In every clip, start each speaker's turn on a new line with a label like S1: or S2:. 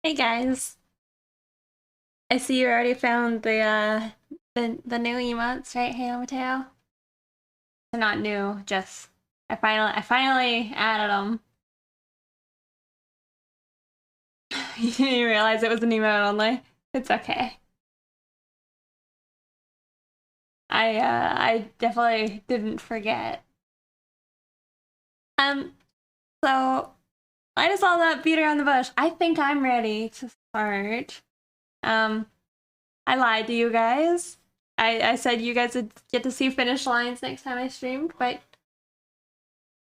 S1: Hey guys, I see you already found the new emotes, right? Hey Mateo. They're not new, just I finally added them. You didn't realize it was an emote only. It's okay. I definitely didn't forget. Um, so I just saw that beat around the bush. I think I'm ready to start. Um, I lied to you guys. I said you guys would get to see finish lines next time I streamed, but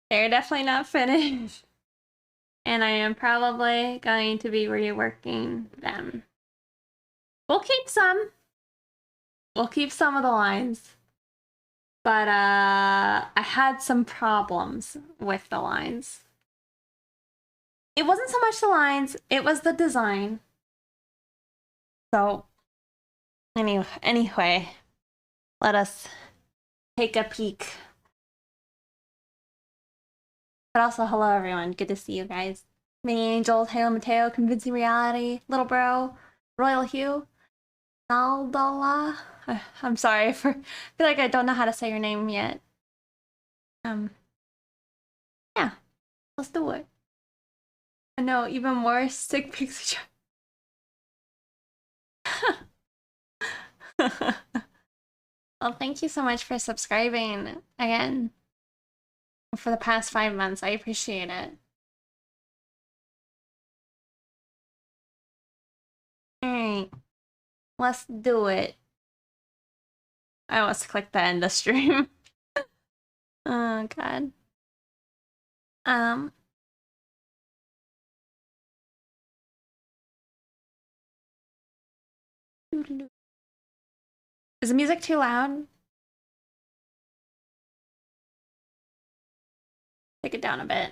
S1: they're definitely not finished. And I am probably going to be reworking them. We'll keep some. We'll keep some of the lines. But I had some problems with the lines. It wasn't so much the lines, it was the design. So anyway, let us take a peek. But also, hello everyone. Good to see you guys. Mini Angels, Halo Mateo, Convincing Reality, Little Bro, Royal Hugh, Naldala. I'm sorry for. I feel like I don't know how to say your name yet. Yeah, let's do it. I know, even more sick pixie. Well, thank you so much for subscribing again for the past 5 months. I appreciate it. Alright, let's do it. I almost clicked the end of stream. Oh, God. Um. Is the music too loud? Take it down a bit.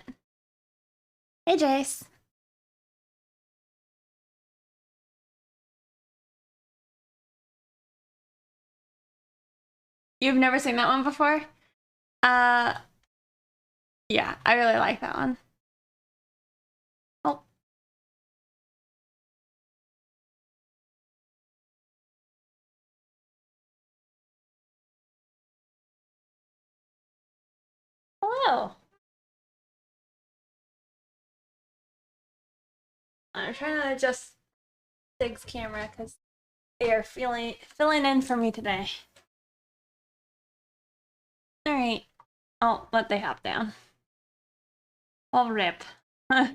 S1: Hey, Jace. You've never seen that one before? Uh, yeah, I really like that one. Oh. Hello. I'm trying to adjust Dig's camera because they are filling in for me today. All right. Oh, let they hop down. I'll rip. All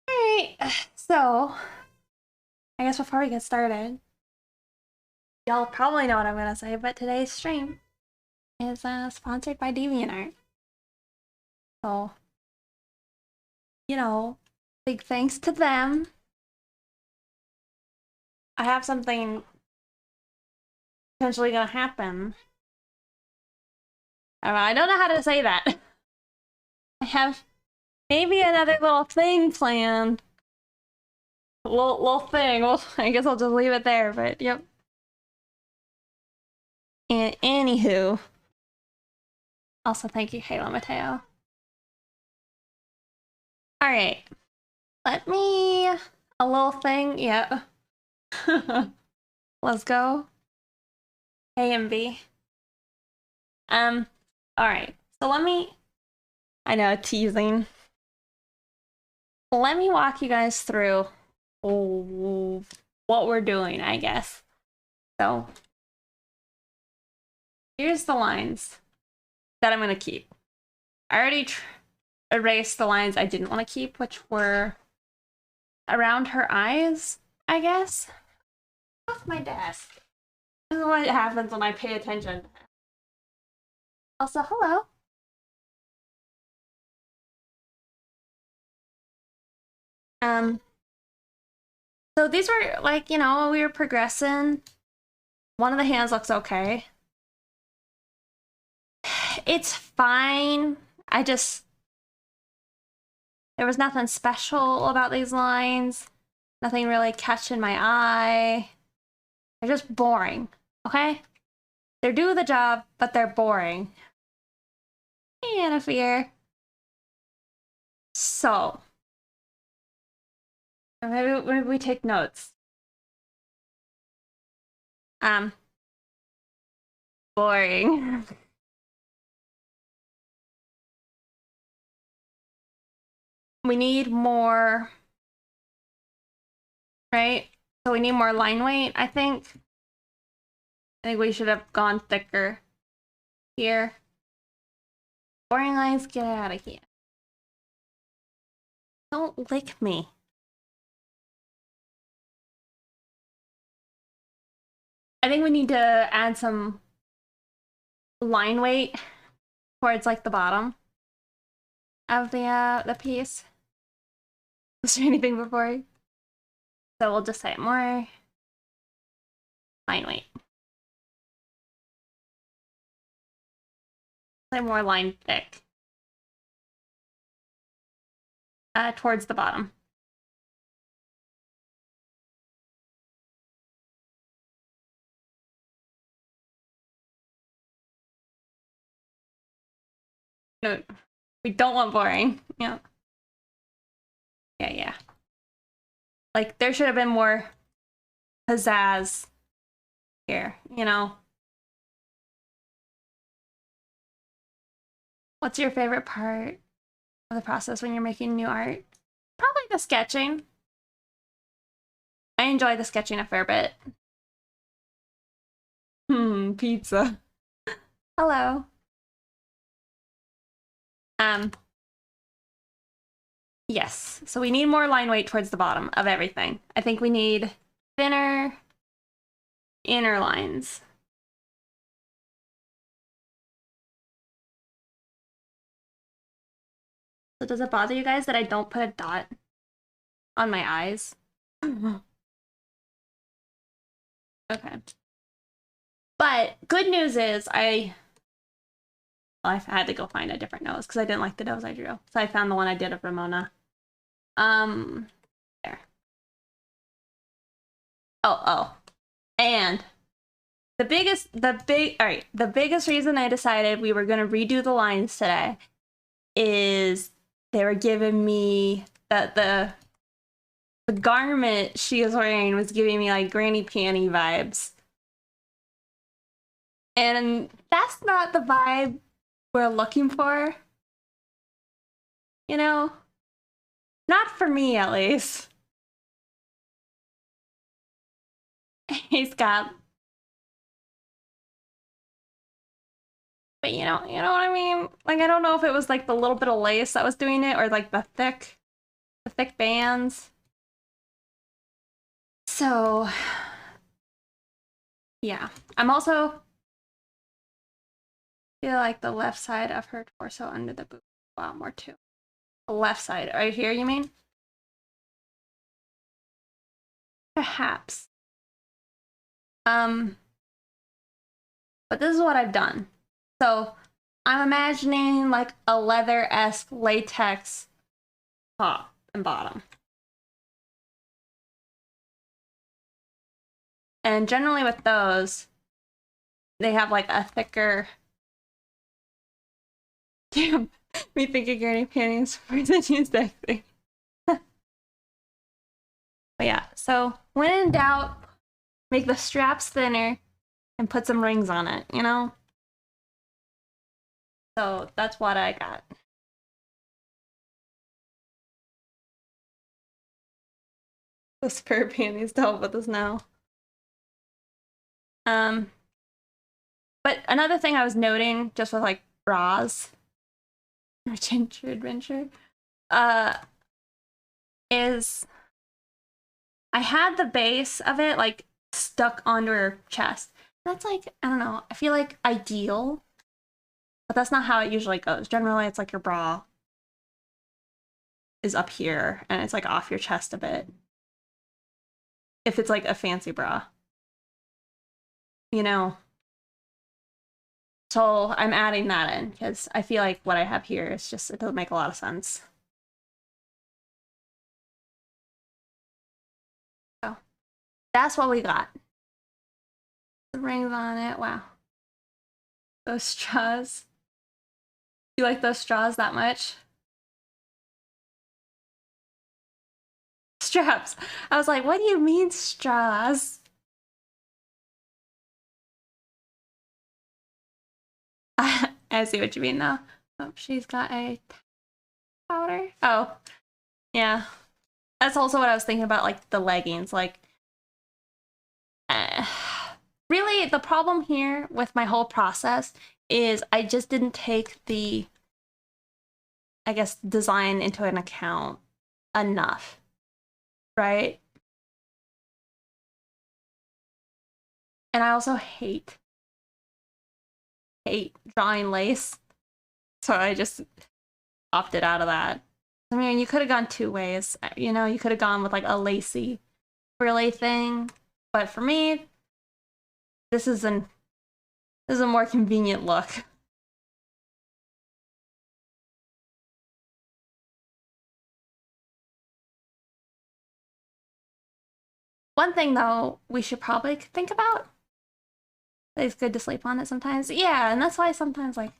S1: right. So, I guess before we get started, y'all probably know what I'm gonna say, but today's stream is sponsored by DeviantArt. So, you know, big thanks to them. I have something potentially gonna happen. I don't know how to say that. I have maybe another little thing planned. Little thing. Well, I guess I'll just leave it there, but yep. And anywho, also thank you, Halo Mateo. All right, let me a little thing. Yeah, let's go. A and B. All right. So let me. I know, teasing. Let me walk you guys through what we're doing, I guess. So here's the lines that I'm gonna keep. I already erased the lines I didn't want to keep, which were around her eyes, I guess. Off my desk. This is what happens when I pay attention. Also, hello. Um, so these were like, we were progressing. One of the hands looks okay. It's fine. There was nothing special about these lines. Nothing really catching my eye. They're just boring, okay? They do the job, but they're boring. And a fear. So, maybe we take notes. Boring. We need more, right? So we need more line weight, I think. I think we should have gone thicker here. Boring lines, get out of here. Don't lick me. I think we need to add some line weight towards like the bottom of the piece. Was there anything before? So we'll just say more line weight. Say more line thick. Towards the bottom. No, we don't want boring. Yeah. Yeah. Like, there should have been more pizzazz here, you know? What's your favorite part of the process when you're making new art? Probably the sketching. I enjoy the sketching a fair bit. Pizza. Hello. Yes, so we need more line weight towards the bottom of everything. I think we need thinner inner lines. So does it bother you guys that I don't put a dot on my eyes? Okay. But good news is I had to go find a different nose because I didn't like the nose I drew. So I found the one I did of Ramona. There. Oh. And the biggest reason I decided we were gonna redo the lines today is they were giving me the garment she was wearing was giving me like granny panty vibes. And that's not the vibe we're looking for. You know? Not for me, at least. Hey, Scott. But you know what I mean? Like, I don't know if it was like the little bit of lace that was doing it or like the thick bands. So, yeah. I'm also feel like the left side of her torso under the boob a lot more too. The left side, right here, you mean? Perhaps. But this is what I've done. So I'm imagining like a leather-esque latex top and bottom. And generally with those, they have like a thicker. Damn, me thinking granny panties for the Tuesday. But yeah, so when in doubt, make the straps thinner and put some rings on it, you know? So that's what I got. The spare panties to help with this now. But another thing I was noting just with like bras, Ginger Adventure, is I had the base of it like stuck onto her chest. That's like, I don't know, I feel like ideal, but that's not how it usually goes. Generally, it's like your bra is up here and it's like off your chest a bit. If it's like a fancy bra, you know? So I'm adding that in because I feel like what I have here is just, it doesn't make a lot of sense. So that's what we got. The rings on it, wow. Those straws. You like those straws that much? straps. I was like, what do you mean straws? I see what you mean now. Oh, she's got a powder. Oh, yeah. That's also what I was thinking about, like the leggings. Like, uh, really, the problem here with my whole process is I just didn't take the, I guess, design into an account enough, right? And I also hate drawing lace, so I just opted out of that. I mean, you could have gone two ways. You know, you could have gone with like a lacy frilly thing, but for me, this is a more convenient look. One thing though, we should probably think about. It's good to sleep on it sometimes. Yeah, and that's why sometimes like I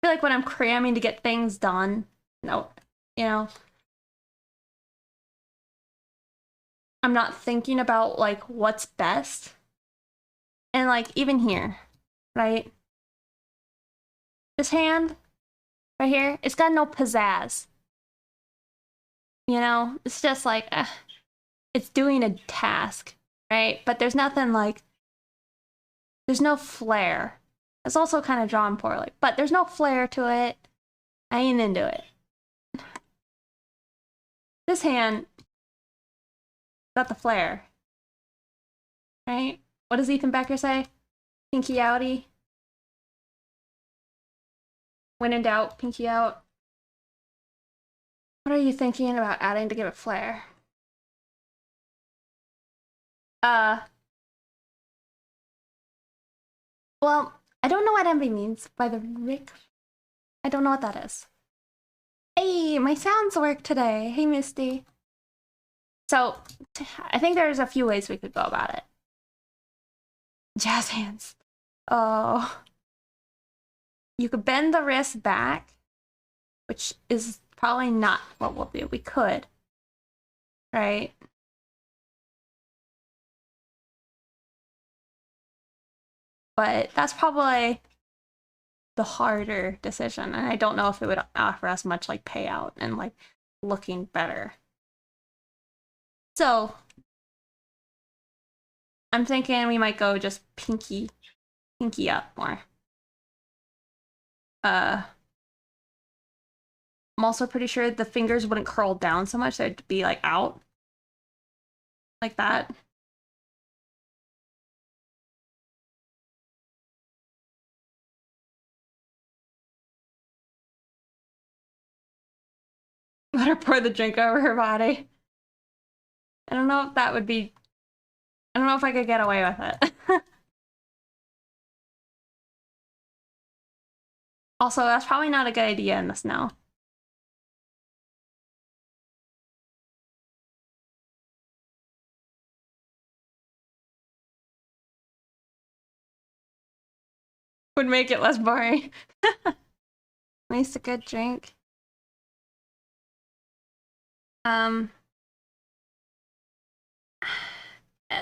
S1: feel like when I'm cramming to get things done, no, you know, I'm not thinking about like what's best. And like even here, right? This hand right here, it's got no pizzazz. You know, it's just like it's doing a task, right? But there's nothing like there's no flair. It's also kind of drawn poorly, but there's no flair to it. I ain't into it. This hand got the flair, right? What does Ethan Becker say? Pinky outie. When in doubt, pinky out. What are you thinking about adding to give it flair? Well, I don't know what envy means by the Rick. I don't know what that is. Hey, my sounds work today. Hey, Misty. So, I think there's a few ways we could go about it. Jazz hands. Oh. You could bend the wrist back, which is probably not what we'll do. We could. Right? But that's probably the harder decision. And I don't know if it would offer us much like payout and like looking better. So I'm thinking we might go just pinky up more. I'm also pretty sure the fingers wouldn't curl down so much, they'd be like out. Like that. Let her pour the drink over her body. I don't know if that would be... I don't know if I could get away with it. Also, that's probably not a good idea in the snow. Would make it less boring. Makes a good drink.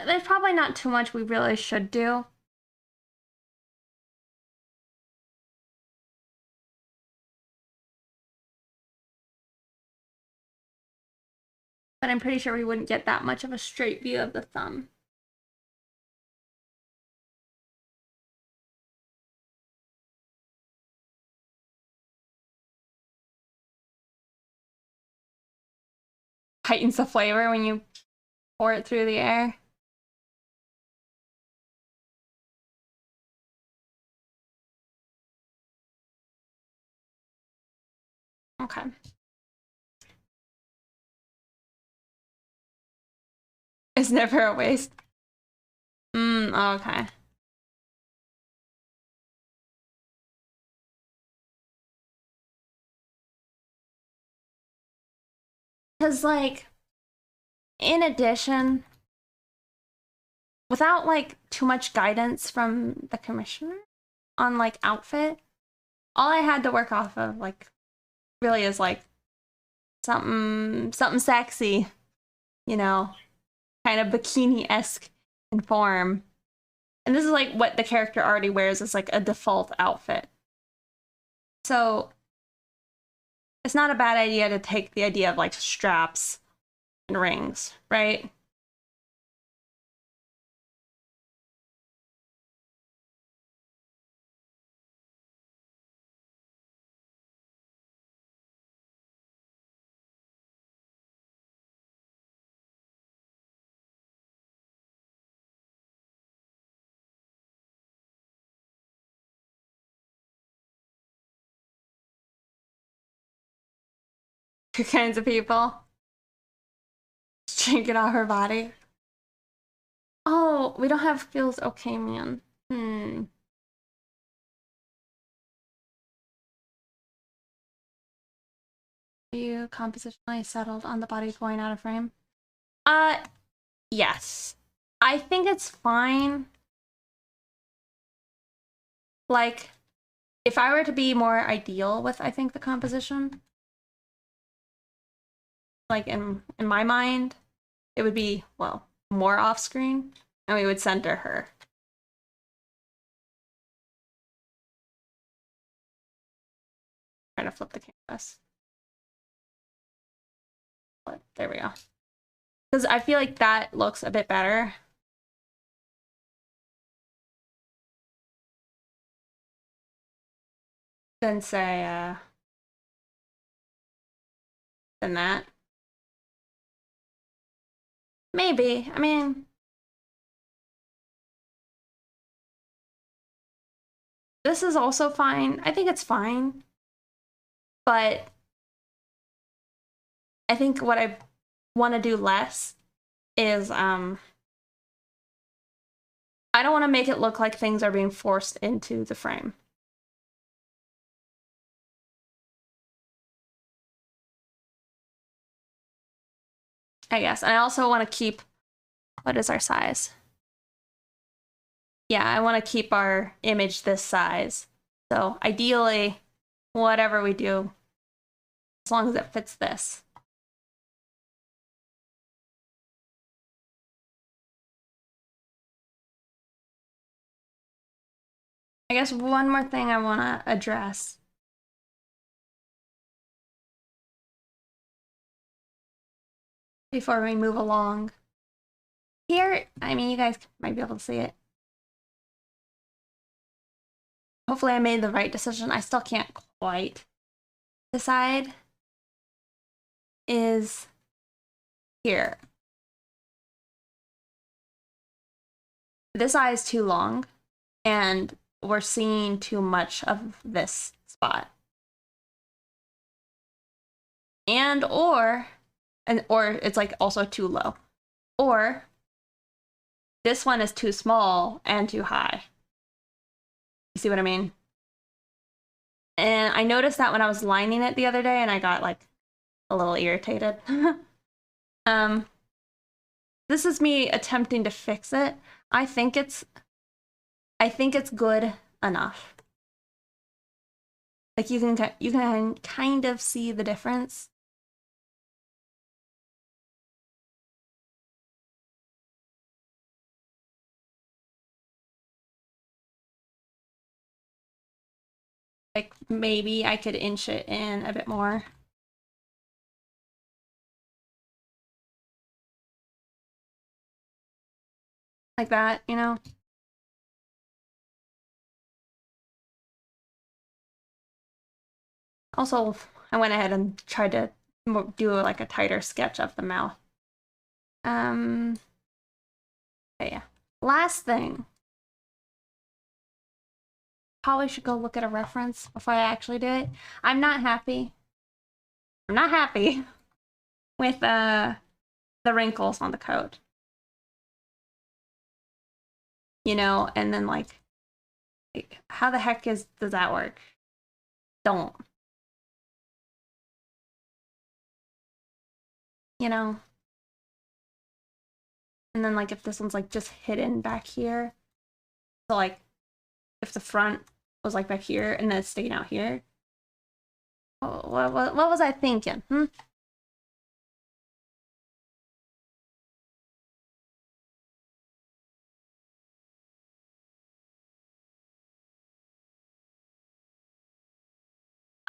S1: There's probably not too much we really should do. But I'm pretty sure we wouldn't get that much of a straight view of the thumb. Heightens the flavor when you pour it through the air. Okay. It's never a waste. Okay. Because, like, in addition, without, like, too much guidance from the commissioner on, like, outfit, all I had to work off of, like, really is, like, something sexy, you know, kind of bikini-esque in form. And this is like what the character already wears as like a default outfit. So it's not a bad idea to take the idea of like straps and rings, right? Two kinds of people. Shaking out her body. Oh, we don't have feels okay, man. Are you compositionally settled on the body going out of frame? Yes. I think it's fine. Like, if I were to be more ideal with, I think, the composition, like in my mind, it would be, well, more off screen, and we would center her. Trying to flip the canvas. But there we go. Because I feel like that looks a bit better. Than say, than that. Maybe. I mean, this is also fine. I think it's fine. But I think what I want to do less is I don't want to make it look like things are being forced into the frame. I guess. And I also want to keep, what is our size? Yeah, I want to keep our image this size. So ideally, whatever we do, as long as it fits this. I guess one more thing I want to address. Before we move along. Here, I mean, you guys might be able to see it. Hopefully I made the right decision. I still can't quite decide. Is here. This eye is too long, and we're seeing too much of this spot. Or it's like also too low. Or this one is too small and too high. You see what I mean? And I noticed that when I was lining it the other day, and I got like a little irritated. This is me attempting to fix it. I think it's good enough. Like you can kind of see the difference. Like maybe I could inch it in a bit more. Like that, you know? Also, I went ahead and tried to do like a tighter sketch of the mouth. Okay, yeah. Last thing. Probably should go look at a reference before I actually do it. I'm not happy. I'm not happy with the wrinkles on the coat. You know, and then like how the heck does that work? Don't. You know? And then like if this one's like just hidden back here. So like if the front was like back here and then it's sticking out here. What was I thinking?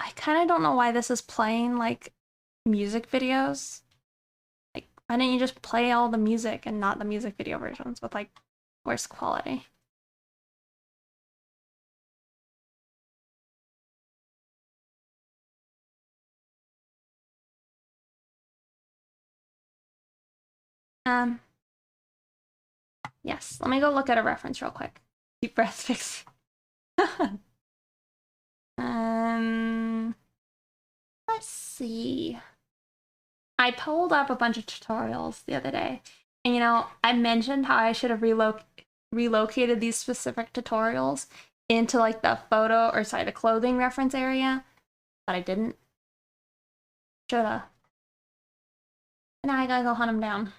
S1: I kind of don't know why this is playing like music videos. Like, why didn't you just play all the music and not the music video versions with like worse quality? Yes, let me go look at a reference real quick. Deep breath fix. um, let's see. I pulled up a bunch of tutorials the other day, and you know, I mentioned how I should have relocated these specific tutorials into like the photo or sorry, the clothing reference area, but I didn't. Shoulda. Now I gotta go hunt them down.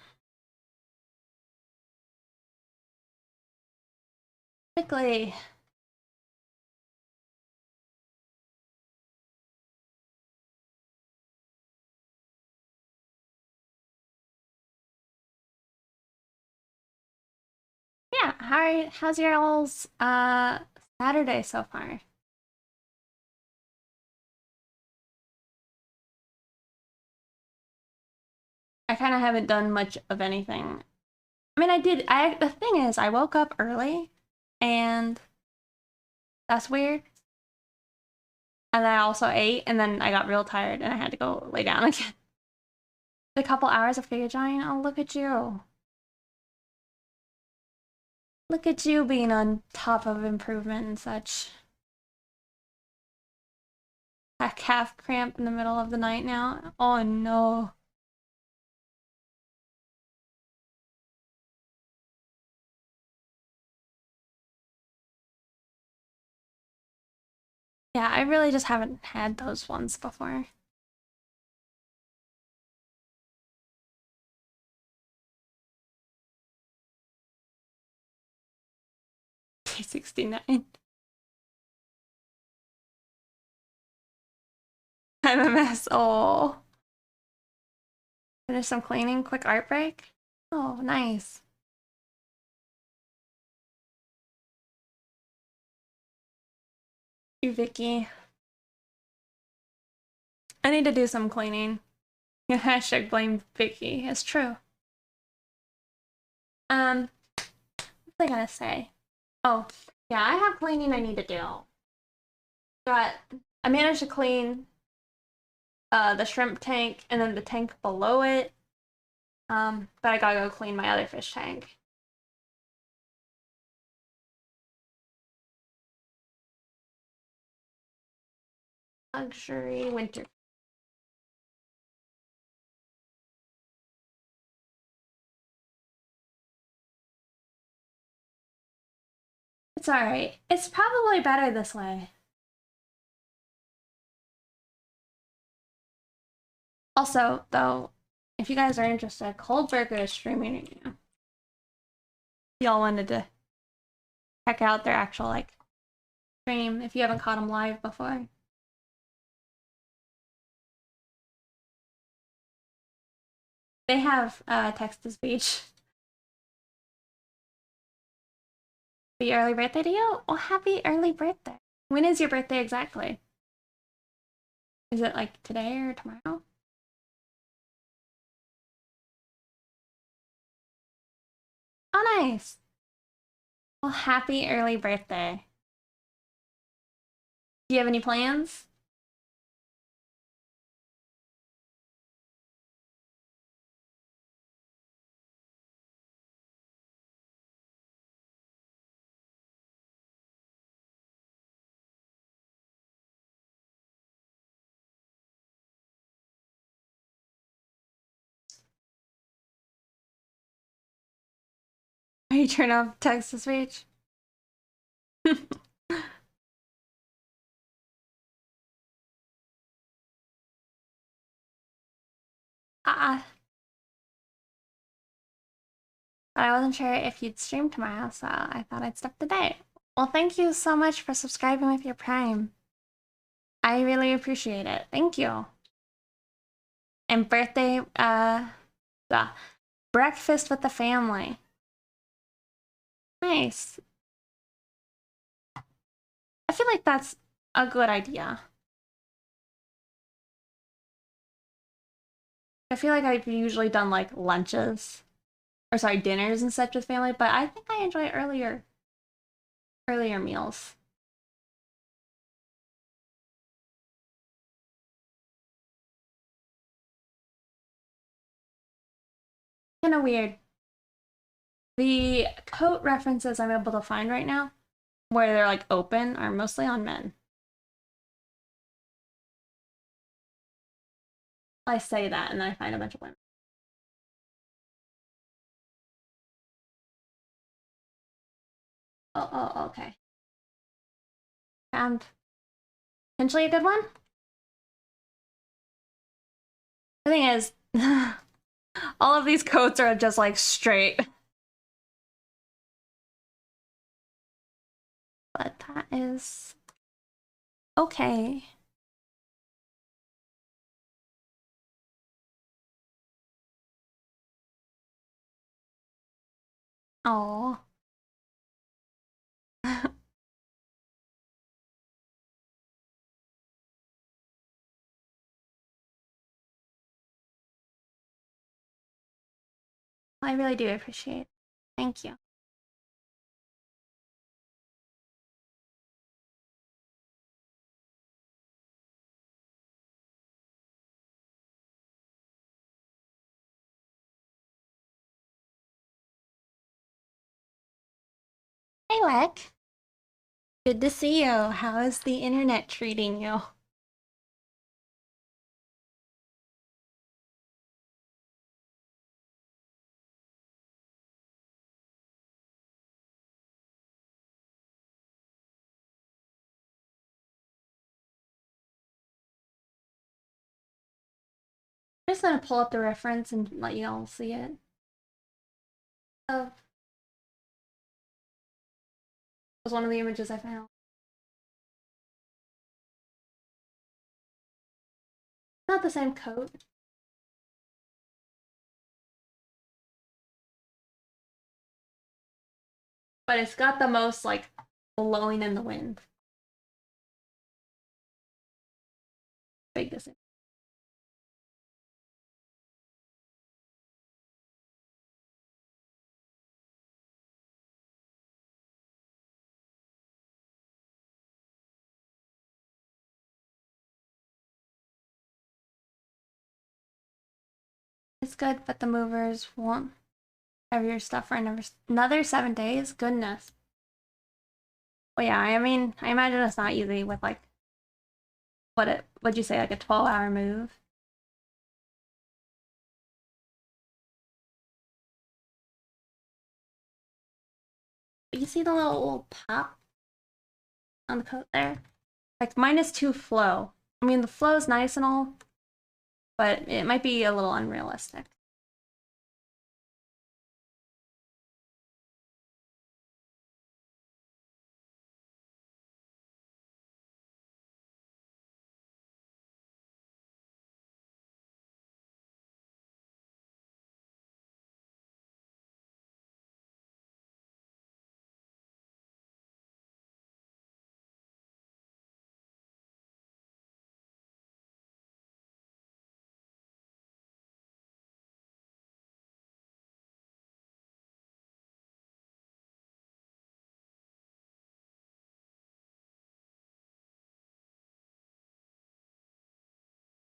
S1: Quickly. Yeah, how's your all's Saturday so far? I kind of haven't done much of anything. I mean, the thing is, I woke up early, and that's weird. And then I also ate, and then I got real tired, and I had to go lay down again. A couple hours of Giga Giant. Oh, look at you. Look at you being on top of improvement and such. A calf cramp in the middle of the night now. Oh no. Yeah, I really just haven't had those ones before. K69. I'm a mess. Oh. Finish some cleaning, quick art break. Oh, nice. You, Vicky. I need to do some cleaning. Hashtag blame Vicky. It's true. What was I gonna say? Oh, yeah, I have cleaning I need to do. But I managed to clean the shrimp tank and then the tank below it. But I gotta go clean my other fish tank. Luxury winter. It's alright. It's probably better this way. Also, though, if you guys are interested, Coldburger is streaming right now. Y'all wanted to check out their actual like stream if you haven't caught them live before. They have text to speech. Happy early birthday to you? Well, happy early birthday. When is your birthday exactly? Is it like today or tomorrow? Oh, nice. Well, happy early birthday. Do you have any plans? Are you turn off text to speech? uh, I wasn't sure if you'd stream tomorrow, so I thought I'd stop the day. Well, thank you so much for subscribing with your Prime. I really appreciate it. Thank you. And birthday, breakfast with the family. Nice. I feel like that's a good idea. I feel like I've usually done like lunches, or sorry, dinners and such with family, but I think I enjoy earlier meals. Kind of weird. The coat references I'm able to find right now, where they're like open, are mostly on men. I say that and then I find a bunch of women. Oh, okay. Found potentially a good one. The thing is, all of these coats are just like straight. But that is okay. Oh. I really do appreciate it. Thank you. Hey, Leck. Good to see you. How is the internet treating you? I'm just gonna pull up the reference and let you all see it. Oh, was one of the images I found. Not the same coat, but it's got the most like blowing in the wind. Big this in. It's good, but the movers won't have your stuff for another 7 days. Goodness. Well, yeah, I mean, I imagine it's not easy with like what'd you say, like a 12-hour move? You see the little pop on the coat there? Like -2 flow. I mean, the flow is nice and all, but it might be a little unrealistic.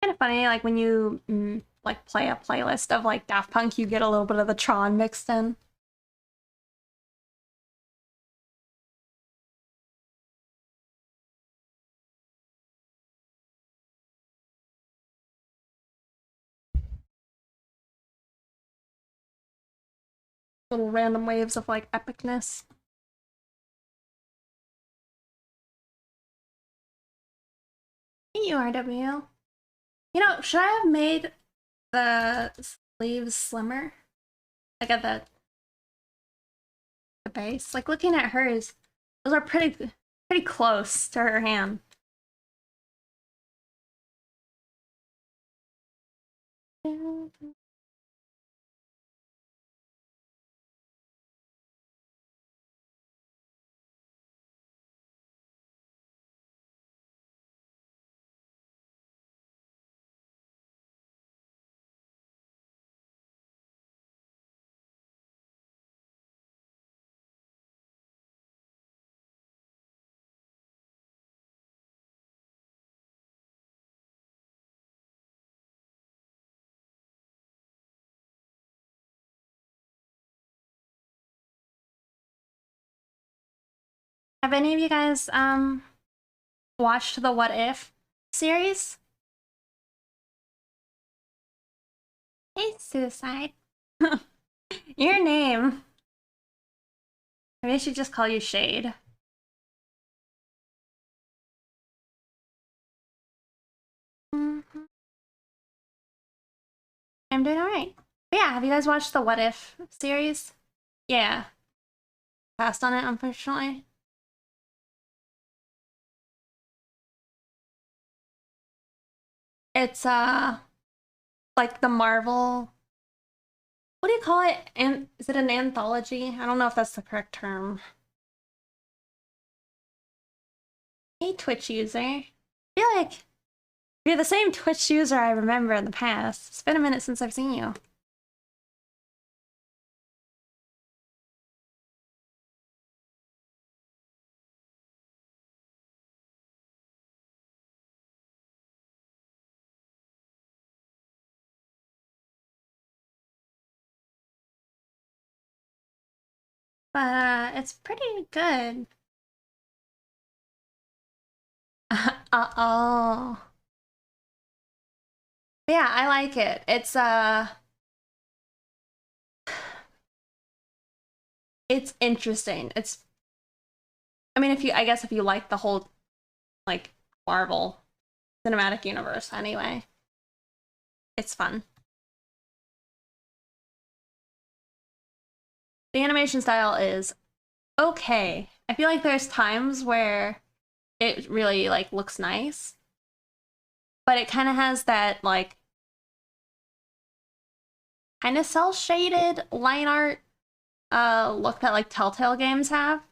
S1: Kind of funny, like when you like play a playlist of like Daft Punk, you get a little bit of the Tron mixed in. Little random waves of like epicness. Hey, you RW. You know, should I have made the sleeves slimmer? Like at the base? Like looking at hers, those are pretty close to her hand. Have any of you guys watched the What If series? Hey, Suicide. Your name. Maybe I should just call you Shade. I'm doing alright. Yeah, have you guys watched the What If series? Yeah. Passed on it, unfortunately. It's like the Marvel. What do you call it? And is it an anthology? I don't know if that's the correct term. Hey, Twitch user. I feel like you're the same Twitch user I remember in the past. It's been a minute since I've seen you. But it's pretty good. Oh. Yeah, I like it. It's interesting. I mean, I guess if you like the whole, like, Marvel cinematic universe anyway, it's fun. The animation style is okay. I feel like there's times where it really, like, looks nice, but it kind of has that, like, kind of cel-shaded line art look that, like, Telltale games have,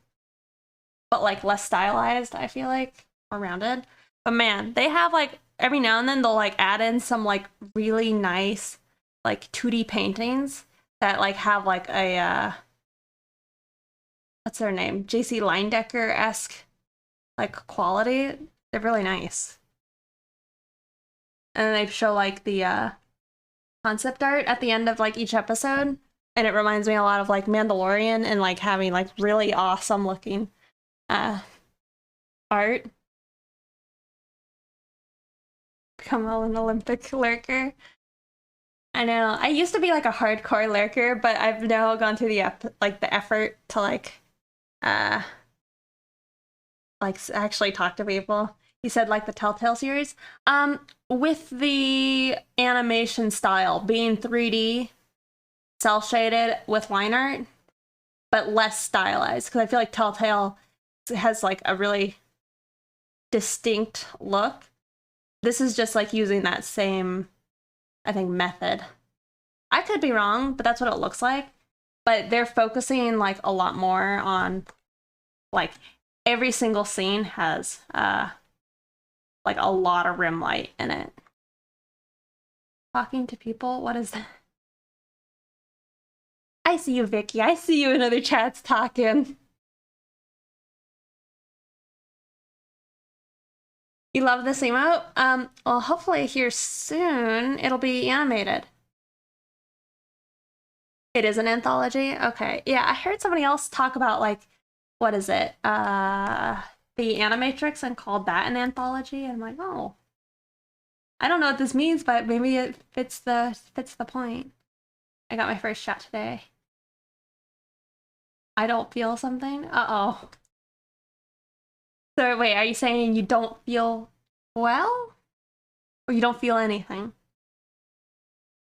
S1: but, like, less stylized, I feel like, or rounded. But man, they have, like, every now and then they'll, like, add in some, like, really nice, like, 2D paintings that, like, have, like, a what's their name? JC Leyendecker-esque, like, quality. They're really nice. And then they show, like, the concept art at the end of, like, each episode, and it reminds me a lot of, like, Mandalorian and, like, having, like, really awesome looking art. Become an Olympic lurker. I know. I used to be, like, a hardcore lurker, but I've now gone through the effort to, like actually talk to people. You said, like, the Telltale series. With the animation style being 3D, cel-shaded with line art, but less stylized, because I feel like Telltale has, like, a really distinct look. This is just, like, using that same, I think, method. I could be wrong, but that's what it looks like. But they're focusing, like, a lot more on, like, every single scene has like a lot of rim light in it. Talking to people? What is that? I see you, Vicky. I see you in other chats talking. You love this emote? Well, hopefully here soon it'll be animated. It is an anthology? Okay. Yeah, I heard somebody else talk about, like, what is it? The Animatrix, and called that an anthology. And I'm like, oh. I don't know what this means, but maybe it fits the point. I got my first shot today. I don't feel something? Uh-oh. So wait, are you saying you don't feel well? Or you don't feel anything?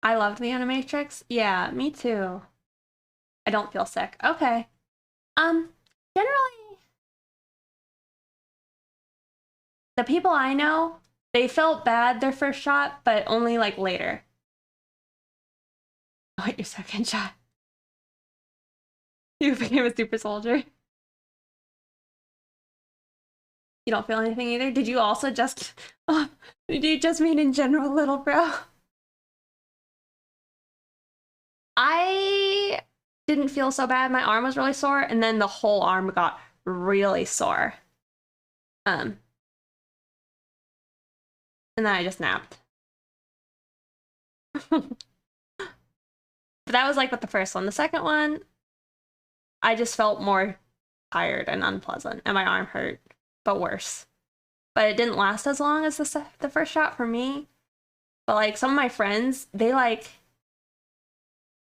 S1: I loved the Animatrix. Yeah, me too. I don't feel sick. Okay. Generally, the people I know, they felt bad their first shot, but only, like, later. Oh, your second shot. You became a super soldier. You don't feel anything either? Did you also just... Oh, did you just mean in general, little bro? I didn't feel so bad. My arm was really sore, and then the whole arm got really sore. And then I just napped. But that was, like, with the first one. The second one, I just felt more tired and unpleasant, and my arm hurt, but worse. But it didn't last as long as the first shot for me. But like some of my friends, they were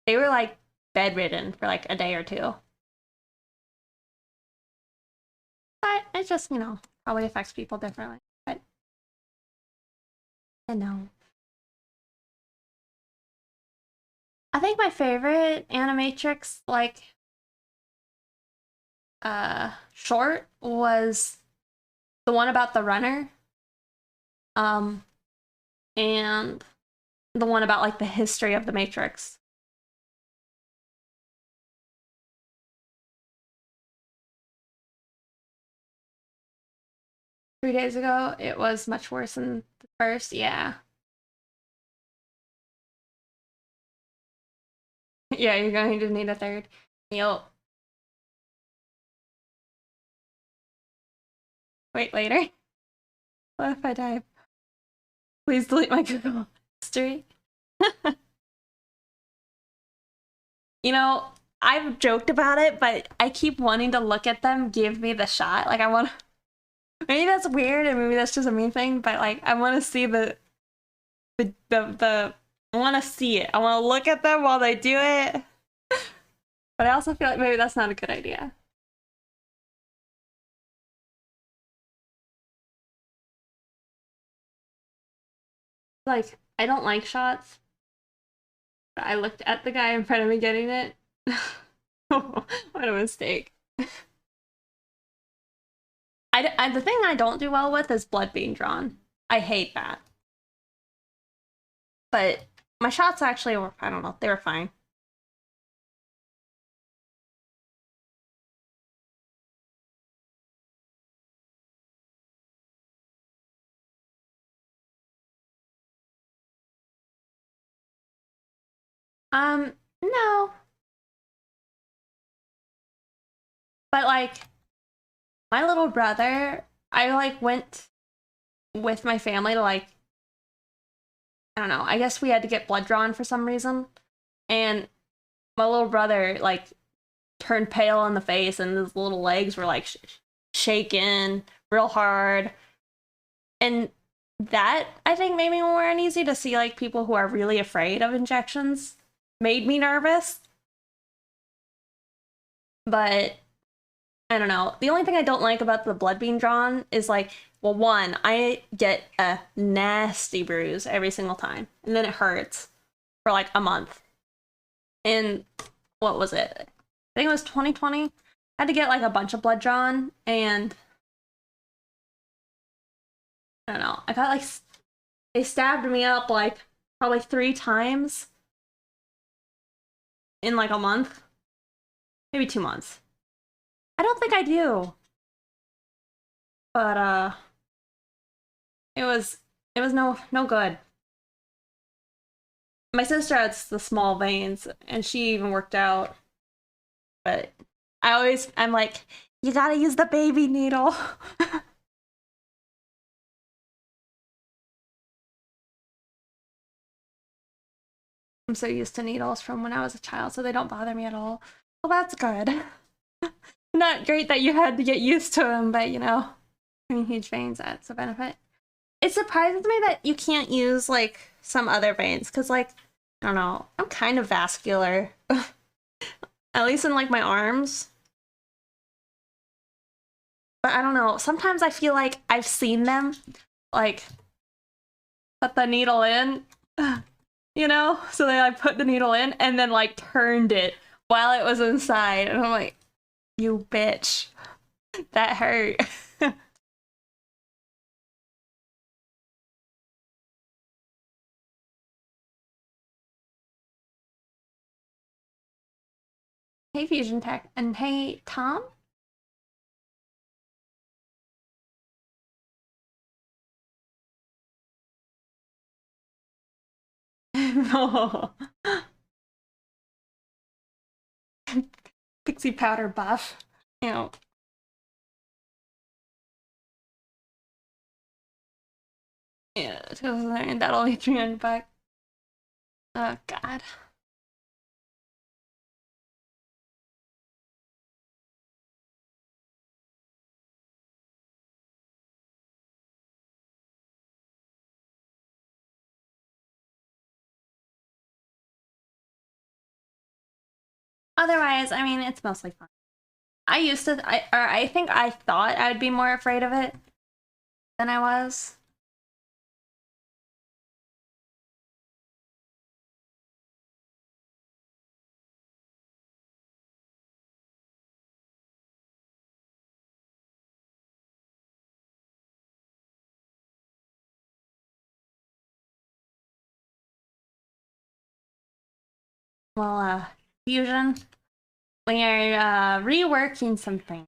S1: like bedridden for like a day or two. But it just, probably affects people differently. But I know. I think my favorite Animatrix short was the one about the runner. And the one about like the history of the Matrix. 3 days ago, it was much worse than the first, yeah. Yeah, you're going to need a third meal. Wait, later? What if I die? Please delete my Google history. I've joked about it, but I keep wanting to look at them give me the shot. Like, I want to. Maybe that's weird, and maybe that's just a mean thing, but like, I want to see I want to see it. I want to look at them while they do it. But I also feel like maybe that's not a good idea. Like, I don't like shots. But I looked at the guy in front of me getting it. What a mistake. The thing I don't do well with is blood being drawn. I hate that. But my shots actually were, I don't know, they were fine. No. But like, my little brother, I like went with my family to like, I don't know, I guess we had to get blood drawn for some reason. And my little brother like turned pale in the face and his little legs were like shaking real hard. And that I think made me more uneasy to see like people who are really afraid of injections made me nervous. But I don't know. The only thing I don't like about the blood being drawn is like, well, one, I get a nasty bruise every single time, and then it hurts for like a month. And what was it? I think it was 2020. I had to get like a bunch of blood drawn, and I don't know. I got like they stabbed me up like probably 3 times in like a month, maybe 2 months. I don't think I do, but it was no good. My sister has the small veins, and she even worked out. But I'm like, you gotta use the baby needle. I'm so used to needles from when I was a child, so they don't bother me at all. Well, that's good. Not great that you had to get used to them, but having huge veins, that's a benefit. It surprises me that you can't use like some other veins, because like, I don't know, I'm kind of vascular. At least in like my arms. But I don't know, sometimes I feel like I've seen them like put the needle in, so they like put the needle in and then like turned it while it was inside, and I'm like, you bitch, that hurt. Hey Fusion Tech, and hey Tom. No. Pixie powder buff. Yeah, that'll be 300 bucks. Oh god. Otherwise, I mean, it's mostly fun. I think I thought I'd be more afraid of it than I was. Well, Fusion, we are reworking something.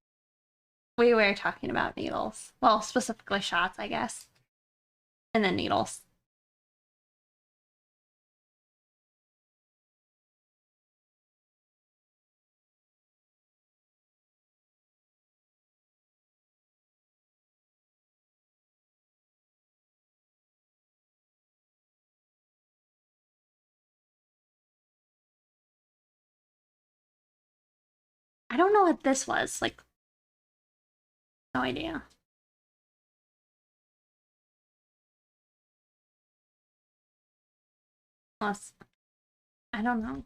S1: We were talking about needles. Well, specifically shots, I guess. And then needles. I don't know what this was. Like, no idea. Unless, I don't know.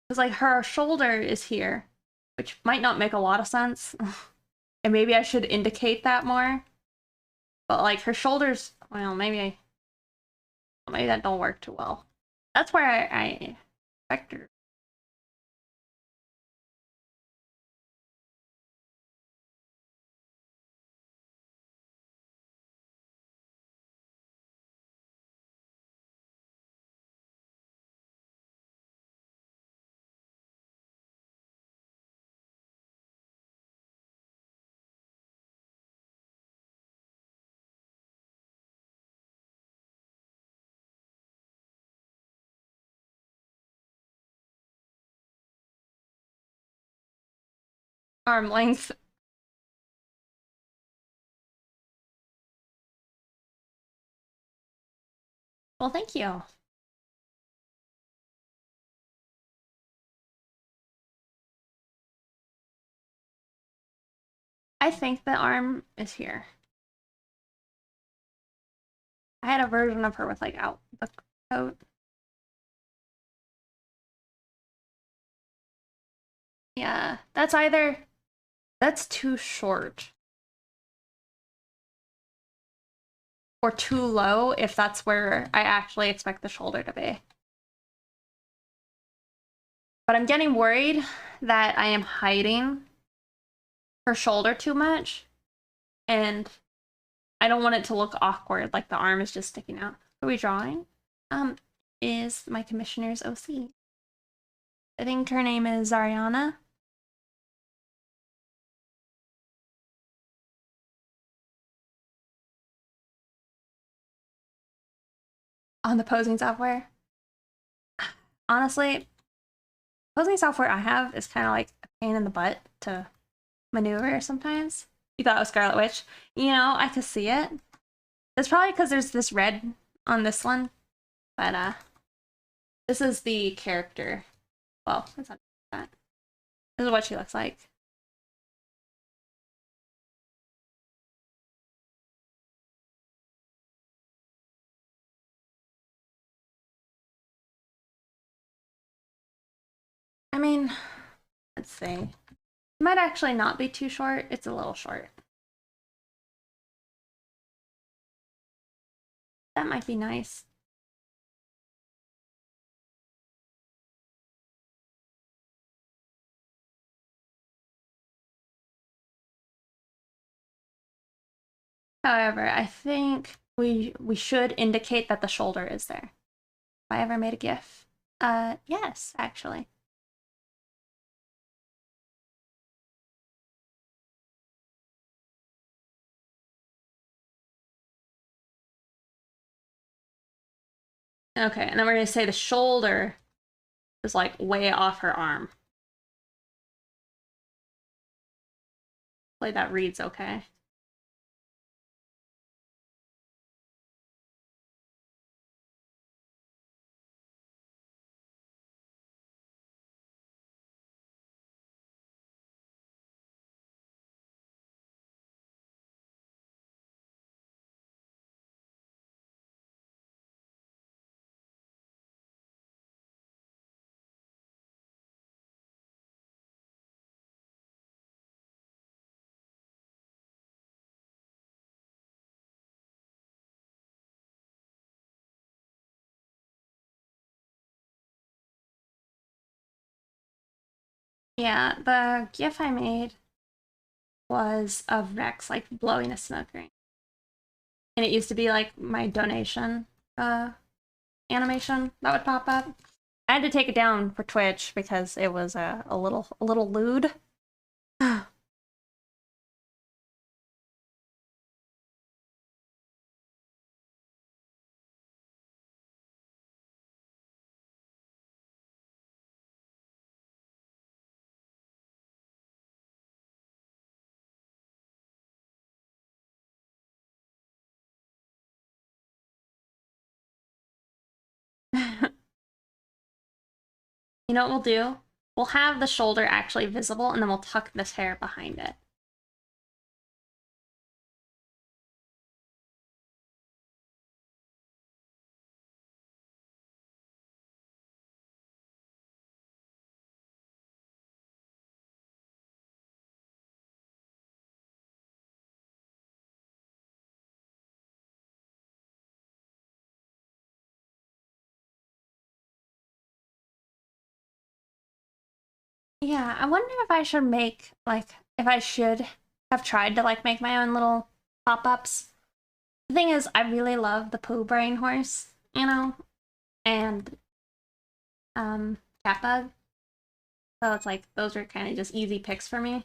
S1: Because, like, her shoulder is here, which might not make a lot of sense. And maybe I should indicate that more. But, like, her shoulders, well, maybe that don't work too well. That's where I expect her. Arm length. Well, thank you. I think the arm is here. I had a version of her with, like, out the coat. Yeah, that's too short. Or too low if that's where I actually expect the shoulder to be. But I'm getting worried that I am hiding her shoulder too much, and I don't want it to look awkward, like the arm is just sticking out. Are we drawing? Is my commissioner's OC. I think her name is Zariana. On the posing software. Honestly, posing software I have is kind of like a pain in the butt to maneuver sometimes. You thought it was Scarlet Witch? You know, I could see it. It's probably because there's this red on this one, but this is the character. Well, it's not that. This is what she looks like. I mean, let's see. It might actually not be too short. It's a little short. That might be nice. However, I think we should indicate that the shoulder is there. Have I ever made a GIF? Yes, actually. Okay, and then we're gonna say the shoulder is like way off her arm. Hopefully that reads okay. Yeah, the GIF I made was of Rex like blowing a smoke ring. And it used to be like my donation animation that would pop up. I had to take it down for Twitch because it was a little lewd. You know what we'll do? We'll have the shoulder actually visible, and then we'll tuck this hair behind it. Yeah, I wonder if I should make, like, if I should have tried to, like, make my own little pop-ups. The thing is, I really love the Pooh Brain Horse, you know, and, Catbug. So it's like, those are kind of just easy picks for me.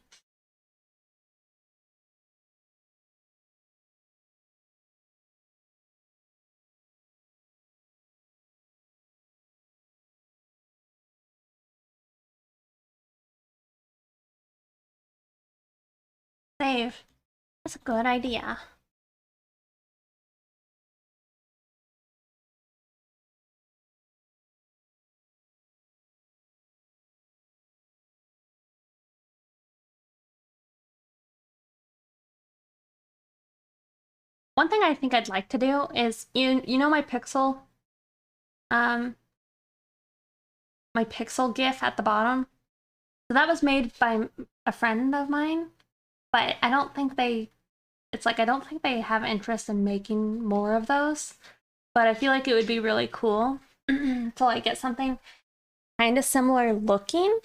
S1: Save. That's a good idea. One thing I think I'd like to do is, you know um, my pixel GIF at the bottom? So that was made by a friend of mine, but I don't think it's like I don't think they have interest in making more of those. But I feel like it would be really cool to like get something kind of similar looking,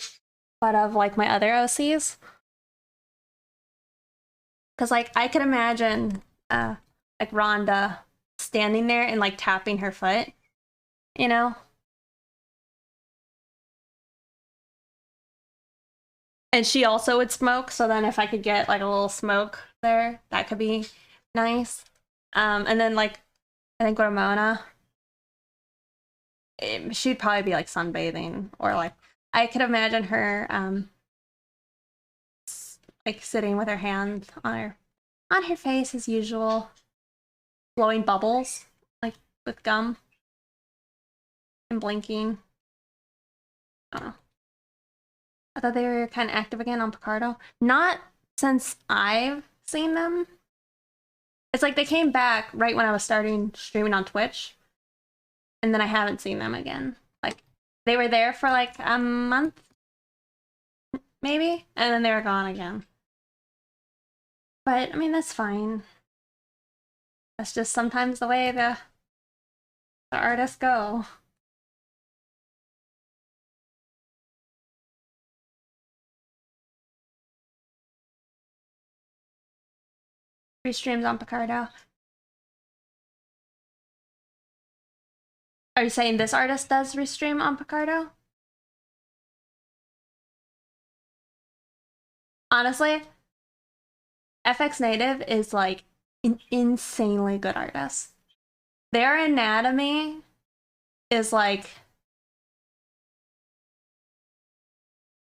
S1: but of like my other OCs. Because like I could imagine like Rhonda standing there and like tapping her foot, you know? And she also would smoke, so then if I could get like a little smoke there, that could be nice. And then like I think Ramona, she'd probably be like sunbathing or like I could imagine her like sitting with her hands on her face as usual, blowing bubbles like with gum and blinking. I don't know. I thought they were kind of active again on Picardo. Not since I've seen them. It's like they came back right when I was starting streaming on Twitch, and then I haven't seen them again. Like they were there for like a month, maybe, and then they were gone again. But I mean, that's fine. That's just sometimes the way the artists go. Restreams on Picardo. Are you saying this artist does restream on Picardo? Honestly, FX Native is like an insanely good artist. Their anatomy is like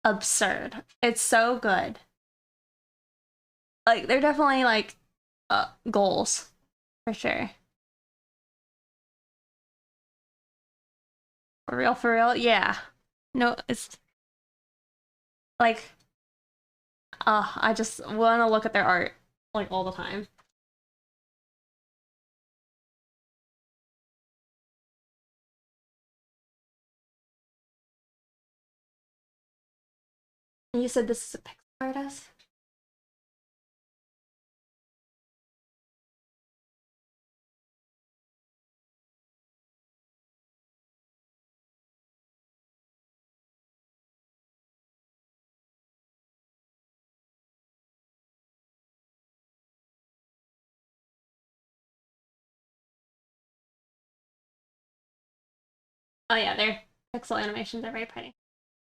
S1: absurd. It's so good. Like they're definitely like goals for sure. For real, yeah. No, it's like I just want to look at their art like all the time. And you said this is a pixel artist? Oh yeah, their pixel animations are very pretty.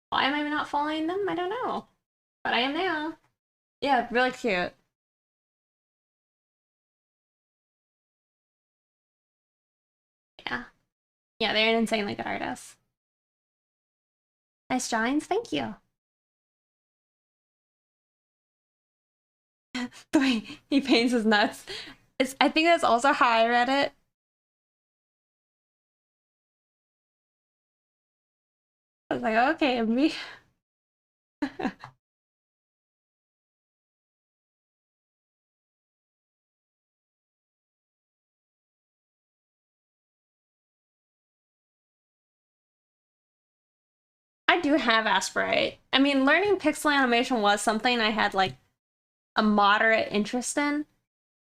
S1: Why am I not following them? I don't know. But I am now. Yeah, really cute. Yeah. Yeah, they're an insanely good artist. Nice drawings, thank you. The way he paints his nuts. I think that's also how I read it. I was like, okay, me. I do have Aspirate. I mean, learning pixel animation was something I had like a moderate interest in,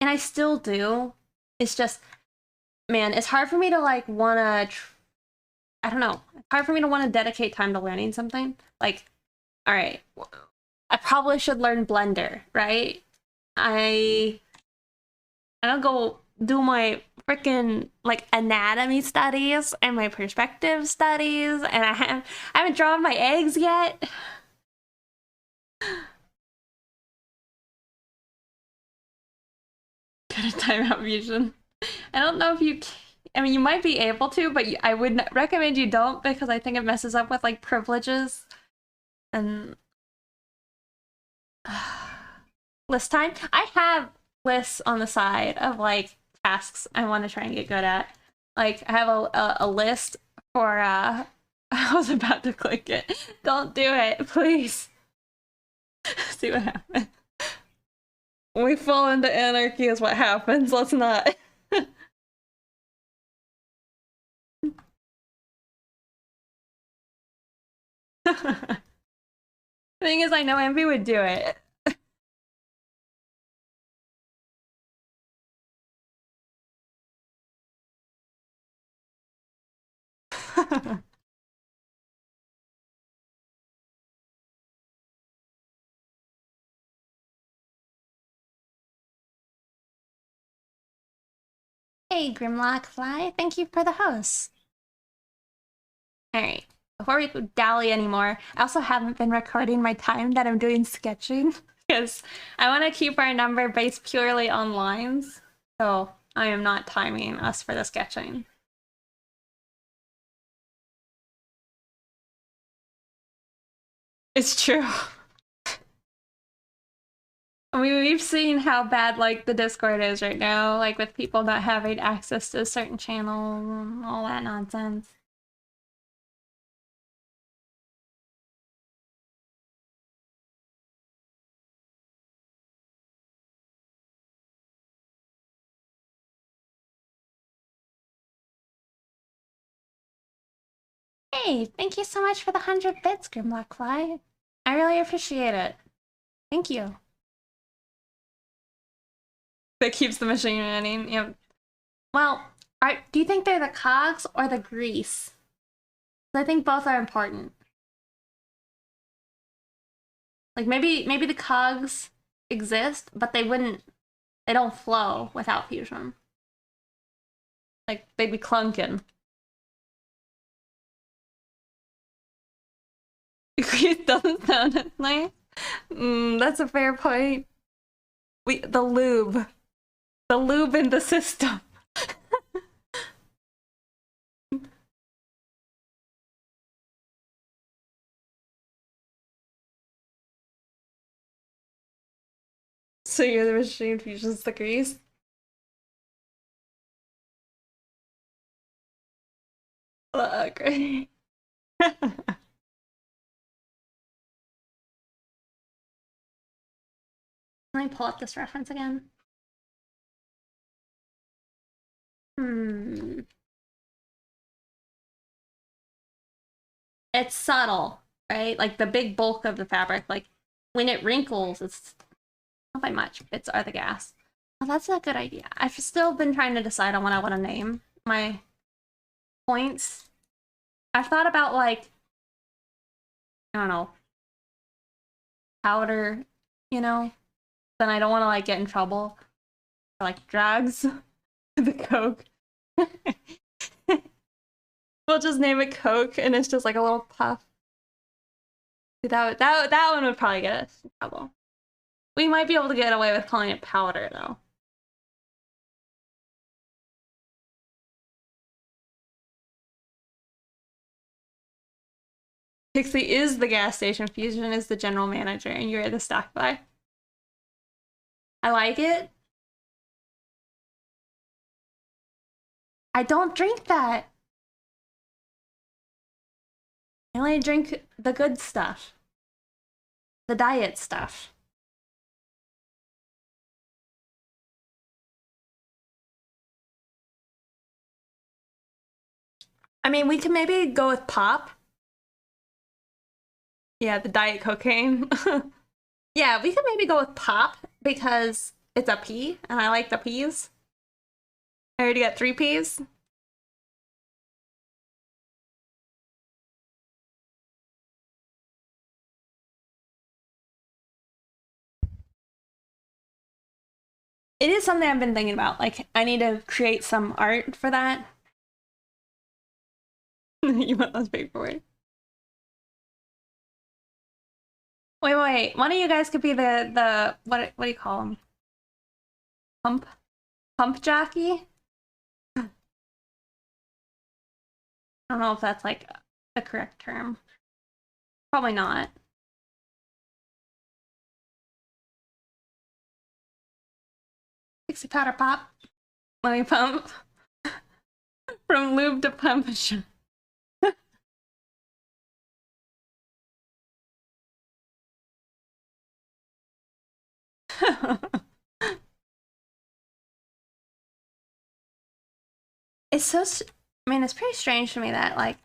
S1: and I still do. It's just, man, it's hard for me to like wanna. I don't know. It's hard for me to want to dedicate time to learning something. Like, all right, I probably should learn Blender, right? I I don't go do my freaking like anatomy studies and my perspective studies, and I haven't drawn my eggs yet. Get a timeout fusion. I don't know if you. I mean, you might be able to, but I would recommend you don't because I think it messes up with like privileges and list time. I have lists on the side of like tasks I want to try and get good at. Like I have a list for I was about to click it. Don't do it, please. See what happens. When we fall into anarchy is what happens. Let's not. The thing is, I know Envy would do it. Hey, Grimlock Fly, thank you for the host. Alright, before we dally anymore, I also haven't been recording my time that I'm doing sketching because I want to keep our number based purely on lines, so I am not timing us for the sketching. It's true. I mean, we've seen how bad like the Discord is right now, like with people not having access to certain channels and all that nonsense. Hey, thank you so much for the 100 bits, Grimlockfly. I really appreciate it. Thank you. That keeps the machine running. Yep. Well, do you think they're the cogs or the grease? I think both are important. Like maybe the cogs exist, but they don't flow without fusion. Like they'd be clunking. Grease doesn't sound nice. That's a fair point. The lube. The lube in the system. So you're the machine fusions the grease? Great. Let me pull up this reference again. It's subtle, right? Like the big bulk of the fabric, like when it wrinkles, it's not by much. Bits are the gas. Oh, that's a good idea. I've still been trying to decide on what I want to name my points. I've thought about like, I don't know, powder, you know? Then I don't want to like get in trouble for like drugs, the coke. We'll just name it Coke, and it's just like a little puff. That one would probably get us in trouble. We might be able to get away with calling it powder, though. Pixie is the gas station. Fusion is the general manager, and you're the stock buy. I like it. I don't drink that. I only drink the good stuff. The diet stuff. I mean, we could maybe go with pop. Yeah, the diet cocaine. Yeah, we could maybe go with pop because it's a P and I like the P's. I already got 3 P's. It is something I've been thinking about. Like, I need to create some art for that. You want those paperwork? Wait. One of you guys could be the what do you call them? Pump jockey? I don't know if that's like the correct term. Probably not. Pixie powder pop. Let me pump. From lube to pump. It's so, I mean, it's pretty strange to me that, like,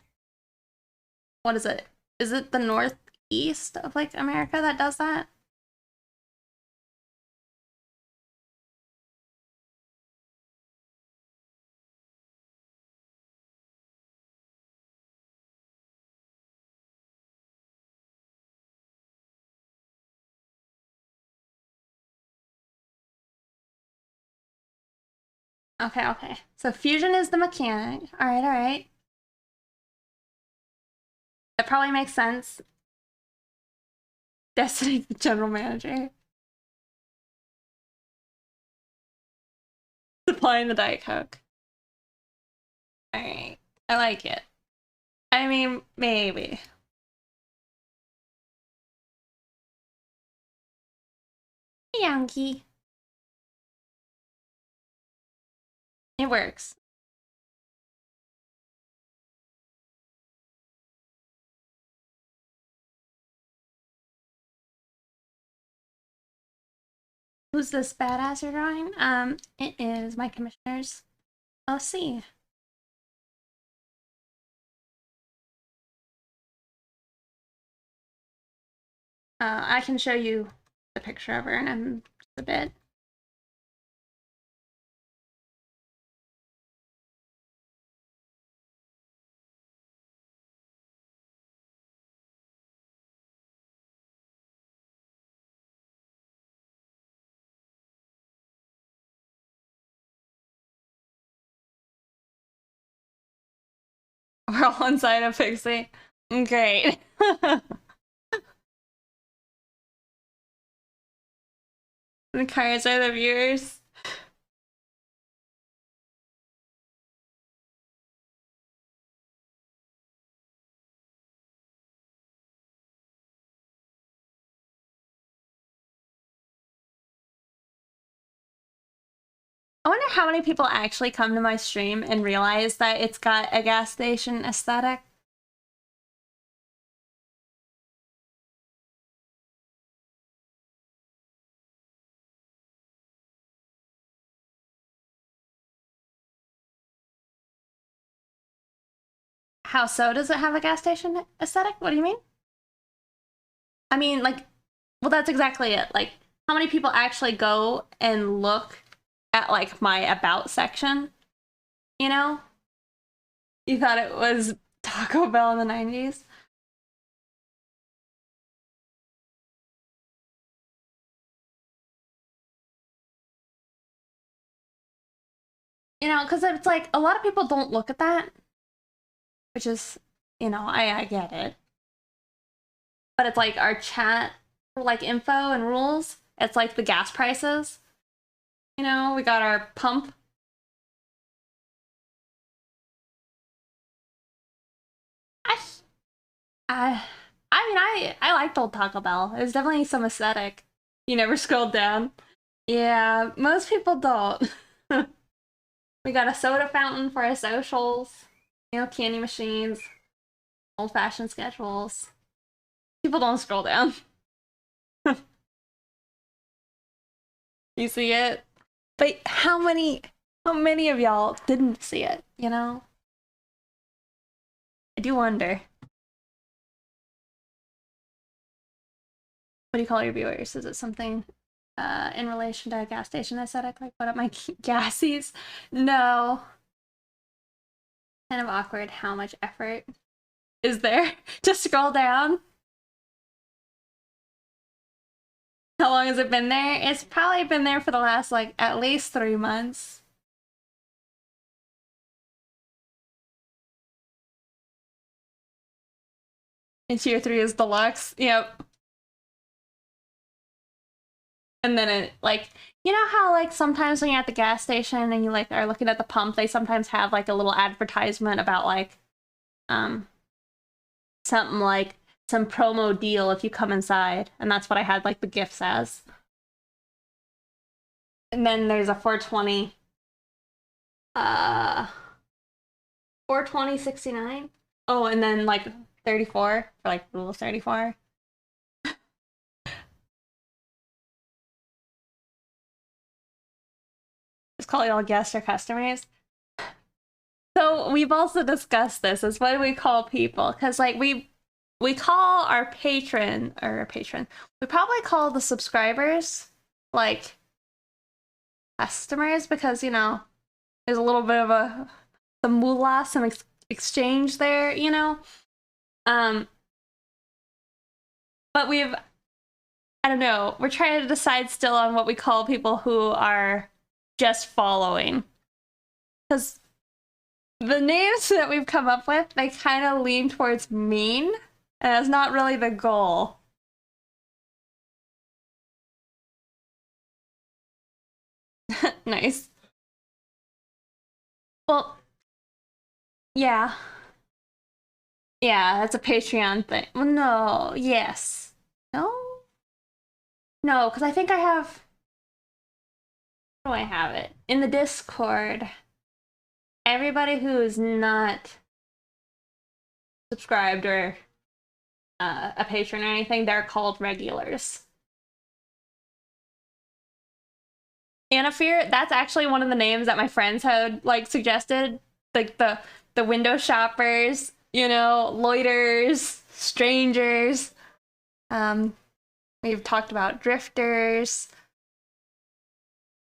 S1: what is it? Is it the northeast of, like, America that does that? Okay. So Fusion is the mechanic. All right. That probably makes sense. Destiny's the general manager. Supplying the Diet Coke. All right. I like it. I mean, maybe. Yankee. It works. Who's this badass you're drawing? It is my commissioners. Let's see. I can show you the picture of her in just a bit. We're all inside of Pixie. Great. The cards are the viewers. I wonder how many people actually come to my stream and realize that it's got a gas station aesthetic. How so? Does it have a gas station aesthetic? What do you mean? I mean, like, well, that's exactly it. Like, how many people actually go and look at, like, my about section? You know? You thought it was Taco Bell in the 90s? You know, because it's like a lot of people don't look at that. which is, you know, I get it. But it's like our chat, like info and rules, it's like the gas prices. You know, we got our pump. I, I liked old Taco Bell. It was definitely some aesthetic. You never scrolled down. Yeah, most people don't. We got a soda fountain for our socials. You know, candy machines, old-fashioned schedules. People don't scroll down. You see it? But how many of y'all didn't see it, you know? I do wonder. What do you call your viewers? Is it something in relation to a gas station aesthetic? Like, what up my gassies? No. Kind of awkward how much effort is there to scroll down. How long has it been there? It's probably been there for the last, like, at least 3 months. And tier 3 is deluxe. Yep. And then it, like, you know how, like, sometimes when you're at the gas station and you, like, are looking at the pump, they sometimes have, like, a little advertisement about, like, something like some promo deal if you come inside. And that's what I had, like, the gifts as. And then there's a 420. 420.69. Oh, and then, like, 34 for, like, rule 34. Just call y'all guests or customers. So we've also discussed this, is what do we call people? Because, like, we call our patron, we probably call the subscribers, like, customers, because, you know, there's a little bit of some moolah, some exchange there, you know? But I don't know, we're trying to decide still on what we call people who are just following. Because the names that we've come up with, they kind of lean towards mean, and that's not really the goal. Nice. Well, yeah. Yeah, that's a Patreon thing. Well, no, yes. No? No, because I think I have... Where do I have it? In the Discord. Everybody who is not subscribed or a patron or anything, they're called regulars. Anafear, that's actually one of the names that my friends had, like, suggested. Like, the window shoppers, you know, loiters, strangers. We've talked about drifters,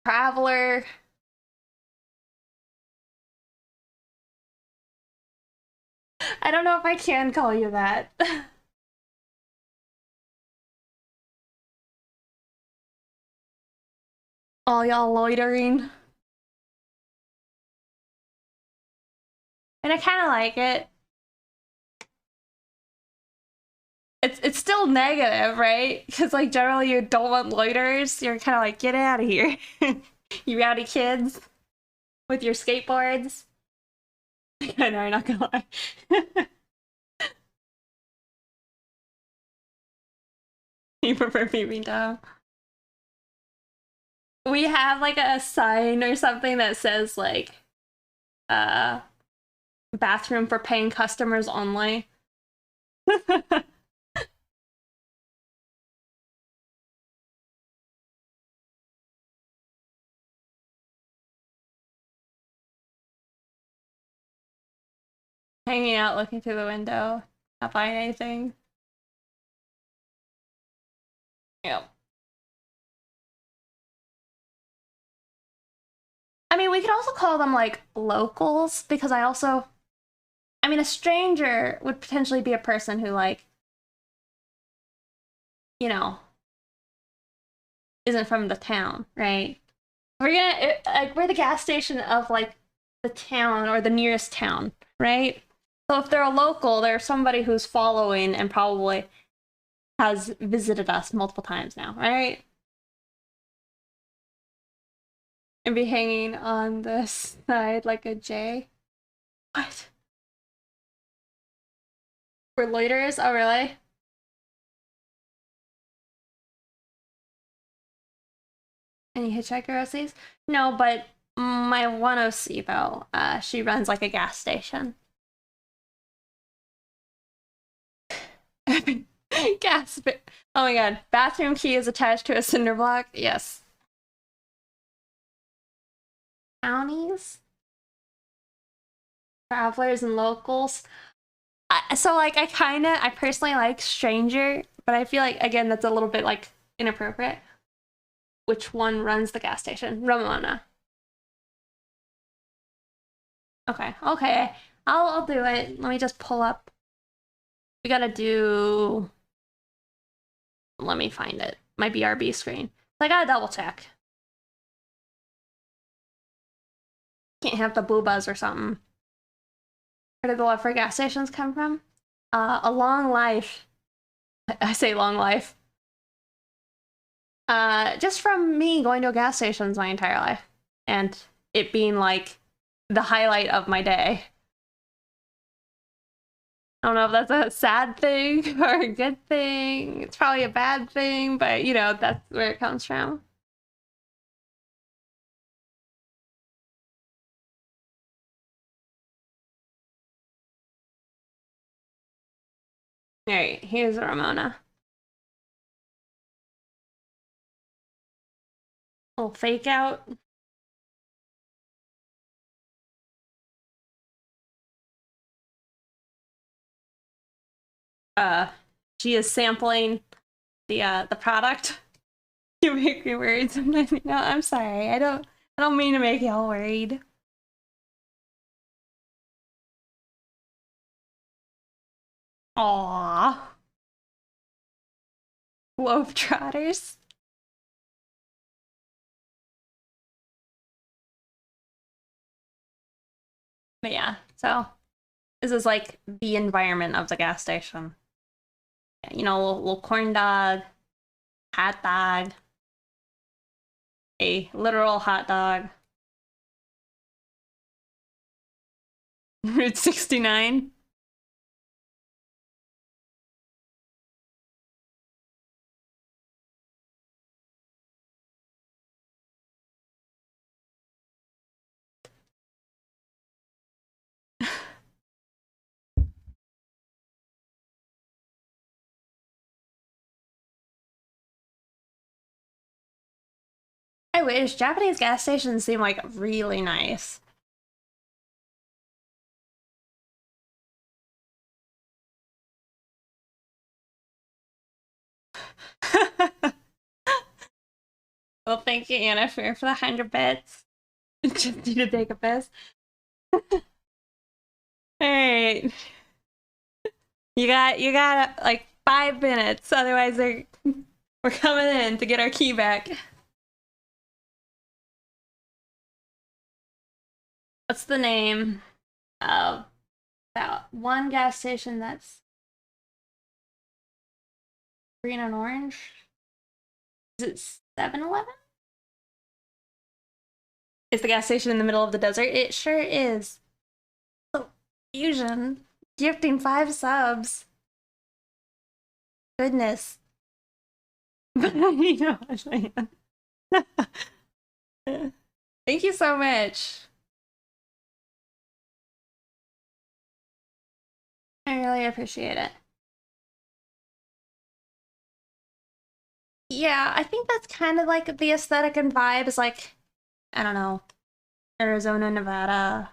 S1: traveler. I don't know if I can call you that. All y'all loitering. And I kind of like it. It's still negative, right? Because, like, generally you don't want loiterers. You're kind of like, get out of here. You rowdy kids with your skateboards. I know, I'm not gonna lie. You prefer peeping Tom? We have, like, a sign or something that says, like, bathroom for paying customers only. Hanging out, looking through the window, not buying anything. Yep. I mean, we could also call them, like, locals, because I mean, a stranger would potentially be a person who, like, you know, isn't from the town, right? Like, we're the gas station of, like, the town or the nearest town, right? So if they're a local, they're somebody who's following and probably has visited us multiple times now, right? And be hanging on the side like a J. What? For loiterers? Oh, really? Any hitchhiker OCs? No, but my one OC though, she runs like a gas station. Gas. Oh my god. Bathroom key is attached to a cinder block. Yes. Counties? Travelers and locals. So like I personally like stranger, but I feel like again that's a little bit like inappropriate. Which one runs the gas station? Ramona. Okay, okay. I'll do it. Let me just pull up. We gotta do. Let me find it. My BRB screen. I gotta double check. Can't have the boobas or something. Where did the love for gas stations come from? A long life. I say long life. Just from me going to gas stations my entire life. And it being like the highlight of my day. I don't know if that's a sad thing or a good thing. It's probably a bad thing, but you know, that's where it comes from. Alright, here's Ramona. Little fake out. She is sampling the product. You make me worried sometimes. No, I'm sorry. I don't mean to make y'all worried. Aww. Globetrotters. But yeah, so this is like the environment of the gas station. You know, little corn dog, hot dog, a literal hot dog. Route 69. I wish Japanese gas stations seem like really nice. Well, thank you, Anna, for the 100 bits. Just need to take a piss. Alright. You got like 5 minutes, otherwise we're coming in to get our key back. What's the name of that one gas station that's green and orange? Is it 7-Eleven? Is the gas station in the middle of the desert? It sure is. Oh, Fusion gifting 5 subs. Goodness. You know, thank you so much. I really appreciate it. Yeah, I think that's kind of like the aesthetic and vibe is like, I don't know, Arizona, Nevada.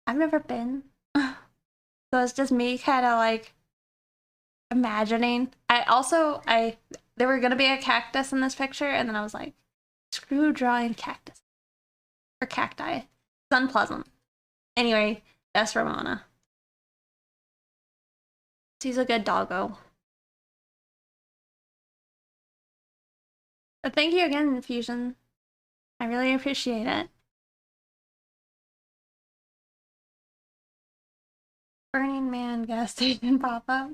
S1: I've never been. So it's just me kind of like imagining. There were gonna be a cactus in this picture, and then I was like, screw drawing cactus. Or cacti. It's unpleasant. Anyway, that's Ramona. She's a good doggo. But thank you again, Fusion. I really appreciate it. Burning Man gas station pop-up.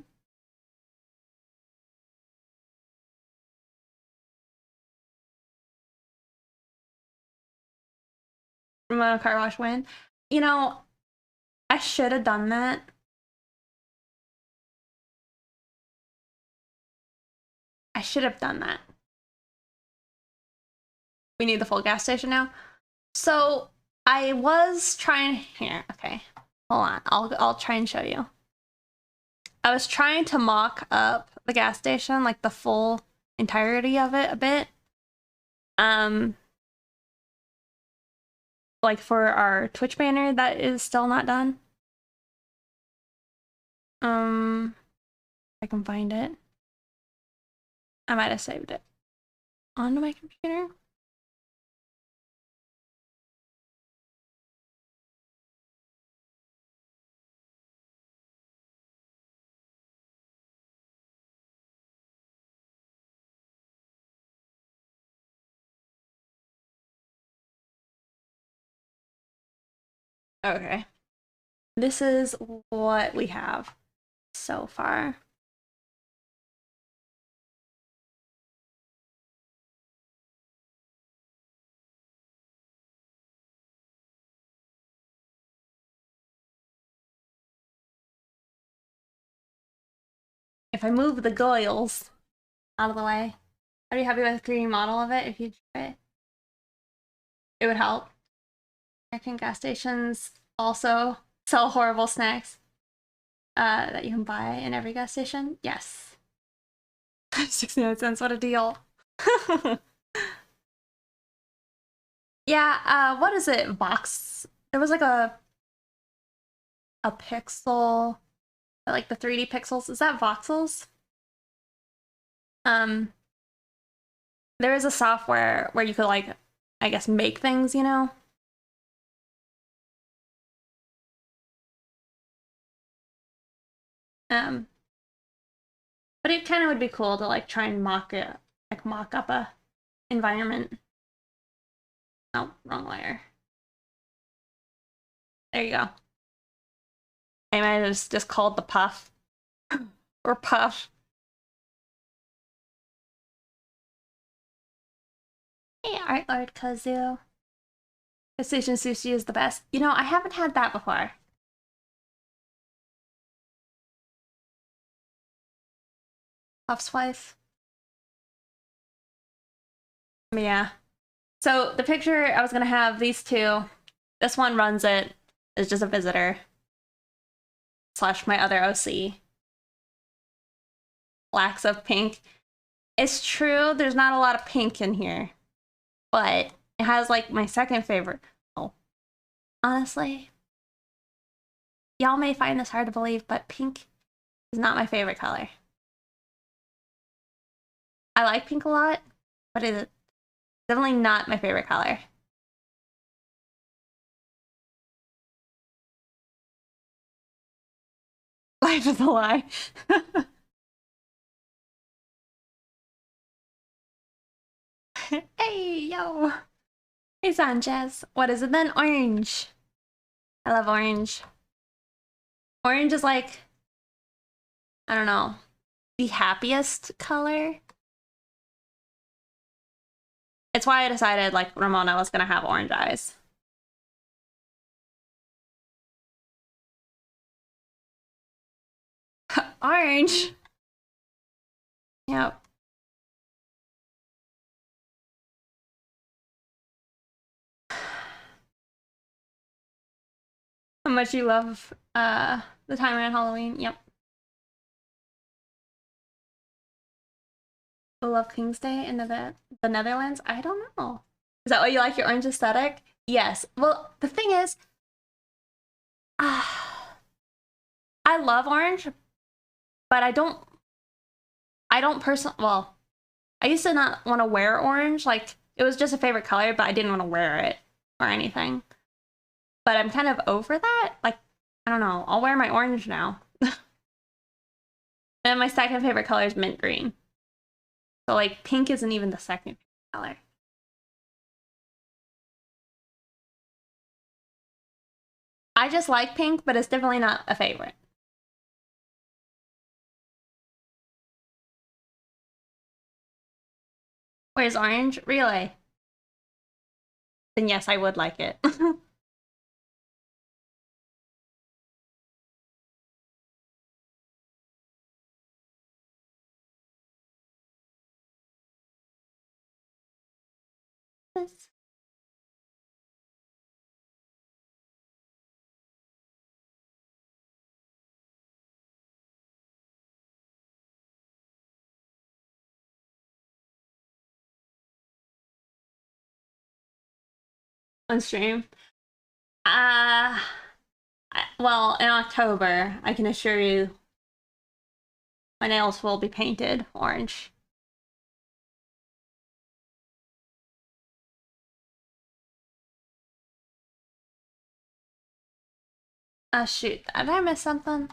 S1: Ramona car wash win. You know, I should have done that. I should have done that. We need the full gas station now. So I was trying here. Okay, hold on. I'll try and show you. I was trying to mock up the gas station, like the full entirety of it a bit. Like for our Twitch banner that is still not done. I can find it. I might have saved it onto my computer. Okay. This is what we have so far. If I move the goils out of the way, I'd be happy with a 3D model of it if you try it. It would help. American gas stations also sell horrible snacks that you can buy in every gas station. Yes. 69 cents, what a deal. Yeah, what is it? Vox. There was like a pixel, like the 3D pixels. Is that voxels? There is a software where you could, like, I guess, make things, you know? But it kind of would be cool to, like, try and mock it, like, mock up a environment. Oh, wrong layer. There you go. I might have just called the puff. Or puff. Hey, Art Lord Kazu. Station sushi is the best. You know, I haven't had that before. Puff's wife. Yeah. So the picture, I was gonna have these two. This one runs it, is just a visitor. Slash my other OC. Lacks of pink. It's true, there's not a lot of pink in here. But it has, like, my second favorite. Oh. Honestly, y'all may find this hard to believe, but pink is not my favorite color. I like pink a lot, but it is definitely not my favorite color. Life is a lie. Hey, yo. Hey, Sanchez. What is it then? Orange. I love orange. Orange is like, I don't know, the happiest color. It's why I decided, like, Ramona was gonna have orange eyes. Orange. Yep. How much you love the time around Halloween. Yep. I love King's Day in the Netherlands. I don't know. Is that why you like your orange aesthetic? Yes. Well, the thing is, I love orange, but I don't personally, well, I used to not want to wear orange. Like, it was just a favorite color, but I didn't want to wear it or anything. But I'm kind of over that. Like, I don't know. I'll wear my orange now. And my second favorite color is mint green. So, like, pink isn't even the second color. I just like pink, but it's definitely not a favorite. Where's orange? Really? Then yes, I would like it. On stream. Uh, well, in October, I can assure you my nails will be painted orange. Shoot, did I miss something?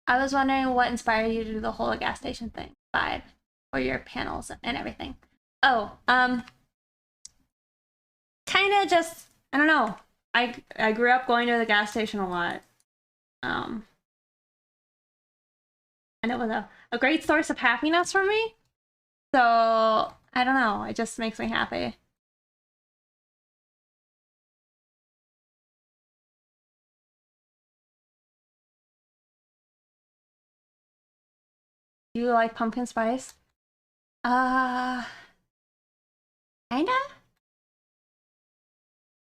S1: I was wondering what inspired you to do the whole gas station thing side for your panels and everything. Oh, kind of just, I don't know. I grew up going to the gas station a lot. And it was a great source of happiness for me. So, I don't know. It just makes me happy. Do you like pumpkin spice? Kinda?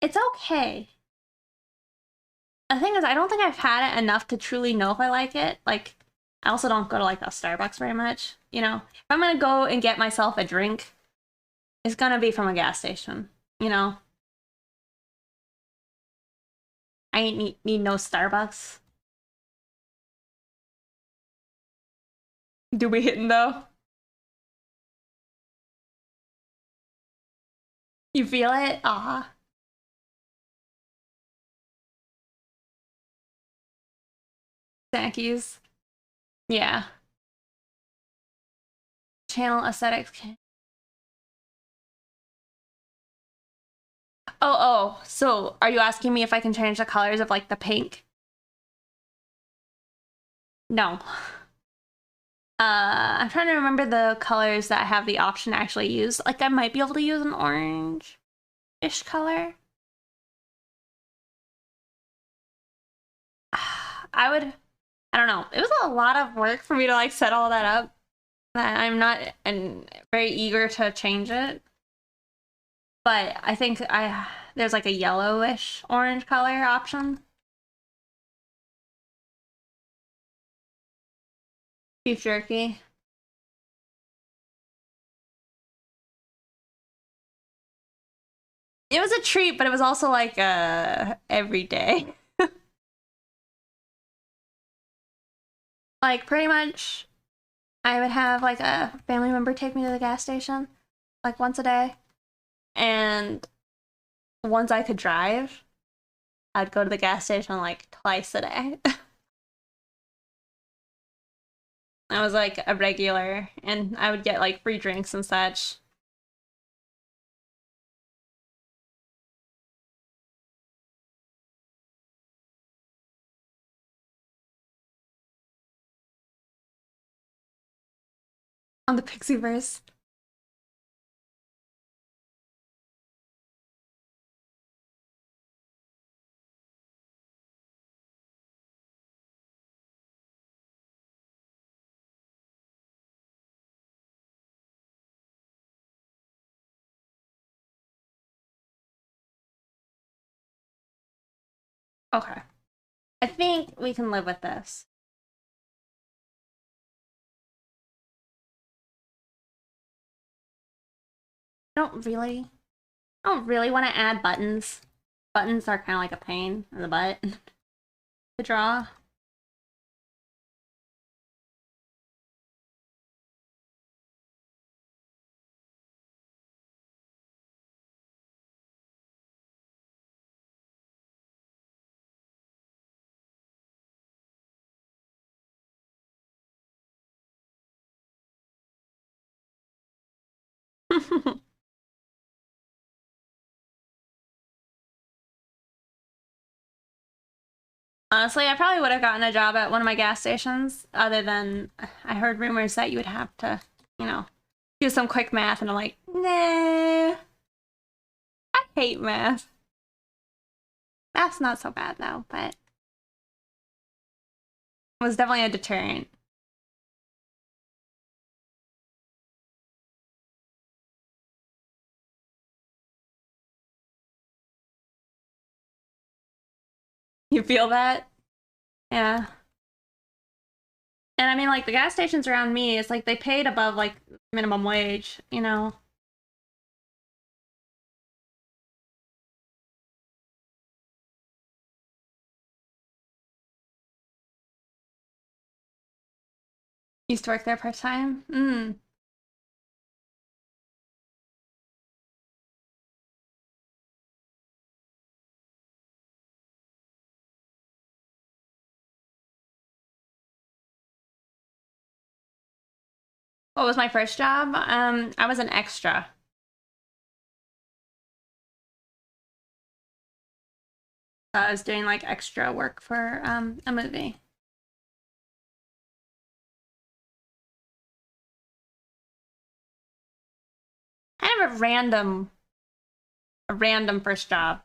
S1: It's okay. The thing is, I don't think I've had it enough to truly know if I like it. Like, I also don't go to like a Starbucks very much, you know? If I'm gonna go and get myself a drink, it's gonna be from a gas station, you know? I ain't need no Starbucks. Do we hitting though? You feel it? Ah. Snackies. Yeah. Channel aesthetics. Oh, so are you asking me if I can change the colors of like the pink? No. I'm trying to remember the colors that I have the option to actually use. Like I might be able to use an orange-ish color. I don't know. It was a lot of work for me to like set all that up. I'm not very eager to change it. But I think there's like a yellowish orange color option. Beef jerky. It was a treat, but it was also like every day. Like pretty much I would have like a family member take me to the gas station like once a day. And once I could drive, I'd go to the gas station like twice a day. I was like a regular and I would get like free drinks and such. On the Pixieverse. Okay. I think we can live with this. I don't really want to add buttons. Buttons are kind of like a pain in the butt to draw. Honestly, I probably would have gotten a job at one of my gas stations, other than I heard rumors that you would have to you know, do some quick math, and I'm like, nah, I hate math. Math's not so bad though, but it was definitely a deterrent. You feel that? Yeah. And I mean, like, the gas stations around me, it's like they paid above, like, minimum wage, you know? Used to work there part-time. What was my first job? I was an extra. So I was doing, like, extra work for, a movie. Kind of a random first job.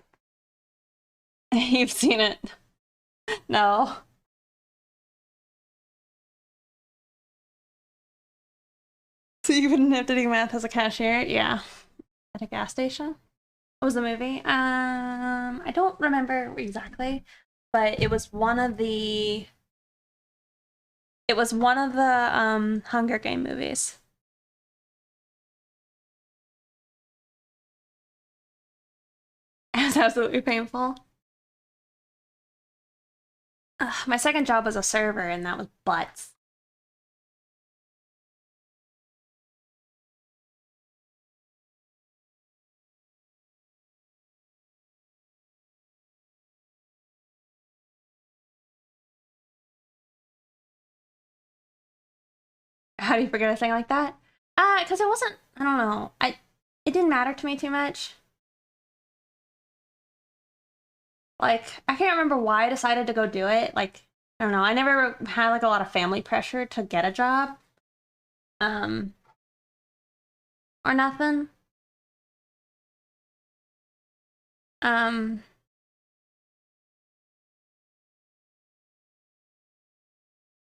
S1: You've seen it. No. So you wouldn't have to do math as a cashier? Yeah. At a gas station? What was the movie? I don't remember exactly, but it was one of the Hunger Game movies. It was absolutely painful. My second job was a server, and that was butts. How do you forget a thing like that? Because it wasn't. I don't know. It didn't matter to me too much. Like, I can't remember why I decided to go do it. Like, I don't know. I never had like a lot of family pressure to get a job. Um, or nothing. Um,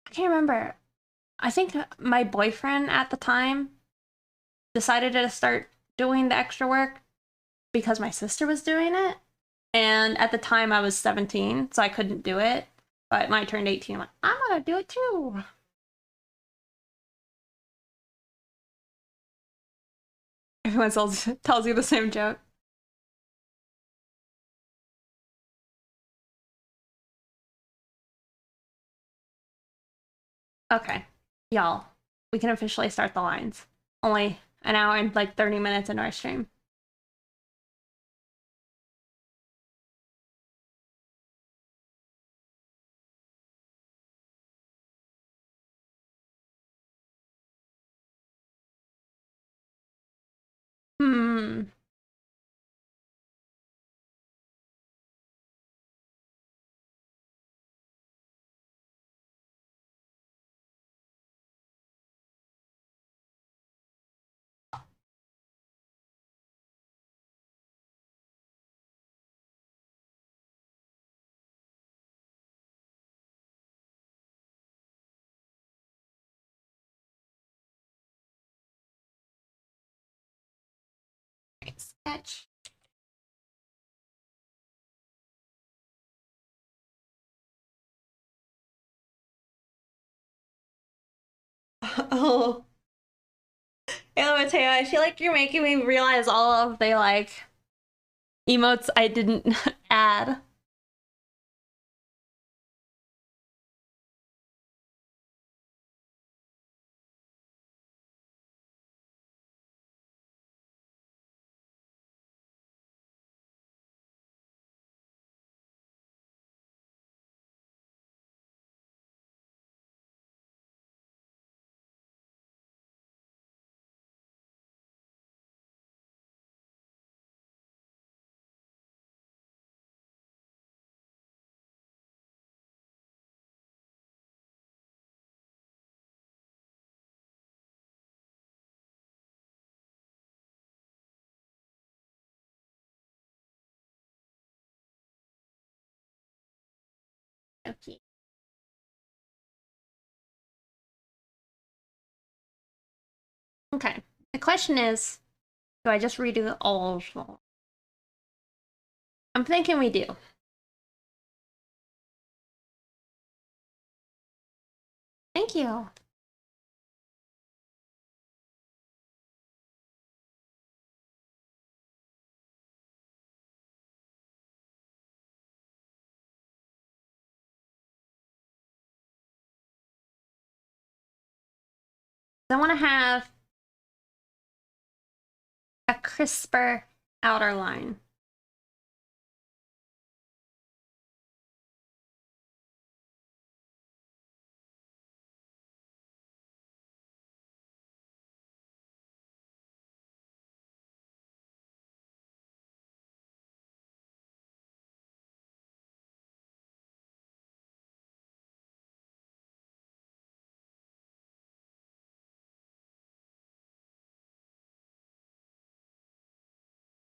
S1: I can't remember. I think my boyfriend at the time decided to start doing the extra work because my sister was doing it. And at the time I was 17, so I couldn't do it. But when I turned 18, I'm like, I'm gonna do it too. Everyone tells you the same joke. Okay, y'all, we can officially start the lines. Only an hour and like 30 minutes into our stream. Hmm. Sketch. Oh, hey, Mateo, I feel like you're making me realize all of the like emotes I didn't add. Okay. Okay. The question is, do I just redo all of them? I'm thinking we do. Thank you. I want to have a crisper outer line.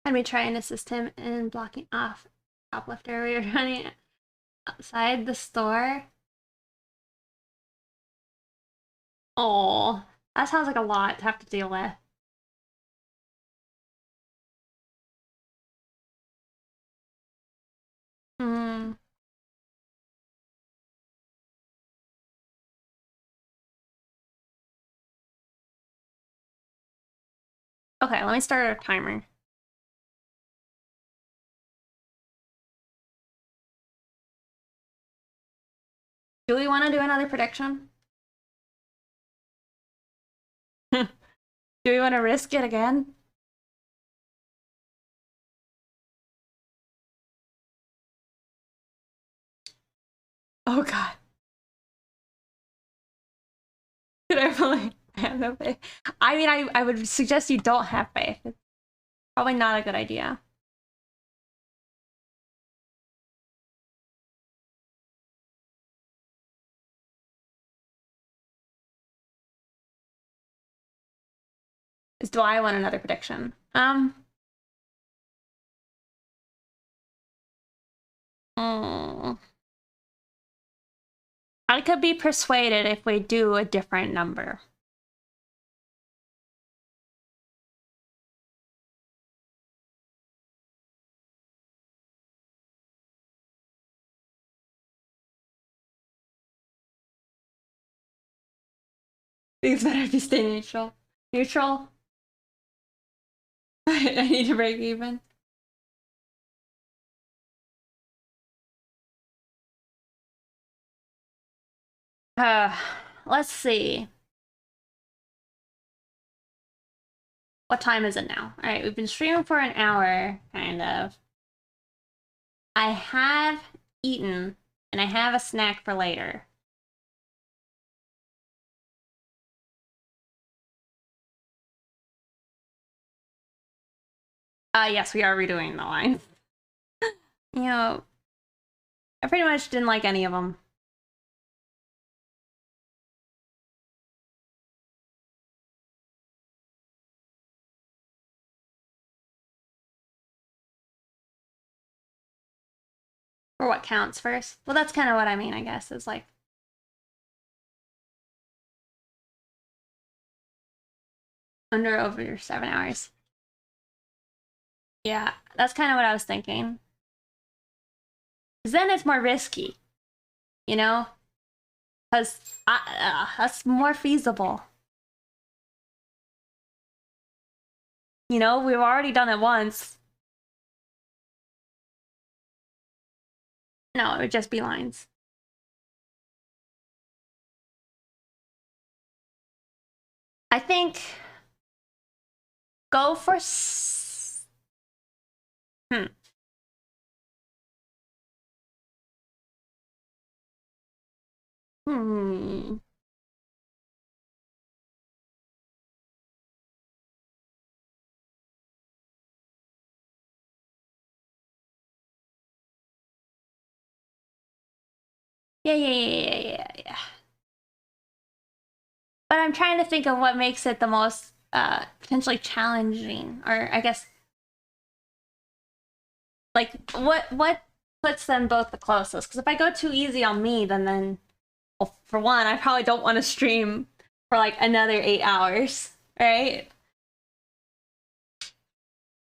S1: Had me try and assist him in blocking off shoplifter. We were running outside the store. Oh, that sounds like a lot to have to deal with. Hmm. Okay, let me start a timer. Do we want to do another prediction? Do we want to risk it again? Oh god. Did I really have no faith? I mean, I would suggest you don't have faith. It's probably not a good idea. Do I want another prediction? I could be persuaded if we do a different number. Things better be stay neutral. Neutral? I need to break even. Uh, let's see. What time is it now? All right, we've been streaming for an hour, kind of. I have eaten, and I have a snack for later. Yes, we are redoing the line. You know, I pretty much didn't like any of them. Or what counts first. Well, that's kind of what I mean, I guess, is like... Under over 7 hours. Yeah, that's kind of what I was thinking. Because then it's more risky, you know? Because that's more feasible. You know, we've already done it once. No, it would just be lines. I think... Go for... Hmm. Yeah. But I'm trying to think of what makes it the most potentially challenging, or I guess like what puts them both the closest. Because if I go too easy on me, then well, for one, I probably don't want to stream for like another 8 hours, right?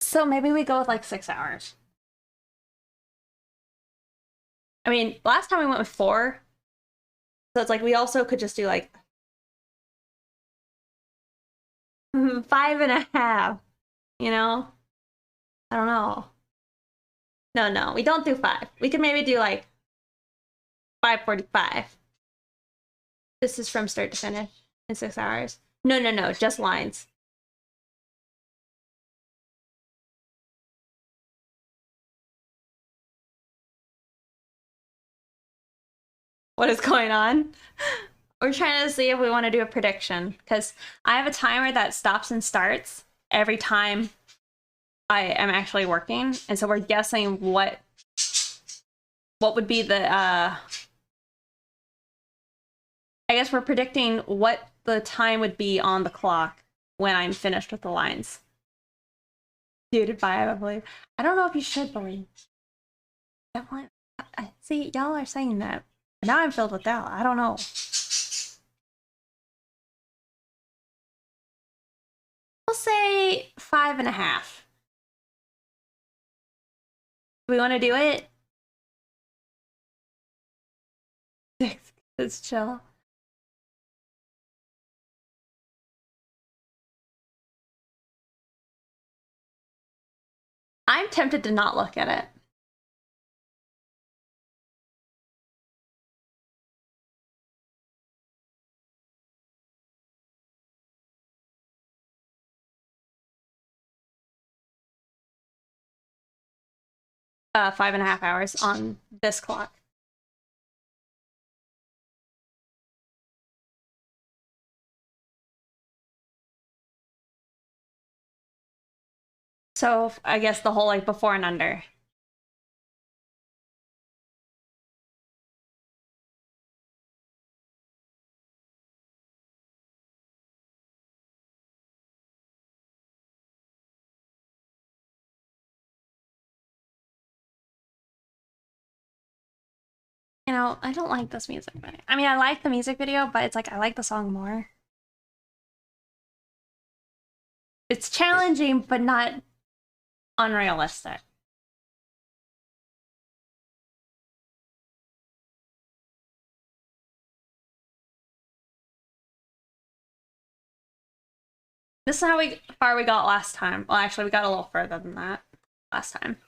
S1: So maybe we go with like 6 hours. I mean, last time we went with 4. So it's like we also could just do like 5.5, you know? I don't know. No, we don't do 5. We could maybe do like 5:45. This is from start to finish in 6 hours. No, just lines. What is going on? We're trying to see if we want to do a prediction, because I have a timer that stops and starts every time I am actually working, and so we're guessing what would be the I guess we're predicting what the time would be on the clock when I'm finished with the lines. Muted by, I believe. I don't know if you should believe. See, y'all are saying that. Now I'm filled with doubt. I don't know. We'll say 5.5. We want to do it? 6. It's chill. I'm tempted to not look at it. Uh, 5.5 hours on this clock. So I guess the whole like before and under. You know, I don't like this music video. I mean, I like the music video, but it's like I like the song more. It's challenging, but not unrealistic. This is how far we got last time. Well, actually, we got a little further than that last time.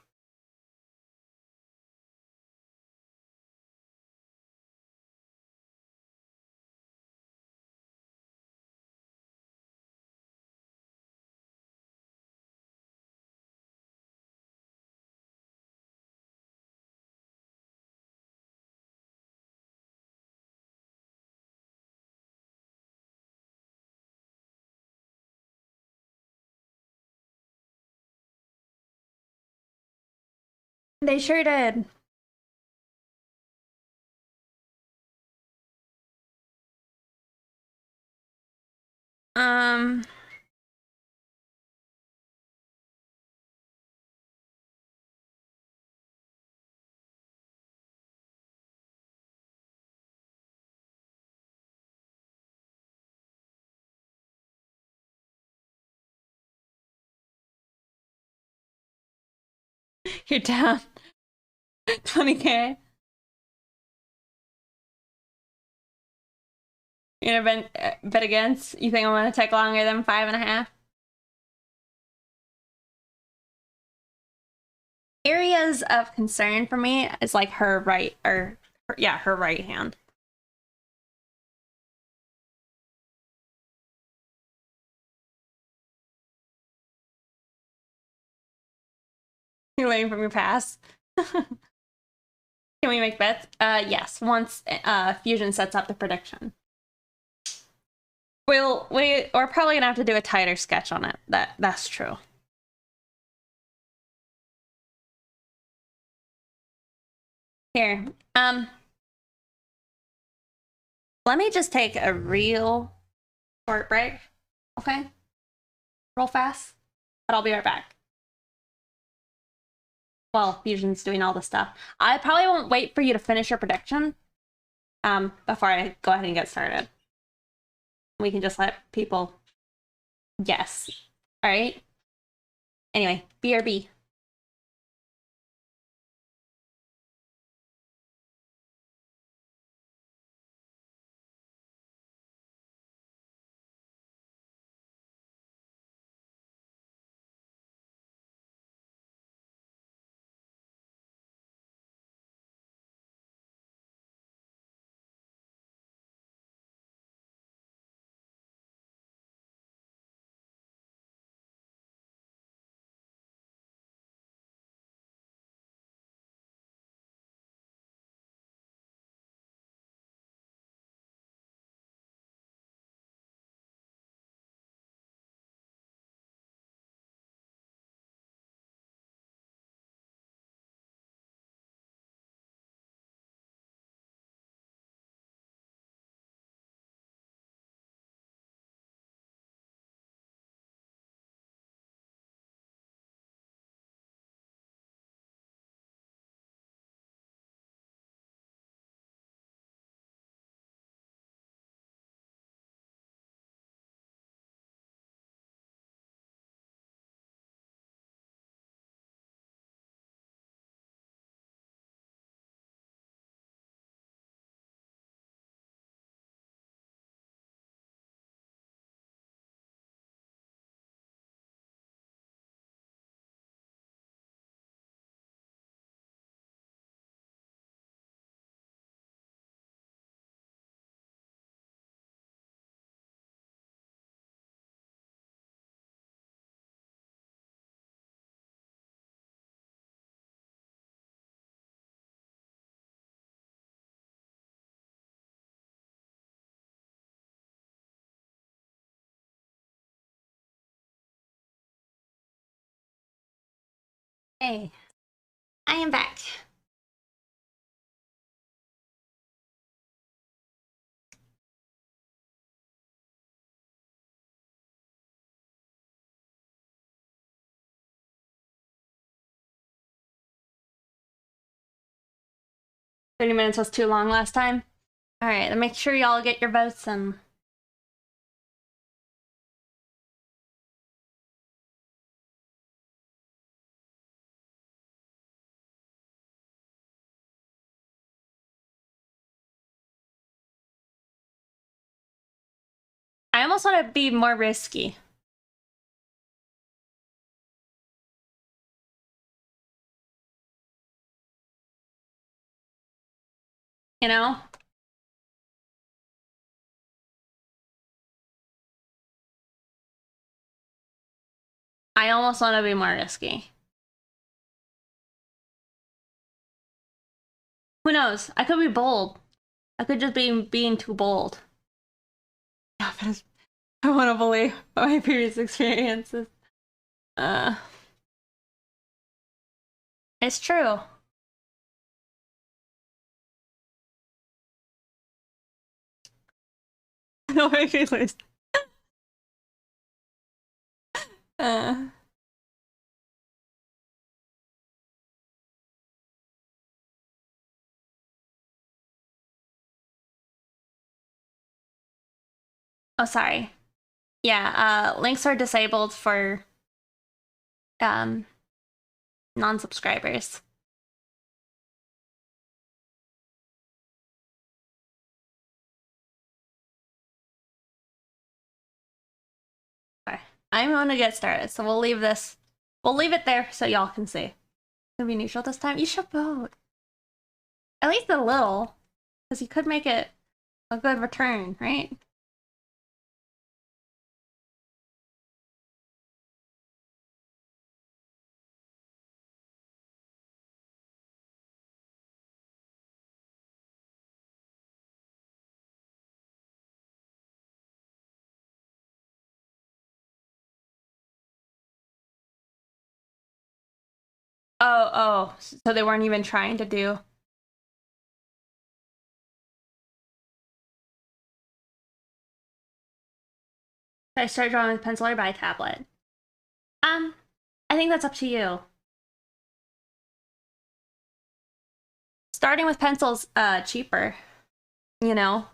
S1: They sure did. Um, you're down 20K. You're gonna bet against? You think I'm gonna take longer than 5.5? Areas of concern for me is like her right, or yeah, her right hand. You're waiting for me to pass. Can we make bets? Yes, once Fusion sets up the prediction. We're probably gonna have to do a tighter sketch on it. That's true. Here, let me just take a real short break, okay? Real fast, but I'll be right back. Well, Fusion's doing all the stuff. I probably won't wait for you to finish your prediction before I go ahead and get started. We can just let people guess. All right? Anyway, BRB. Hey, I am back. $30 was too long last time. All right, then make sure y'all get your votes and. I almost want to be more risky. You know? I almost want to be more risky. Who knows? I could be bold. I could just be being too bold. Yeah, but I want to believe my previous experiences. It's true. No, I feel lose. Uh. Oh, sorry. Yeah, links are disabled for non-subscribers. Okay. I'm gonna get started, so we'll leave this. We'll leave it there so y'all can see. It's gonna be neutral this time. You should vote. At least a little. Because you could make it a good return, right? Oh, so they weren't even trying to do. Should I start drawing with pencil or by tablet? I think that's up to you. starting with pencils cheaper, you know.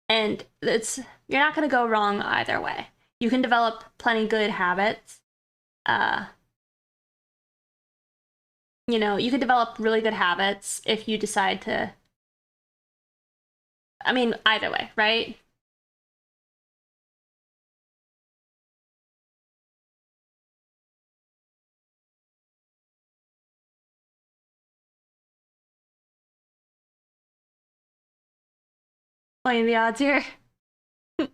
S1: And you're not going to go wrong either way. You can develop plenty good habits. You know, you could develop really good habits if you decide to. I mean, either way, right? Playing the odds here. Well,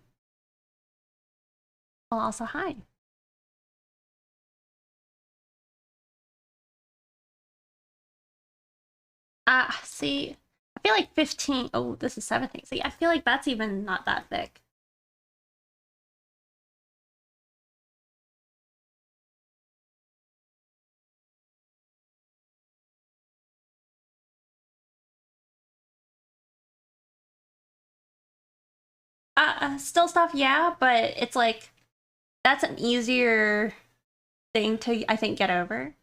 S1: also, hi. See, I feel like 15. Oh, this is 17. See, I feel like that's even not that thick. Still stuff, yeah, but it's like that's an easier thing to, I think, get over.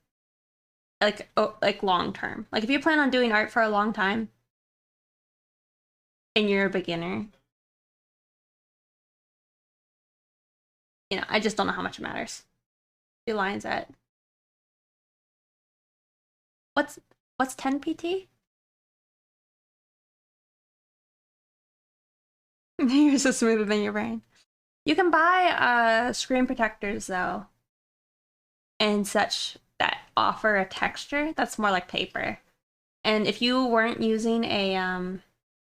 S1: Like long term. Like if you plan on doing art for a long time and you're a beginner, you know, I just don't know how much it matters. The lines at what's 10 PT? You're so smoother than your brain. You can buy screen protectors though, and such that offer a texture that's more like paper. And if you weren't using a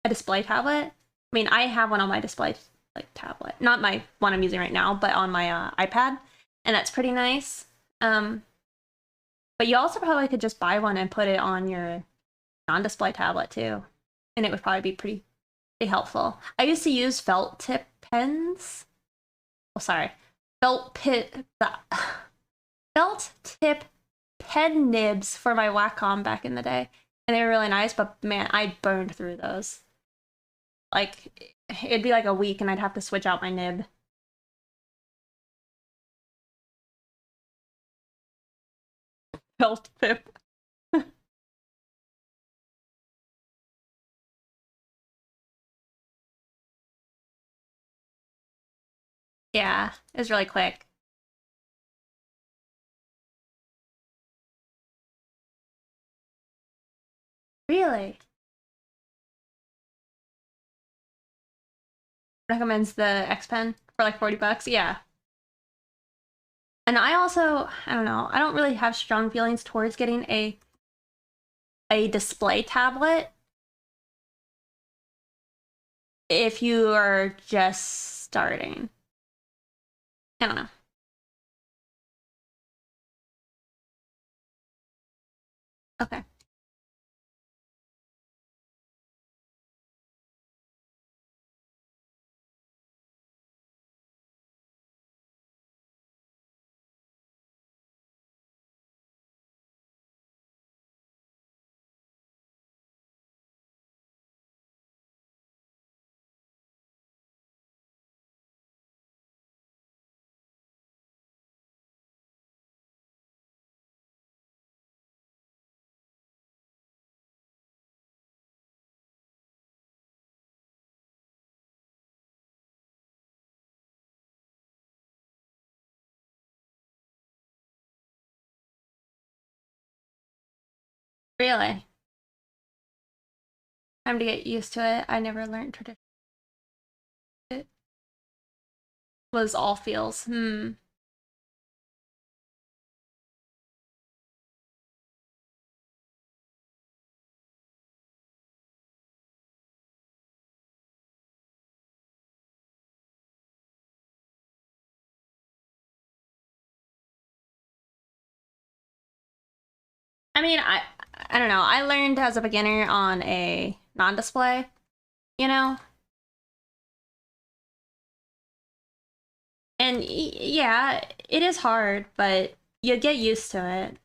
S1: display tablet, I mean, I have one on my display like tablet, not my one I'm using right now, but on my iPad, and that's pretty nice. But you also probably could just buy one and put it on your non-display tablet too, and it would probably be pretty helpful. I used to use felt tip pens. Oh, sorry, felt pit felt tip pen nibs for my Wacom back in the day, and they were really nice. But man, I burned through those. Like it'd be like a week, and I'd have to switch out my nib. Felt tip. Yeah, it was really quick. Really recommends the X Pen for like 40 bucks. Yeah. And I also, I don't know, I don't really have strong feelings towards getting a display tablet if you are just starting. I don't know. Okay. Really? Time to get used to it. I never learned tradition. It was all feels. Hmm. I mean, I don't know. I learned as a beginner on a non-display, you know? And yeah, it is hard, but you get used to it.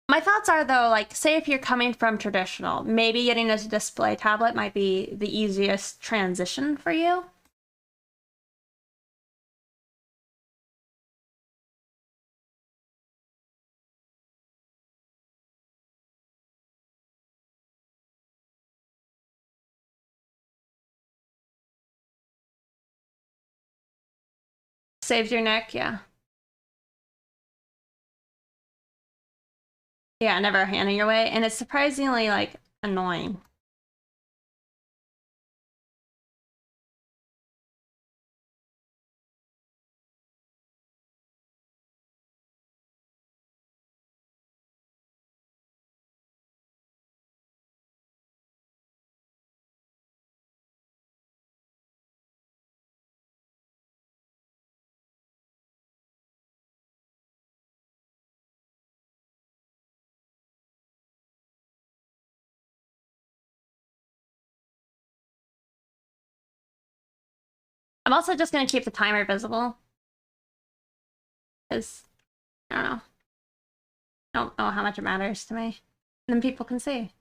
S1: My thoughts are though, like, say if you're coming from traditional, maybe getting a display tablet might be the easiest transition for you. Saves your neck, yeah. Yeah, never a hand in your way, and it's surprisingly, like, annoying. I'm also just gonna keep the timer visible, because, I don't know. I don't know how much it matters to me. And then people can see.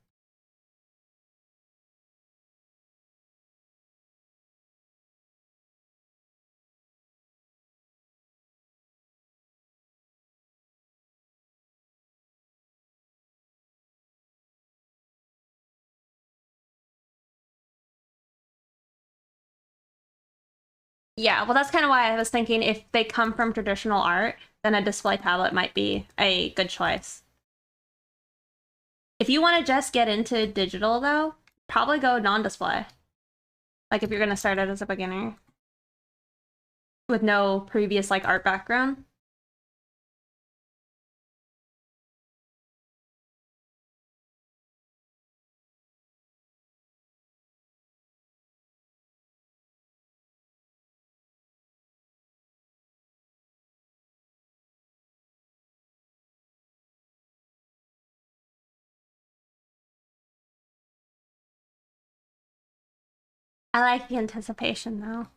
S1: Yeah, well, that's kind of why I was thinking if they come from traditional art, then a display tablet might be a good choice. If you want to just get into digital, though, probably go non-display. Like if you're going to start out as a beginner with no previous like art background. I like the anticipation though.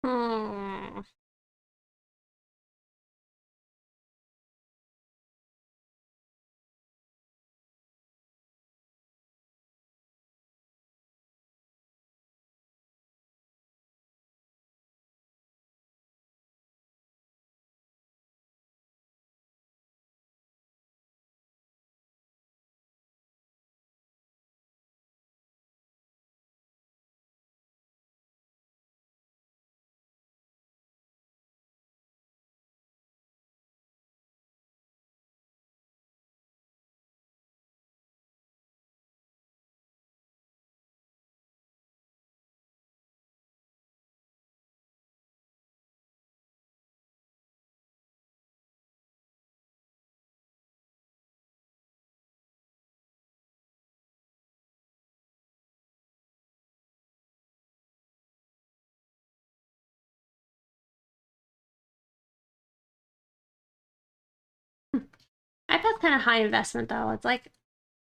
S1: Hmm. iPad's kind of high investment though. It's like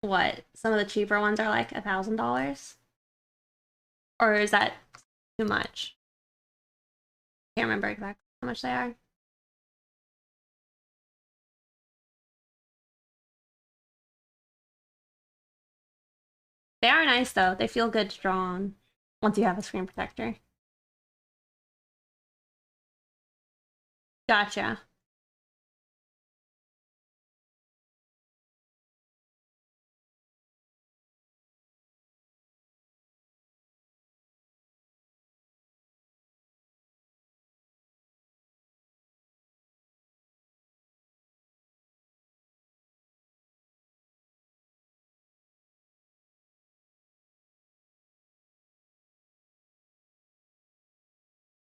S1: what? Some of the cheaper ones are like $1,000, or is that too much? Can't remember exactly how much they are. They are nice though. They feel good to draw on once you have a screen protector. Gotcha.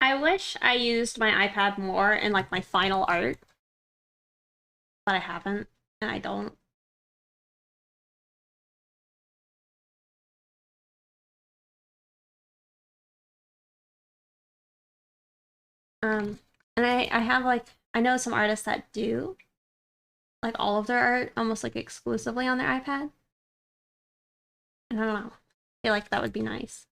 S1: I wish I used my iPad more in like my final art, but I haven't, and I don't. And I have like, I know some artists that do like all of their art almost like exclusively on their iPad. And I don't know. I feel like that would be nice.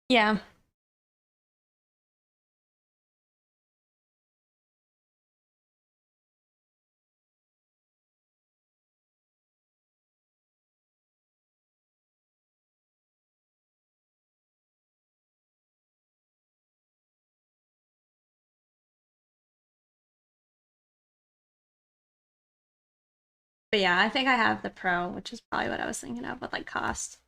S1: Yeah. But yeah, I think I have the Pro, which is probably what I was thinking of with like cost.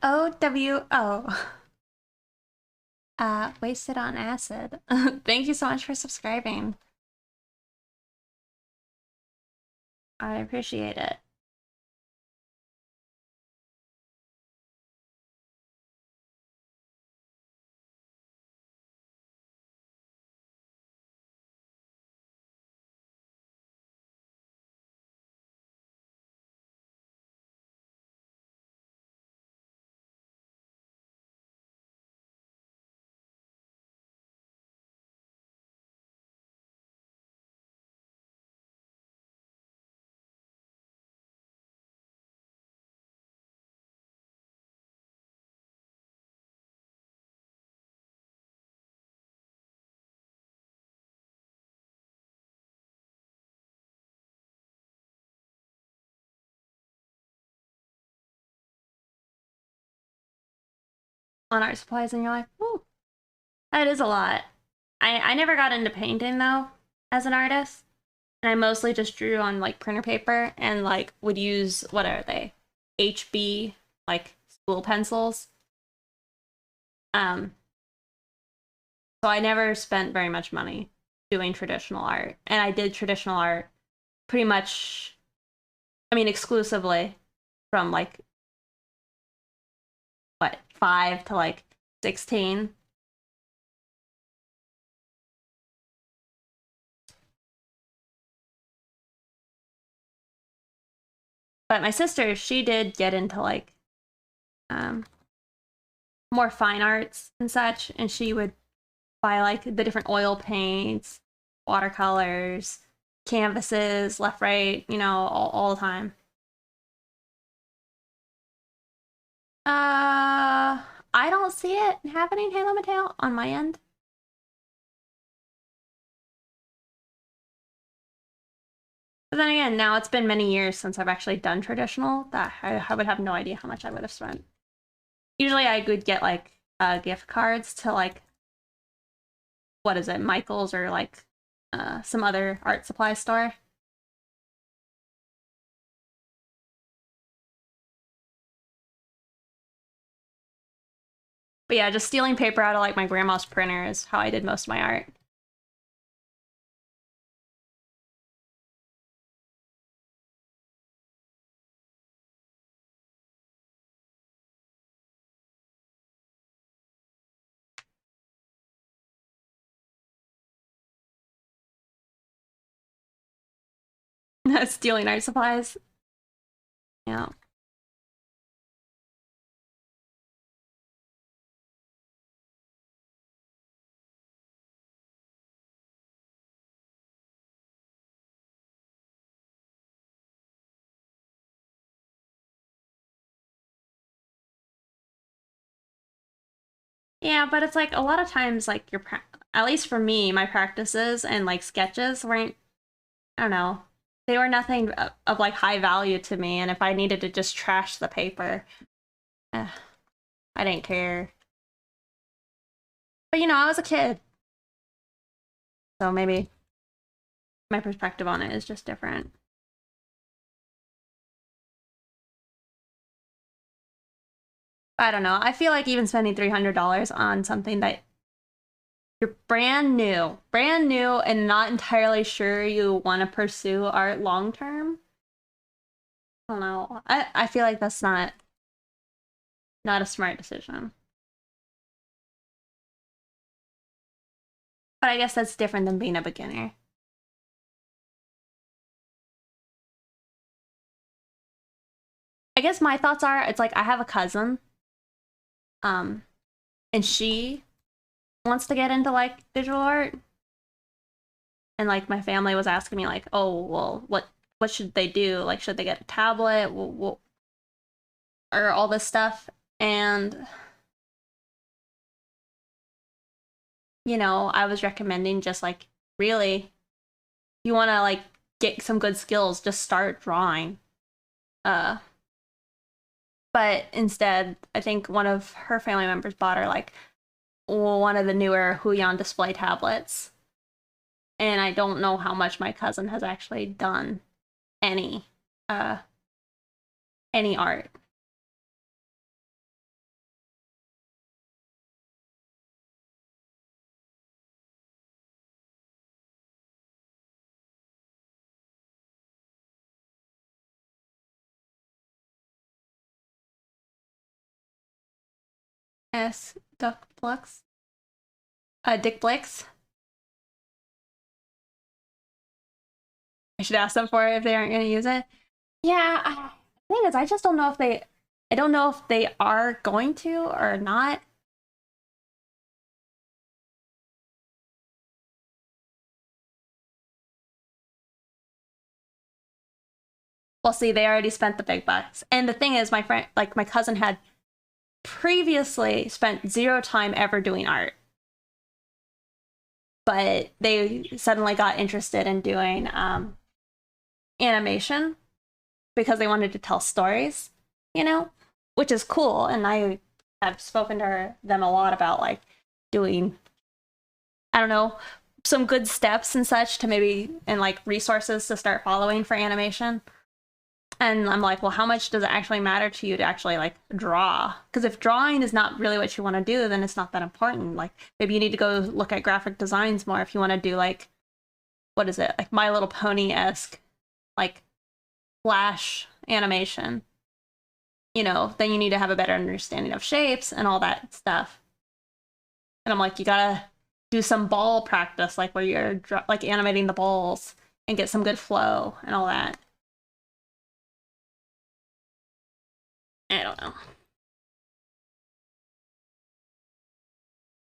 S1: OWO. Wasted on acid. Thank you so much for subscribing. I appreciate it. On art supplies in your life. Ooh, that is a lot. I never got into painting though as an artist. And I mostly just drew on like printer paper and like would use what are they? HB like school pencils. Um so I never spent very much money doing traditional art. And I did traditional art pretty much I mean exclusively from like what 5 to like 16. But my sister, she did get into like um more fine arts and such, and she would buy like the different oil paints, watercolors, canvases, left, right, you know, all the time. I don't see it happening, Halo Mateo, on my end. But then again, now it's been many years since I've actually done traditional that I would have no idea how much I would have spent. Usually I would get like gift cards to like, what is it, Michael's or like some other art supply store. But yeah, just stealing paper out of like my grandma's printer is how I did most of my art. Stealing art supplies. Yeah. Yeah, but it's like a lot of times, like at least for me, my practices and like sketches weren't, I don't know, they were nothing of like high value to me. And if I needed to just trash the paper, eh, I didn't care. But you know, I was a kid, so maybe my perspective on it is just different. I don't know. I feel like even spending $300 on something that you're brand new, and not entirely sure you want to pursue art long term. I don't know. I feel like that's not a smart decision. But I guess that's different than being a beginner. I guess my thoughts are it's like I have a cousin, um, and she wants to get into like digital art, and like my family was asking me like, oh well, what should they do? Like, should they get a tablet? Or all this stuff, and you know, I was recommending just like really, you want to like get some good skills, just start drawing. Uh, but instead, I think one of her family members bought her like one of the newer Huion display tablets, and I don't know how much my cousin has actually done any uh any art. S Duck Blux, Dick Blix. I should ask them for it if they aren't going to use it. Yeah, the thing is, I just don't know if they. I don't know if they are going to or not. Well, see, they already spent the big bucks. And the thing is, my friend, like my cousin, had previously spent zero time ever doing art, but they suddenly got interested in doing animation because they wanted to tell stories, you know, which is cool. And I have spoken to them a lot about like doing, I don't know, some good steps and such to maybe, and like resources to start following for animation. And I'm like, well, how much does it actually matter to you to actually like draw? Because if drawing is not really what you want to do, then it's not that important. Like maybe you need to go look at graphic designs more if you want to do like, what is it, like My Little Pony esque, like flash animation. You know, then you need to have a better understanding of shapes and all that stuff. And I'm like, you gotta do some ball practice, like where you're like animating the balls and get some good flow and all that. I don't know.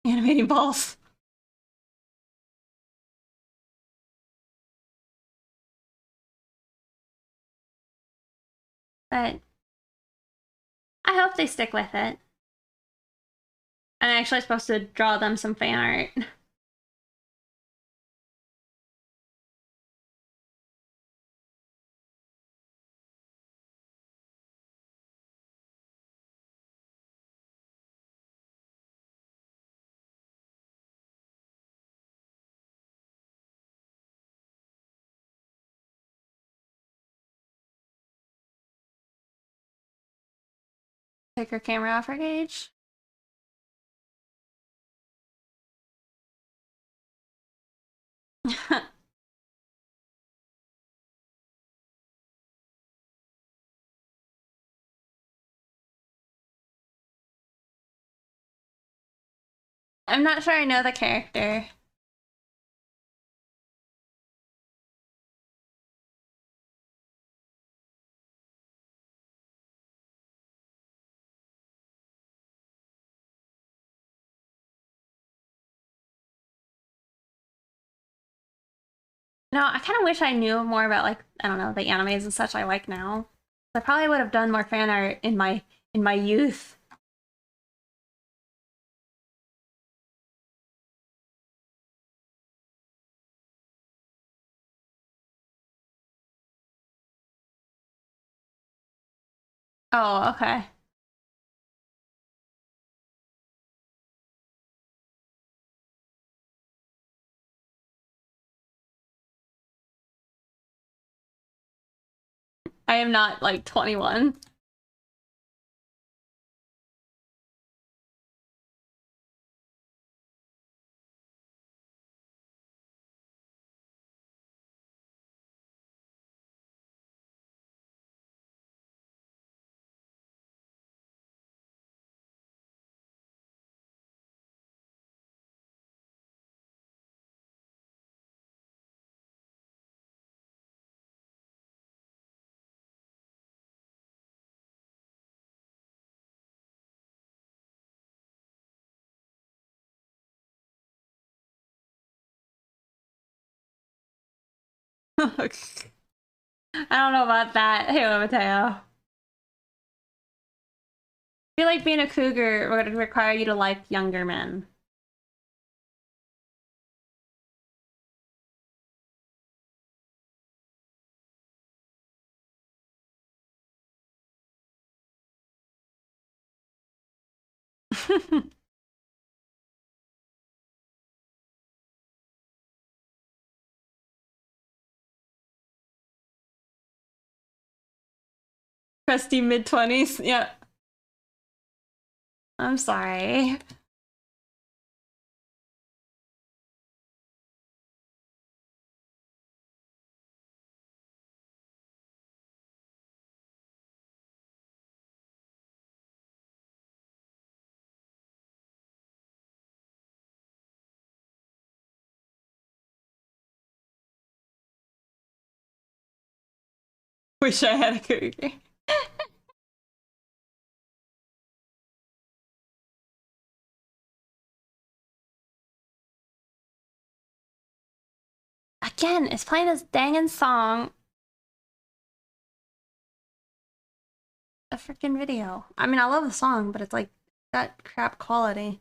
S1: Animating balls. But I hope they stick with it. I'm actually supposed to draw them some fan art. Take her camera off her cage. I'm not sure I know the character. No, I kind of wish I knew more about like I don't know the animes and such I like now. I probably would have done more fan art in my youth. Oh, okay. I am not like 21. I don't know about that. Hey, Mateo. I feel like being a cougar would require you to like younger men. Crusty mid-20s. Yeah. I'm sorry. Wish I had a cougar. Again, it's playing this dangin' song. A freaking video. I mean, I love the song, but it's like that crap quality.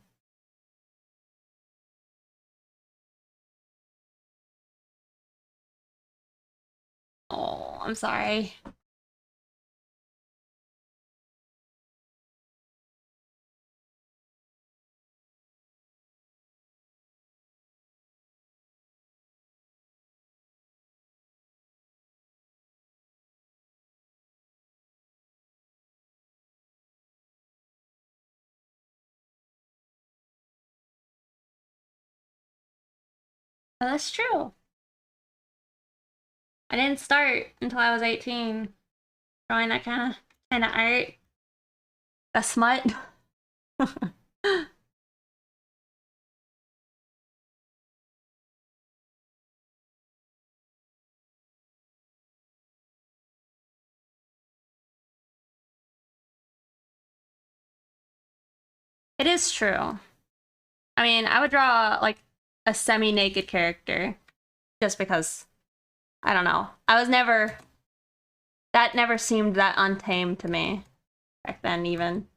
S1: Oh, I'm sorry. But that's true. I didn't start until I was 18 drawing that kind of art. That smut. It is true. I mean, I would draw like a semi-naked character just because I don't know. I was never that never seemed that untamed to me back then even.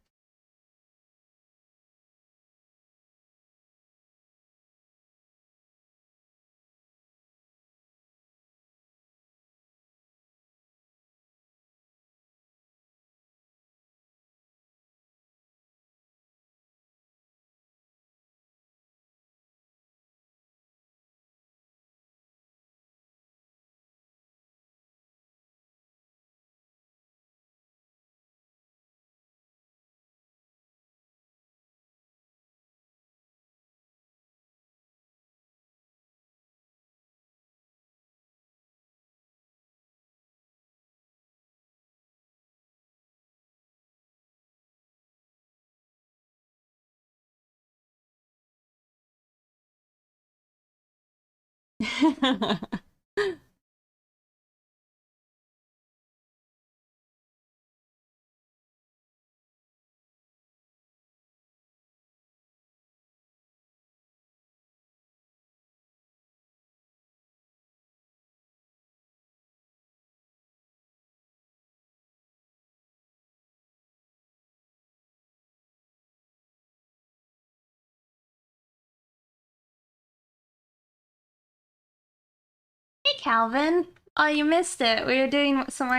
S1: Hey, Calvin. Oh, you missed it. We were doing some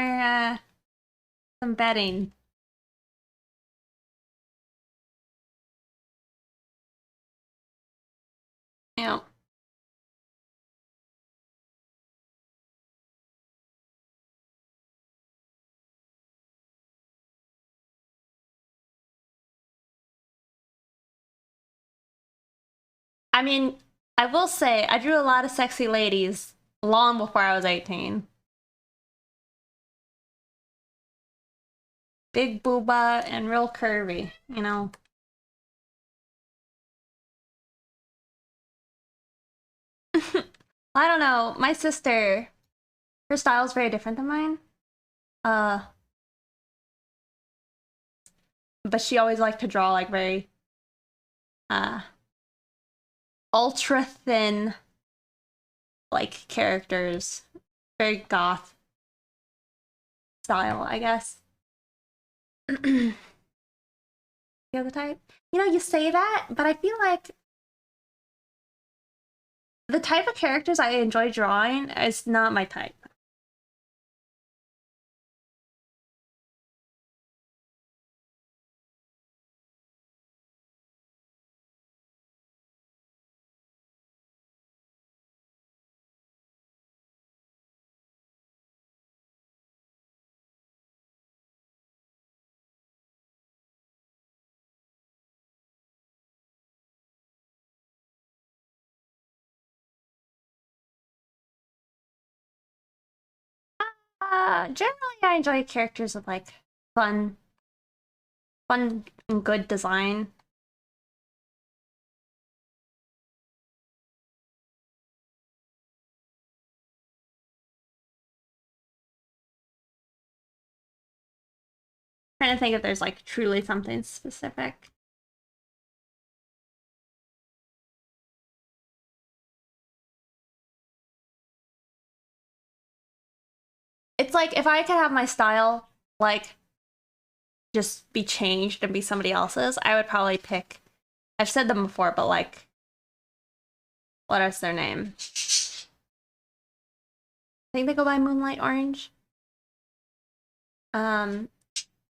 S1: betting. Yeah. I mean, I will say, I drew a lot of sexy ladies long before I was 18. Big booba and real curvy, you know? I don't know. My sister, her style is very different than mine. Uh, but she always liked to draw like very uh ultra thin like characters. Very goth style, I guess. You know the type? You know, you say that, but I feel like the type of characters I enjoy drawing is not my type. Generally I enjoy characters with like fun, fun and good design. Trying to think if there's like truly something specific. It's like if I could have my style like just be changed and be somebody else's, I would probably pick. I've said them before, but like, what is their name? I think they go by Moonlight Orange. Um,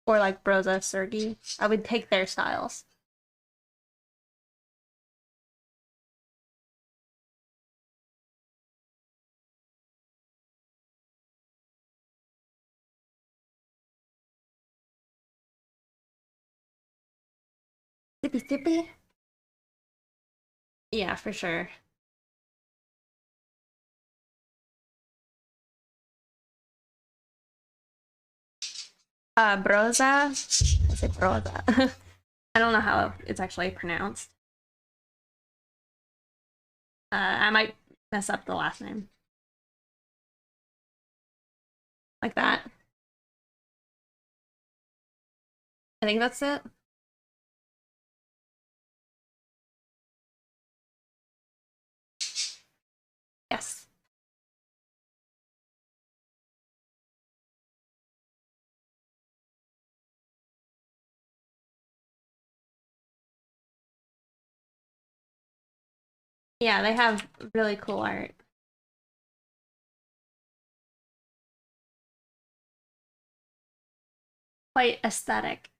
S1: or like Broza Sergi. I would take their styles. Sippy sippy? Yeah, for sure. Broza. I say Broza. I don't know how it's actually pronounced. I might mess up the last name. Like that. I think that's it. Yes. Yeah, they have really cool art. Quite aesthetic.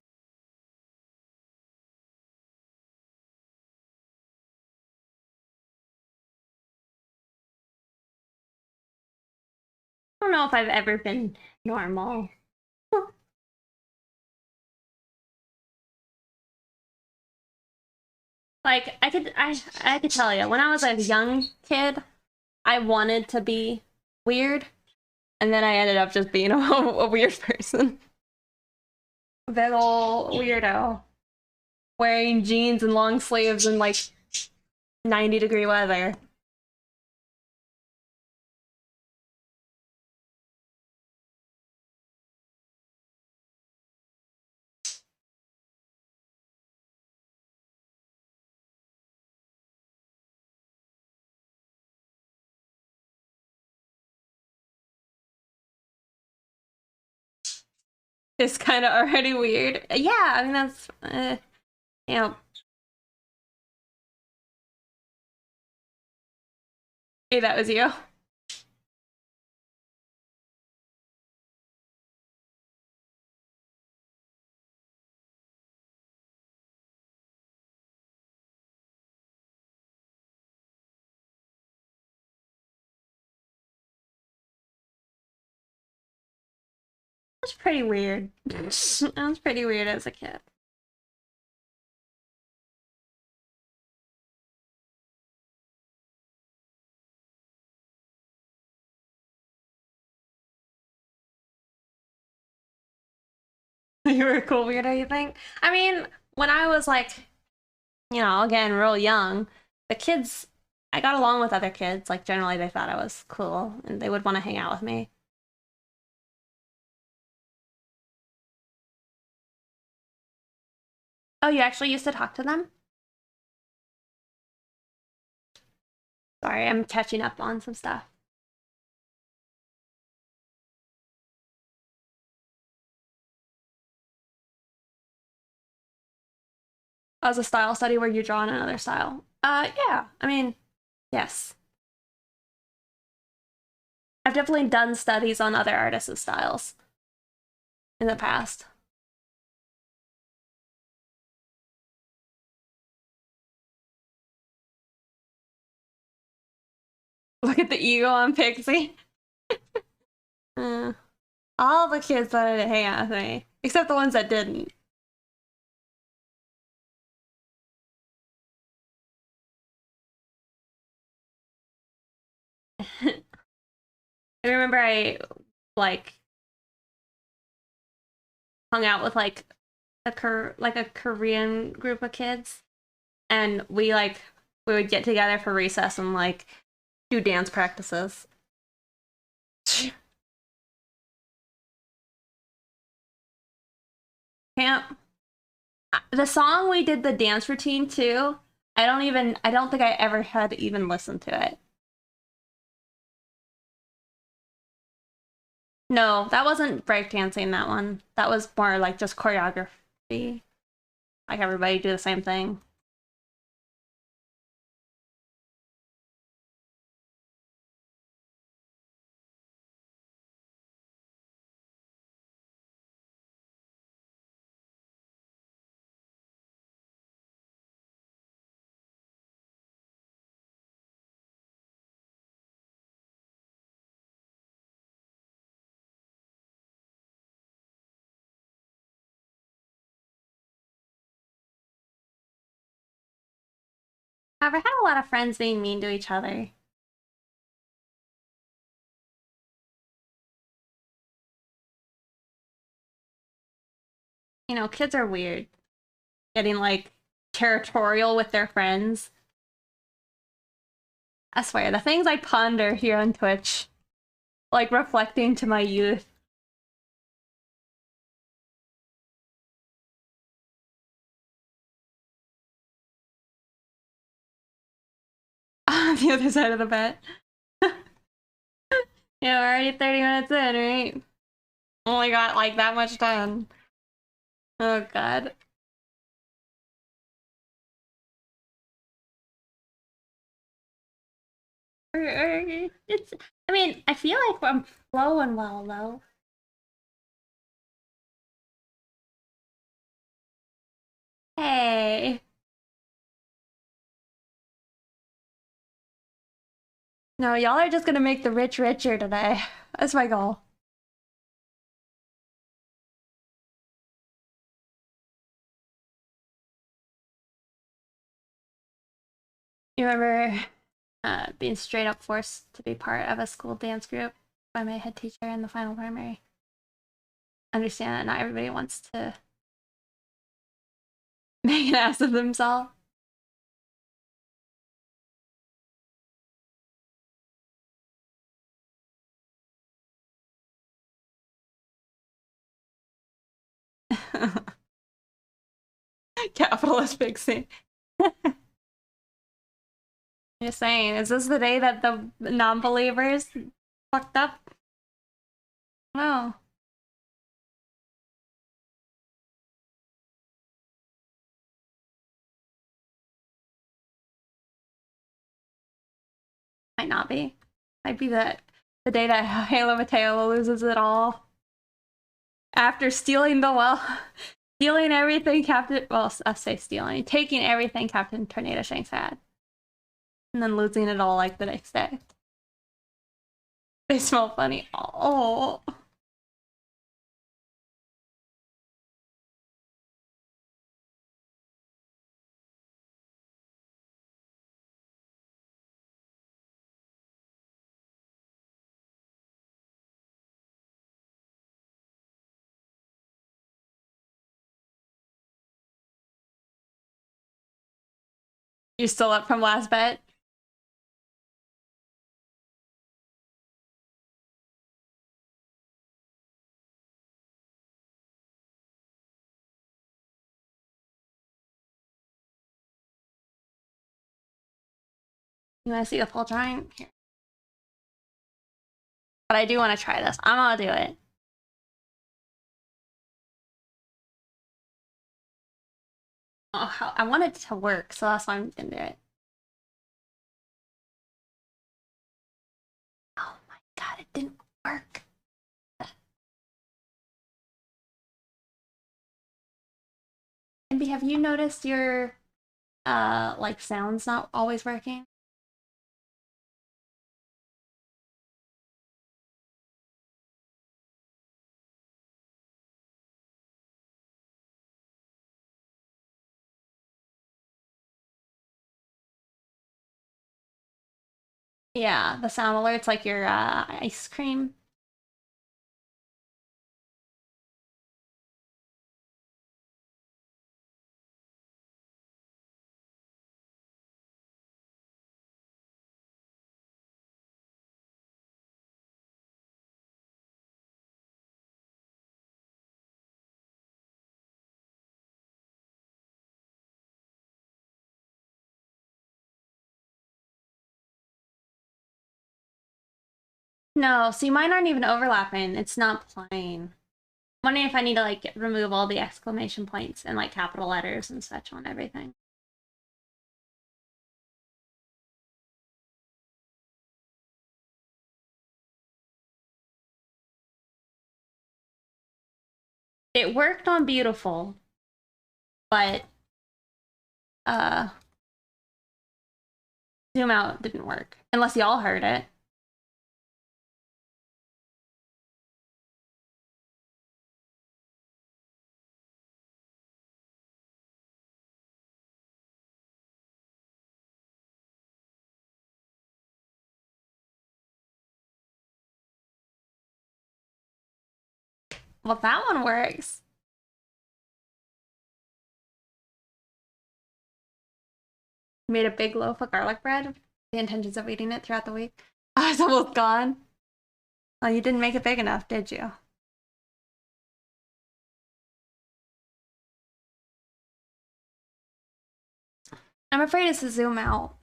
S1: I don't know if I've ever been normal. Like I could tell you when I was a young kid, I wanted to be weird, and then I ended up just being a weird person. Big ol' weirdo. Wearing jeans and long sleeves in like 90-degree weather. is kind of already weird. Yeah, I mean that's you know, hey, that was you. That's pretty weird. That was pretty weird as a kid. You were a cool weirdo, you think? I mean, when I was like, again, real young, the kids, I got along with other kids. Like, generally, they thought I was cool and they would want to hang out with me. Oh, you actually used to talk to them? Sorry, I'm catching up on some stuff. As a style study where you draw on another style. Yeah, I mean, yes. I've definitely done studies on other artists' styles in the past. Look at the ego on Pixie. Uh, all the kids wanted to hang out with me, except the ones that didn't. I remember I like hung out with like a Korean group of kids, and we would get together for recess and like do dance practices. Camp. The song we did the dance routine to, I don't think I ever had even listened to it. No, that wasn't breakdancing, that one. That was more like just choreography. Like everybody do the same thing. I've had a lot of friends being mean to each other. Kids are weird. Getting like territorial with their friends. I swear, the things I ponder here on Twitch, like reflecting to my youth. On the other side of the bed. Yeah, we're already 30 minutes in, right? Only got like that much done. Oh god. It's, I mean, I feel like I'm flowing well though. Hey. No, y'all are just gonna make the rich richer today. That's my goal. You remember being straight up forced to be part of a school dance group by my head teacher in the final primary? Understand that not everybody wants to make an ass of themselves. Capitalist pixie. Just saying, is this the day that the non-believers fucked up? No. Might not be. Might be that the day that Halo Mateo loses it all. After stealing the stealing everything Captain, well, I say stealing, taking everything Captain Tornado Shanks had. And then losing it all like the next day. They smell funny. Oh. You still up from last bet? You want to see the full drawing? Here. But I do want to try this. I'm gonna do it. Oh, I want it to work, so that's why I'm gonna do it. Oh my god, it didn't work. Envy, have you noticed your like sounds not always working? Yeah, the sound alerts like your ice cream. No, see, mine aren't even overlapping. It's not playing. I'm wondering if I need to like remove all the exclamation points and like capital letters and such on everything. It worked on Beautiful, but zoom out didn't work. Unless y'all heard it. Well, that one works. Made a big loaf of garlic bread. The intentions of eating it throughout the week. Oh, it's almost gone. Oh, you didn't make it big enough, did you? I'm afraid it's a zoom out.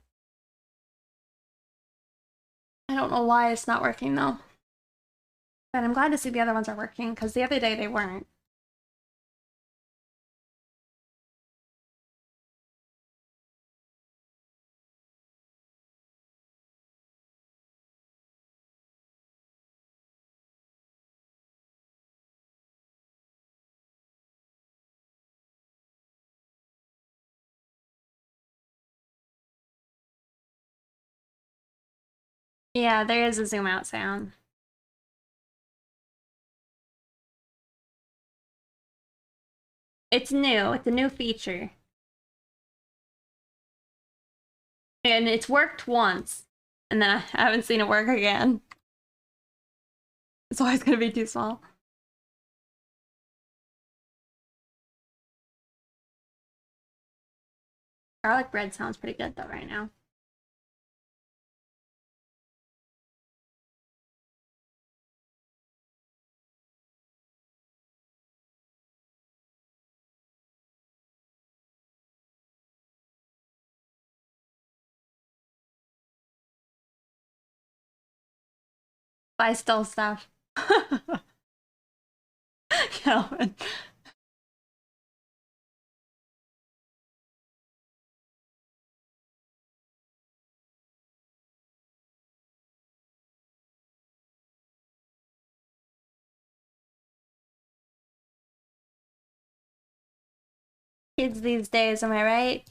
S1: I don't know why it's not working though. But I'm glad to see the other ones are working, because the other day they weren't. Yeah, there is a zoom out sound. It's new. It's a new feature. And it's worked once. And then I haven't seen it work again. It's always gonna be too small. Garlic bread sounds pretty good though right now. Buy still stuff. Calvin. Kids these days, am I right?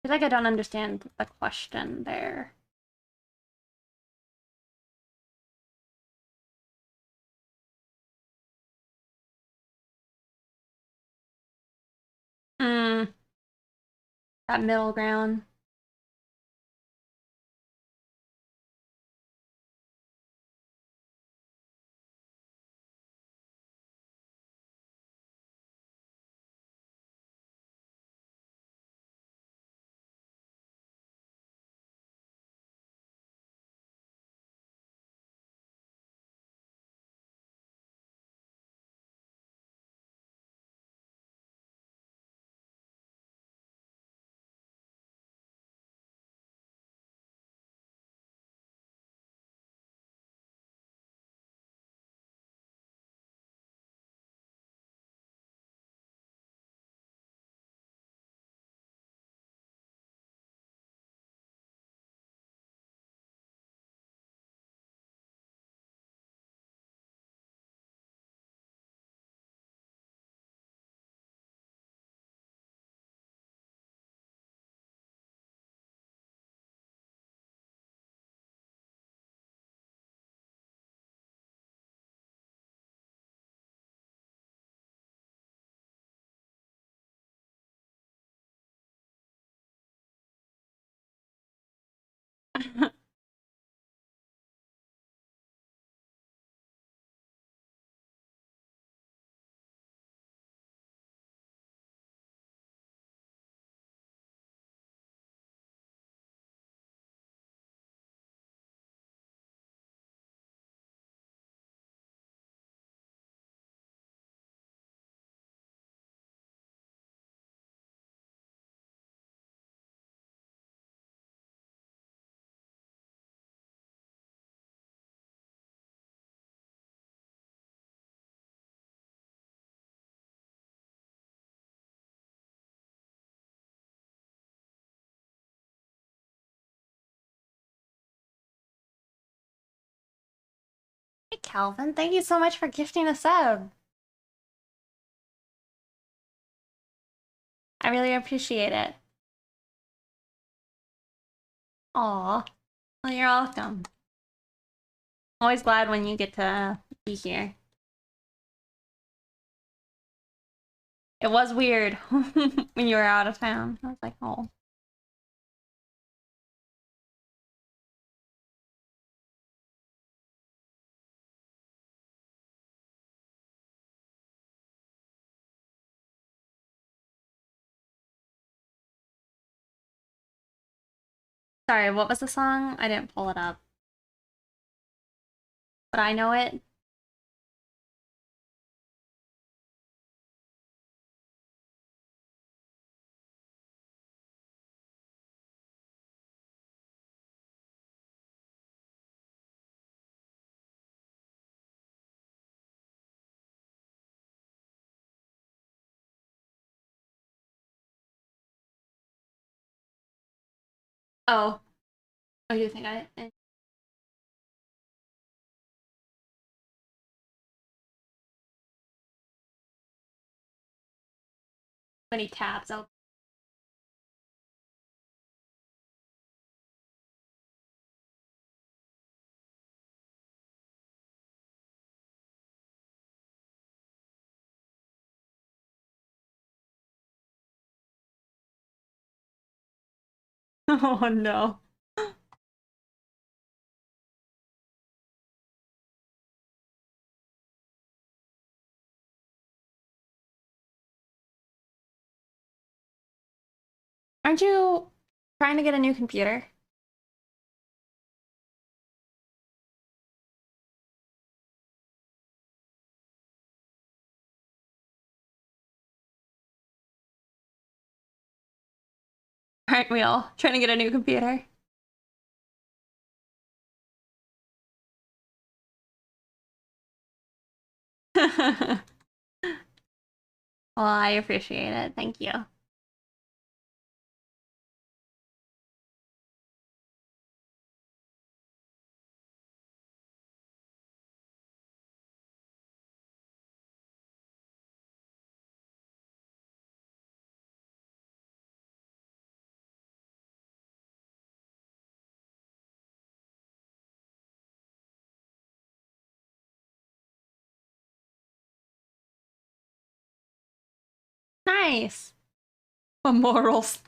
S1: I feel like I don't understand the question there. Hmm. That middle ground. Hey, Calvin, thank you so much for gifting a sub. I really appreciate it. Aw. Well, you're welcome. Always glad when you get to be here. It was weird when you were out of town. I was like, oh. Sorry, what was the song? I didn't pull it up. But I know it. Oh. Oh, you think I many tabs open? Oh no. Aren't you trying to get a new computer? Aren't we all trying to get a new computer? Well, I appreciate it. Thank you. Nice. Morals.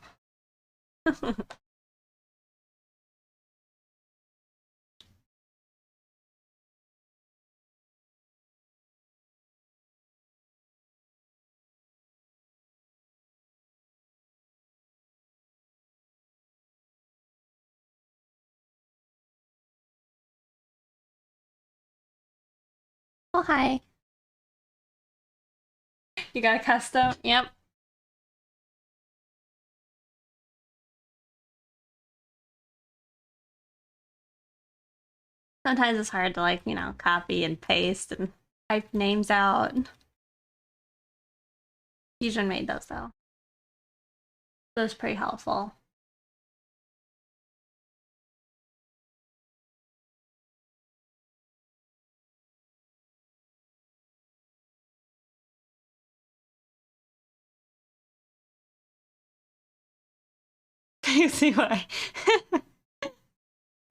S1: Oh, hi. You got a custom? Yep. Sometimes it's hard to copy and paste and type names out. Fusion made those though. That was pretty helpful. You see why?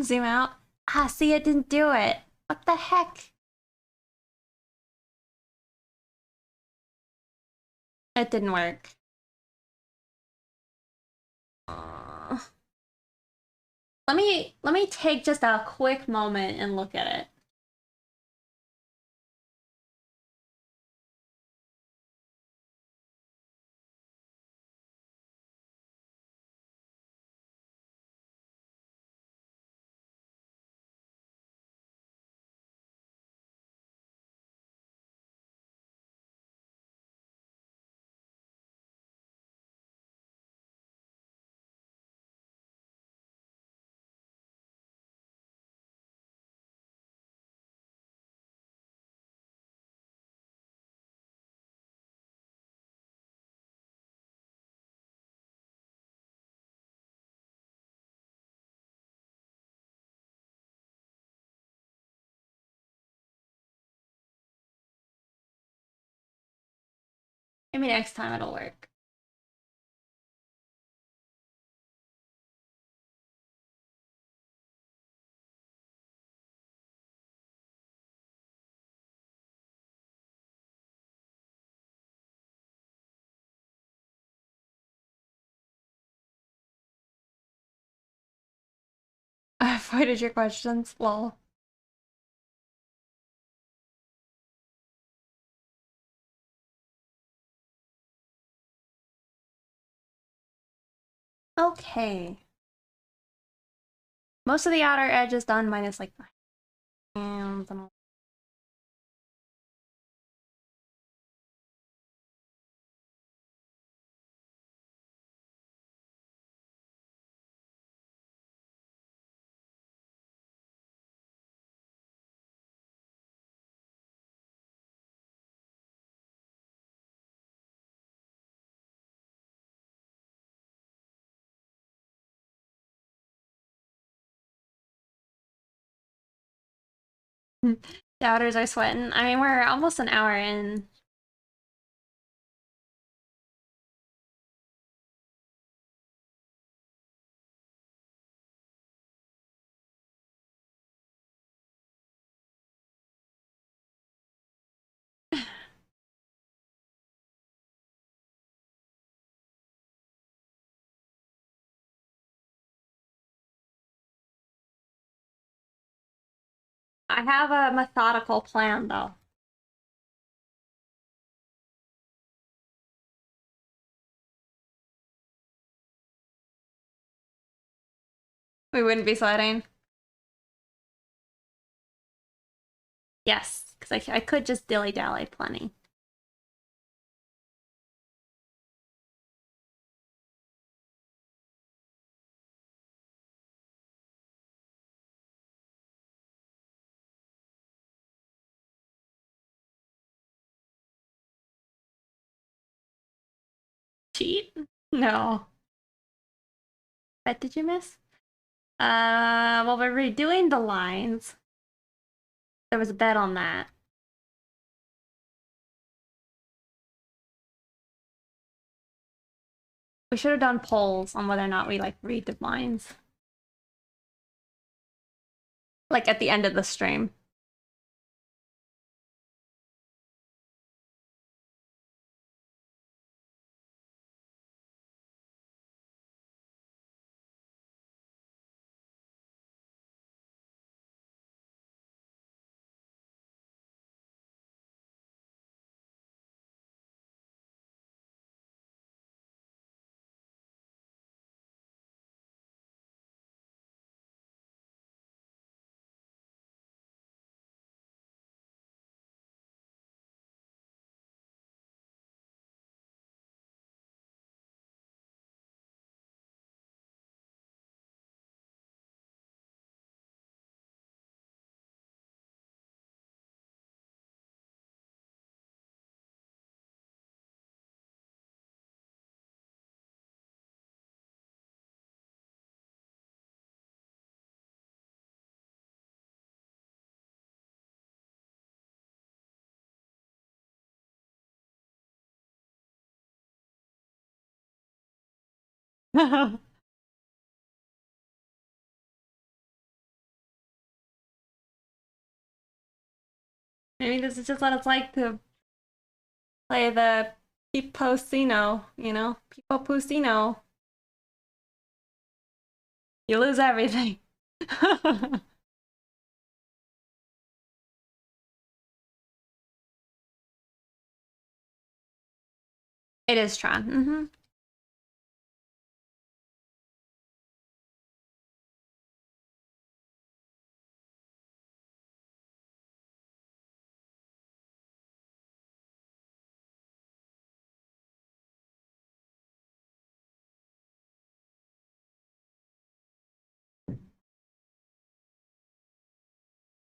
S1: Zoom out. Ah, see, it didn't do it. What the heck? It didn't work. Uh, let me take just a quick moment and look at it. Maybe next time it'll work. I avoided your questions. Lol. Okay. Most of the outer edge is done, minus like the hands and all. Doubters are sweating. I mean, we're almost an hour in. I have a methodical plan, though. We wouldn't be sweating. Yes, because I could just dilly-dally plenty. Cheat? No. Bet did you miss? Well, we're redoing the lines. There was a bet on that. We should have done polls on whether or not we, like, read the lines. Like, at the end of the stream. Maybe this is just what it's like to play the Pipocino, you know? Pipopusino. You lose everything. It is Tron. Mm-hmm.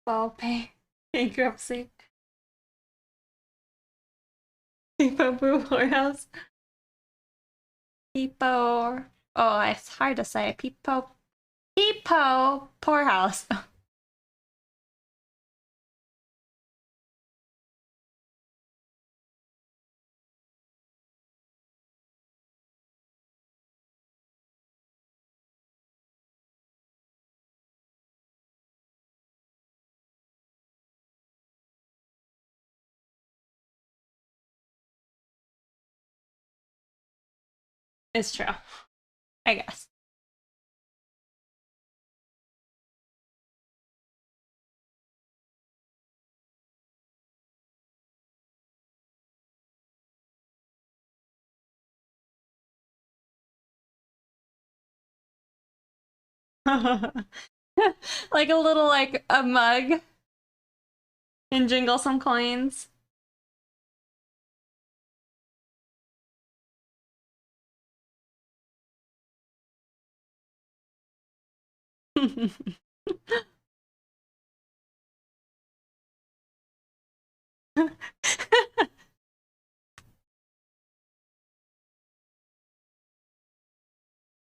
S1: Well, bankruptcy. Pipo Poorhouse. Pipo. Oh, it's hard to say. Pipo Poorhouse. It's true, I guess. Like a little, like, a mug and jingle some coins. I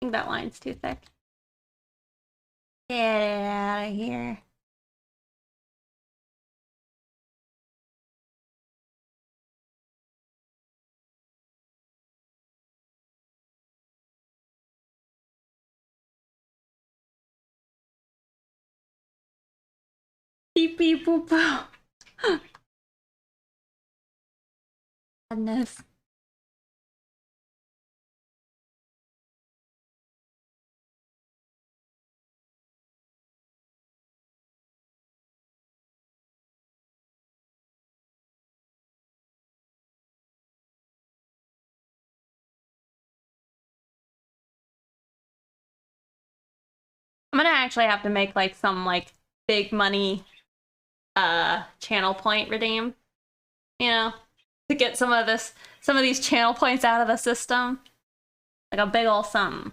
S1: think that line's too thick. Get it out of here. Beep beep boop boop. Goodness. I'm gonna actually have to make like some like big money channel point redeem, you know, to get some of these channel points out of the system. Like a big ol' something.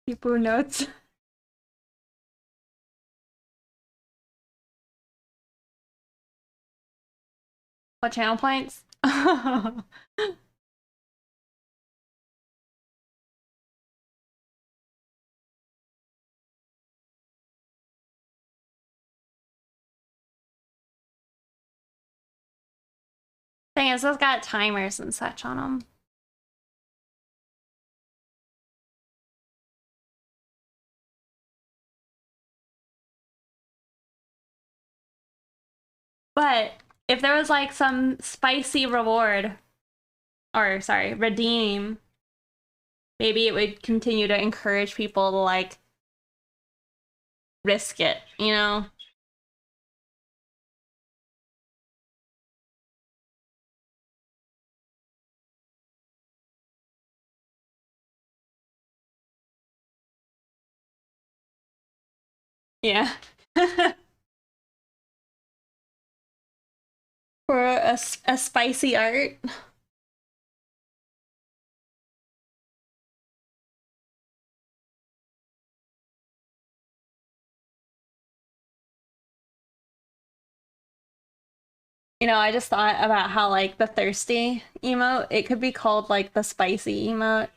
S1: People notes. What channel points? Thing is, those got timers and such on them. But if there was like some spicy reward, or sorry, redeem, maybe it would continue to encourage people to like risk it, you know? Yeah. For a spicy art. You know, I just thought about how like the thirsty emote, it could be called like the spicy emote.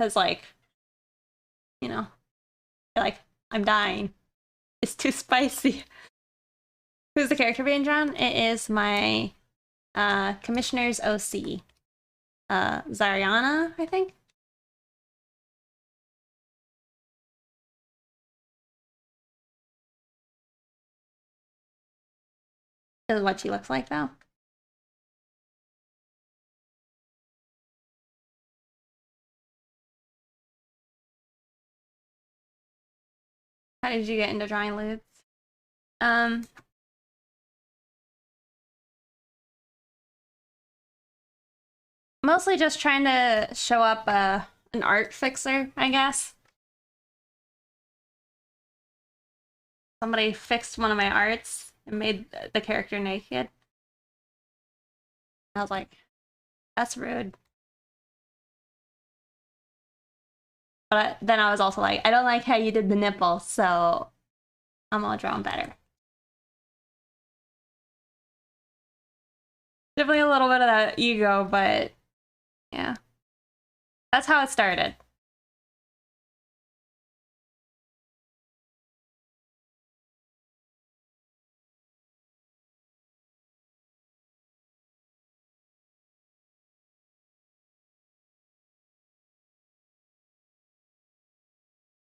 S1: Cause like, you know, like I'm dying. It's too spicy. Who's the character being drawn? It is my commissioner's OC. Zariana, I think. Is what she looks like though. How did you get into drawing lewds? Mostly just trying to show up an art fixer, I guess. Somebody fixed one of my arts and made the character naked. I was like, that's rude. But then I was also like, I don't like how you did the nipple, so I'm gonna draw them better. Definitely a little bit of that ego, but yeah. That's how it started.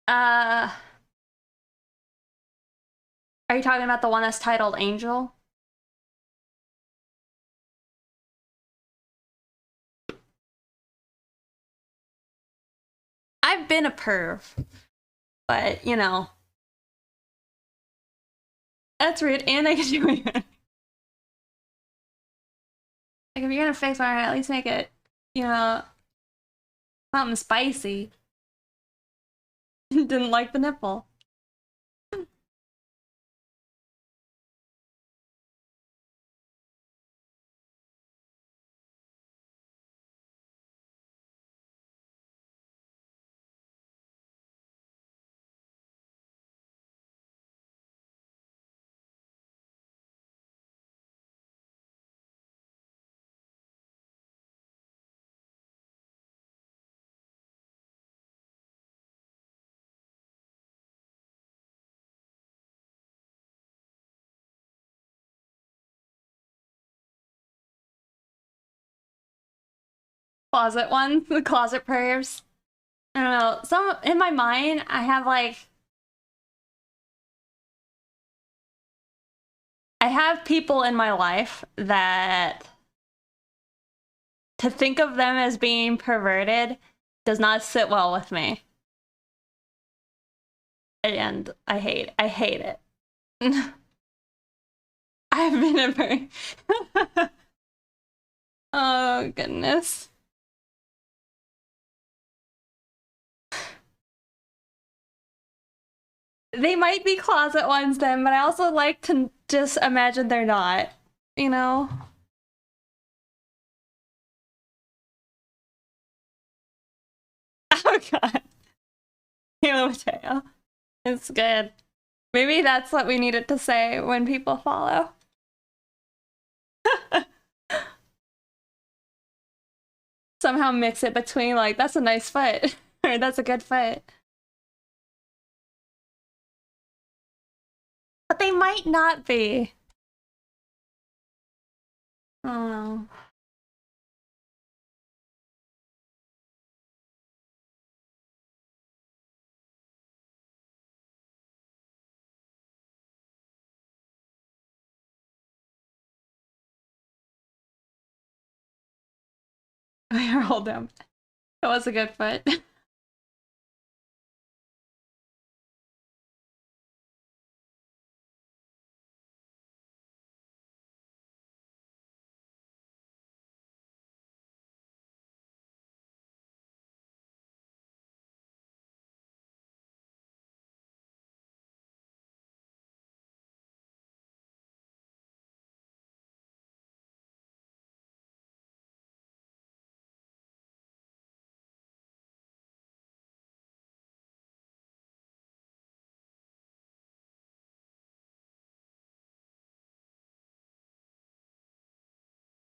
S1: Uh, are you talking about the one that's titled Angel? I've been a perv, but you know, that's rude, and I can do it. Like, if you're gonna fix art, at least make it, you know, something spicy. Didn't like the nipple. Closet ones, the closet pervs. I don't know. Some in my mind, I have like I have people in my life that to think of them as being perverted does not sit well with me. And I hate it. I've been a very Oh, goodness. They might be closet ones then, but I also like to just imagine they're not, you know? Oh, God. Halo Mateo. It's good. Maybe that's what we needed to say when people follow. Somehow mix it between, like, that's a nice foot, or that's a good foot. But they might not be. Oh. Hold them. That was a good foot.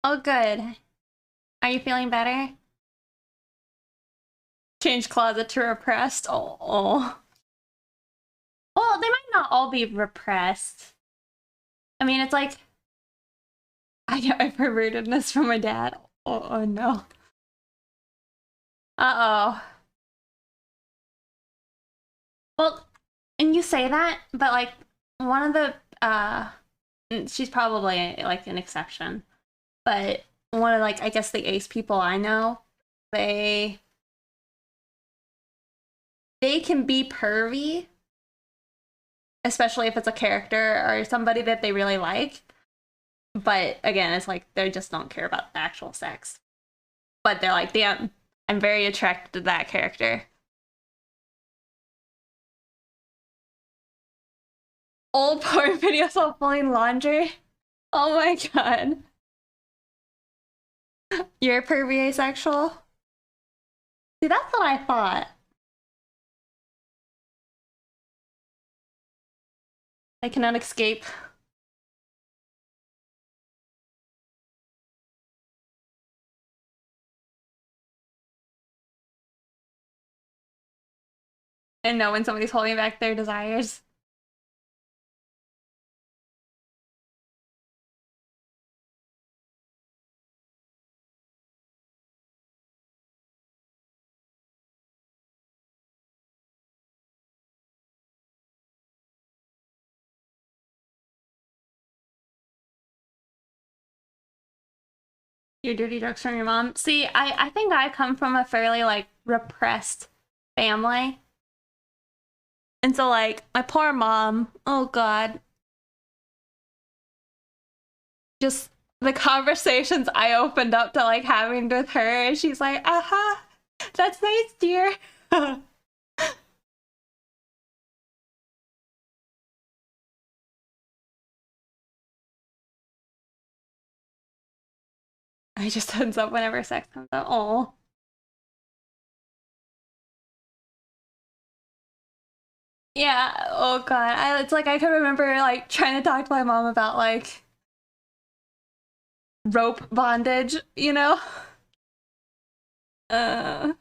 S1: Oh, good. Are you feeling better? Change closet to repressed. Oh. Well, they might not all be repressed. I mean, it's like I get my pervertedness from my dad. Oh no. Uh-oh. Well, and you say that, but like one of the she's probably like an exception, but one of like I guess the ace people I know, they can be pervy, especially if it's a character or somebody that they really like. But again, it's like they just don't care about the actual sex. But they're like, damn, I'm very attracted to that character. Old porn videos of folding laundry. Oh my god. You're pervy asexual? See, that's what I thought. I cannot escape. And know when somebody's holding back their desires. Your dirty jokes from your mom. See, I think I come from a fairly like repressed family. And so like my poor mom, oh god. Just the conversations I opened up to like having with her, and she's like, uh-huh, that's nice, dear. I just ends up whenever sex comes up. Oh. Yeah, oh god. It's like I can remember like trying to talk to my mom about like rope bondage, you know? Uh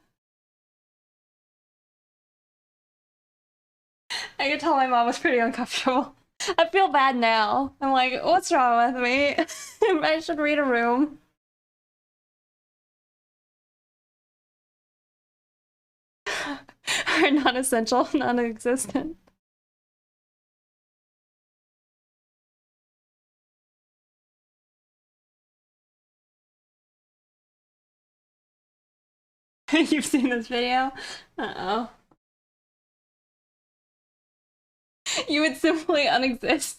S1: I could tell my mom was pretty uncomfortable. I feel bad now. I'm like, what's wrong with me? I should read a room. Or non-essential, non-existent. You've seen this video? Uh-oh. You would simply unexist.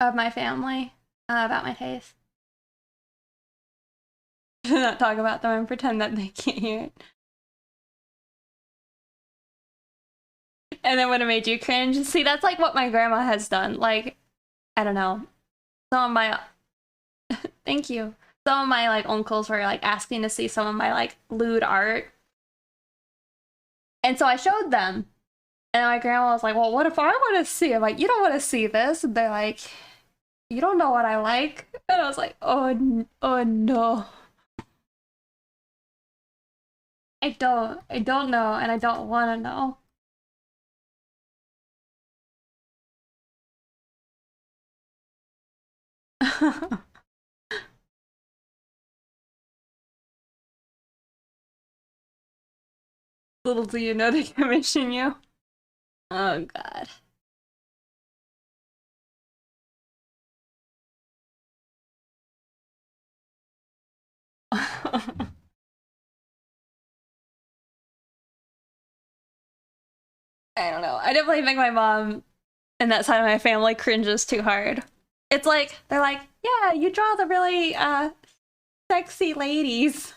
S1: of my family about my taste. Not talk about them and pretend that they can't hear it. And then would have made you cringe. See, that's like what my grandma has done. Like, I don't know. Some of my thank you. Some of my like uncles were like asking to see some of my like lewd art. And so I showed them. And my grandma was like, well, what if I want to see it? I'm like, you don't want to see this. And they're like, you don't know what I like. And I was like, oh no. I don't know, and I don't want to know. Little do you know they commission you. Oh god. I don't know. I definitely think my mom and that side of my family cringes too hard. It's like they're like, yeah, you draw the really sexy ladies.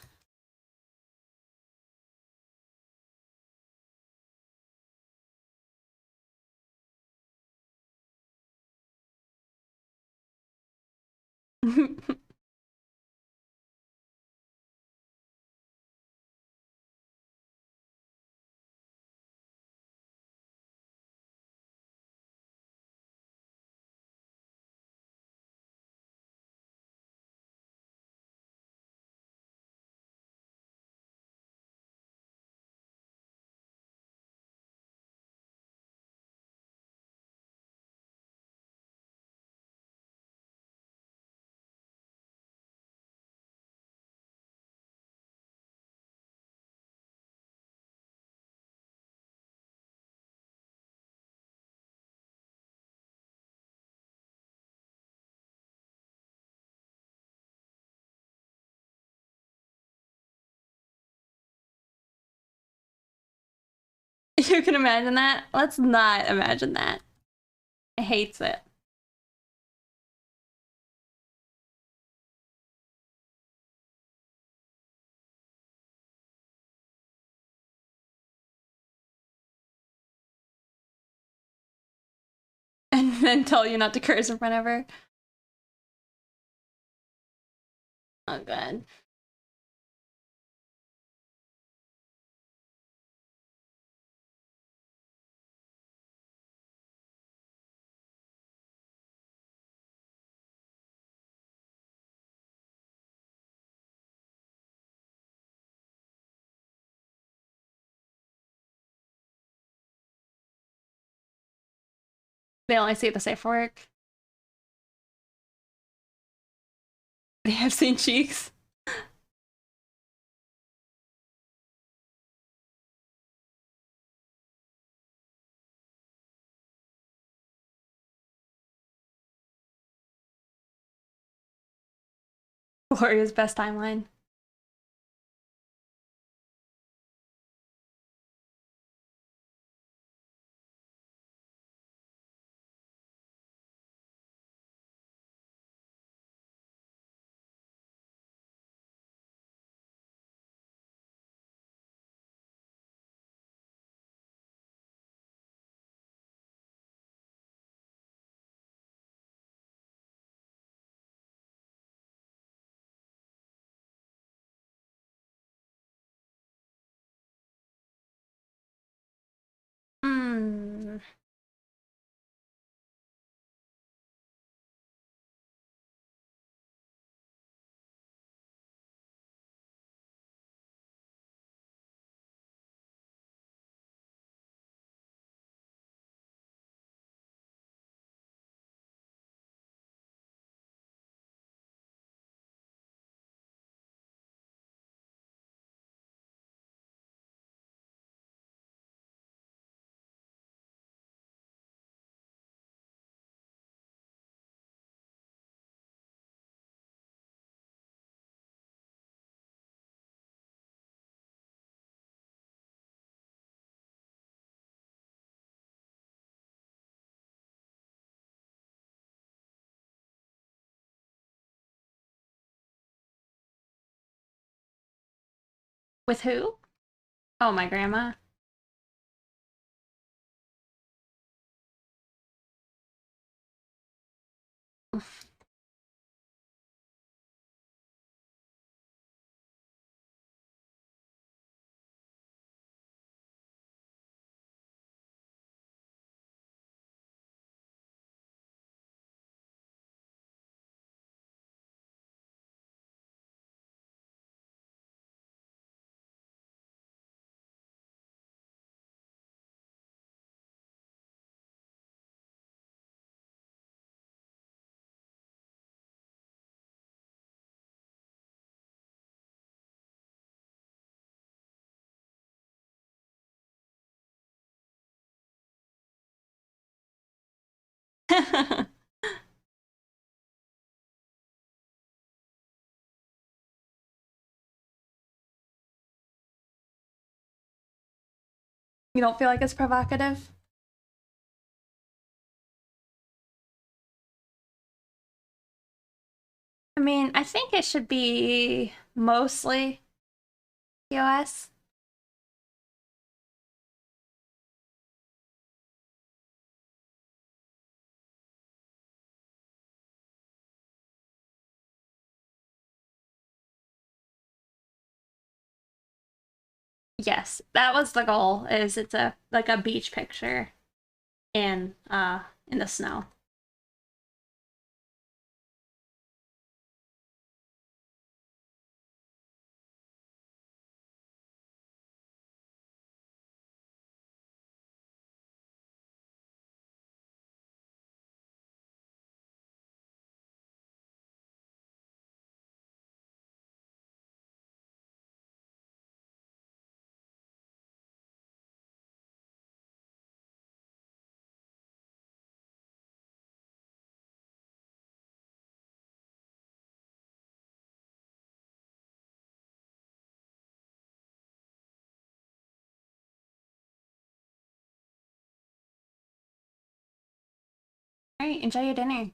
S1: You can imagine that? Let's not imagine that. I hates it. And then tell you not to curse in front of her. Oh god. They only see the safe work. They have seen cheeks. Warrior's best timeline. With who? Oh, my grandma. You don't feel like it's provocative? I mean, I think it should be mostly POS. Yes, that was the goal, is it's a like a beach picture in the snow. All right, enjoy your dinner.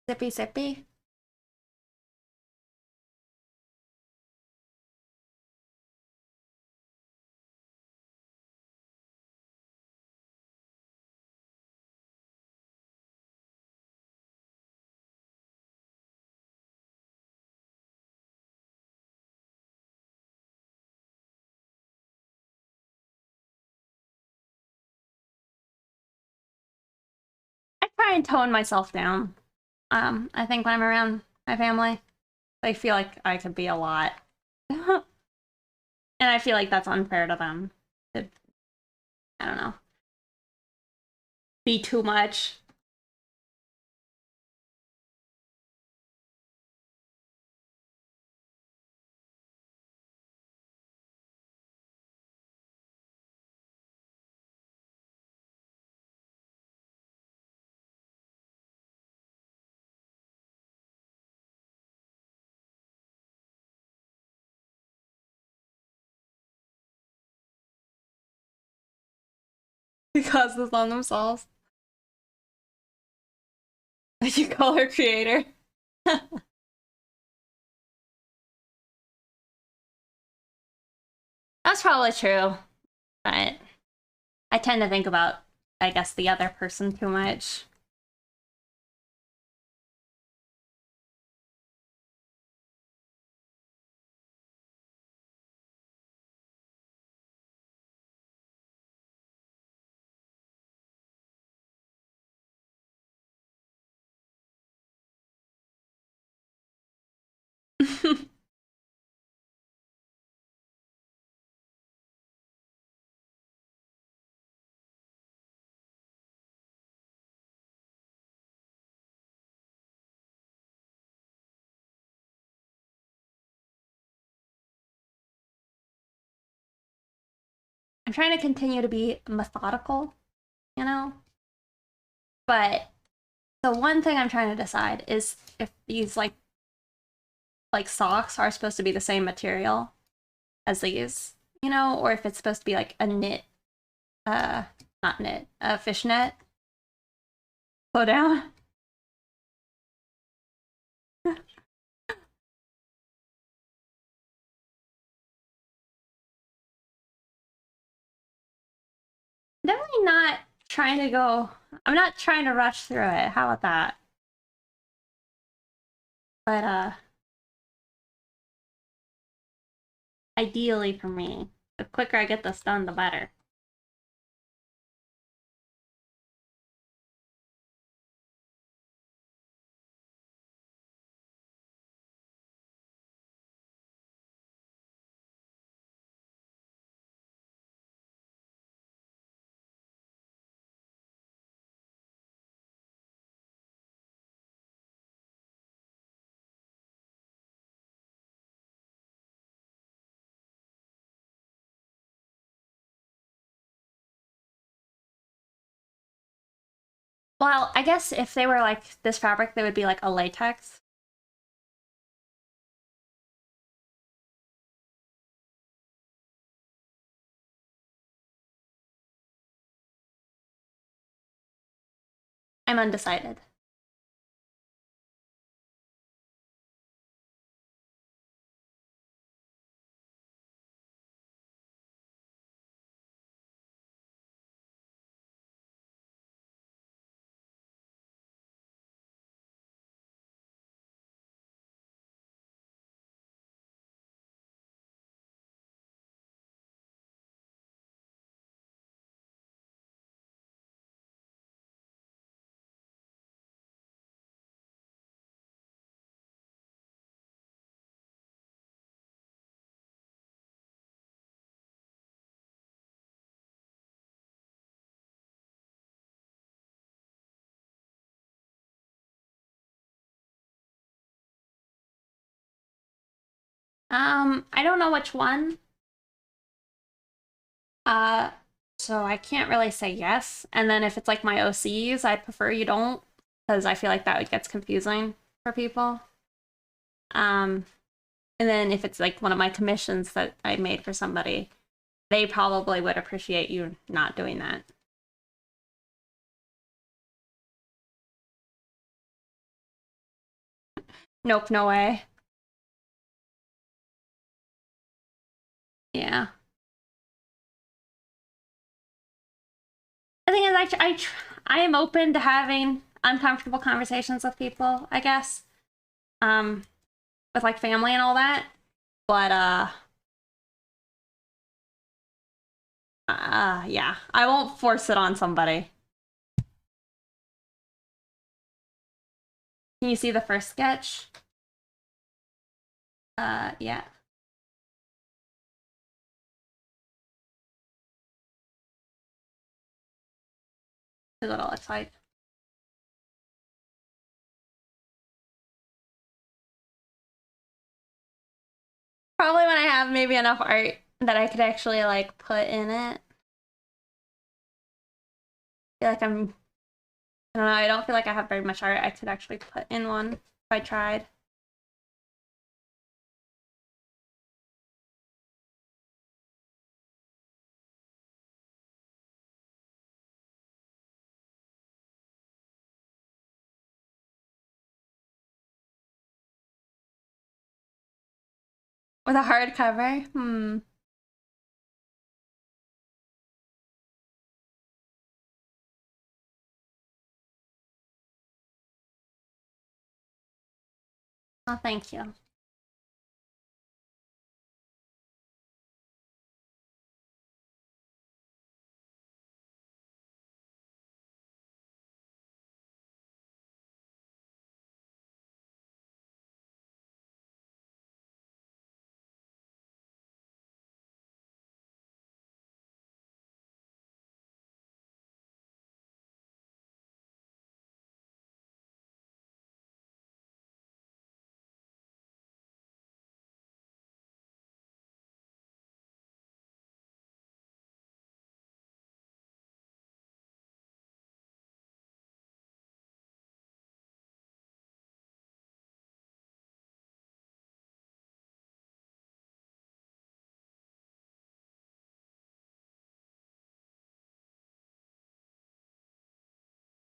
S1: Sippy sippy. I try and tone myself down. I think when I'm around my family, I feel like I could be a lot. And I feel like that's unfair to them. To, I don't know, be too much. Because this on themselves. You call her creator. That's probably true, but I tend to think about, I guess, the other person too much. I'm trying to continue to be methodical, you know? But the one thing I'm trying to decide is if these like socks are supposed to be the same material. as these, you know, or if it's supposed to be like a knit, not knit, a fishnet pull down. Definitely not trying to go, I'm not trying to rush through it. How about that? But, ideally for me, the quicker I get this done, the better. Well, I guess if they were like this fabric, they would be like a latex. I'm undecided. I don't know which one. Uh, so I can't really say yes. And then if it's like my OCs, I'd prefer you don't, because I feel like that gets confusing for people. Um, and then if it's like one of my commissions that I made for somebody, they probably would appreciate you not doing that. Nope, no way. Yeah. The thing is, I am open to having uncomfortable conversations with people, I guess. Um, with like family and all that. But yeah, I won't force it on somebody. Can you see the first sketch? Yeah. Here's what it looks like. Probably when I have maybe enough art that I could actually like put in it. I feel like I don't know, I don't feel like I have very much art I could actually put in one if I tried. With a hardcover? Hmm. Oh, thank you.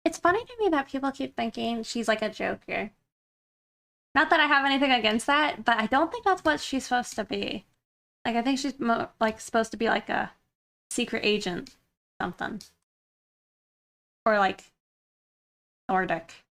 S1: It's funny to me that people keep thinking she's like a Joker. Not that I have anything against that, but I don't think that's what she's supposed to be. Like, I think she's like supposed to be like a secret agent, something, or like Nordic.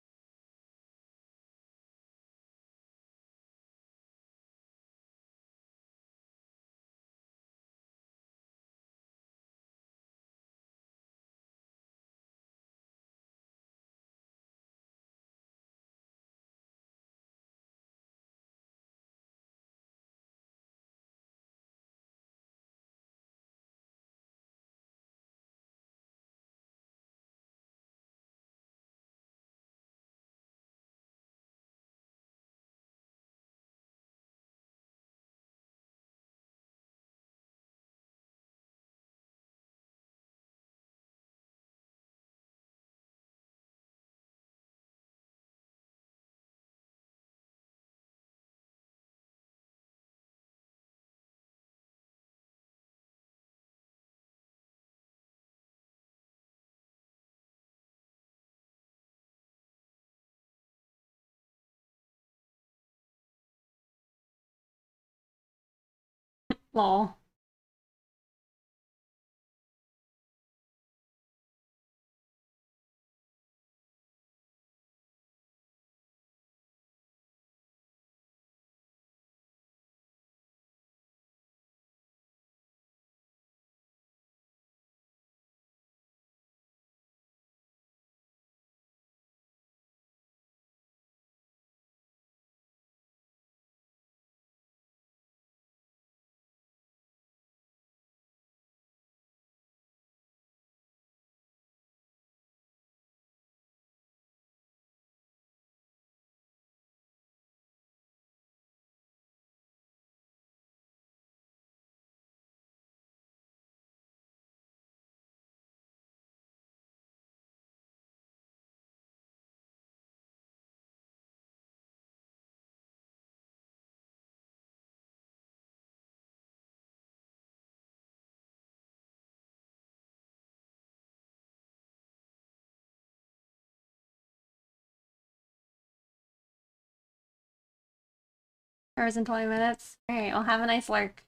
S1: Lol. Hours and 20 minutes. All right, well, have a nice lurk.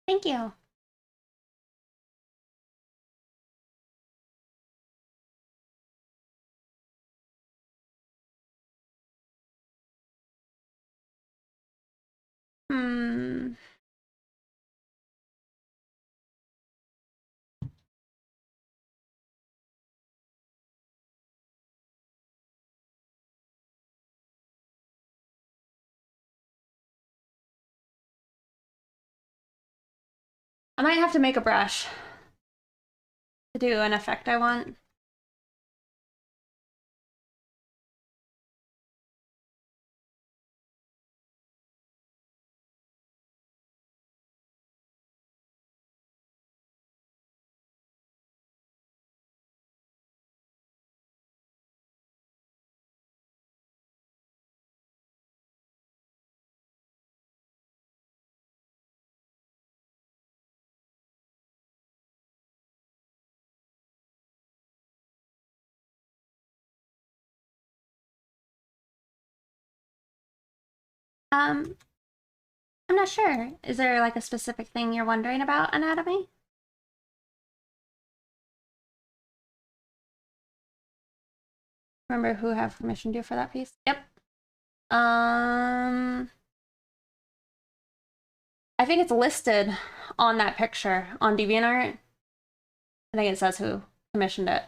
S1: Thank you. Hmm. I might have to make a brush to do an effect I want. Um, I'm not sure. Is there like a specific thing you're wondering about anatomy? Remember who have permissioned you for that piece? Yep. I think it's listed on that picture on DeviantArt. I think it says who commissioned it.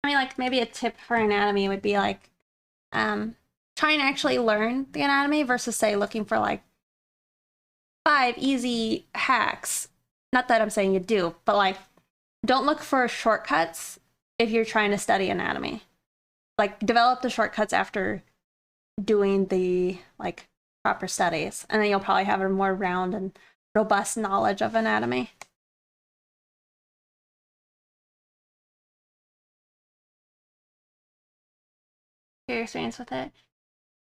S1: I mean, like, maybe a tip for anatomy would be like, try and actually learn the anatomy versus, say, looking for like 5 easy hacks. Not that I'm saying you do, but like, don't look for shortcuts if you're trying to study anatomy. Like, develop the shortcuts after doing the like proper studies, and then you'll probably have a more round and robust knowledge of anatomy. Your experience with it.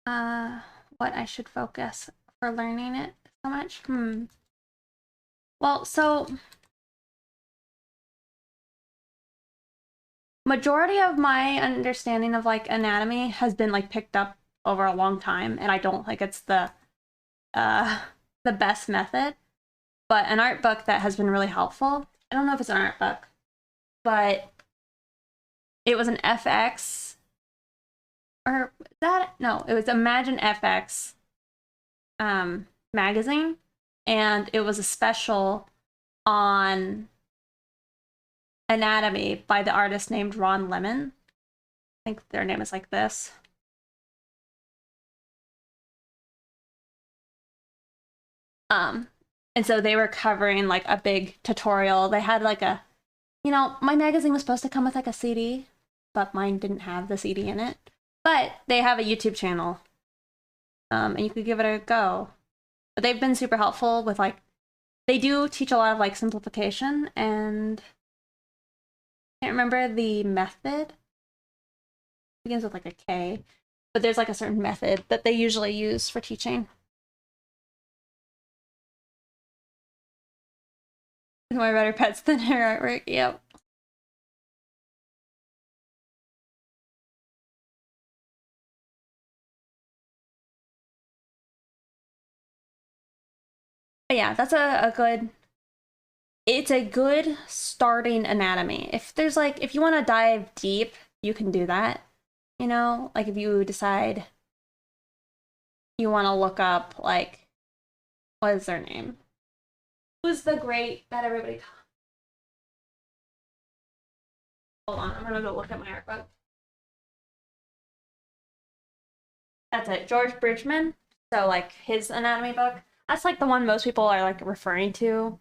S1: What I should focus for learning it so much? Well, so majority of my understanding of like anatomy has been like picked up over a long time, and I don't think it's the best method. But an art book that has been really helpful. I don't know if it's an art book, but it was an FX, or that, no, it was Imagine FX magazine, and it was a special on anatomy by the artist named Ron Lemon. I think their name is like this. And so they were covering like a big tutorial. They had like a, my magazine was supposed to come with like a CD, but mine didn't have the CD in it. But they have a YouTube channel, and you could give it a go. But they've been super helpful with like, they do teach a lot of like simplification, and I can't remember the method. It begins with like a K, but there's like a certain method that they usually use for teaching. More better pets than her artwork. Yep. But yeah, that's a good, it's a good starting anatomy. If there's like, if you want to dive deep, you can do that. Like if you decide you want to look up like, what is their name? Who's the great that everybody? Hold on, I'm gonna go look at my art book. That's it, George Bridgman. So like his anatomy book. That's like the one most people are like referring to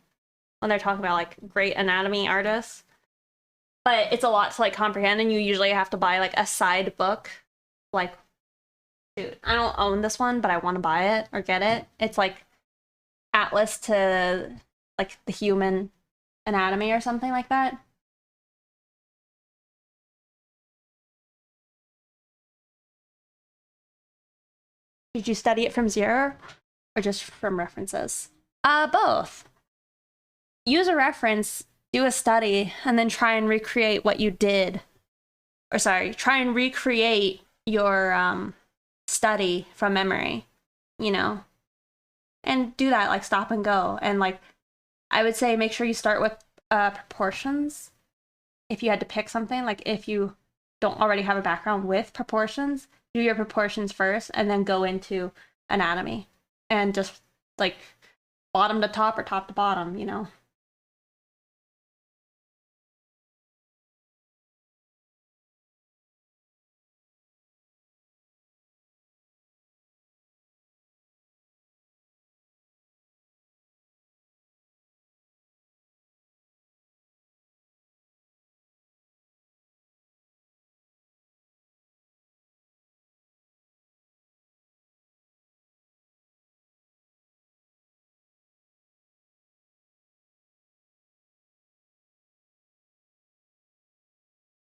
S1: when they're talking about like great anatomy artists. But it's a lot to like comprehend, and you usually have to buy like a side book. Like, dude, I don't own this one, but I want to buy it or get it. It's like Atlas to like the human anatomy or something like that. Did you study it from zero or just from references? Both. Use a reference, do a study, and then try and recreate what you did. Or sorry, try and recreate your study from memory, you know, and do that, like stop and go. And like, I would say make sure you start with proportions. If you had to pick something, like if you don't already have a background with proportions, do your proportions first and then go into anatomy and just like bottom to top or top to bottom, you know.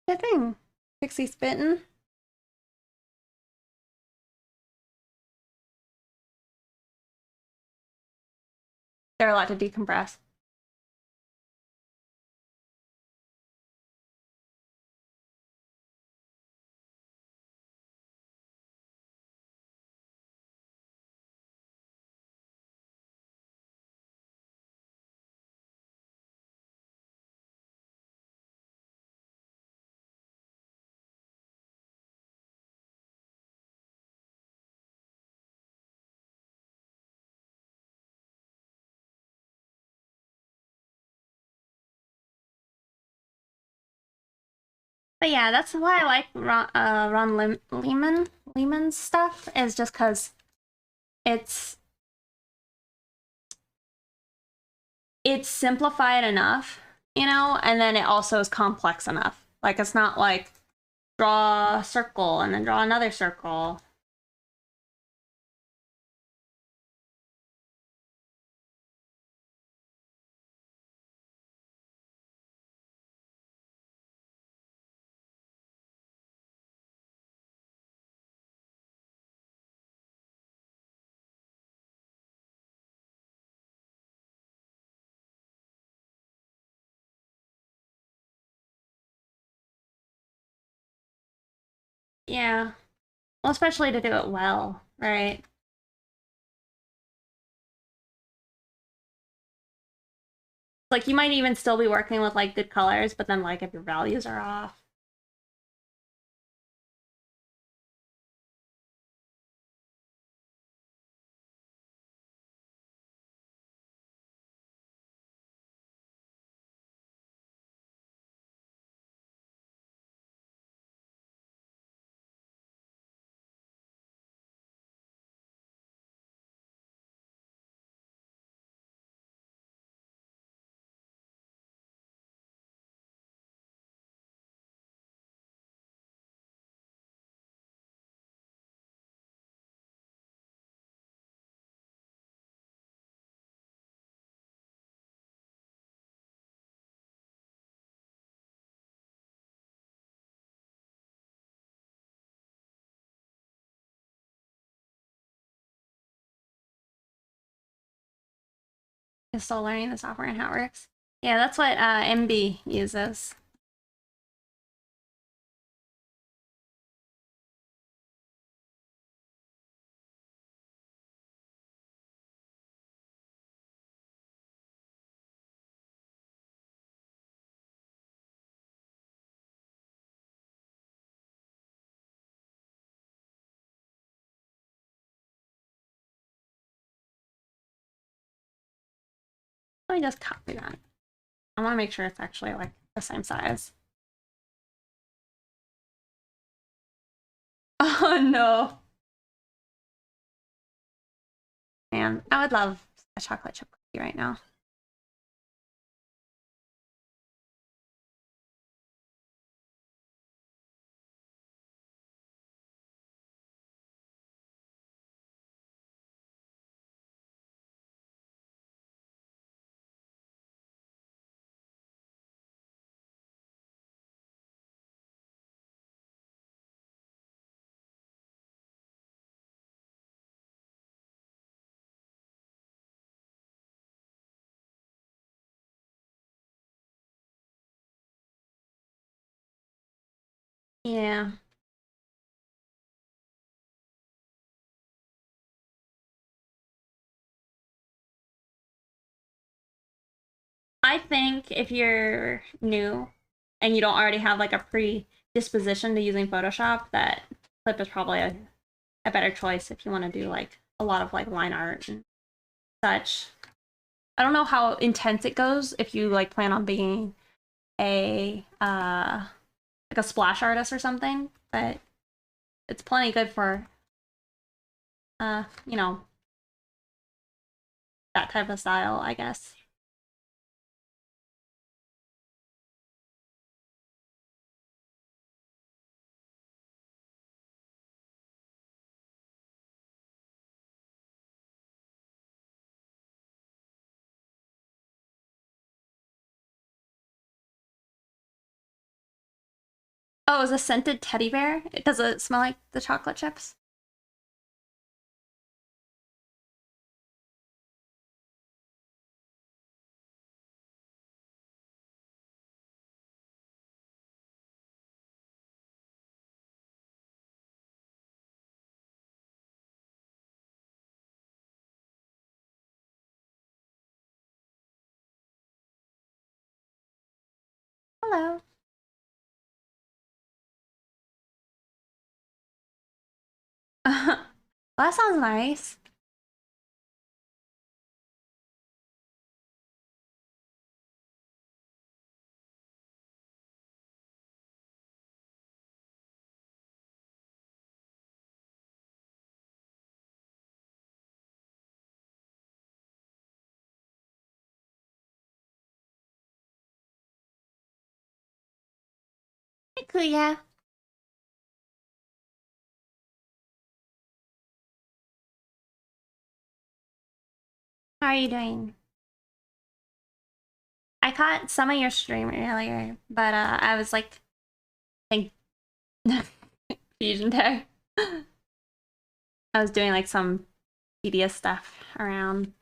S1: Good thing. Pixie spitting. They're allowed to decompress. But yeah, that's why I like Lehman's stuff, is just because it's it's simplified enough, you know, and then it also is complex enough. Like it's not like draw a circle and then draw another circle. Yeah. Well, especially to do it well, right? Like you might even still be working with like good colors, but then like if your values are off. Is still learning the software and how it works. Yeah, that's what MB uses. Let me just copy that. I want to make sure it's actually like the same size. Oh no. Man, I would love a chocolate chip cookie right now. Yeah. I think if you're new and you don't already have like a predisposition to using Photoshop, that Clip is probably a better choice if you want to do like a lot of like line art and such. I don't know how intense it goes if you like plan on being a like a splash artist or something, but it's plenty good for you know, that type of style, I guess. Oh, is a scented teddy bear? Does it smell like the chocolate chips? Hello. That sounds nice. Hey, Kuya. How are you doing? I caught some of your stream earlier, but I was like, thank Fusion Tech. I was doing like some tedious stuff around.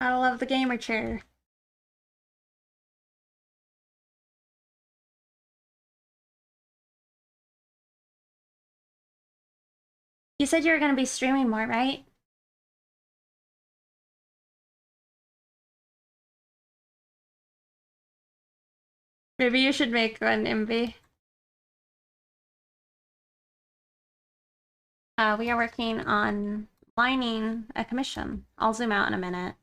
S1: I love the gamer chair. You said you were gonna be streaming more, right? Maybe you should make one, MV. We are working on lining a commission. I'll zoom out in a minute.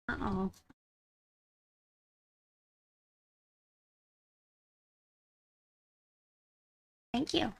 S1: Uh-oh. Thank you.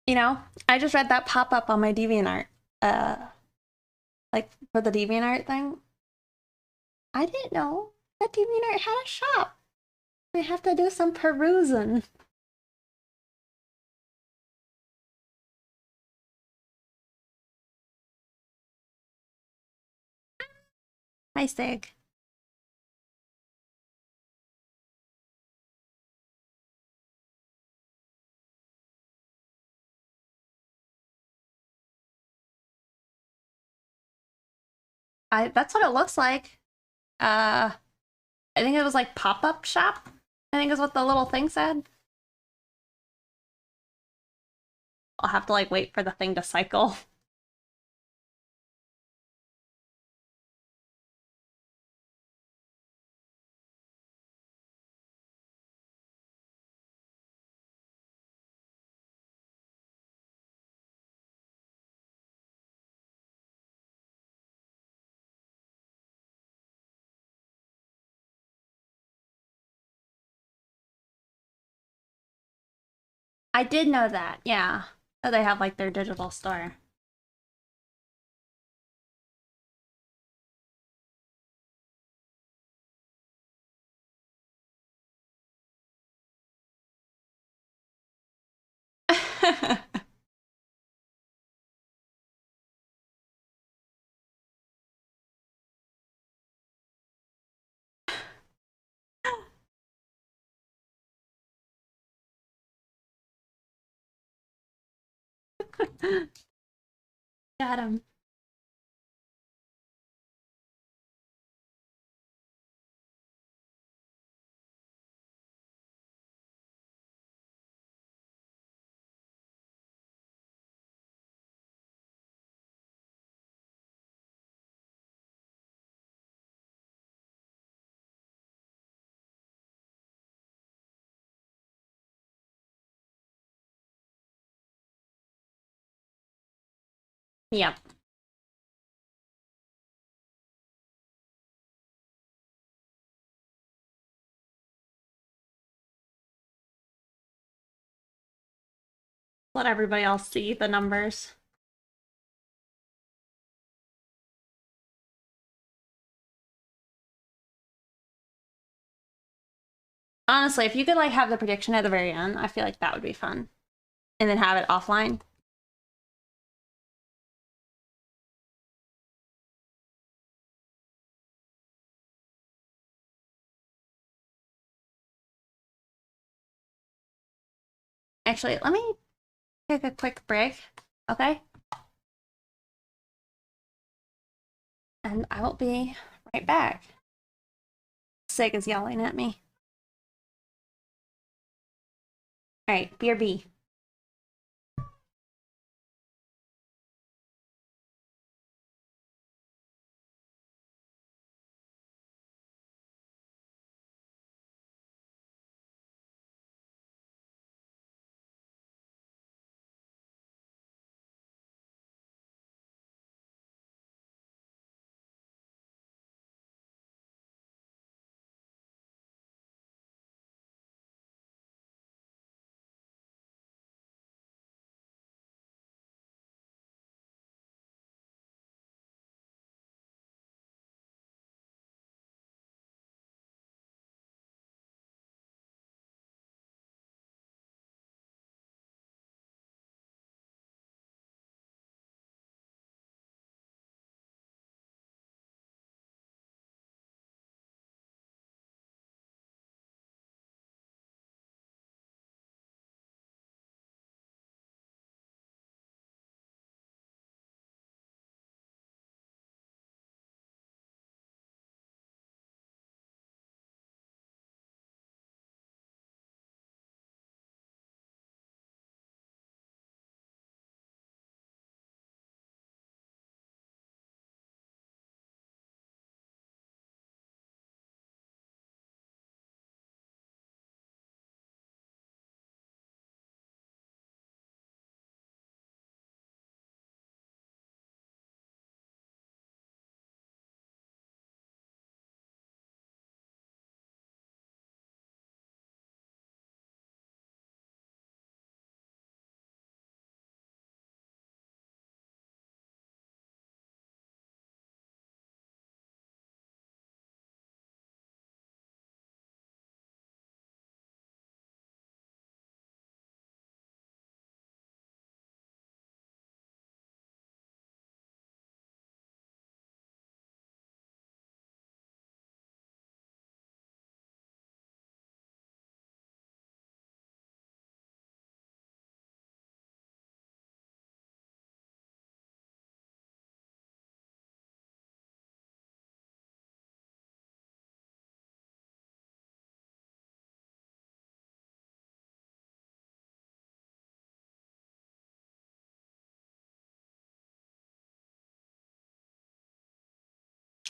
S1: You know, I just read that pop-up on my DeviantArt. Like for the DeviantArt thing. I didn't know that DeviantArt had a shop. We have to do some perusing. Hi, Stig. That's what it looks like. I think it was like pop-up shop. I think is what the little thing said. I'll have to like wait for the thing to cycle. I did know that, yeah. Oh, they have like their digital store. Got him. Yep. Let everybody else see the numbers. Honestly, if you could like have the prediction at the very end, I feel like that would be fun. And then have it offline. Actually, let me take a quick break, okay? And I will be right back. Sig is yelling at me. All right, BRB.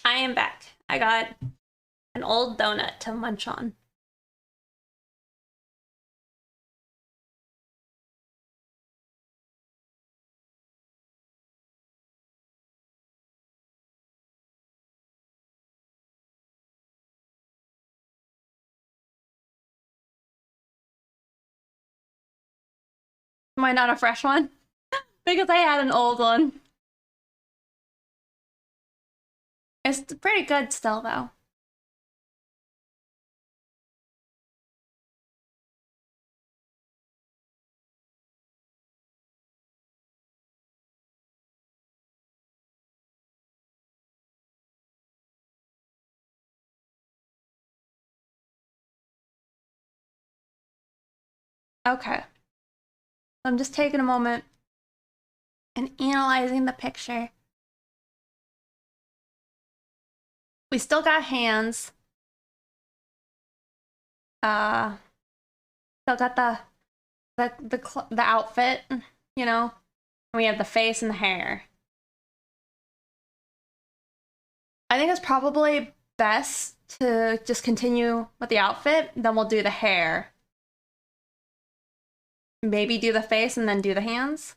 S1: I am back. I got an old donut to munch on. Why not a fresh one? Because I had an old one. It's pretty good still, though. Okay. I'm just taking a moment and analyzing the picture. We still got hands. Still got the outfit, you know. We have the face and the hair. I think it's probably best to just continue with the outfit, then we'll do the hair. Maybe do the face and then do the hands.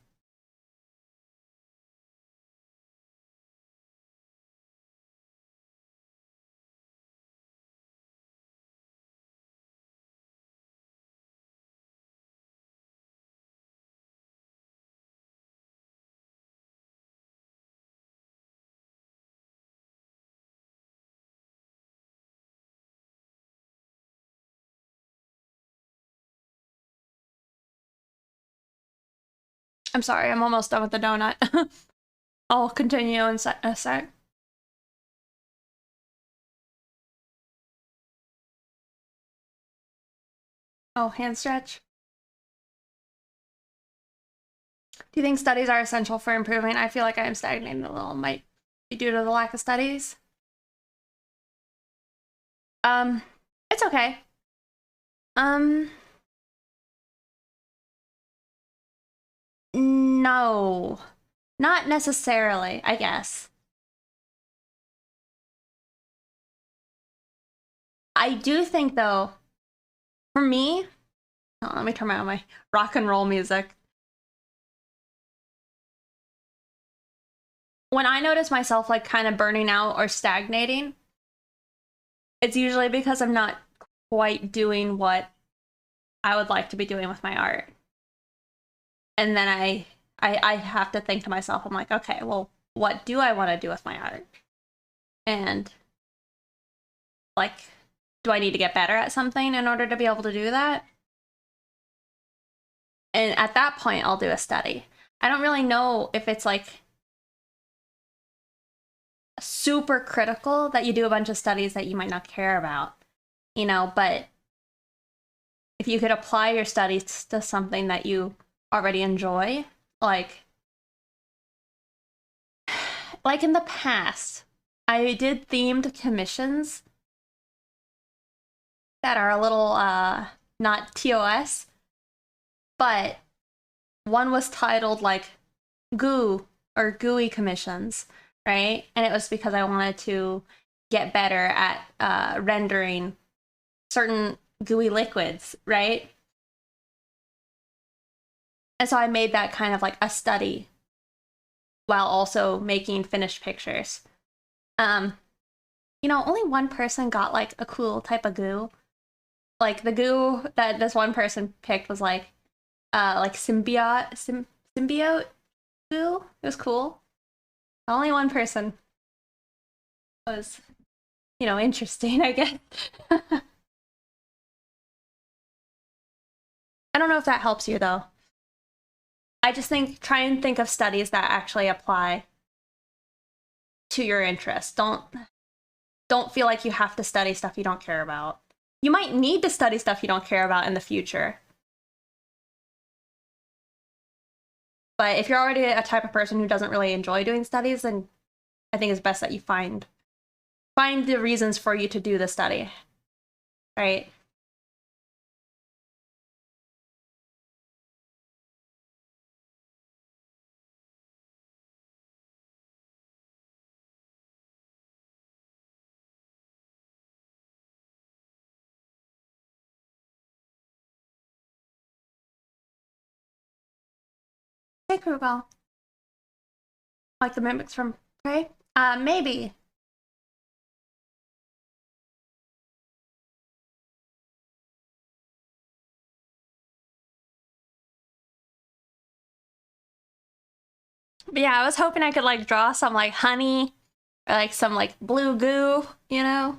S1: I'm sorry, I'm almost done with the donut. I'll continue in a sec. Oh, hand stretch. Do you think studies are essential for improving? I feel like I am stagnating a little. Might be due to the lack of studies. It's okay. No. Not necessarily, I guess. I do think, though, for me, oh, let me turn on my rock and roll music. When I notice myself like kind of burning out or stagnating, it's usually because I'm not quite doing what I would like to be doing with my art. And then I have to think to myself, I'm like, okay, well, what do I want to do with my art? And like, do I need to get better at something in order to be able to do that? And at that point, I'll do a study. I don't really know if it's like super critical that you do a bunch of studies that you might not care about, you know, but if you could apply your studies to something that you already enjoy, like in the past, I did themed commissions that are a little not TOS, but one was titled like goo or gooey commissions, right? And it was because I wanted to get better at rendering certain gooey liquids, right? And so I made that kind of like a study while also making finished pictures. You know, only one person got like a cool type of goo. Like the goo that this one person picked was like symbiote goo. It was cool. Only one person was, you know, interesting, I guess. I don't know if that helps you though. I just think try and think of studies that actually apply to your interests. Don't feel like you have to study stuff you don't care about. You might need to study stuff you don't care about in the future. But if you're already a type of person who doesn't really enjoy doing studies, then I think it's best that you find the reasons for you to do the study, right? Hey, Krugal. Like the mimics from Prey? Maybe. But yeah, I was hoping I could like draw some like honey or like some like blue goo, you know?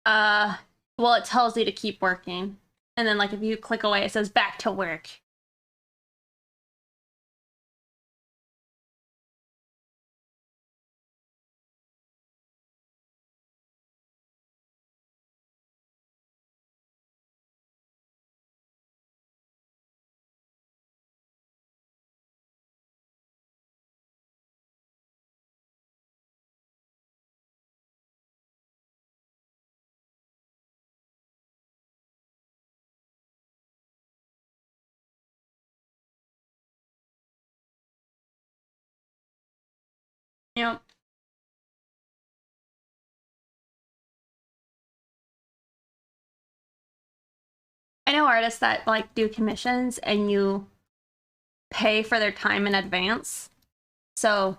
S1: Uh, well, it tells you to keep working. And then like if you click away, it says back to work. Yep. I know artists that like do commissions and you pay for their time in advance. So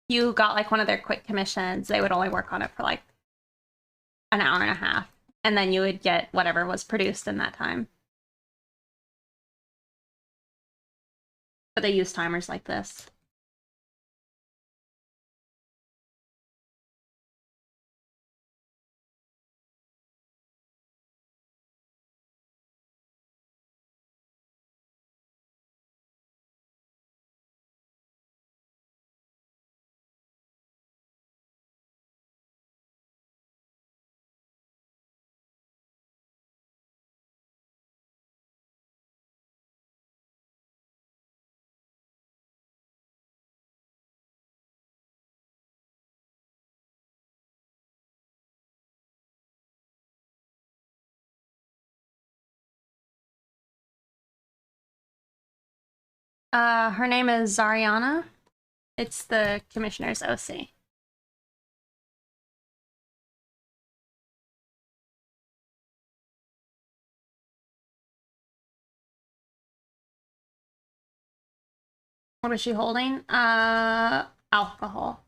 S1: you got like one of their quick commissions, they would only work on it for like an hour and a half. And then you would get whatever was produced in that time. But they use timers like this. Her name is Zariana. It's the commissioner's OC. What was she holding? Alcohol.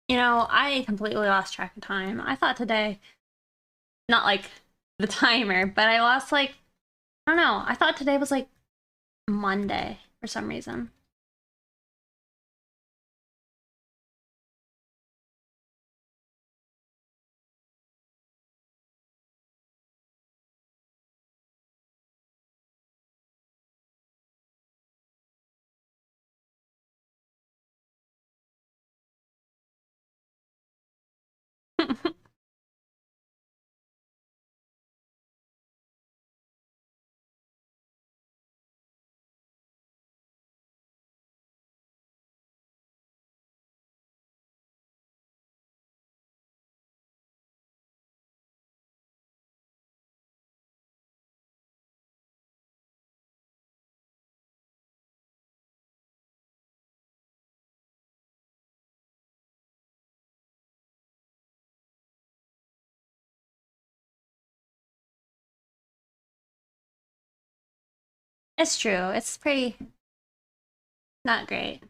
S1: You know, I completely lost track of time. I thought today, not like the timer, but I lost like, I don't know. I thought today was like Monday for some reason. It's true. It's pretty not great.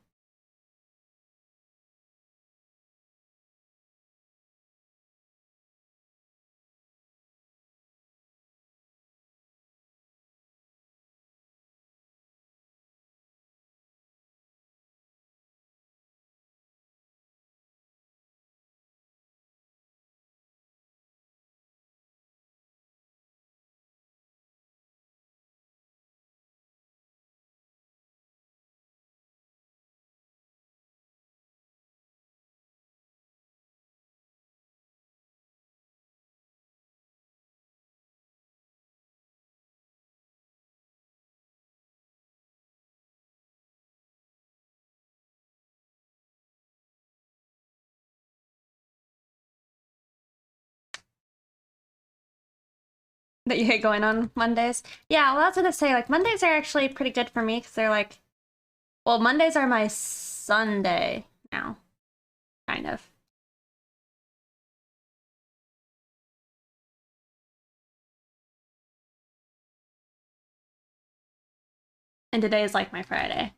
S1: That you hate going on Mondays. Yeah, well, I was gonna say, like, Mondays are actually pretty good for me because they're like, well, Mondays are my Sunday now, kind of. And today is like my Friday.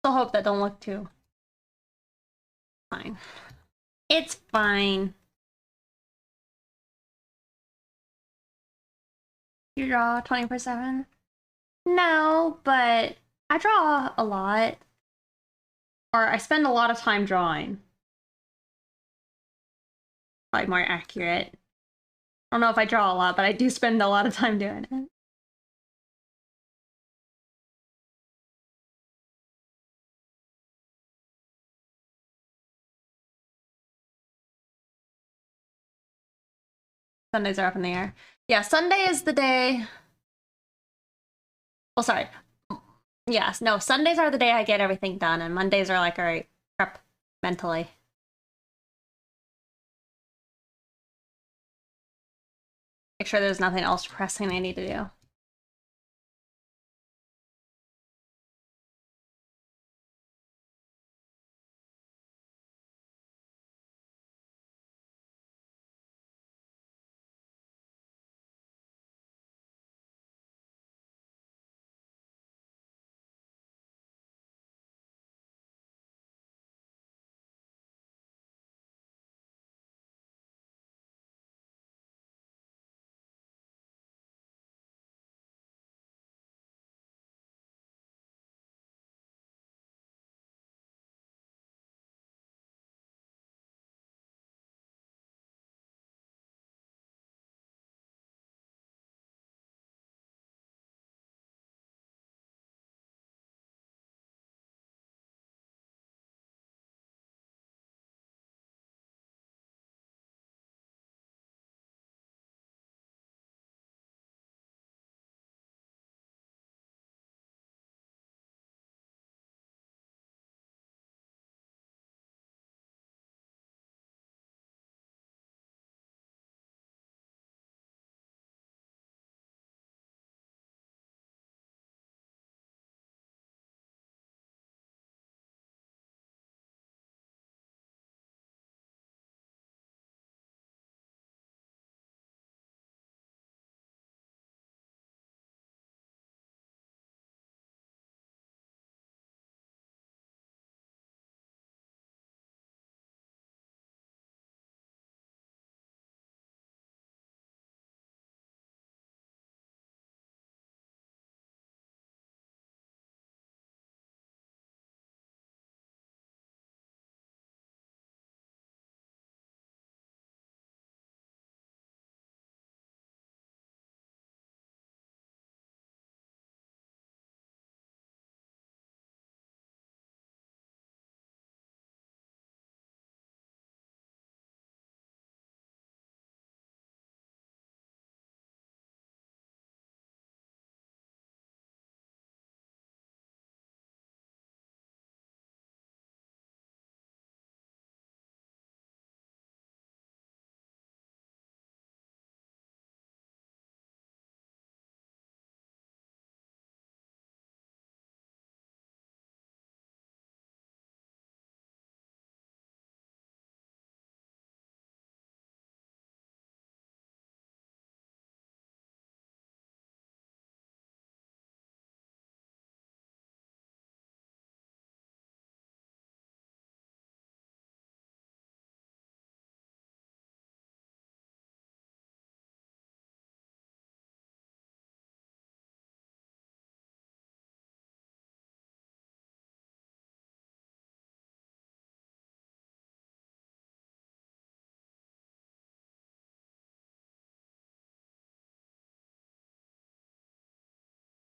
S1: Still hope that don't look too fine. It's fine. You draw 24/7? No, but I draw a lot. Or I spend a lot of time drawing. Probably more accurate. I don't know if I draw a lot, but I do spend a lot of time doing it. Sundays are up in the air. Yeah, Sunday is the day. Well, sorry. Yes, no, Sundays are the day I get everything done, and Mondays are like, all right, prep mentally. Make sure there's nothing else pressing I need to do.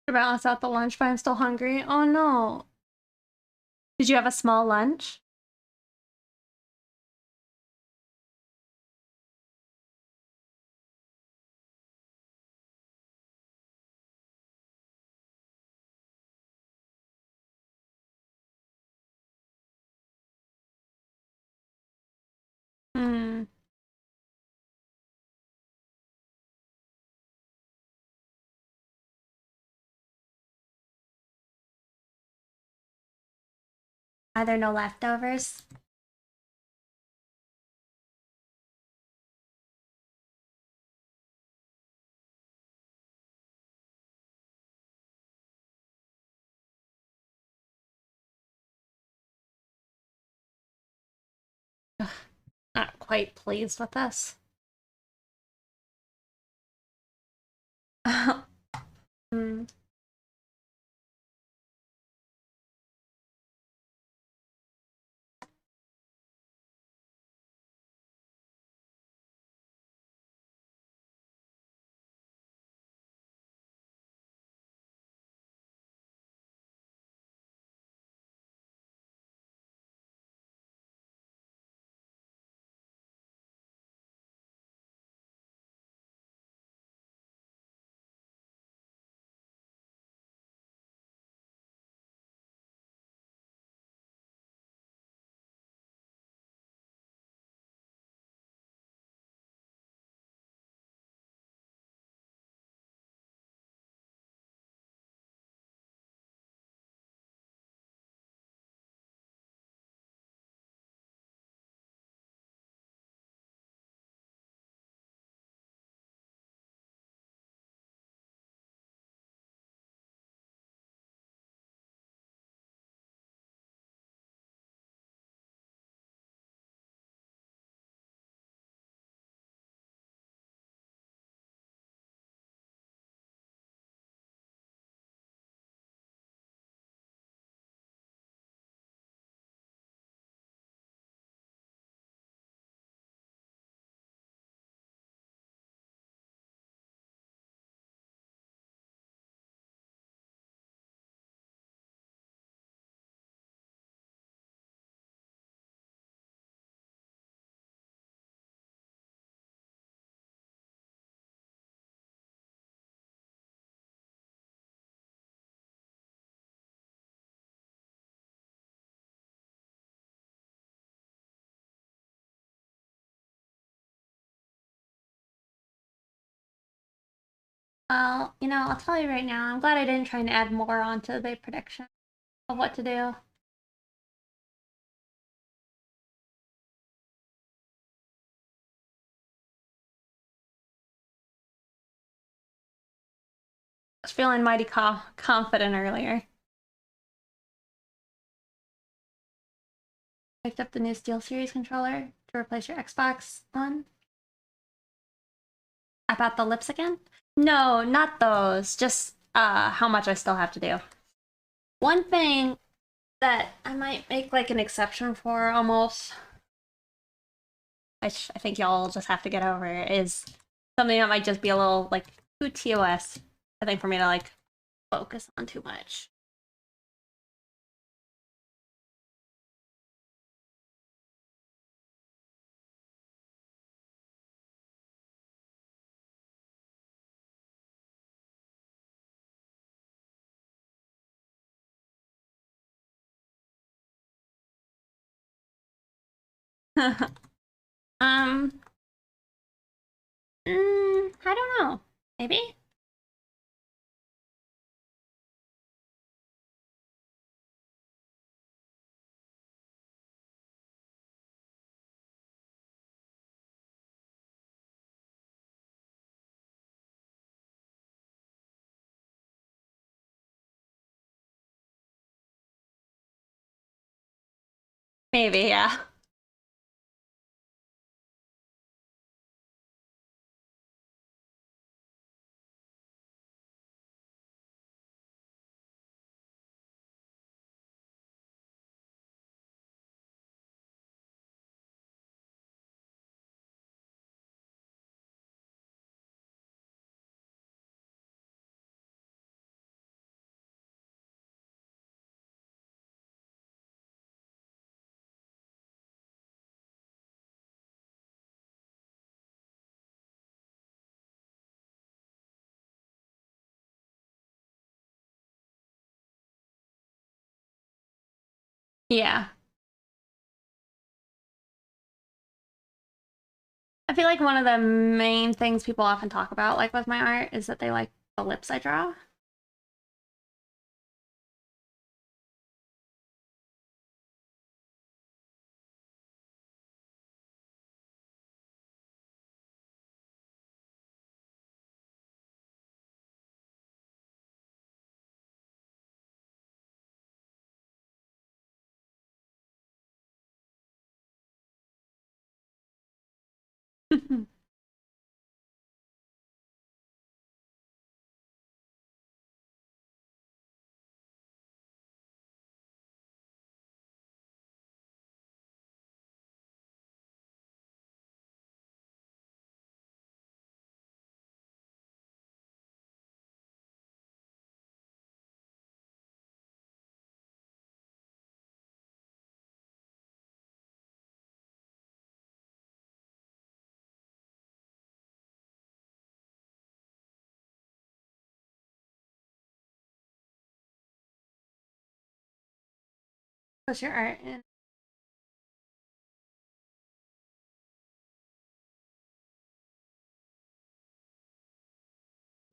S1: To balance out the lunch, but I'm still hungry. Oh no. Did you have a small lunch? Hmm. Are there no leftovers? Ugh, not quite pleased with this. Hmm. Well, I'll tell you right now, I'm glad I didn't try and add more onto the prediction of what to do. I was feeling mighty confident earlier. Picked up the new SteelSeries controller to replace your Xbox One. I bought the lips again? No, not those. Just how much I still have to do. One thing that I might make like an exception for almost, I think y'all just have to get over, is something that might just be a little like too TOS. I think for me to like focus on too much. um, I don't know. Maybe? Maybe, yeah. Yeah. I feel like one of the main things people often talk about, like with my art, is that they like the lips I draw. What's your art in?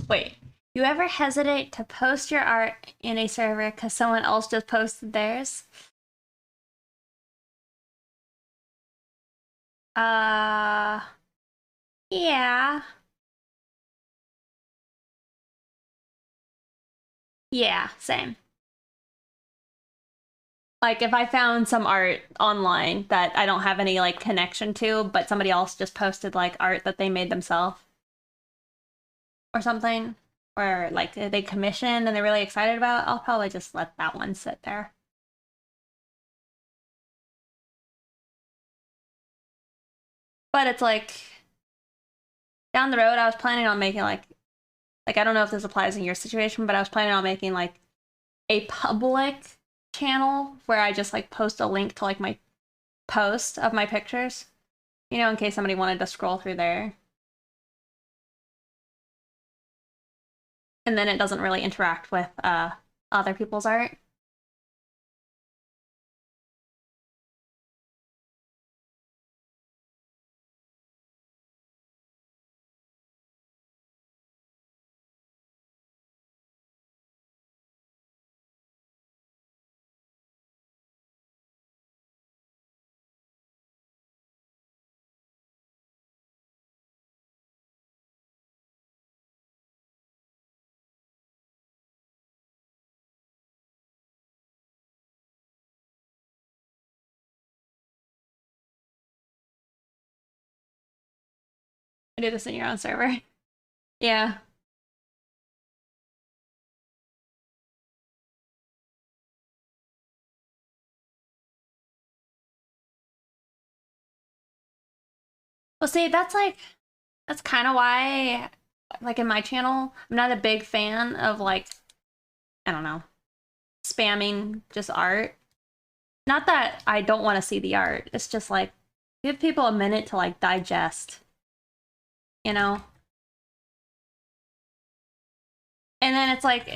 S1: Wait, you ever hesitate to post your art in a server because someone else just posted theirs? Uh, yeah. Yeah, same. Like if I found some art online that I don't have any like connection to, but somebody else just posted like art that they made themselves or something, or like they commissioned and they're really excited about, I'll probably just let that one sit there. But it's like down the road, I was planning on making like I don't know if this applies in your situation, but I was planning on making like a public channel where I just like post a link to like my post of my pictures, you know, in case somebody wanted to scroll through there. And then it doesn't really interact with other people's art. I do this in your own server. Yeah. Well, see, that's kind of why, like in my channel, I'm not a big fan of like, I don't know, spamming just art. Not that I don't want to see the art. It's just like give people a minute to like digest, you know? And then it's like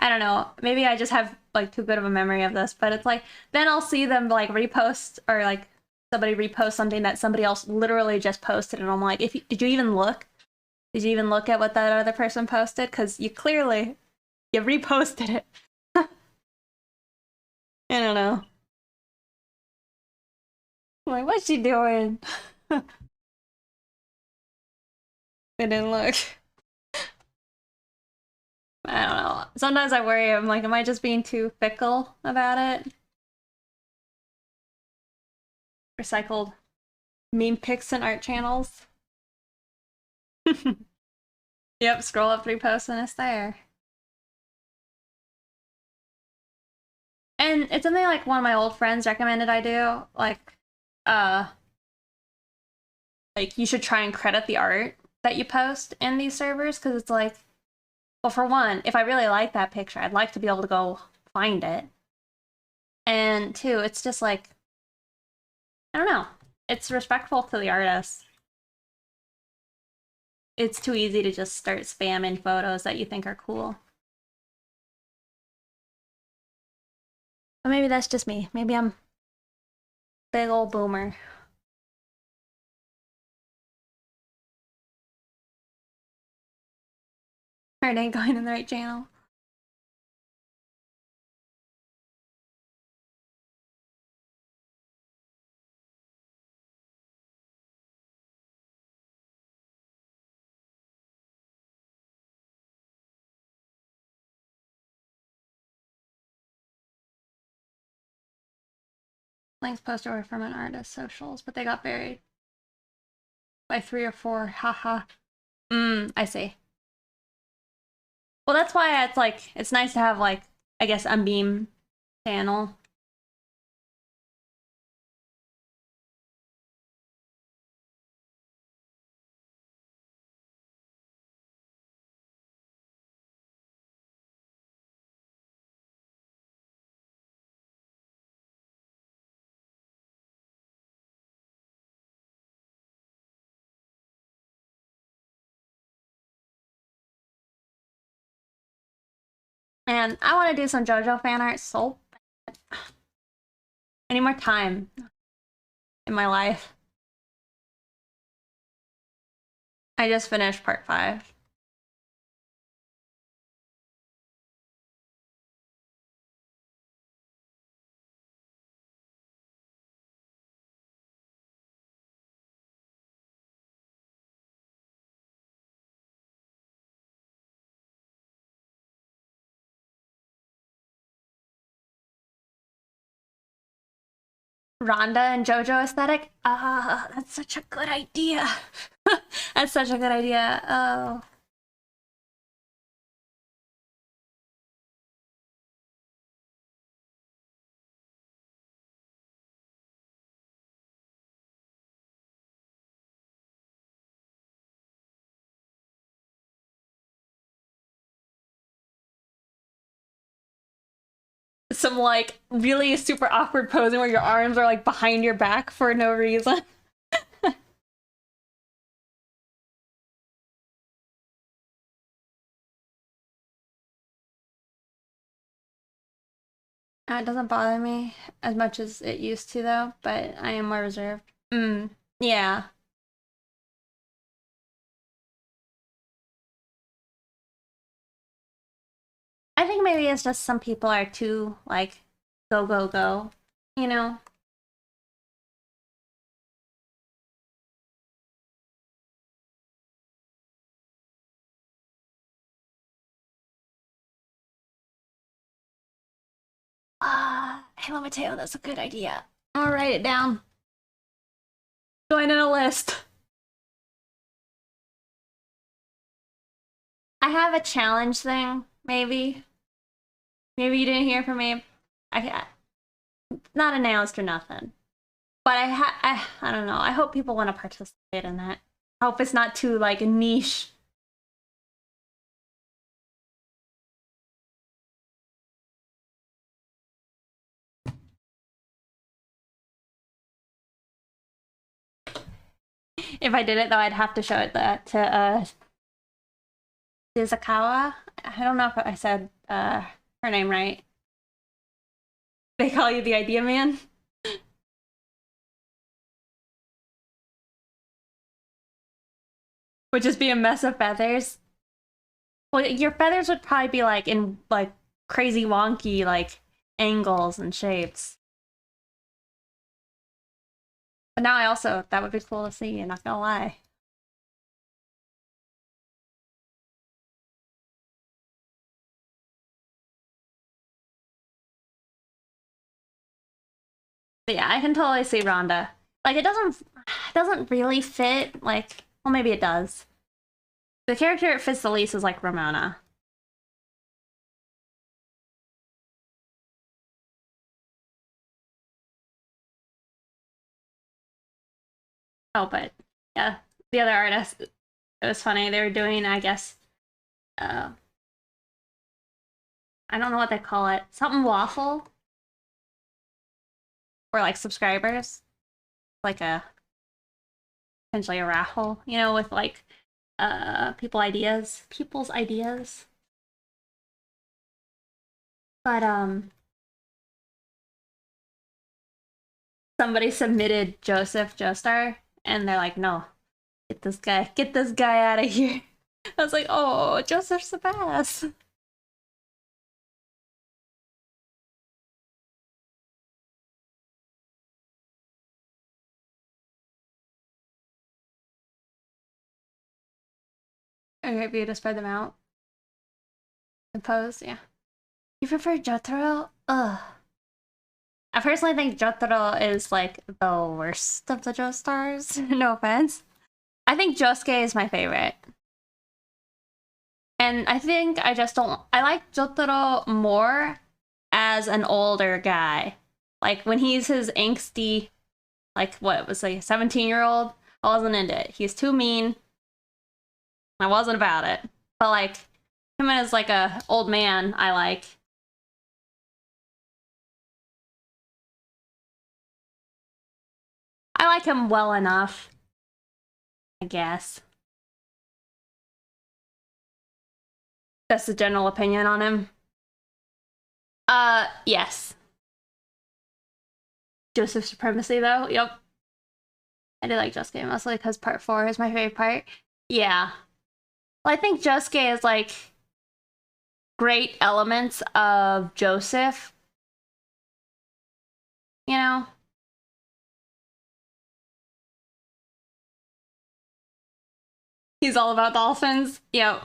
S1: I don't know, maybe I just have like too good of a memory of this, but it's like then I'll see them like repost or like somebody repost something that somebody else literally just posted and I'm like, if you, did you even look? Did you even look at what that other person posted? Because you clearly you reposted it. I don't know. I'm like, what's she doing? I didn't look. I don't know. Sometimes I worry, I'm like, am I just being too fickle about it? Recycled meme pics and art channels. Yep, scroll up 3 posts and it's there. And it's something like one of my old friends recommended I do. Uh, like you should try and credit the art that you post in these servers because it's like, well, for one, if I really like that picture, I'd like to be able to go find it. And two, it's just like, I don't know, it's respectful to the artist. It's too easy to just start spamming photos that you think are cool. But maybe that's just me. Maybe I'm big old boomer. Or it ain't going in the right channel. Links posted were from an artist's socials, but they got buried by 3 or 4. Haha. I see. Well, that's why it's like, it's nice to have like, I guess, a meme channel. And I want to do some JoJo fan art so bad. I need more time in my life. I just finished part 5. Rhonda and JoJo aesthetic? That's such a good idea. That's such a good idea. Oh. Some like really super awkward posing where your arms are like behind your back for no reason. It doesn't bother me as much as it used to though, but I am more reserved. Yeah. I think maybe it's just some people are too like go go go, you know? Hey Mateo, that's a good idea. I'll write it down. Going in a list. I have a challenge thing, maybe. Maybe you didn't hear from me. I not announced or nothing. But I don't know. I hope people want to participate in that. I hope it's not too like niche. If I did it though, I'd have to show it to Shizukawa. I don't know if I said her name right. They call you the idea man? Would just be a mess of feathers. Well, your feathers would probably be like in like crazy wonky like angles and shapes. But now I also, that would be cool to see, I'm not gonna lie. But yeah, I can totally see Rhonda. Like it doesn't really fit, like, well maybe it does. The character it fits the least is like Ramona. Oh, but yeah, the other artist, it was funny. They were doing, I guess, uh, I don't know what they call it, something waffle, or like subscribers, like a potentially a raffle, you know, with like people's ideas. But somebody submitted Joseph Joestar, and they're like, no, get this guy out of here. I was like, oh, Joseph's the best. Okay, for you to spread them out. And pose, yeah. You prefer Jotaro? Ugh. I personally think Jotaro is like the worst of the Joestars. No offense. I think Josuke is my favorite. And I think I just don't. I like Jotaro more as an older guy. Like when he's his angsty, like what was like a 17-year-old, I wasn't into it. He's too mean. I wasn't about it. But like him as like a old man, I like. I like him well enough, I guess. That's the general opinion on him. Yes. Joseph Supremacy, though. Yep. I do like Josuke mostly because part 4 is my favorite part. Yeah. Well, I think Josuke is like great elements of Joseph. You know? He's all about dolphins. Yep.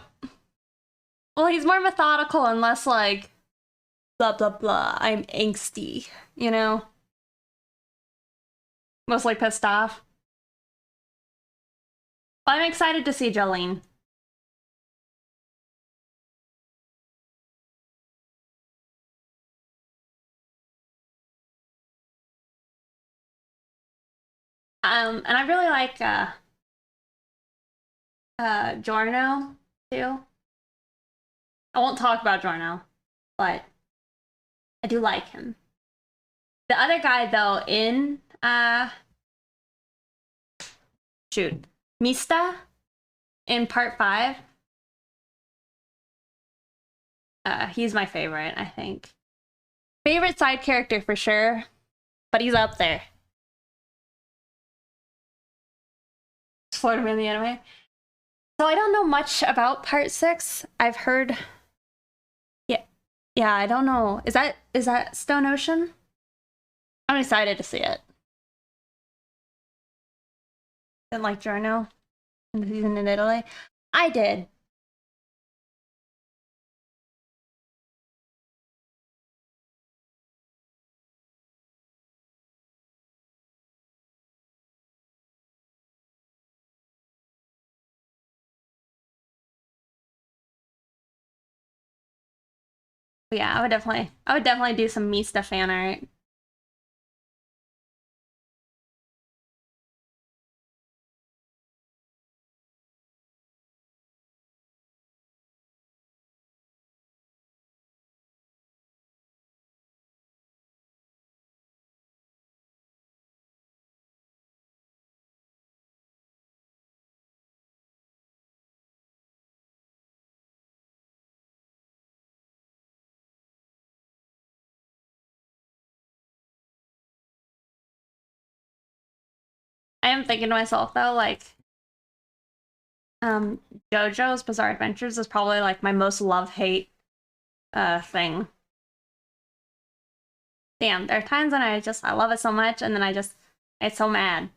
S1: Well, he's more methodical and less like blah blah blah. I'm angsty, you know? Mostly pissed off. But I'm excited to see Jolene. And I really like Giorno too. I won't talk about Giorno, but I do like him. The other guy though in shoot, Mista in part 5. He's my favorite, I think. Favorite side character for sure, but he's up there. Florida Man the anime. So I don't know much about part 6. I've heard. Yeah, I don't know. Is that Stone Ocean? I'm excited to see it. Didn't like Giorno in the season in Italy. I did. Yeah, I would definitely do some Mista fan art. I am thinking to myself though, like, JoJo's Bizarre Adventures is probably like my most love-hate thing. Damn, there are times when I love it so much, and then I get so mad.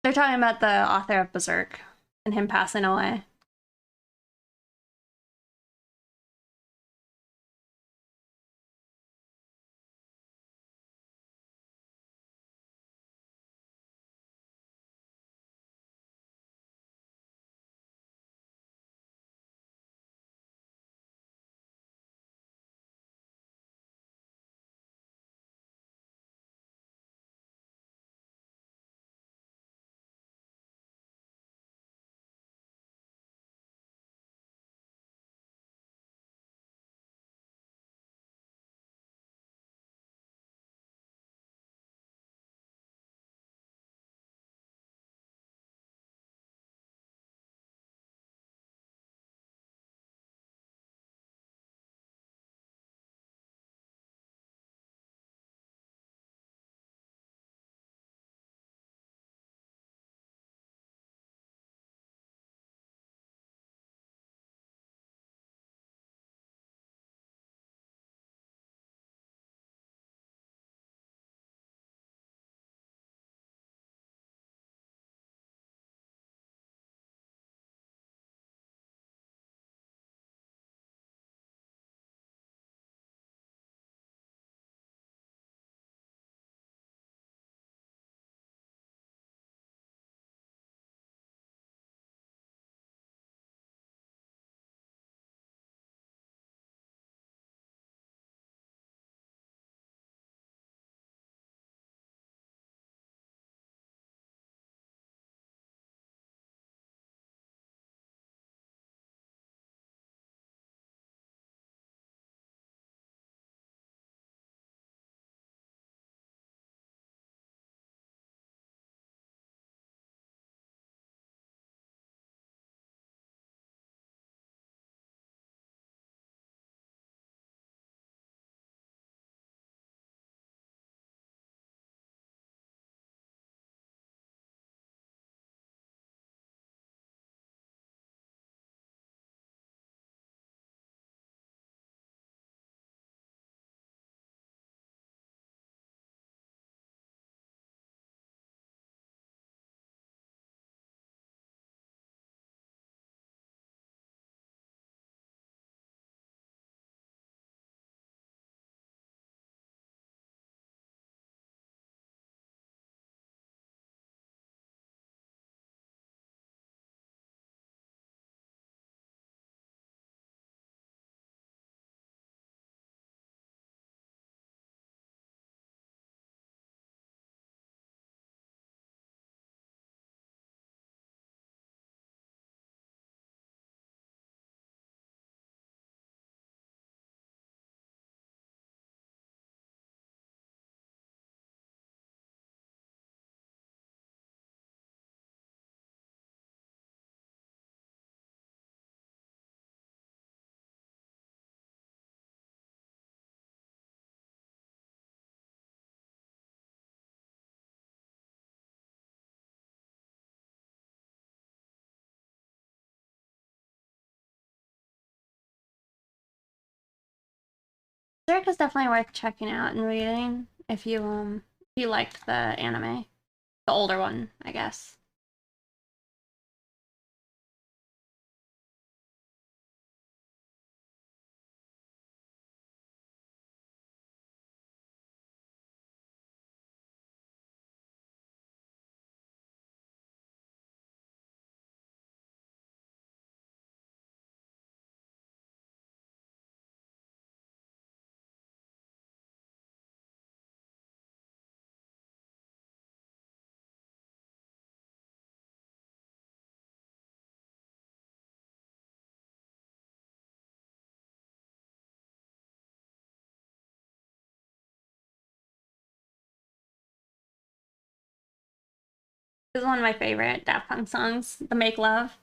S1: They're talking about the author of Berserk and him passing away. Berserk is definitely worth checking out and reading if you liked the anime. The older one, I guess. This is one of my favorite Daft Punk songs, The Make Love.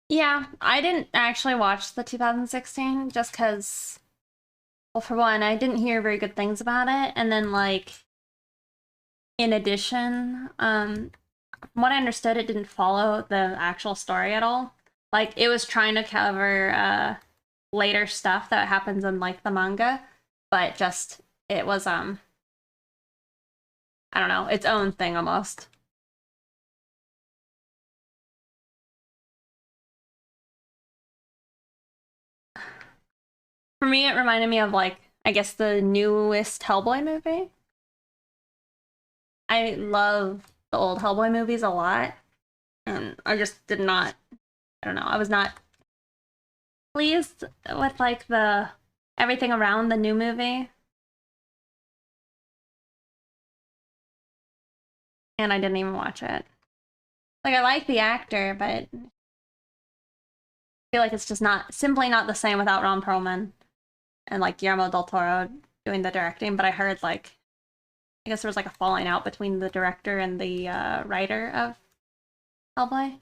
S1: Yeah, I didn't actually watch the 2016 just because, well, for one, I didn't hear very good things about it, and then like in addition, from what I understood, it didn't follow the actual story at all. Like it was trying to cover later stuff that happens in like the manga, but just it was I don't know, its own thing almost. For me, it reminded me of like I guess the newest Hellboy movie. I love the old Hellboy movies a lot, and I just did not. I don't know. I was not pleased with like the everything around the new movie, and I didn't even watch it. Like I like the actor, but I feel like it's just not simply not the same without Ron Perlman and like Guillermo del Toro doing the directing. But I heard like I guess there was like a falling out between the director and the writer of Hellboy.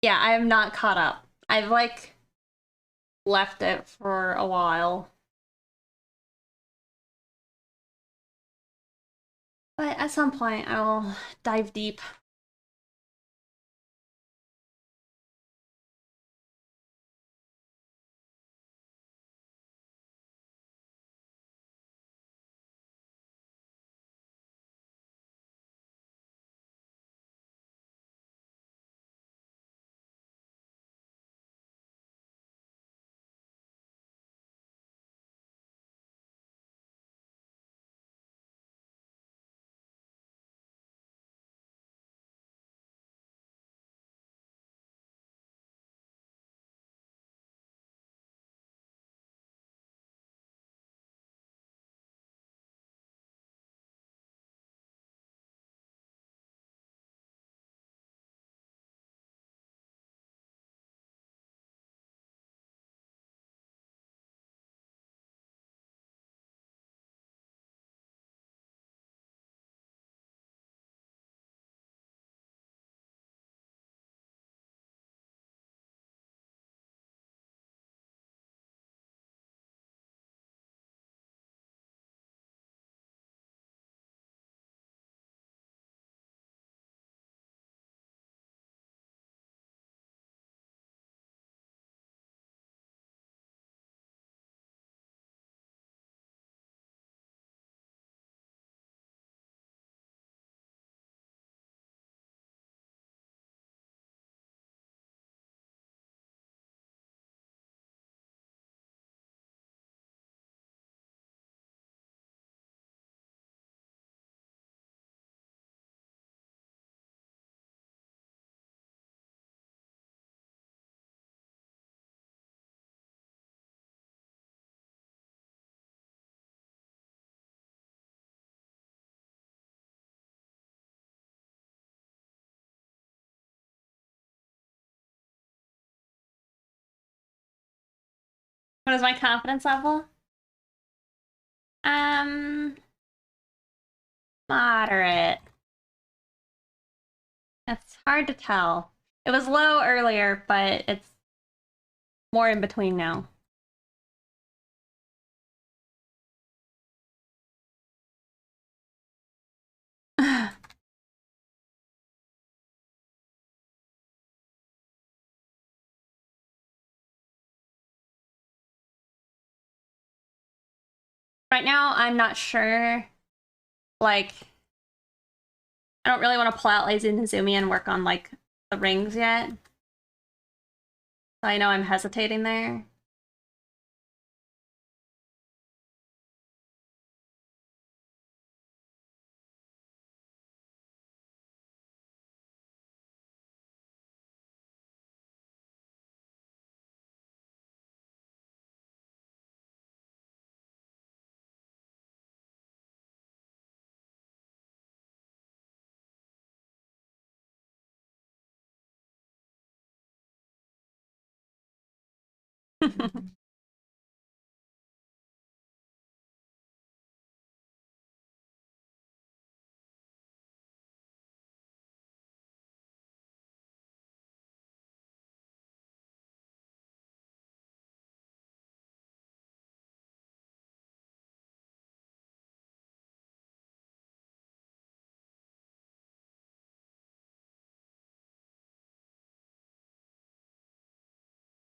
S1: Yeah, I am not caught up. I've like left it for a while, but at some point I will dive deep. What is my confidence level? Um, Moderate. It's hard to tell. It was low earlier, but it's more in between now. Right now, I'm not sure. Like, I don't really want to pull out Lazy Nizumi and work on like the rings yet. So I know I'm hesitating there.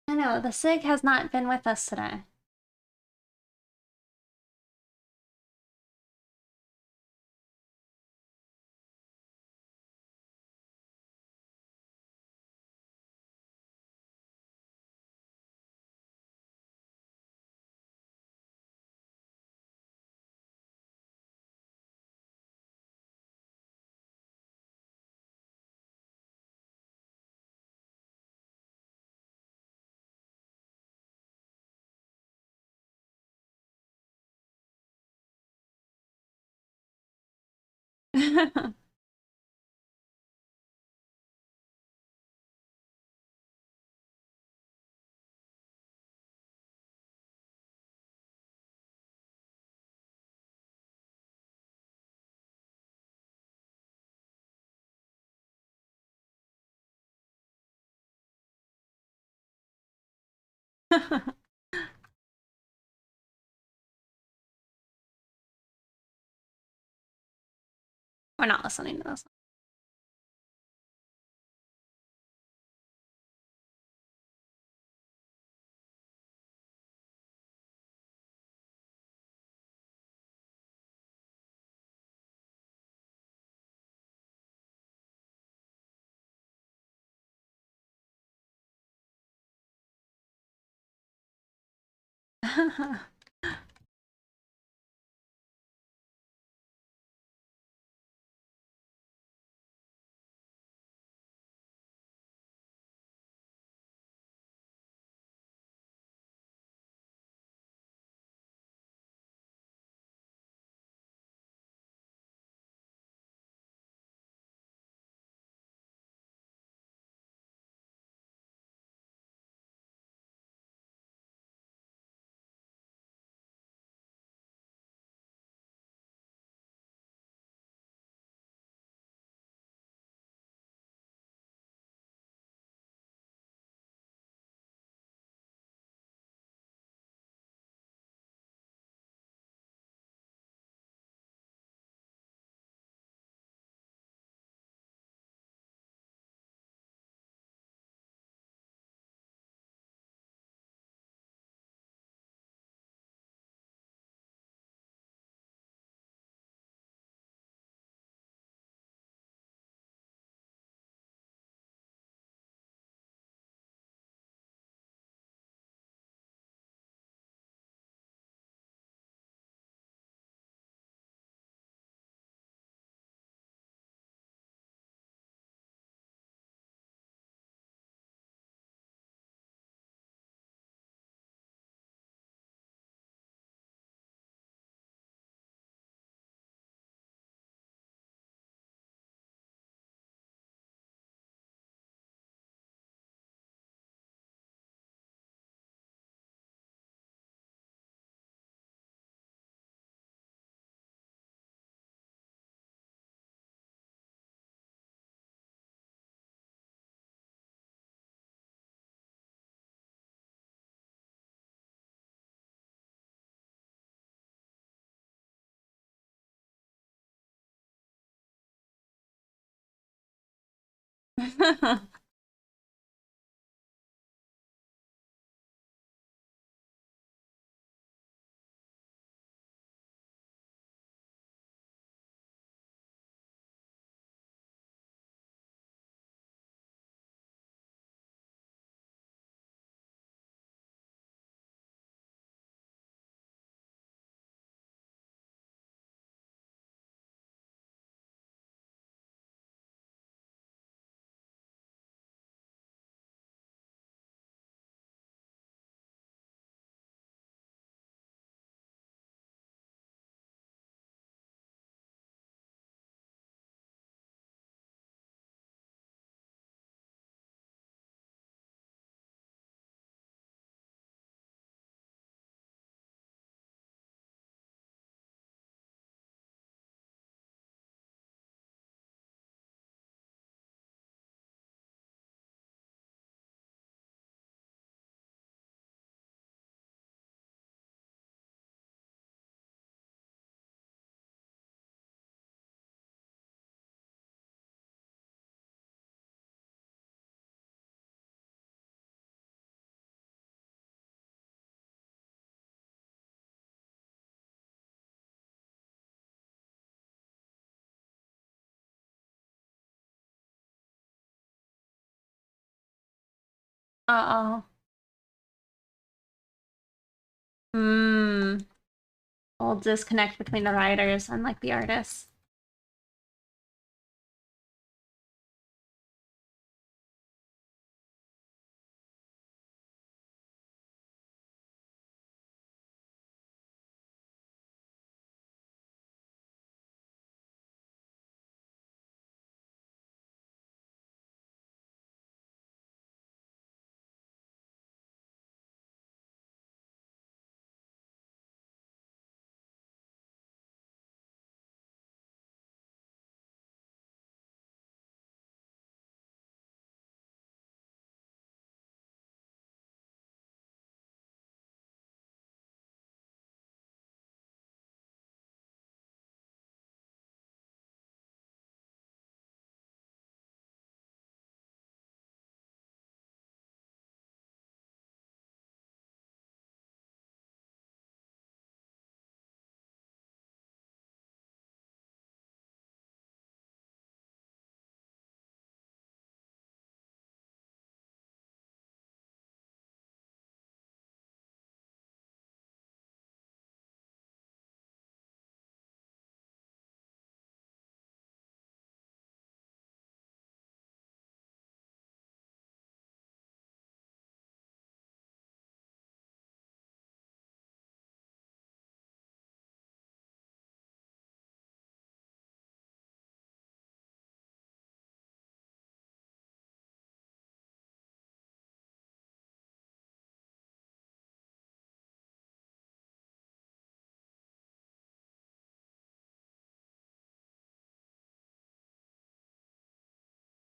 S1: I know, the SIG has not been with us today. We're not listening to this. Uh-oh. Hmm. Old disconnect between the writers and like the artists.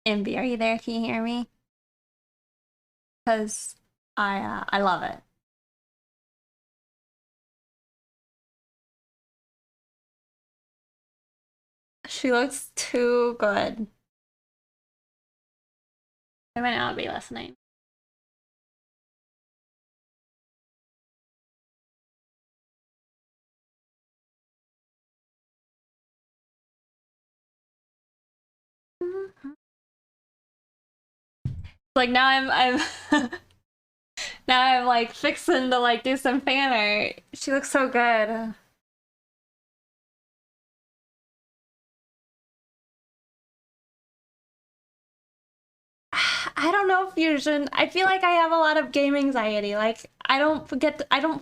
S1: Envy, are you there? Can you hear me? Because I love it. She looks too good. I might not be listening. Like now I'm now I'm like fixing to like do some fan art. She looks so good. I don't know, Fusion. I feel like I have a lot of game anxiety. Like I don't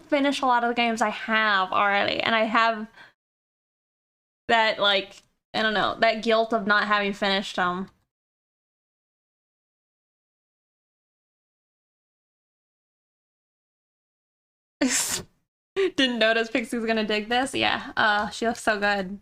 S1: finish a lot of the games I have already, and I have that like I don't know, that guilt of not having finished them. Didn't notice Pixie's gonna dig this. Yeah. She looks so good.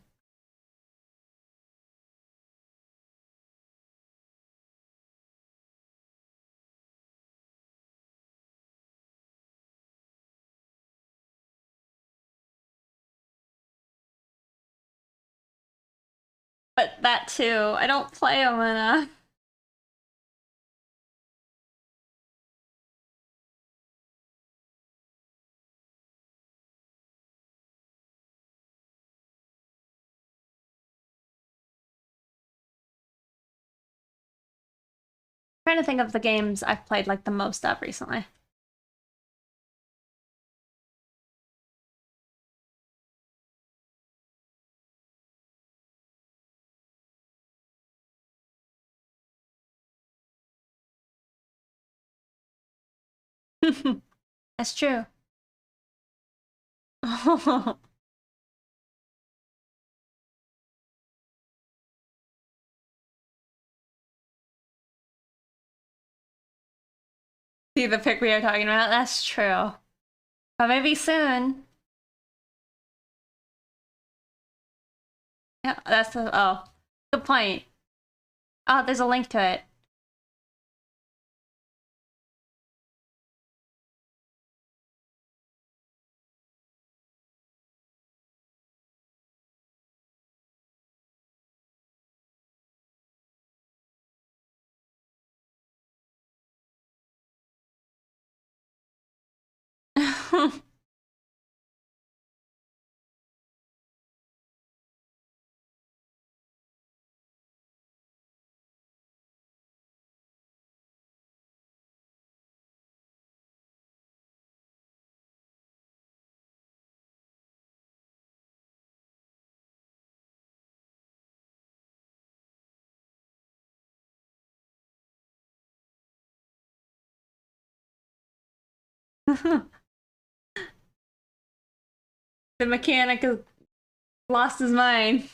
S1: But that too, I don't play them enough. Trying to think of the games I've played like the most of recently. That's true. See the pic we are talking about? That's true. But maybe soon. Yeah, that's the oh, good point. Oh, there's a link to it. The mechanic has lost his mind.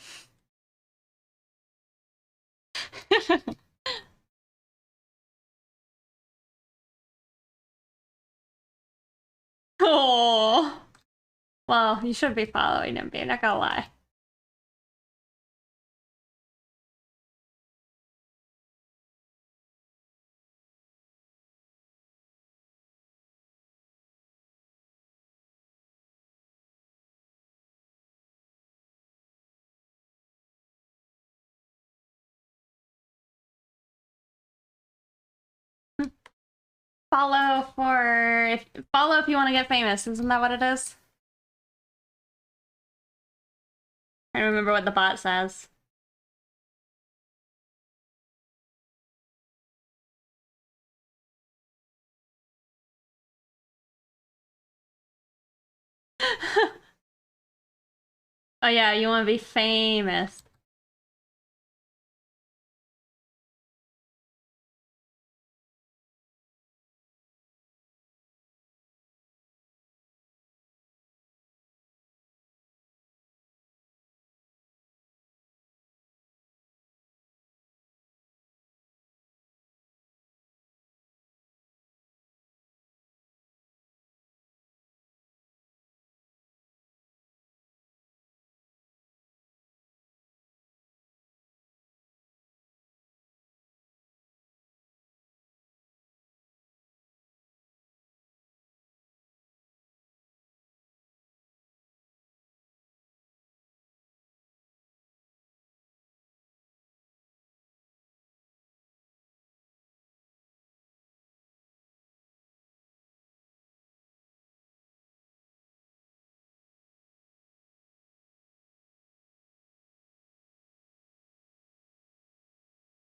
S1: Oh, well, you should be following him, babe. Not gonna lie. Follow if you want to get famous. Isn't that what it is? I remember what the bot says. Oh yeah, you want to be famous.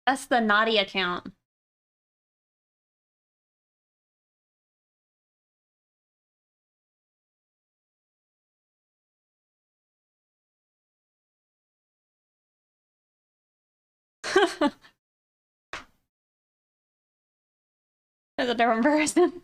S1: That's the naughty account. There's a different person.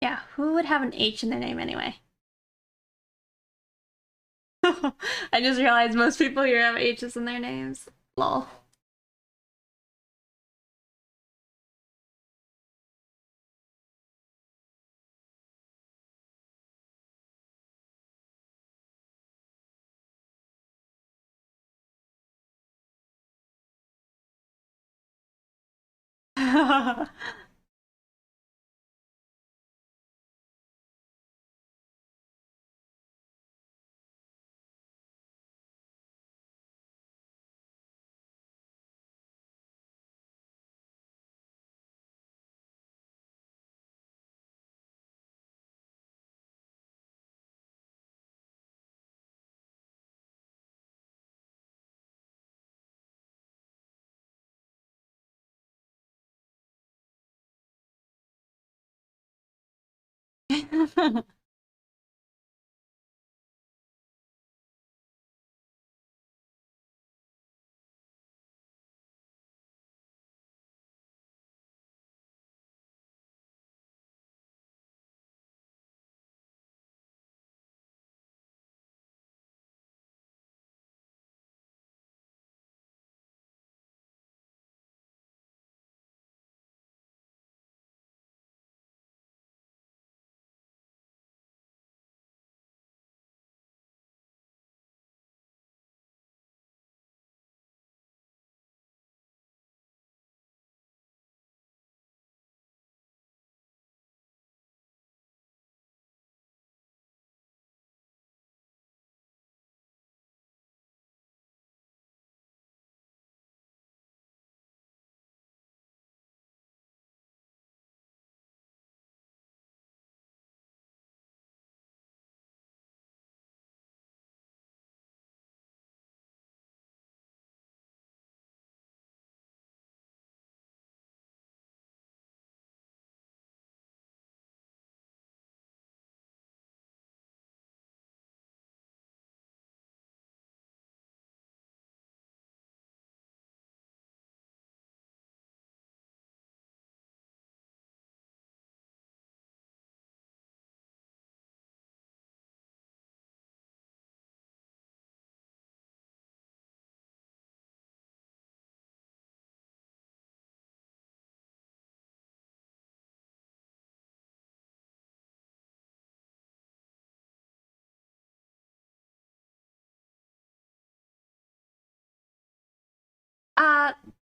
S1: Yeah, who would have an H in their name anyway? I just realized most people here have H's in their names. Lol.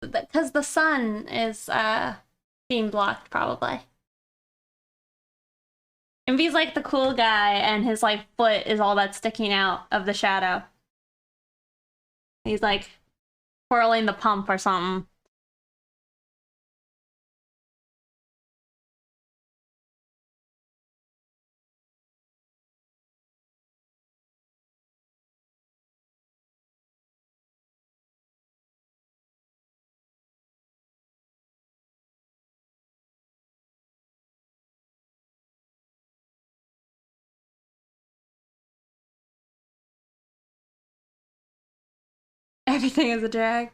S1: because the sun is being blocked probably. And he's like the cool guy, and his like foot is all that's sticking out of the shadow. He's like twirling the pump or something. Everything is a drag.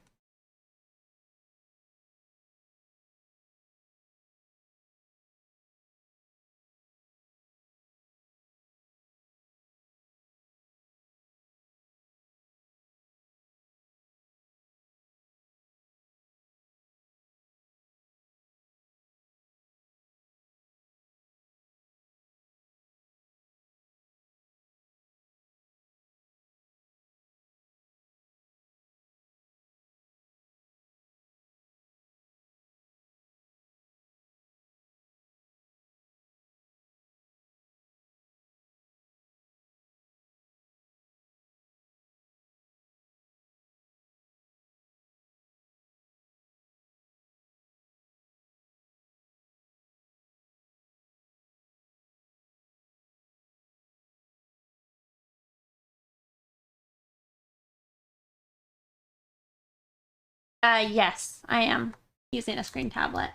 S1: Yes, I am using a screen tablet.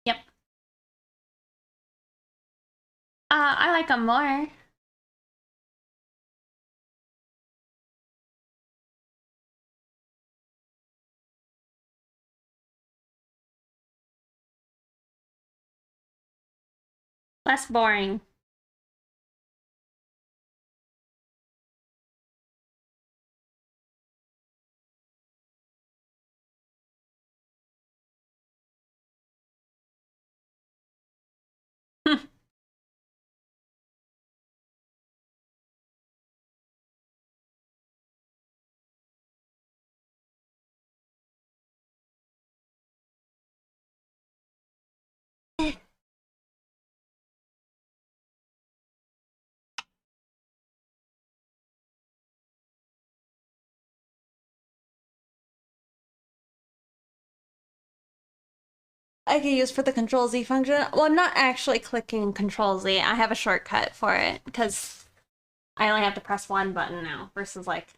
S1: Yep. I like them more. Less boring. I can use for the Control Z function. Well, I'm not actually clicking Control Z. I have a shortcut for it because I only have to press one button now versus like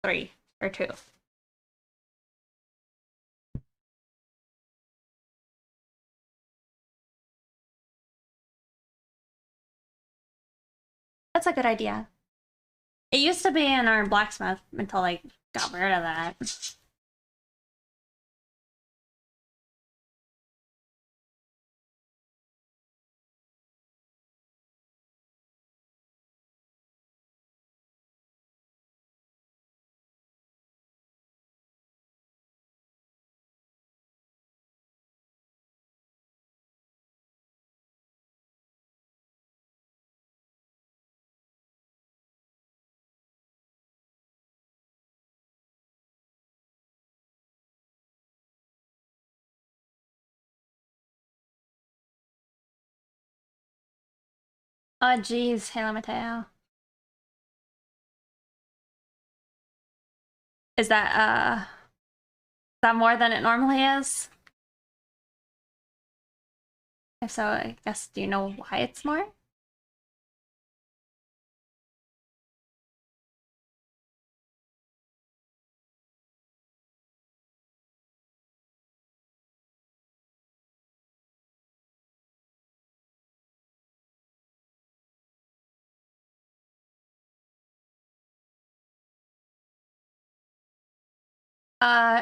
S1: 3 or 2. That's a good idea. It used to be in our blacksmith until I got rid of that. Oh, geez, Halo Mateo. Is that more than it normally is? If so, I guess, do you know why it's more?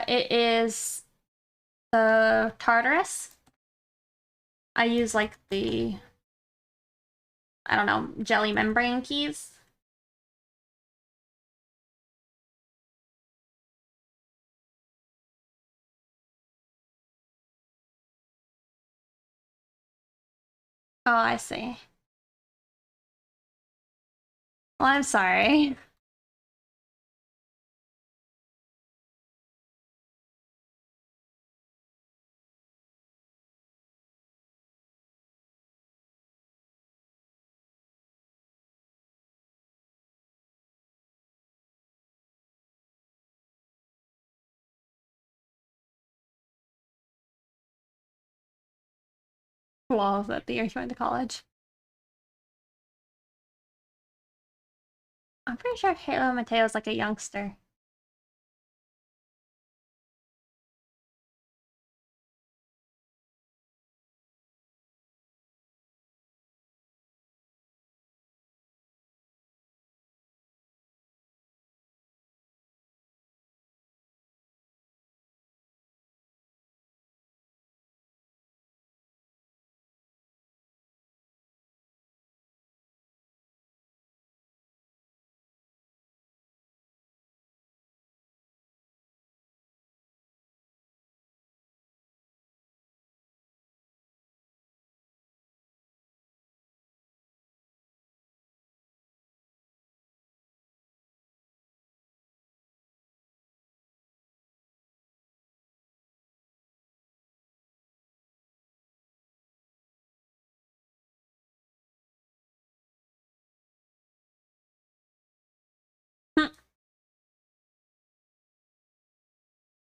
S1: It is the Tartarus. I use like the, I don't know, jelly membrane keys. Oh, I see. Well, I'm sorry. Well, that the year you went to college. I'm pretty sure Halo Mateo's like a youngster.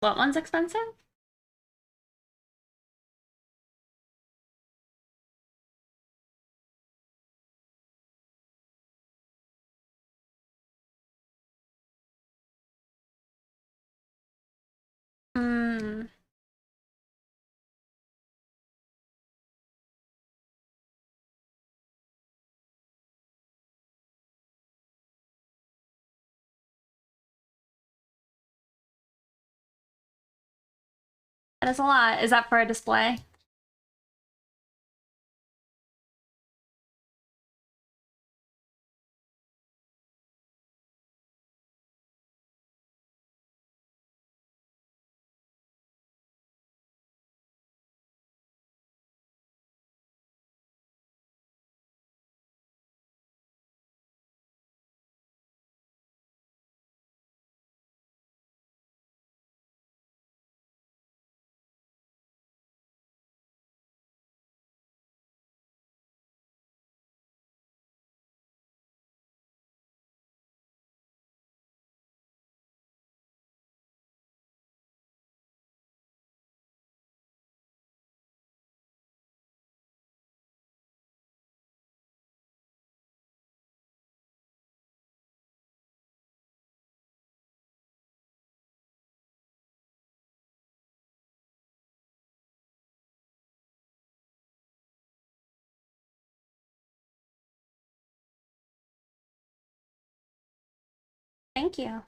S1: What one's expensive? Hmm. That is a lot. Is that for a display? Thank you.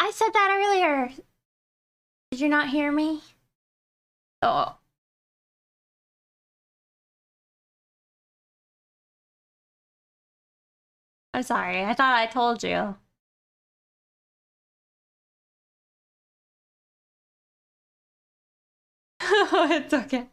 S1: I said that earlier. Did you not hear me? Oh. I'm sorry. I thought I told you. It's okay.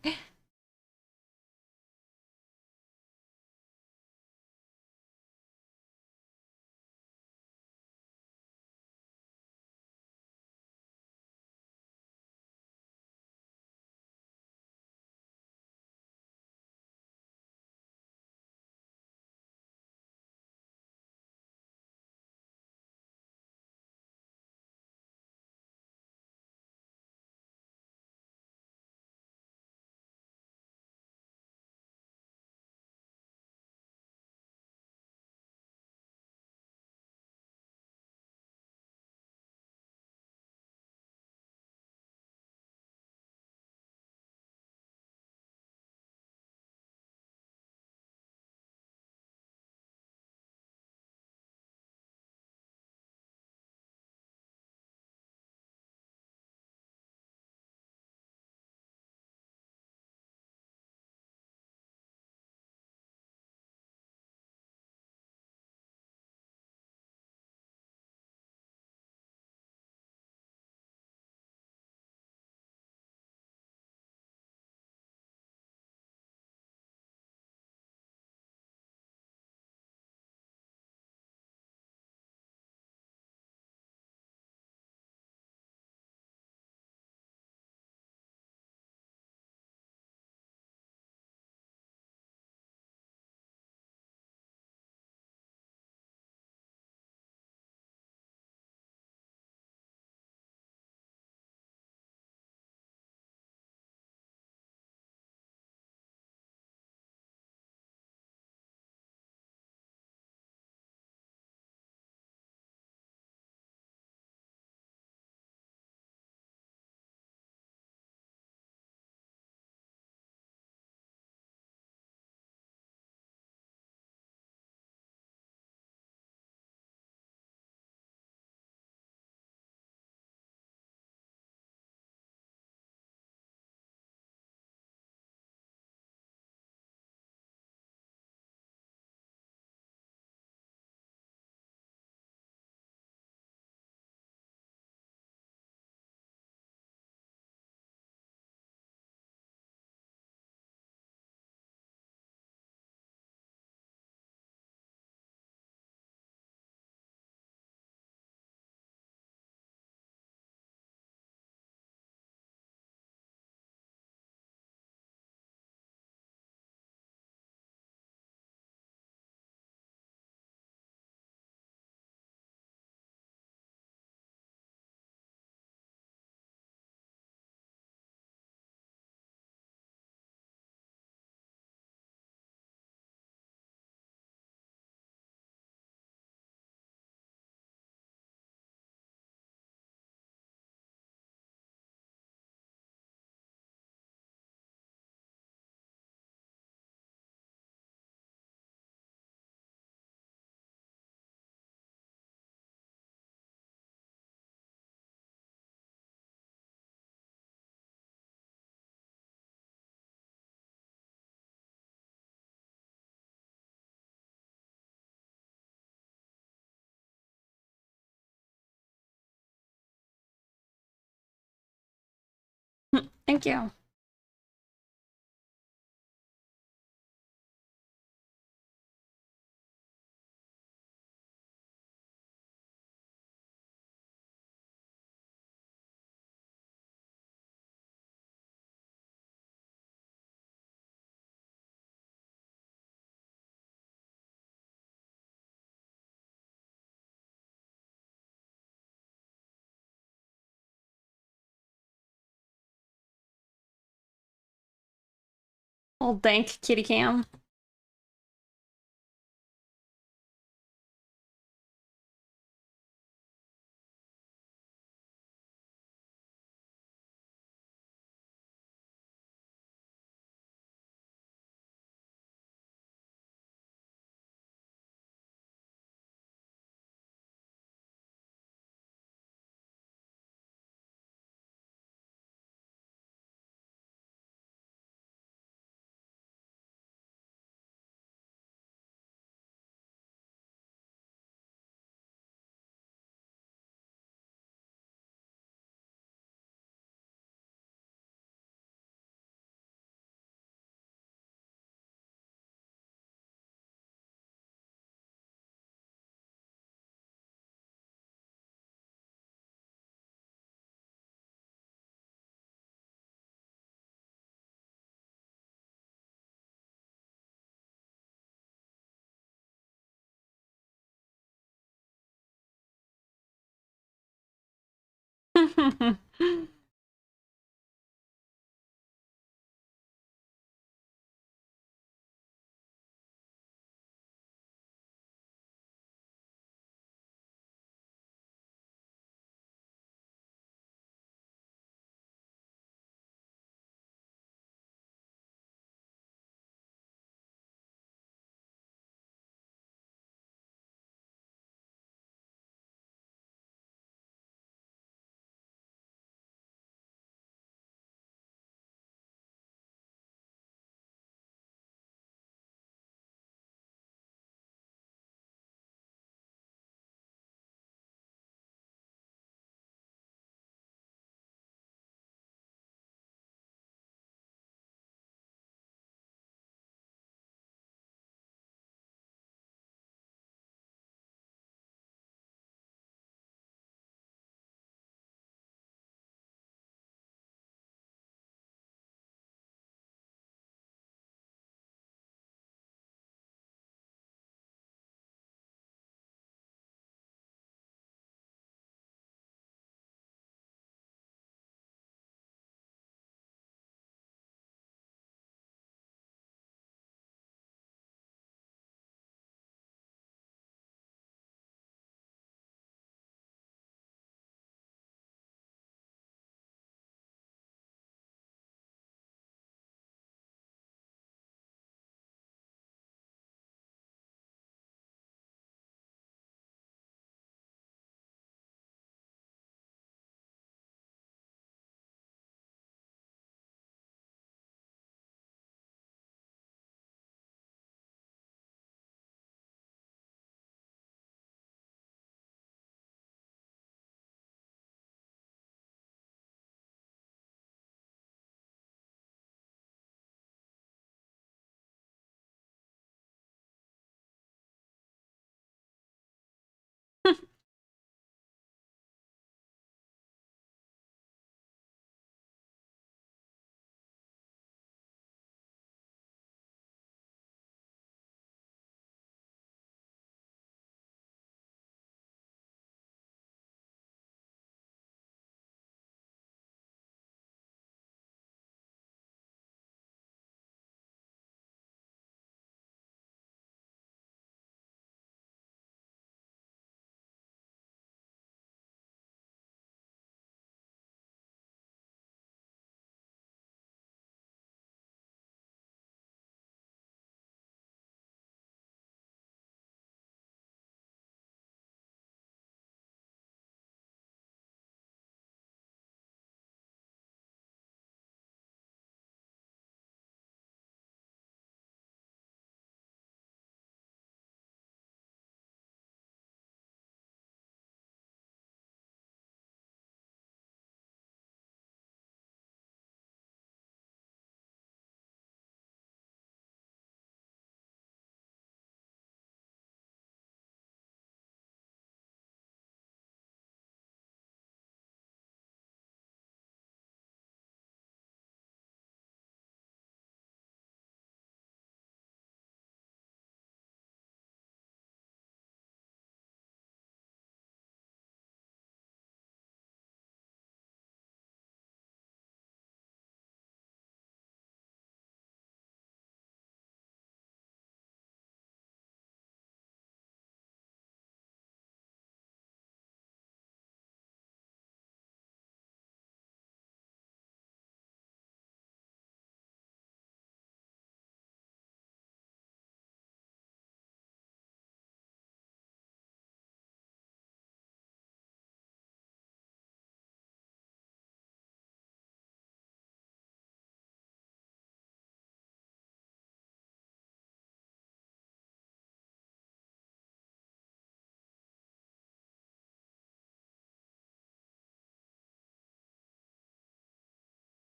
S1: Thank you. Old dank kitty cam.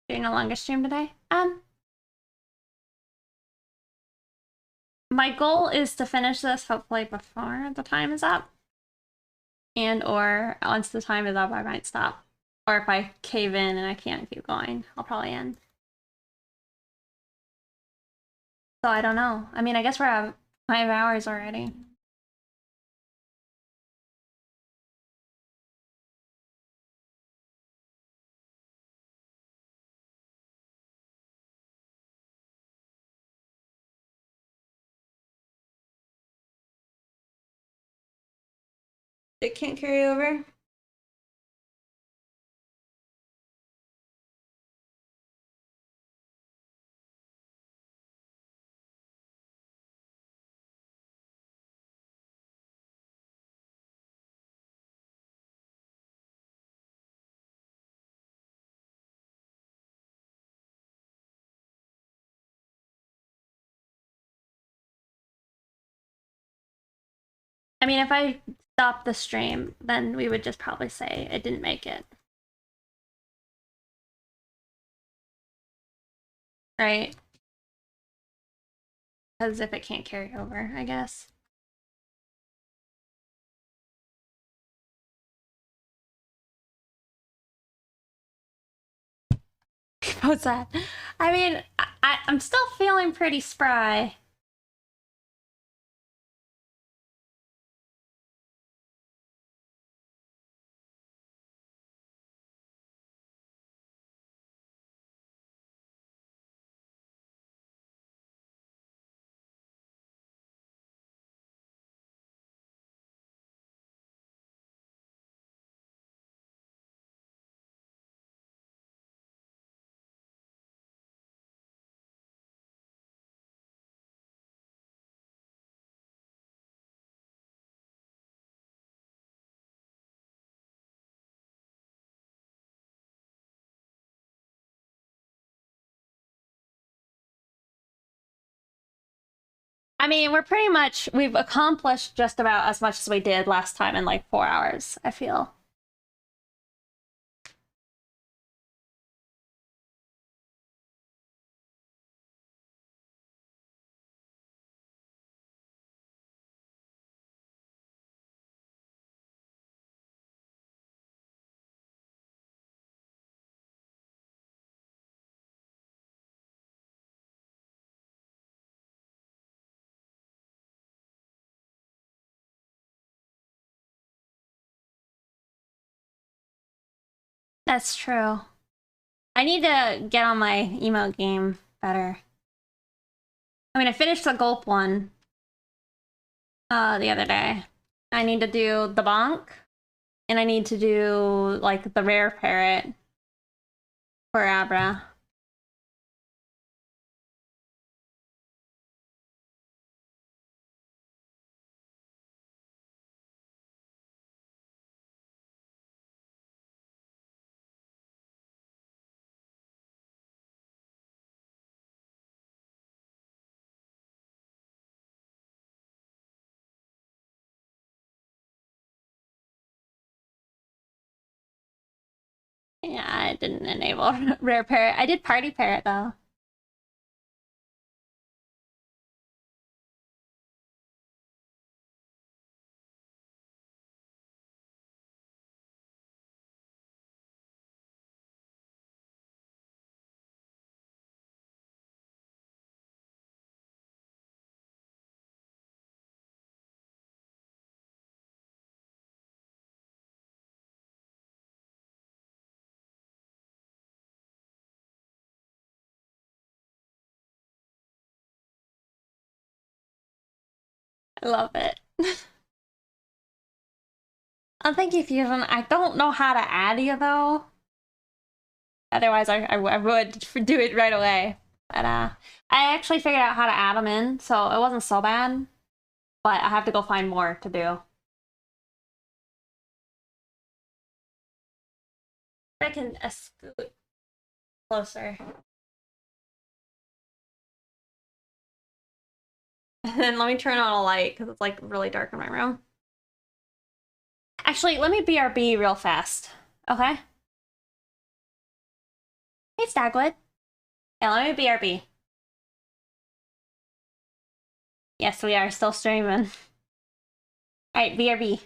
S1: Doing a longer stream today? My goal is to finish this hopefully before the time is up. And or once the time is up, I might stop. Or if I cave in and I can't keep going, I'll probably end. So I don't know. I mean, I guess we're at 5 hours already. It can't carry over? I mean, if I stop the stream, then we would just probably say it didn't make it. Right? Because if it can't carry over, I guess. What's that? I mean, I'm still feeling pretty spry. I mean, we've accomplished just about as much as we did last time in like 4 hours, I feel. That's true. I need to get on my emote game better. I mean, I finished the gulp one the other day. I need to do the bonk, and I need to do like the rare parrot for Abra. Yeah, I didn't enable rare parrot. I did party parrot though. I love it. Oh, thank you, Fusion. I don't know how to add you though. Otherwise, I would do it right away. But I actually figured out how to add them in, so it wasn't so bad. But I have to go find more to do. I can scoot closer. And then let me turn on a light because it's like really dark in my room. Actually, let me BRB real fast. Okay? Hey, Stagwood. Yeah, let me BRB. Yes, we are still streaming. Alright, BRB.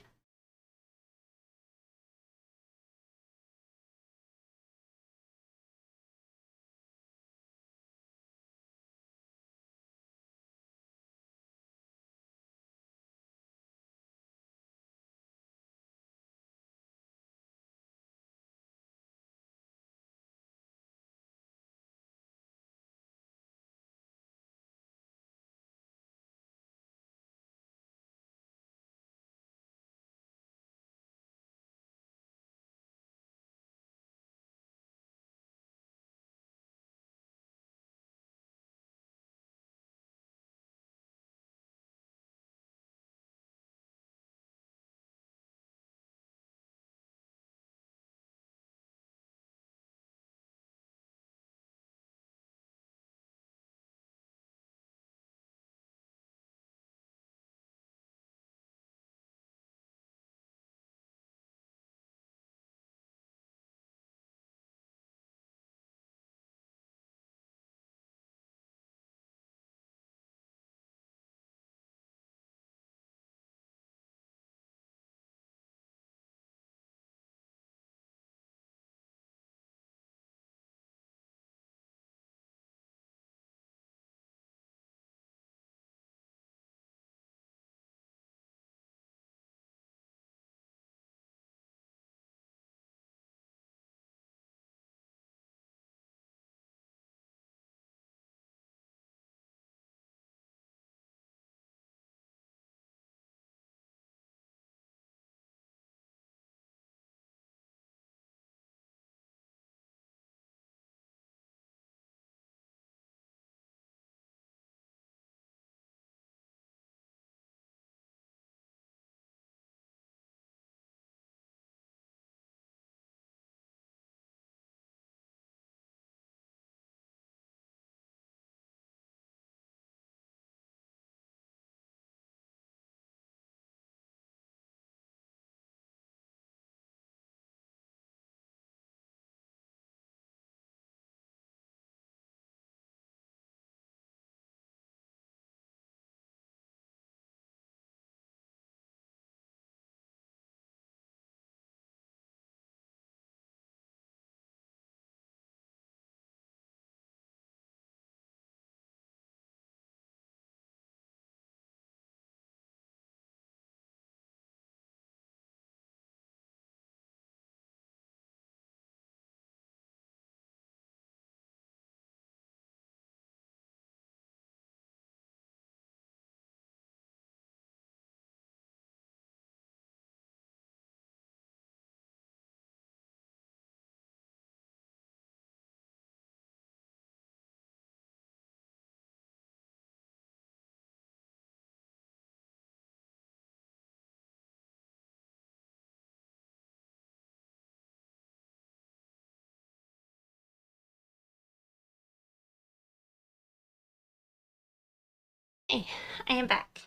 S1: Hey, I am back.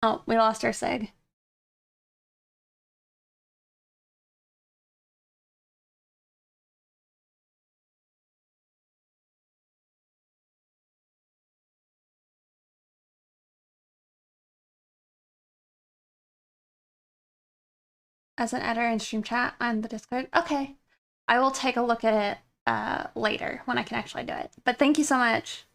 S1: Oh, we lost our Sig. As an editor in stream chat on the Discord. Okay. I will take a look at it later when I can actually do it. But thank you so much.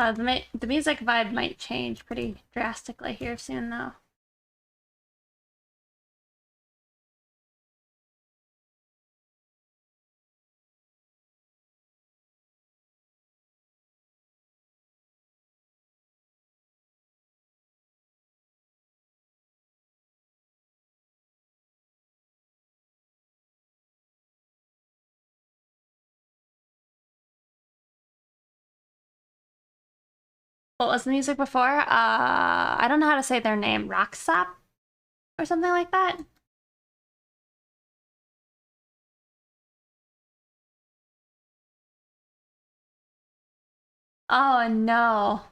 S1: The music vibe might change pretty drastically here soon, though. What was the music before? I don't know how to say their name. Rocksap? Or something like that? Oh no.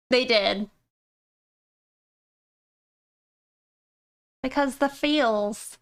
S1: They did. Because the feels.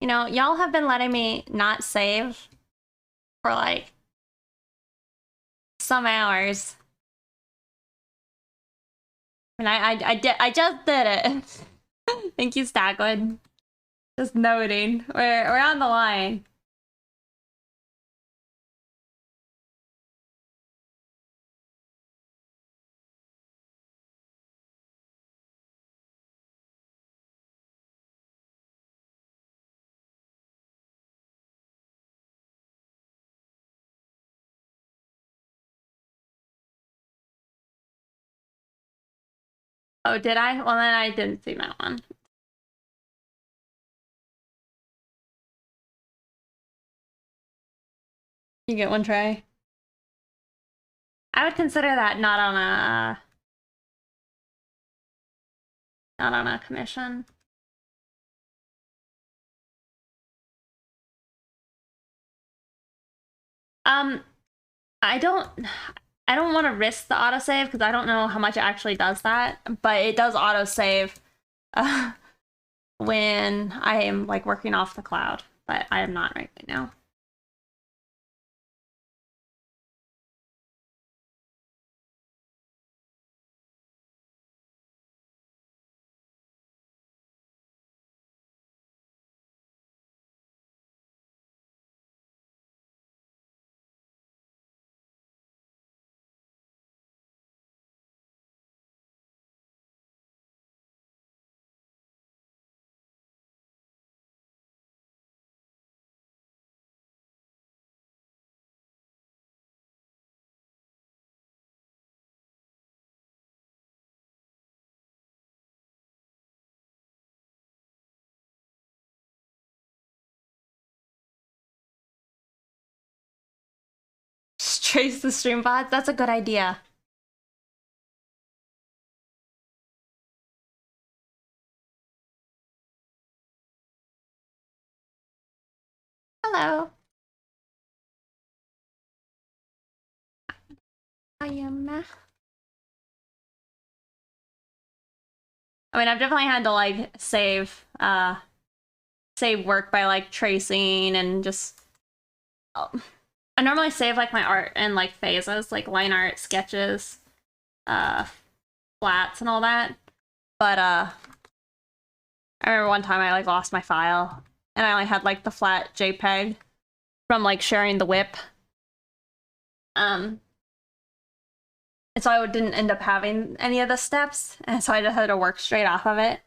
S1: You know, y'all have been letting me not save for like some hours. And I just did it. Thank you, Stagwood. Just noting. We're on the line. Oh, did I? Well, then I didn't see that one. You get one try. I would consider that not on a commission. Um, I don't want to risk the autosave because I don't know how much it actually does that, but it does autosave when I am like working off the cloud, but I am not right now. Just trace the stream bots. That's a good idea. Hello. I am. I mean, I've definitely had to like save save work by like tracing and just I normally save like my art in like phases, like line art, sketches, flats and all that. But I remember one time I like lost my file and I only had like the flat JPEG from like sharing the whip. And so I didn't end up having any of the steps, and so I just had to work straight off of it.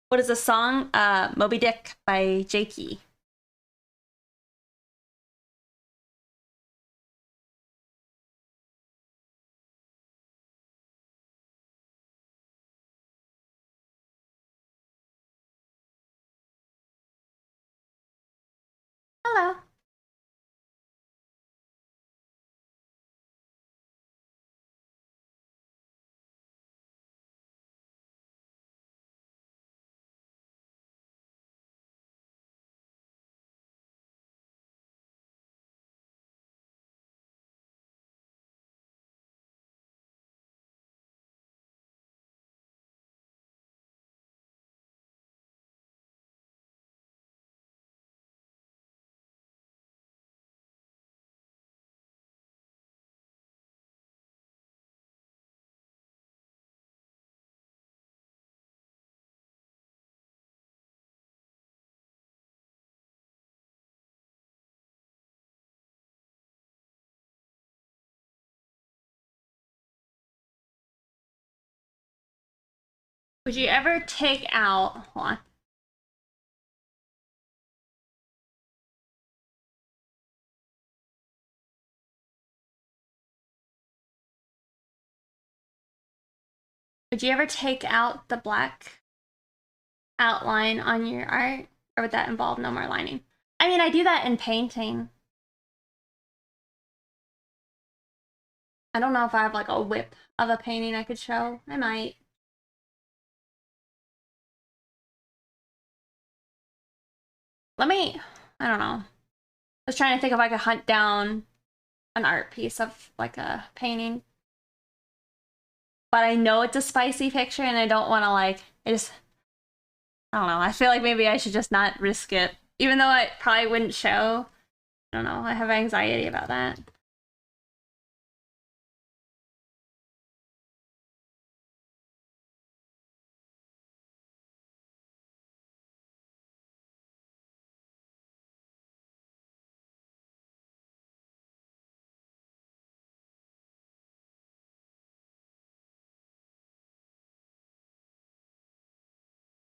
S1: What is the song? Moby Dick by Jakey. Hello. Would you ever take out, hold on. Would you ever take out the black outline on your art? Or would that involve no more lining? I mean, I do that in painting. I don't know if I have like a whip of a painting I could show. I might. I don't know. I was trying to think if I could hunt down an art piece of like a painting. But I know it's a spicy picture and I don't want to like, I don't know. I feel like maybe I should just not risk it. Even though it probably wouldn't show. I don't know. I have anxiety about that.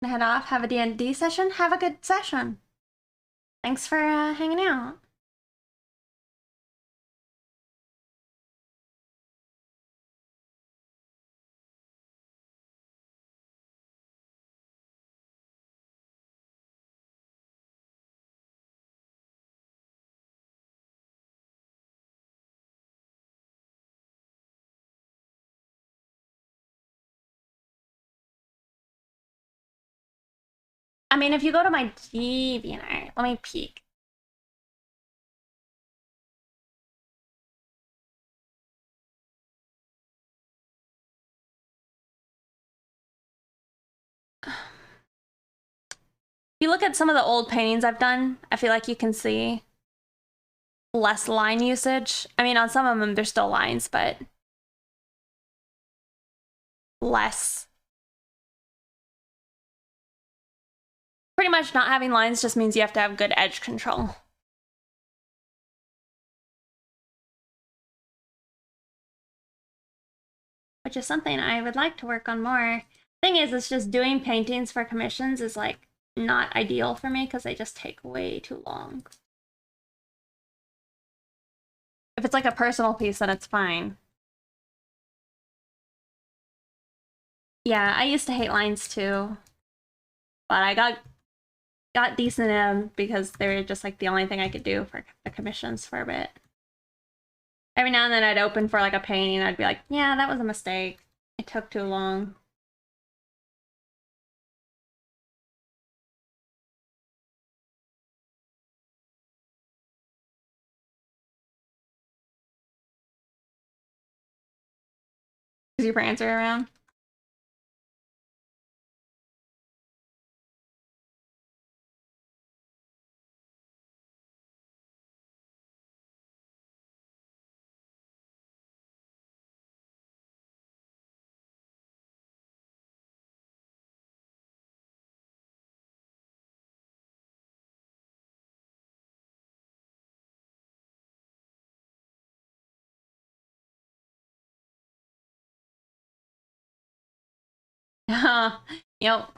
S1: Head off, have a D&D session, have a good session. Thanks for hanging out. I mean, if you go to my DeviantArt, let me peek. If you look at some of the old paintings I've done, I feel like you can see less line usage. I mean, on some of them, there's still lines, but less. Pretty much not having lines just means you have to have good edge control. Which is something I would like to work on more. Thing is, it's just doing paintings for commissions is like not ideal for me because they just take way too long. If it's like a personal piece, then it's fine. Yeah, I used to hate lines too, but I got decent at them because they were just like the only thing I could do for the commissions for a bit. Every now and then I'd open for like a painting, I'd be like, yeah, that was a mistake. It took too long. Is your parents are around? Yep.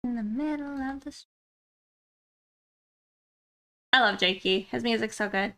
S1: In the middle of the street. I love Jakey. His music's so good.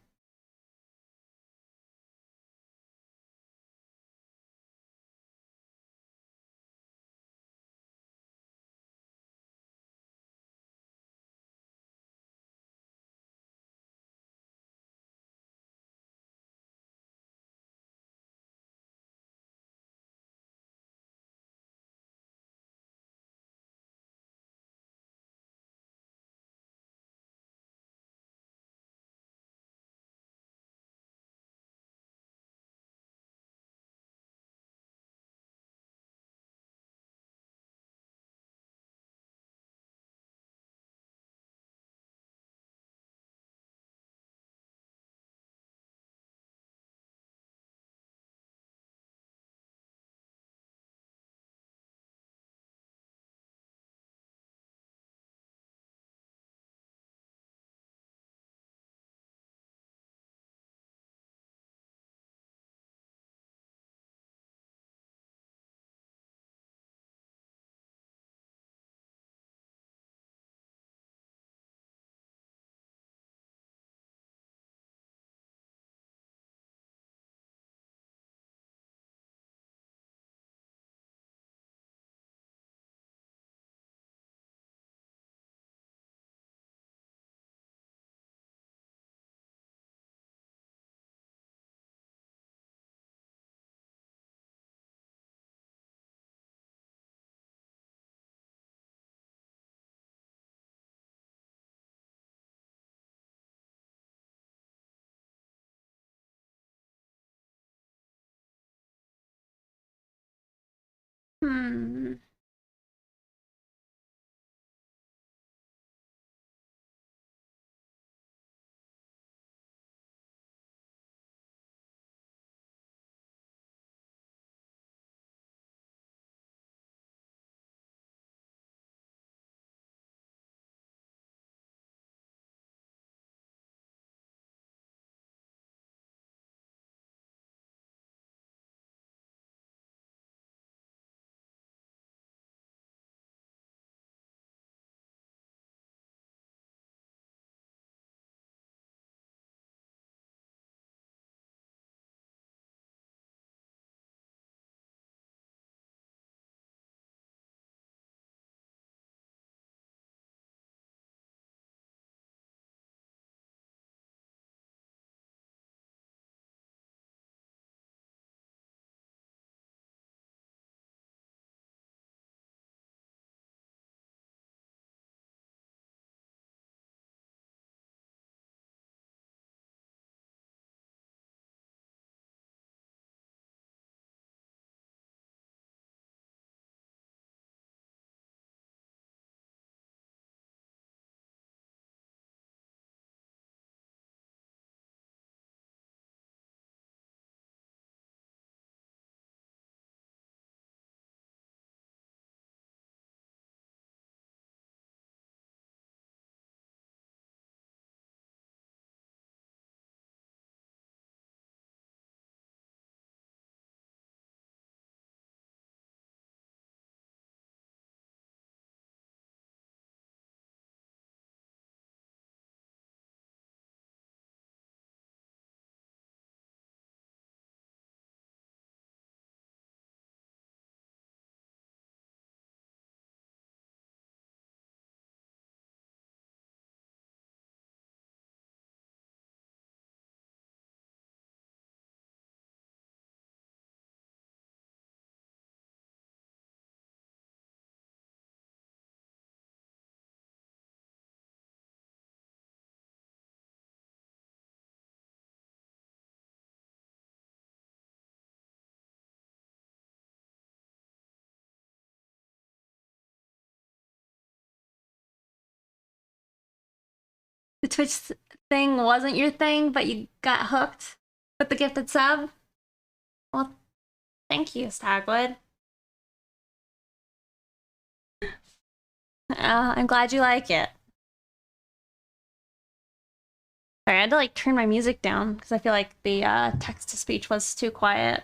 S1: Hmm. the Twitch thing wasn't your thing, but you got hooked with the gifted sub? Well, thank you, Stagwood. I'm glad you like it. Sorry, I had to like turn my music down because I feel like the text-to-speech was too quiet.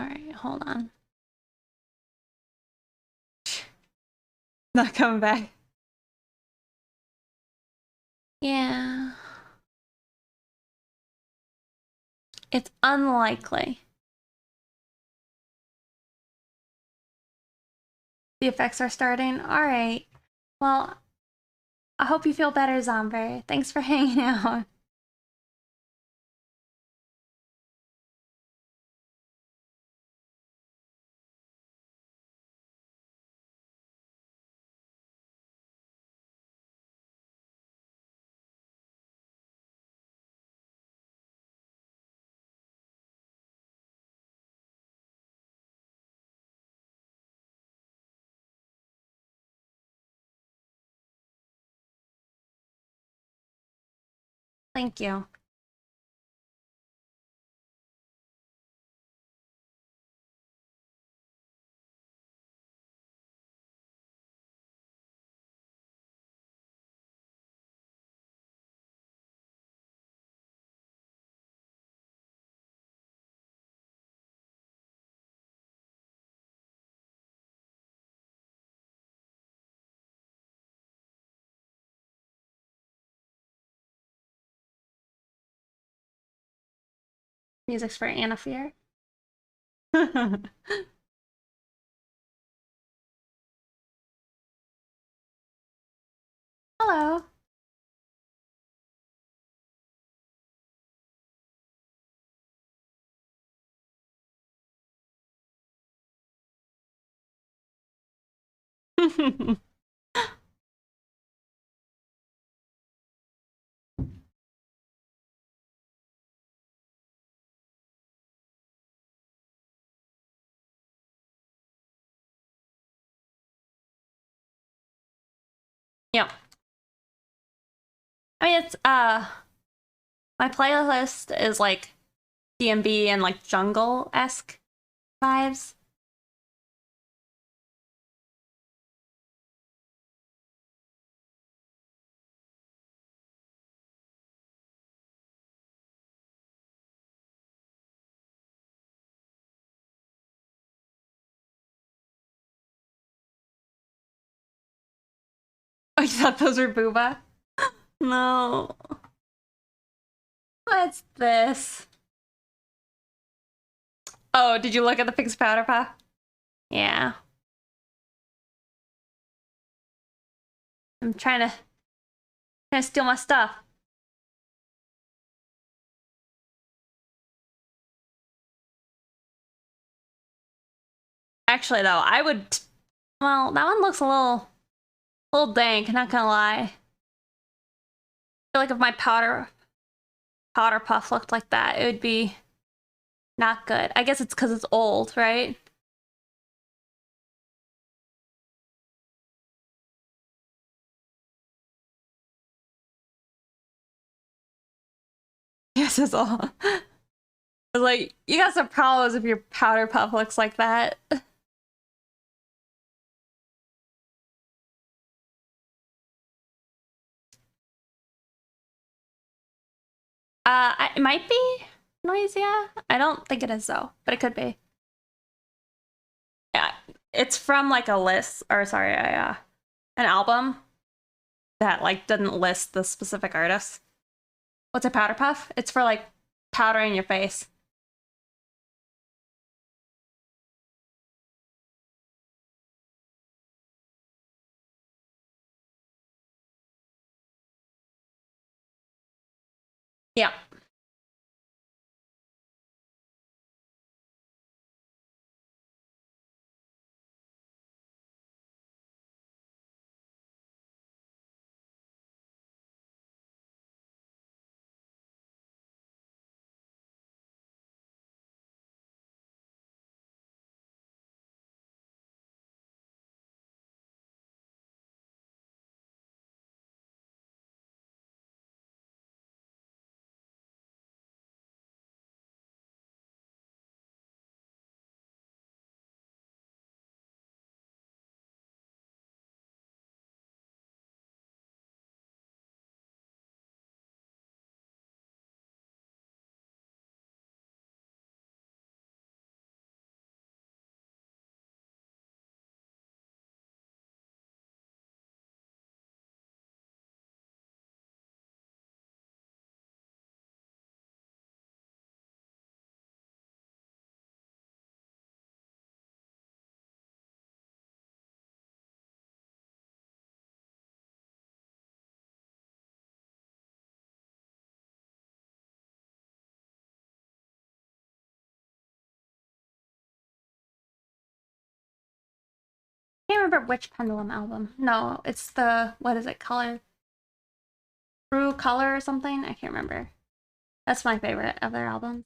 S1: Alright, hold on. Not coming back. Yeah. It's unlikely. The effects are starting? Alright. Well, I hope you feel better, Zomber. Thanks for hanging out. Thank you. Music's for Anafear. Hello. Yep. I mean, it's my playlist is like DMB and like jungle-esque vibes. Oh, you thought those were Booba? No. What's this? Oh, did you look at the Pig's Powder Puff? Yeah. I'm trying to steal my stuff. Actually, though, I would. Well, that one looks a little dank. Not gonna lie. I feel like if my powder puff looked like that, it would be not good. I guess it's because it's old, right? Yes, it's all. I was like, you got some problems if your powder puff looks like that. It might be Noisia. I don't think it is though, but it could be. Yeah, it's from like a list, or sorry, an album. that like didn't list the specific artist. What's a powder puff? It's for like powdering your face. Yeah. I can't remember which Pendulum album. No, it's the, what is it, Color? True Color or something? I can't remember. That's my favorite of their albums.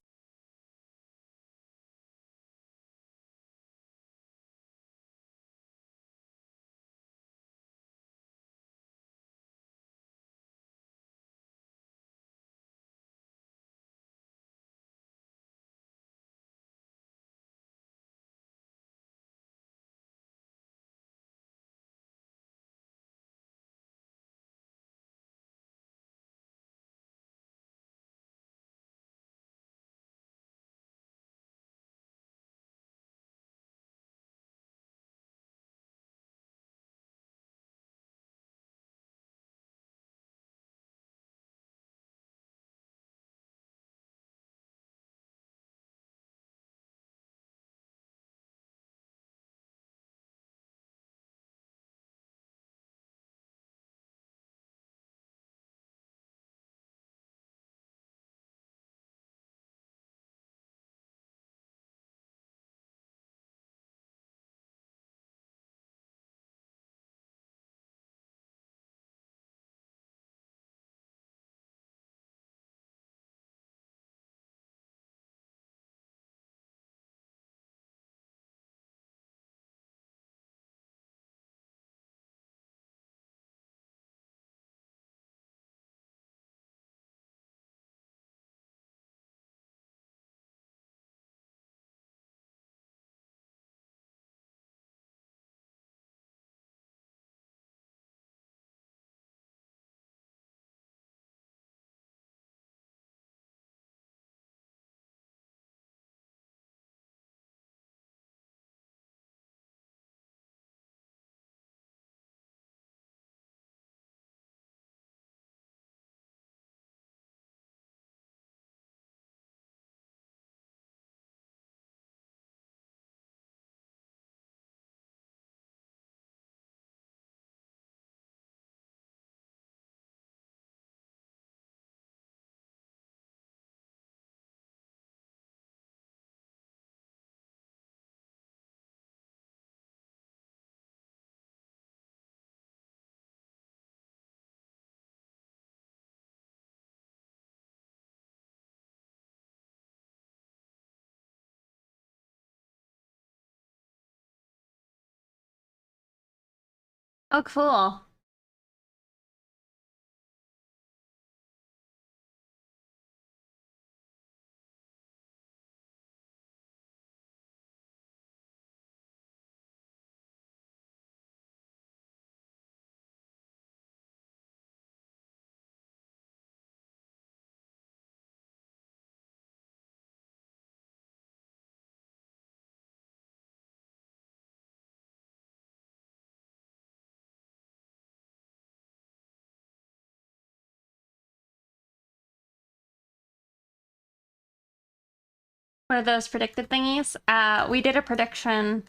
S1: Oh, cool. one of those predicted thingies. We did a prediction,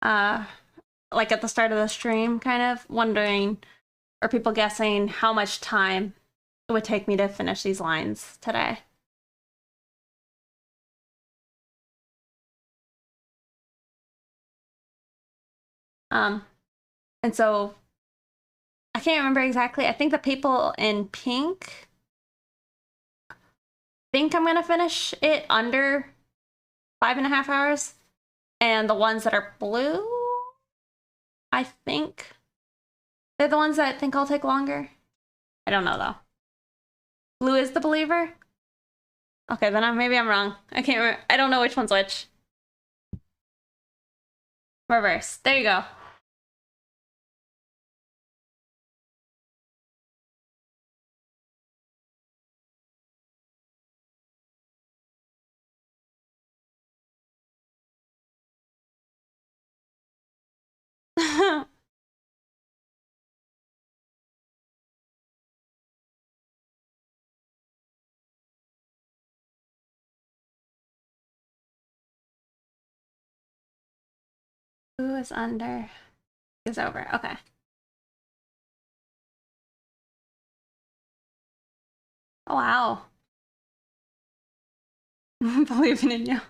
S1: like at the start of the stream, kind of wondering, or people guessing how much time it would take me to finish these lines today. And so I can't remember exactly. I think the people in pink think I'm gonna finish it under 5.5 hours. And the ones that are blue, I think they're the ones that think I'll take longer. I don't know though. Blue is the believer? Okay, then maybe I'm wrong. I can't remember. I don't know which one's which. Reverse. There you go. Blue is under. Is over. Okay. Oh, wow. Believing in you.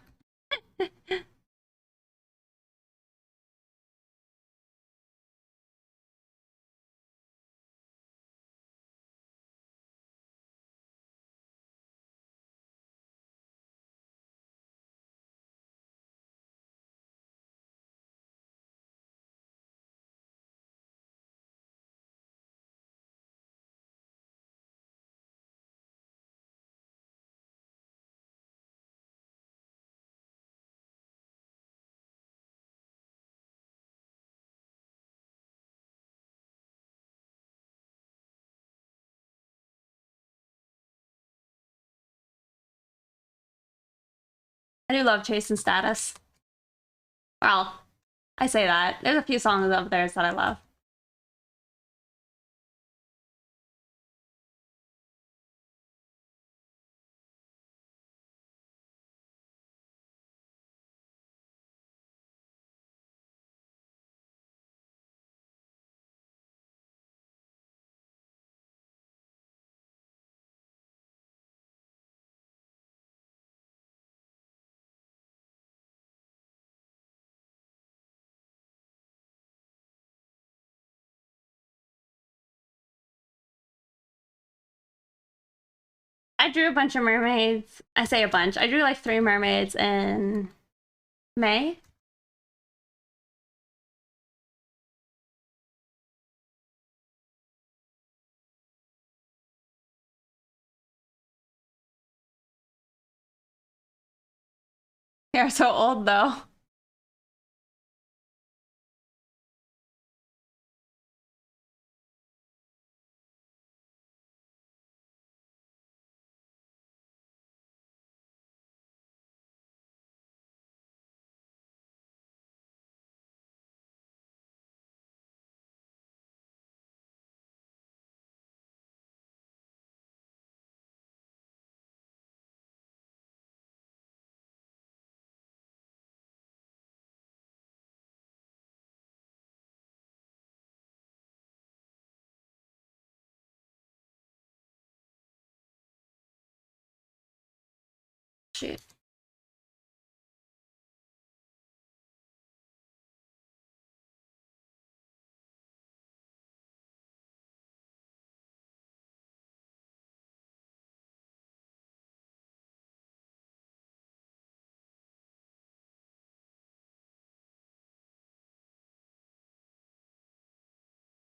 S1: I do love Chasing Status. Well, I say that. There's a few songs of theirs that I love. I drew a bunch of mermaids. I say a bunch. I drew like 3 mermaids in May. They are so old though. Shoot.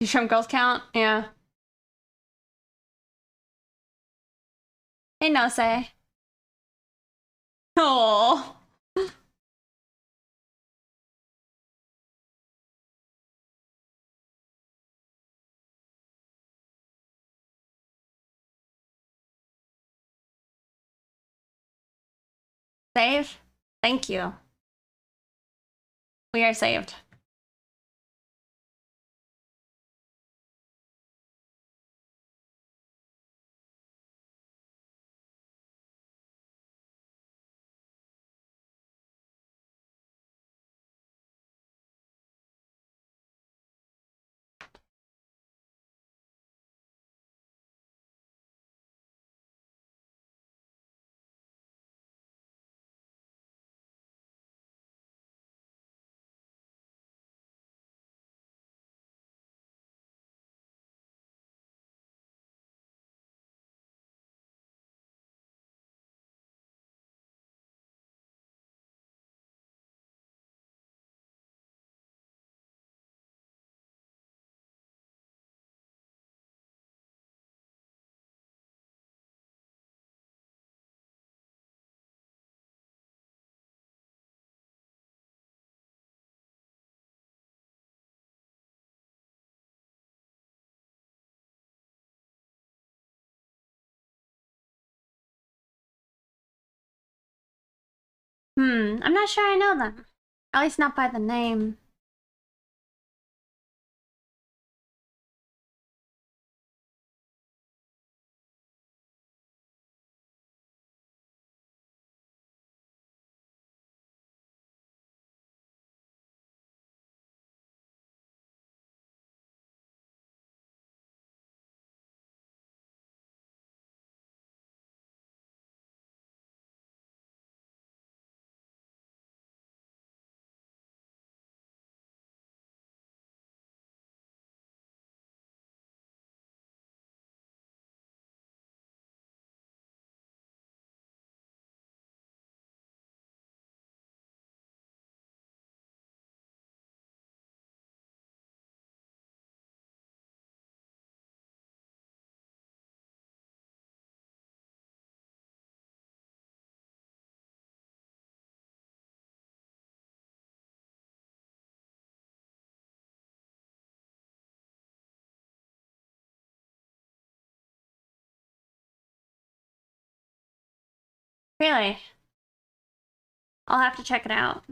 S1: You shrimp girls count? Yeah. Hey, no say. Oh. Save? Thank you. We are saved. I'm not sure I know them. At least not by the name. Really? I'll have to check it out.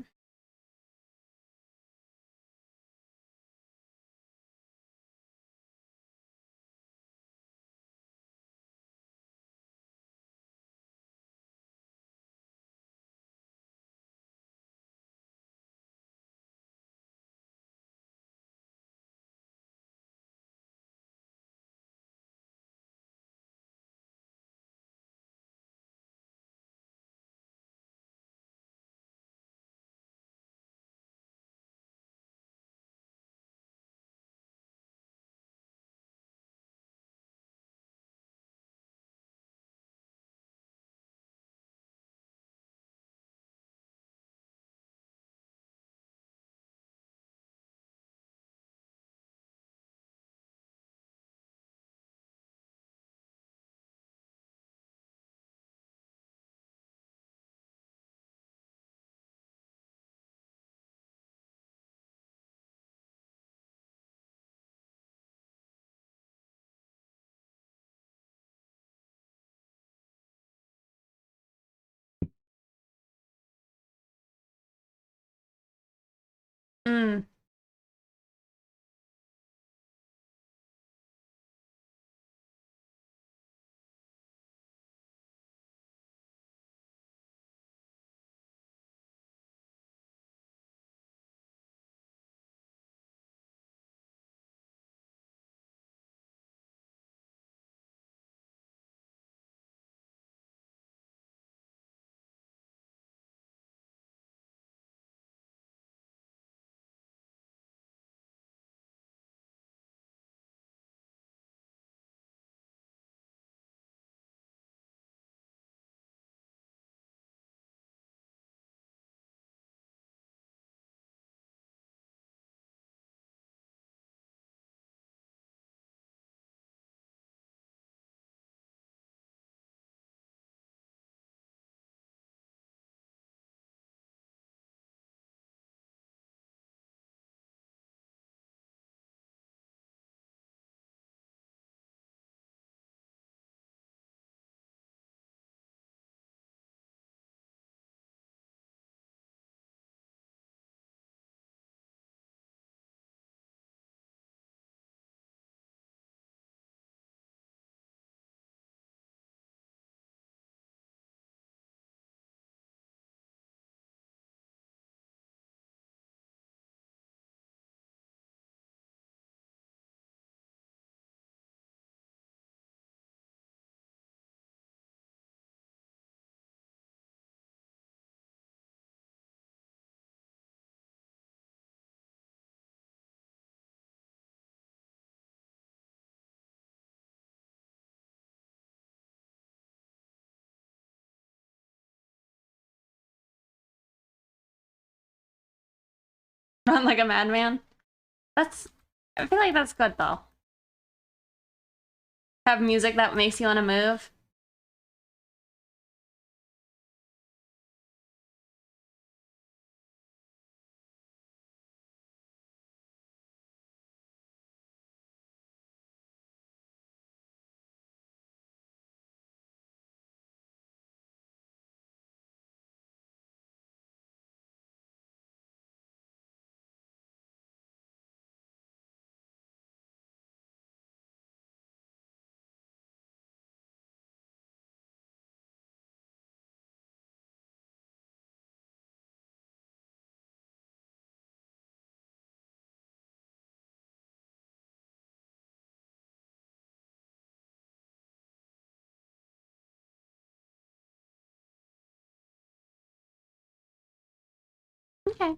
S1: Hmm. Run like a madman. That's. I feel like that's good though. Have music that makes you want to move. Okay.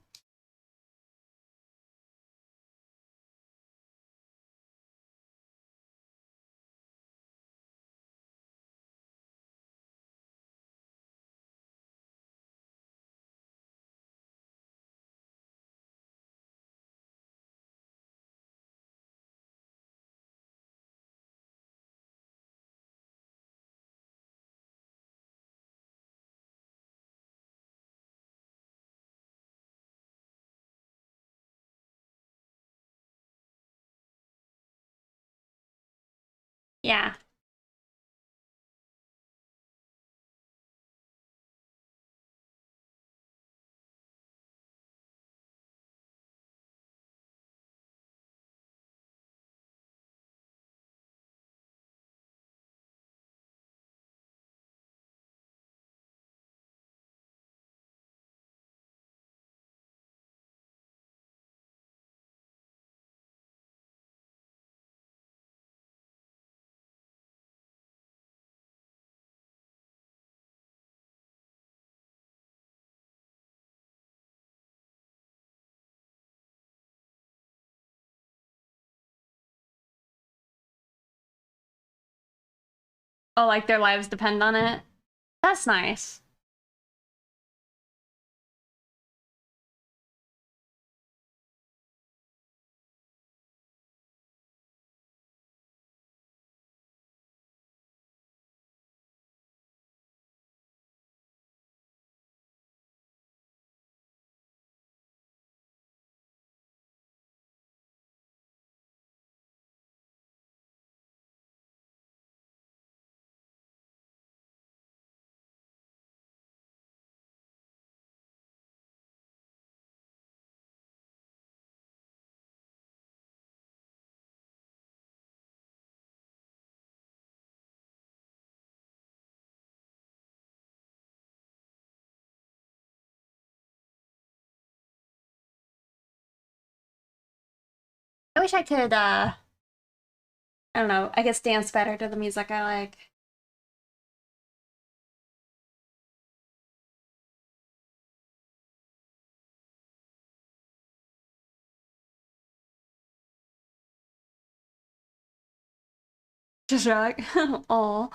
S1: Yeah. Oh, like their lives depend on it? That's nice. I wish I could, I don't know, I guess dance better to the music I like. Just like, oh.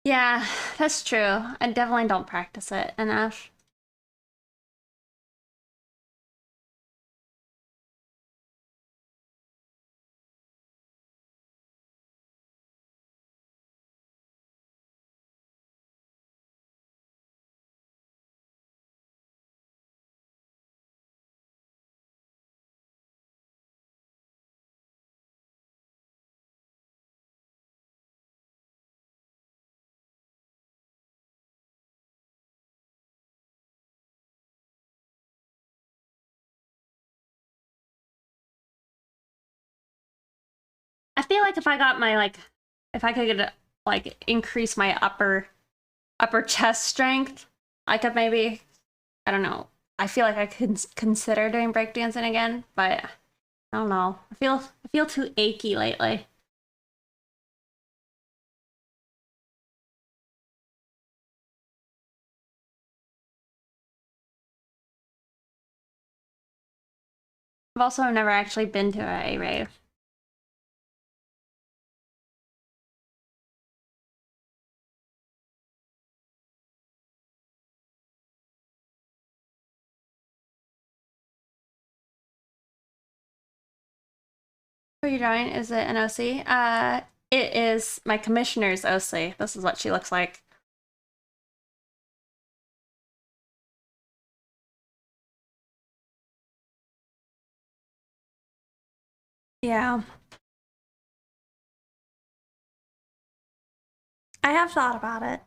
S1: Yeah, that's true. I definitely don't practice it enough. I feel like if I got my if I could get increase my upper chest strength, I could maybe, I don't know. I feel like I could consider doing breakdancing again, but I don't know. I feel too achy lately. I've also never actually been to a rave. Who are you drawing? Is it an OC? It is my commissioner's OC. This is what she looks like. Yeah, I have thought about it.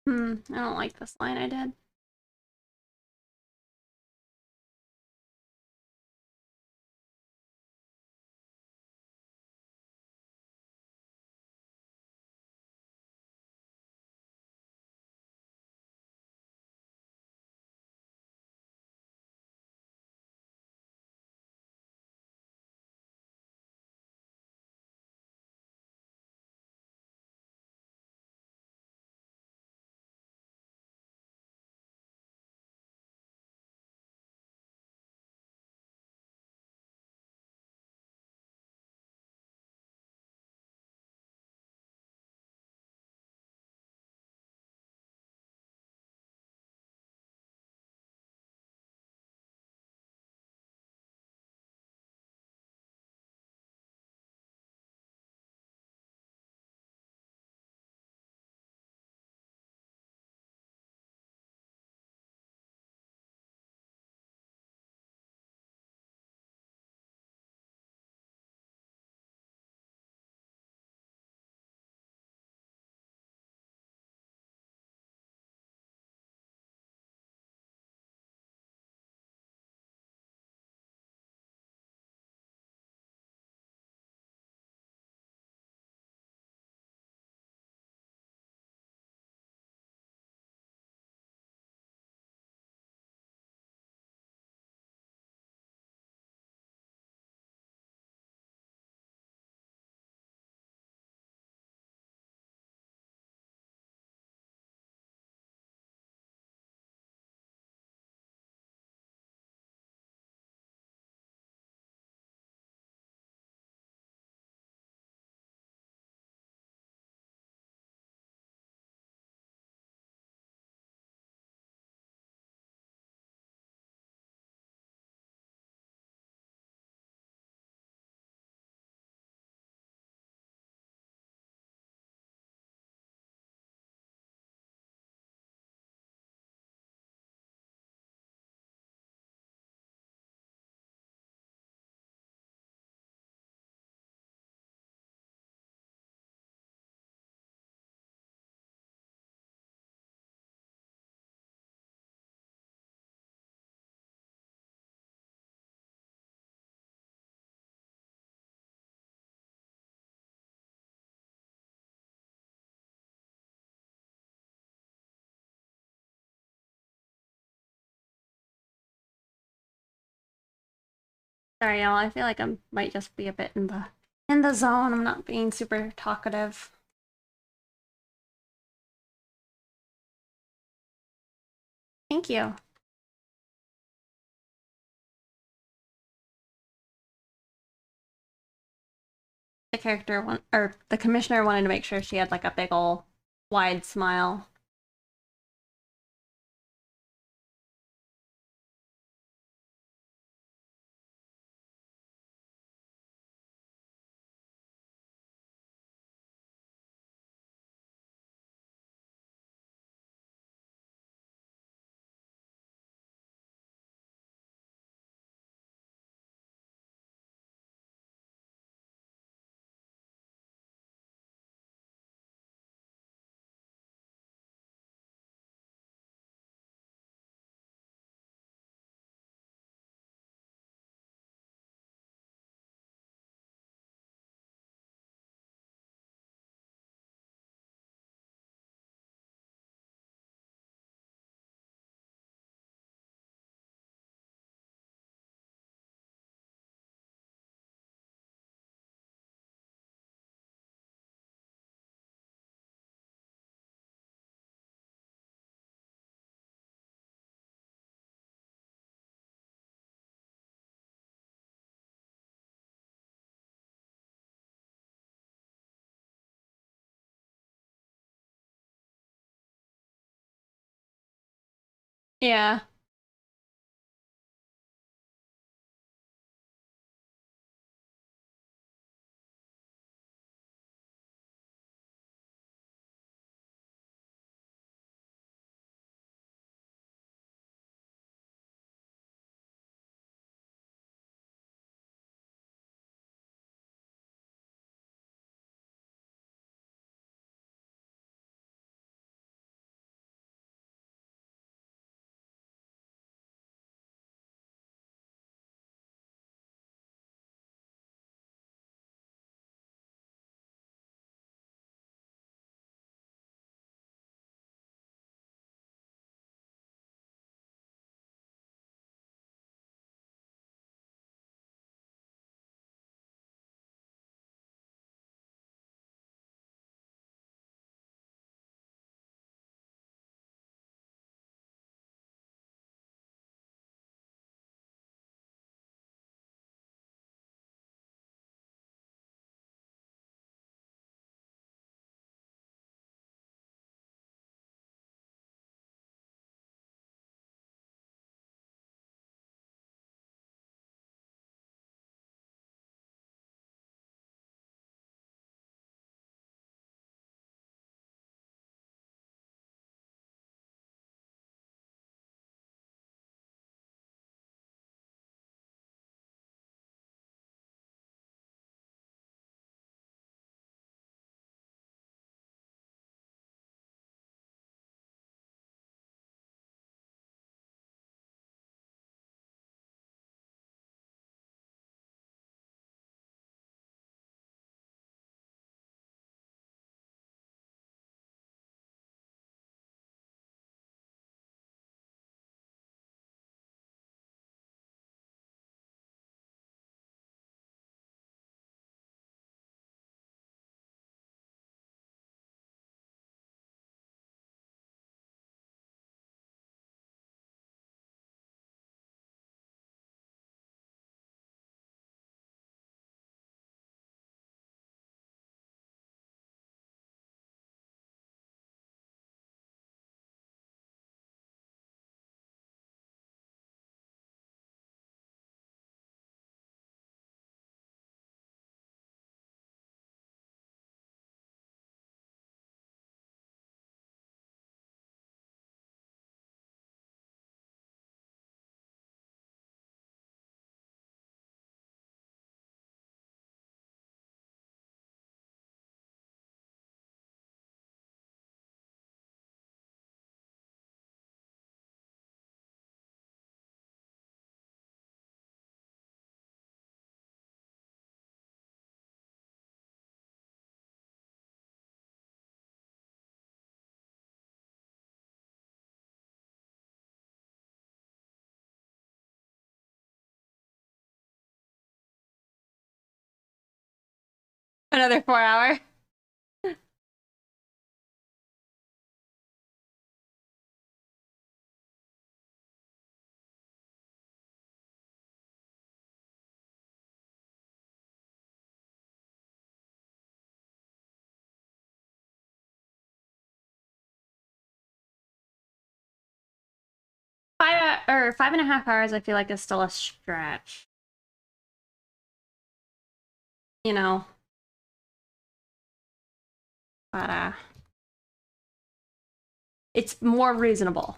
S1: I don't like this line I did. Sorry, y'all. I feel like I might just be a bit in the zone. I'm not being super talkative. Thank you. The character want or the commissioner wanted to make sure she had like a big ol' wide smile. Yeah. Another 4 hour. Or 5.5 hours, I feel like is still a stretch. You know. But it's more reasonable.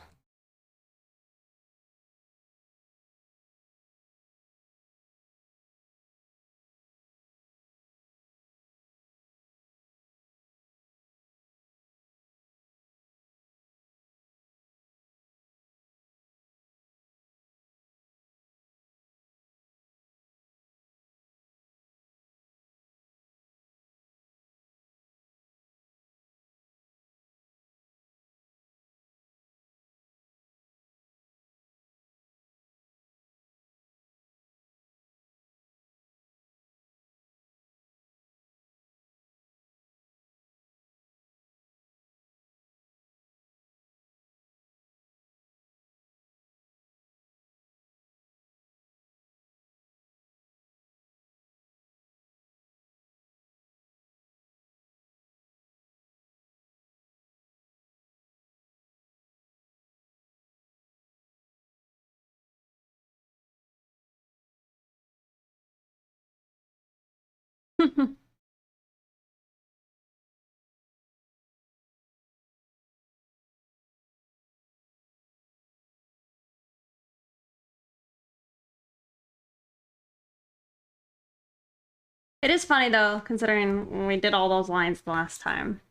S1: It is funny though, considering we did all those lines the last time.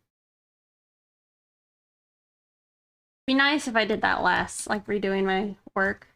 S1: Be nice if I did that less, like redoing my work.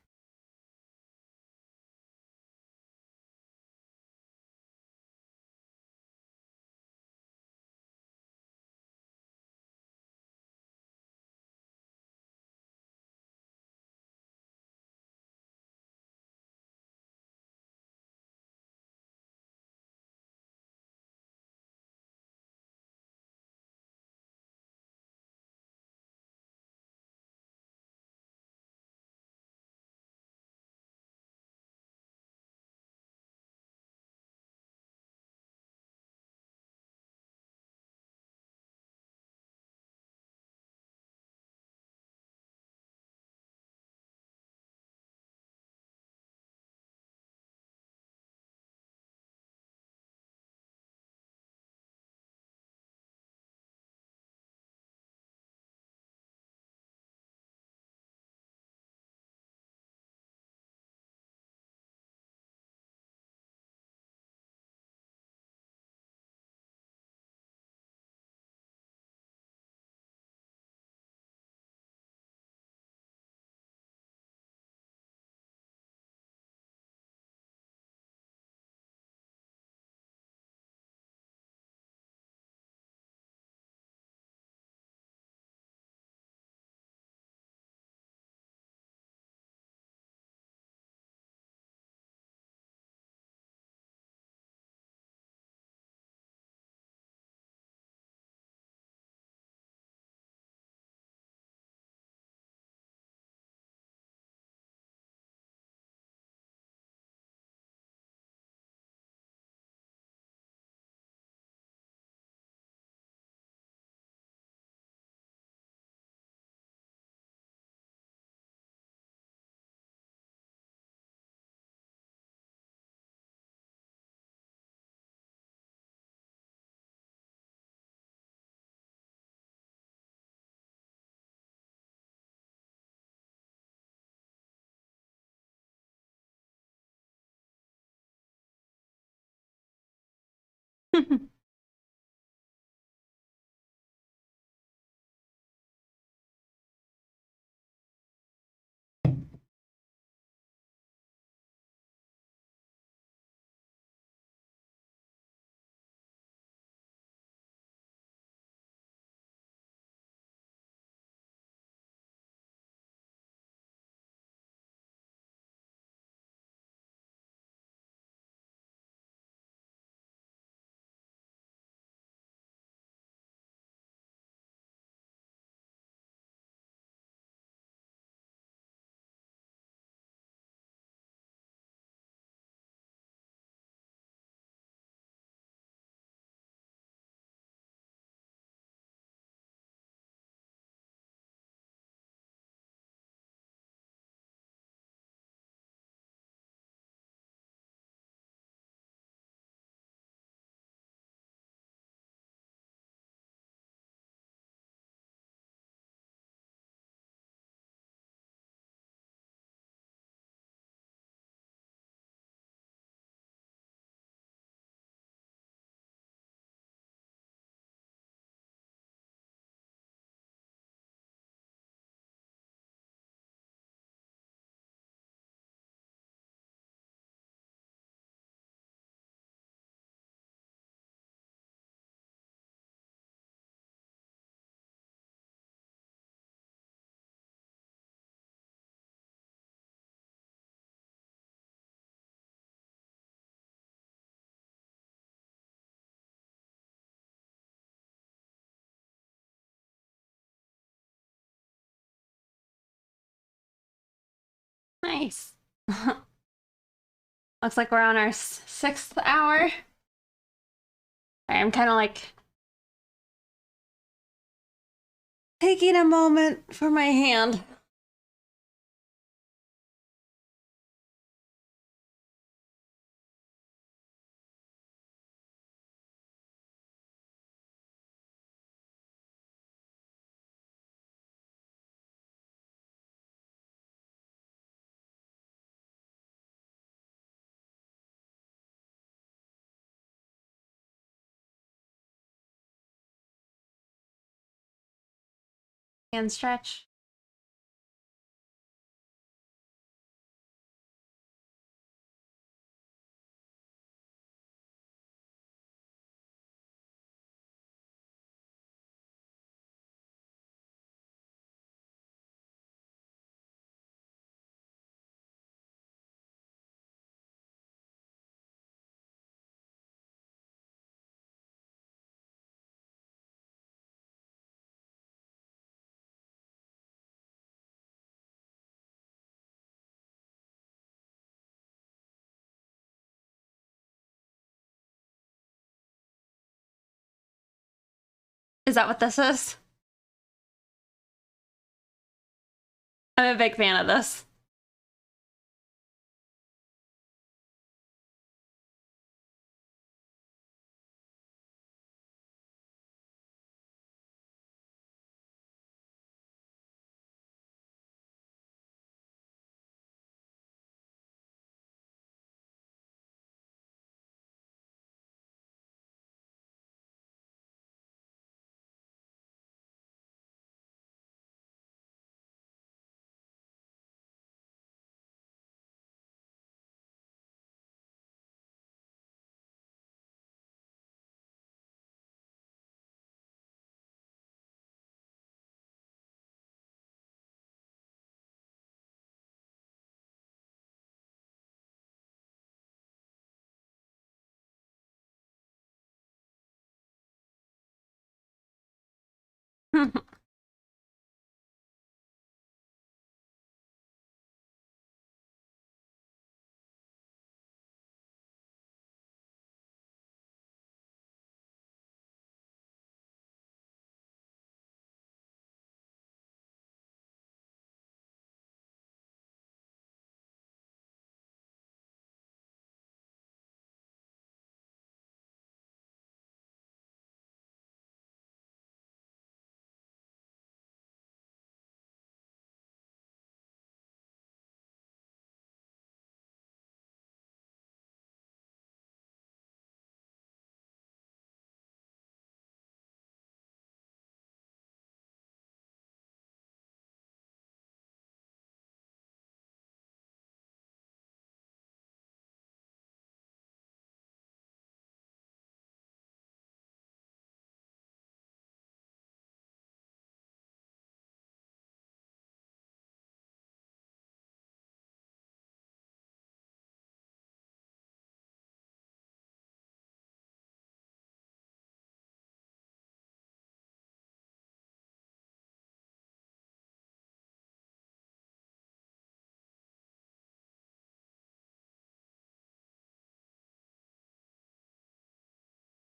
S1: Nice. Looks like we're on our 6th hour. I'm kind of like taking a moment for my hand. Hand stretch. Is that what this is? I'm a big fan of this.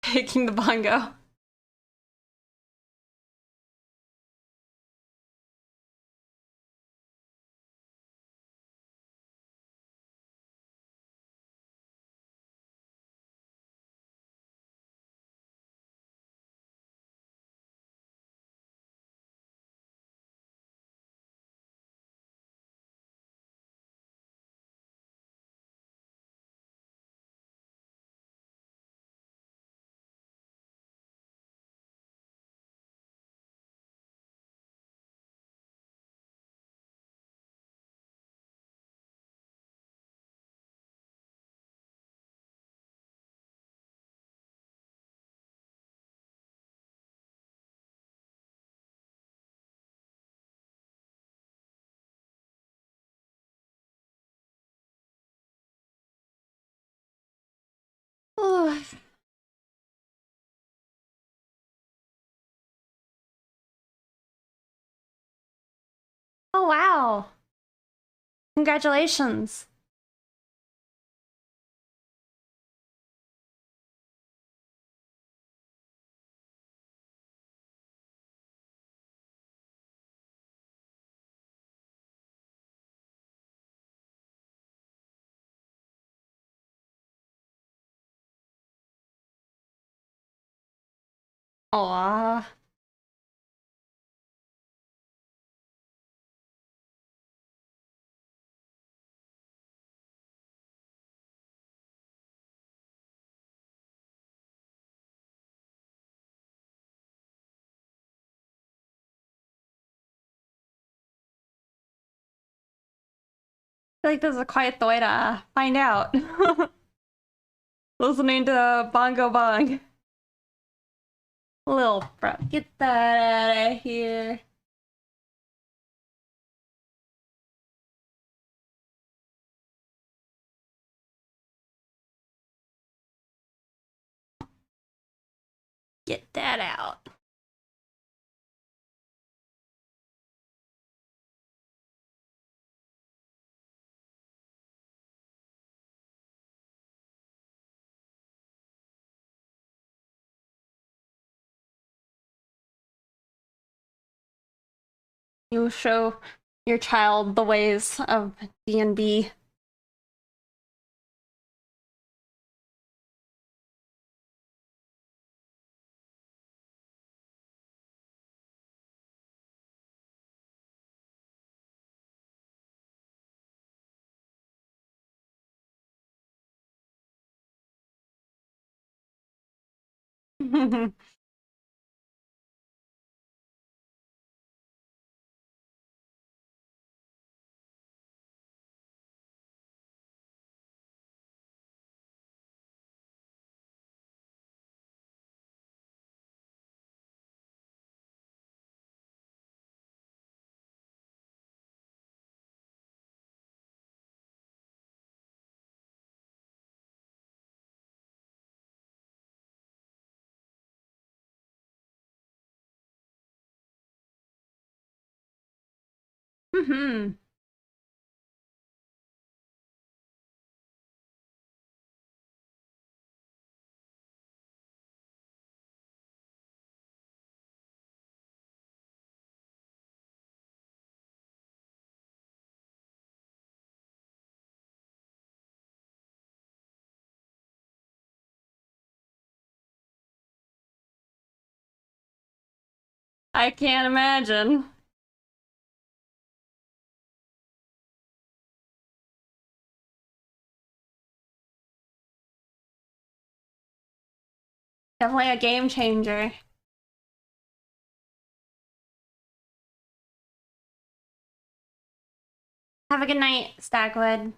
S1: Taking the bongo. Congratulations. Aww. I feel like this is quite the way to find out. Listening to Bongo Bong. Lil bro, get that out of here. Get that out. You show your child the ways of D&B. I can't imagine. Definitely a game changer. Have a good night, Stagwood.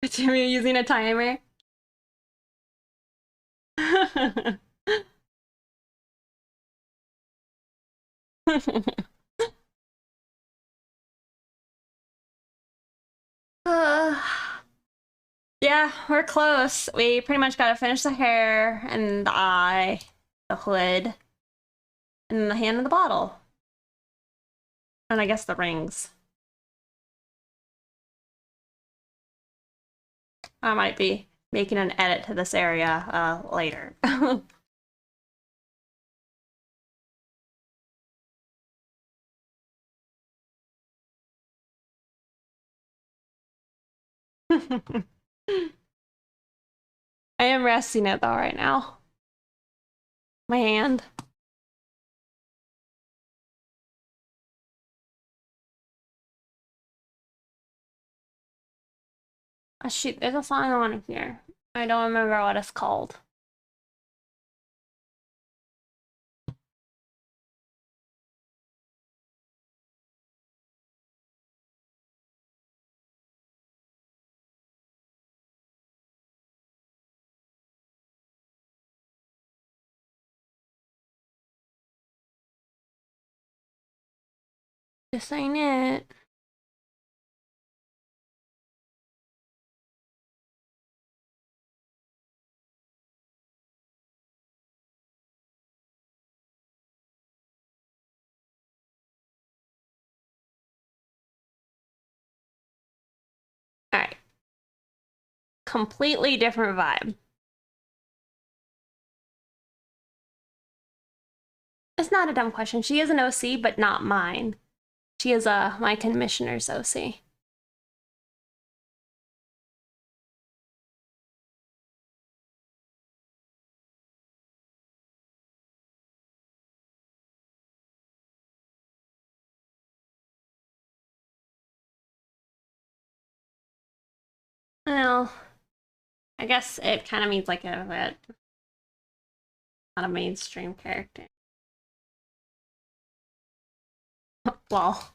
S1: Jimmy using a timer. Yeah, we're close. We pretty much gotta finish the hair and the eye, the hood, and the hand and the bottle. And I guess the rings. I might be making an edit to this area later. I am resting it though right now. My hand. Oh, shoot, there's a song on here. I don't remember what it's called. This ain't it. Alright. Completely different vibe. It's not a dumb question. She is an OC, but not mine. She is my commissioner's OC. Well, I guess it kind of means like not a mainstream character. Well,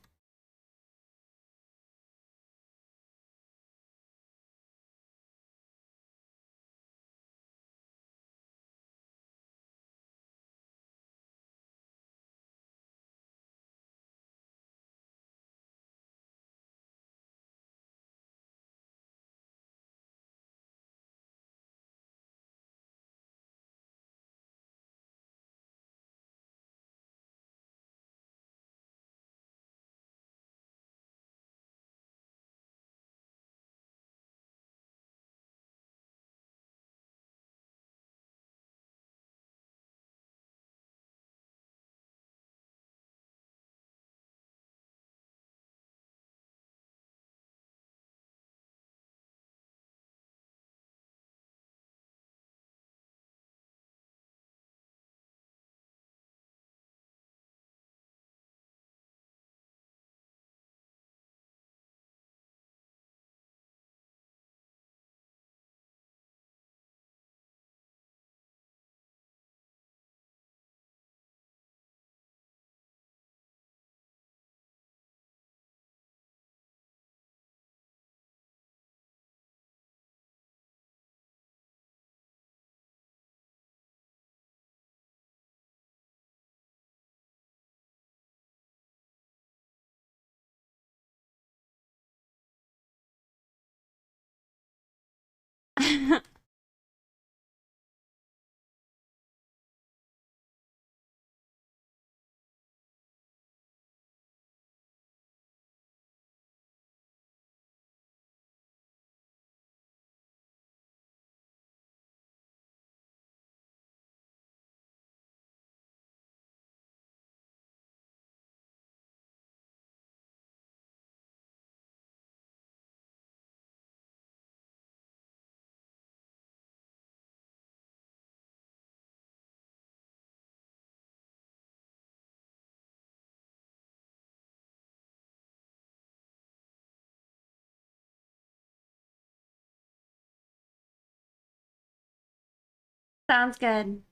S1: sounds good.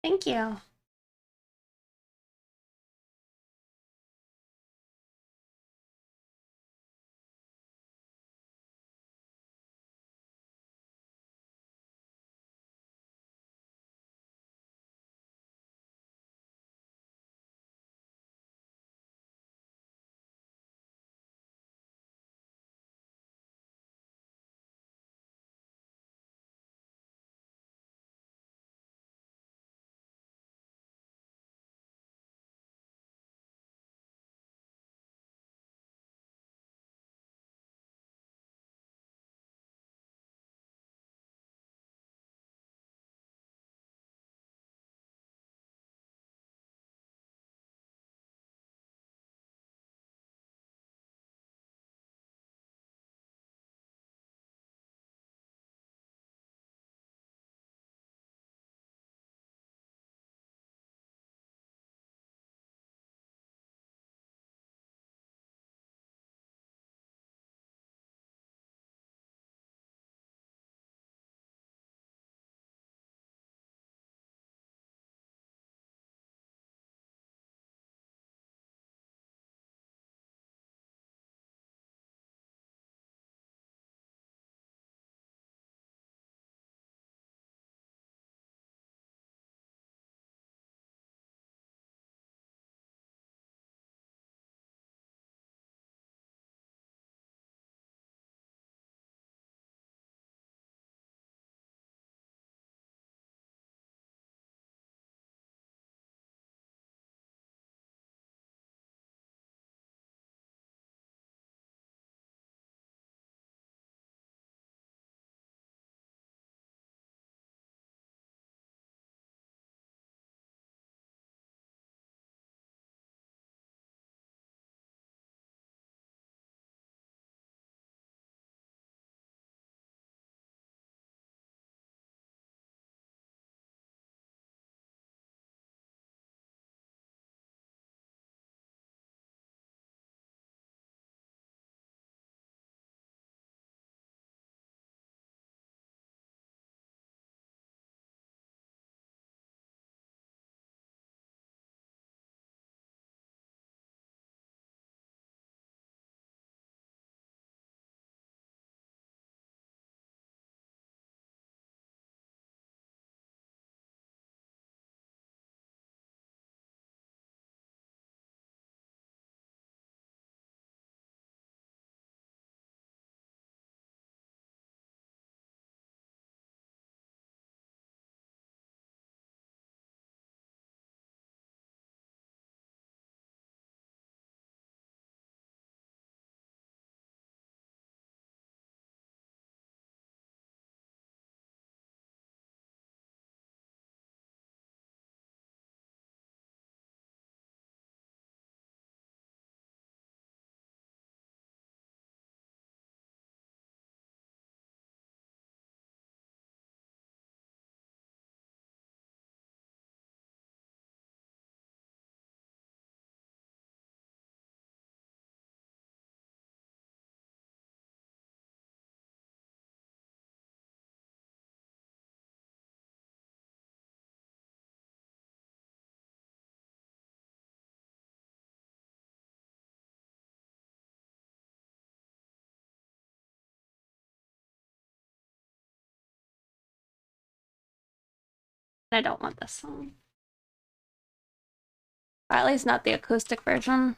S1: Thank you. I don't want this song. Or at least not the acoustic version.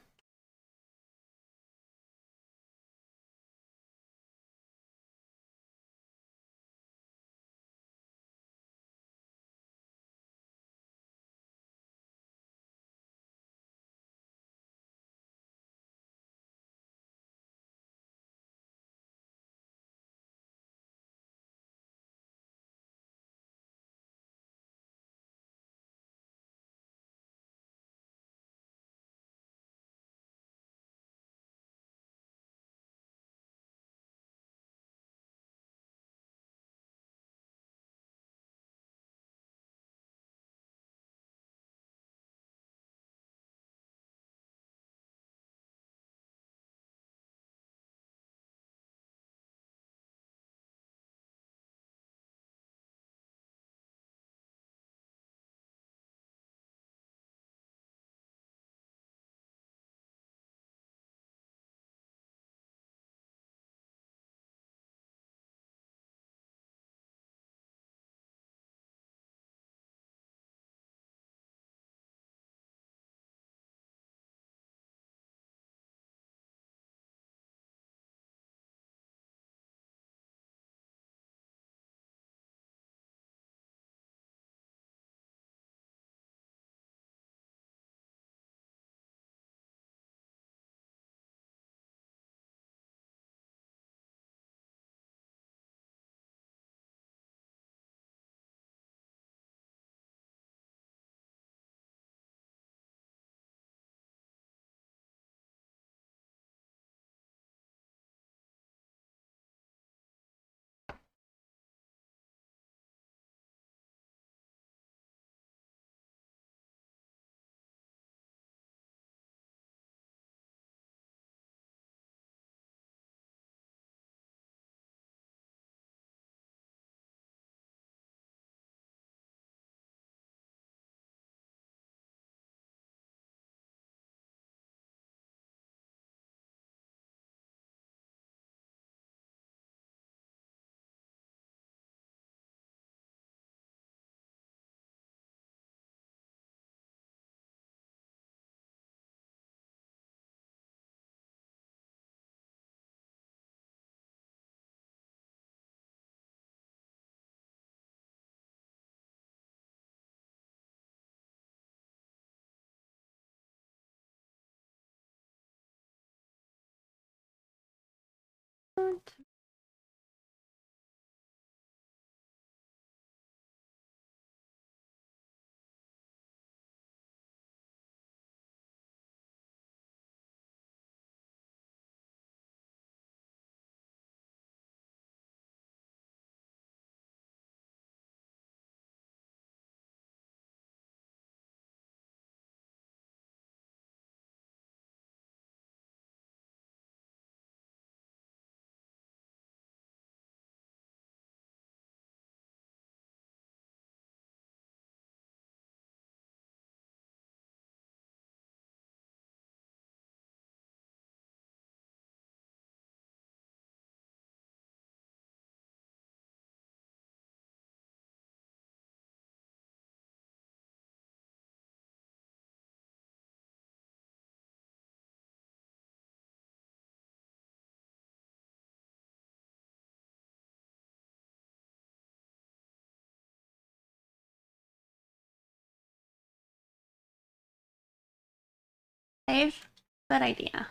S1: Save. Good idea.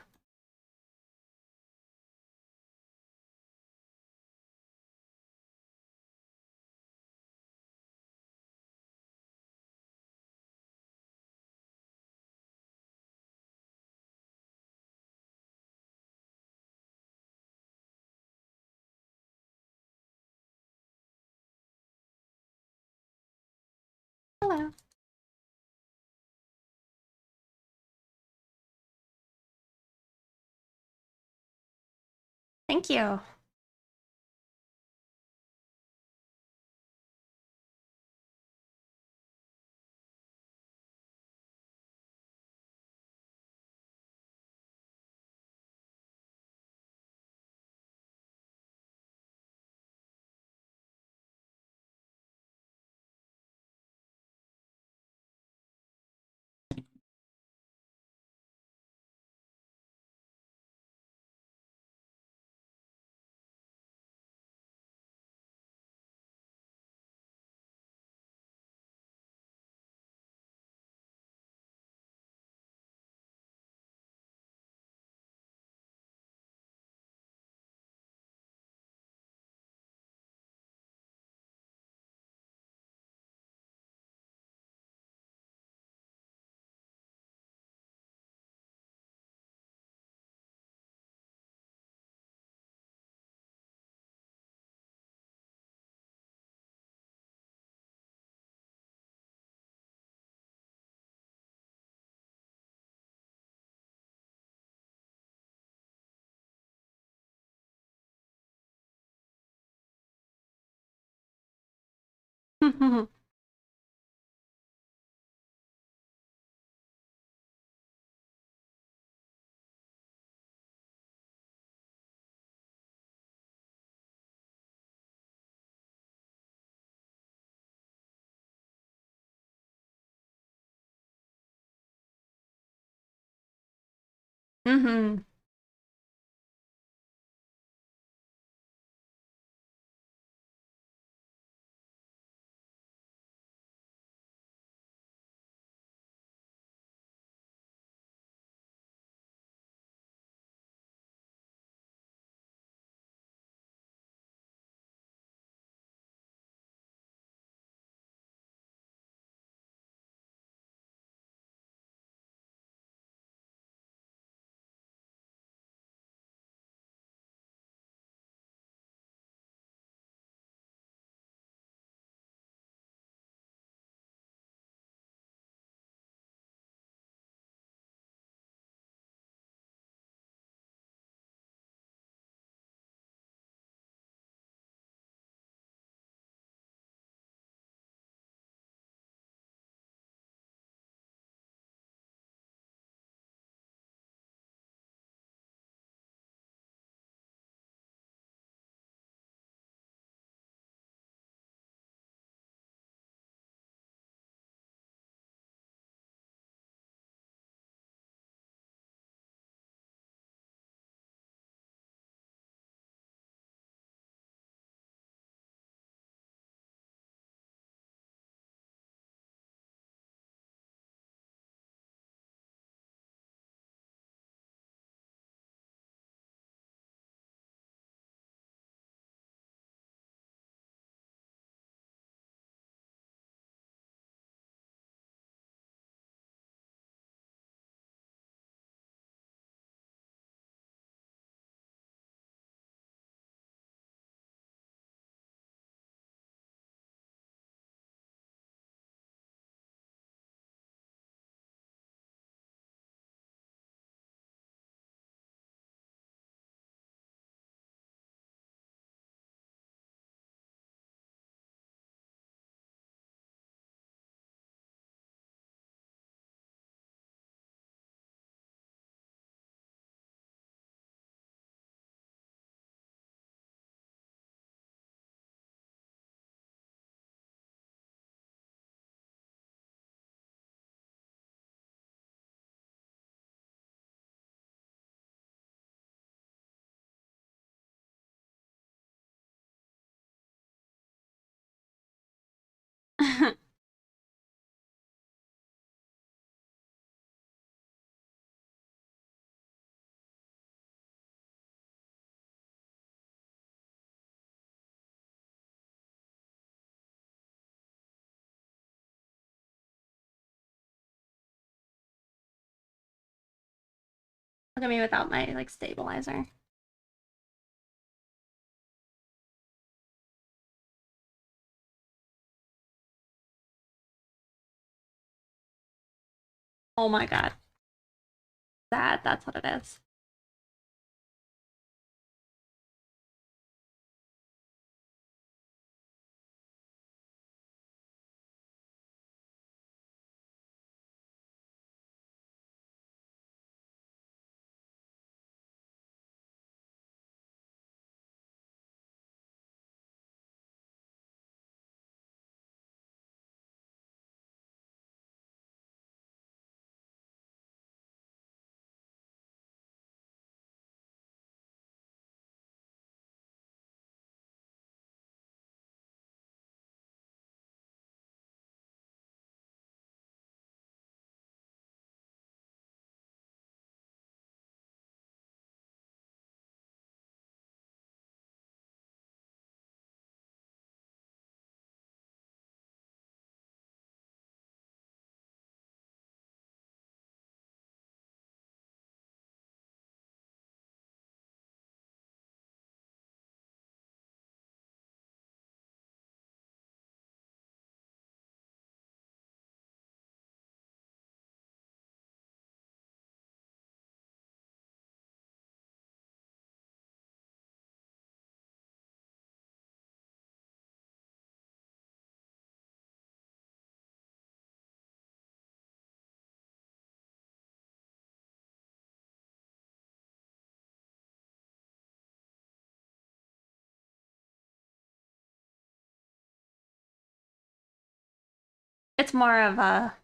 S1: Hello. Thank you. Mm-hmm. Look at me without my like stabilizer. Oh my god. That's what it is. It's more of a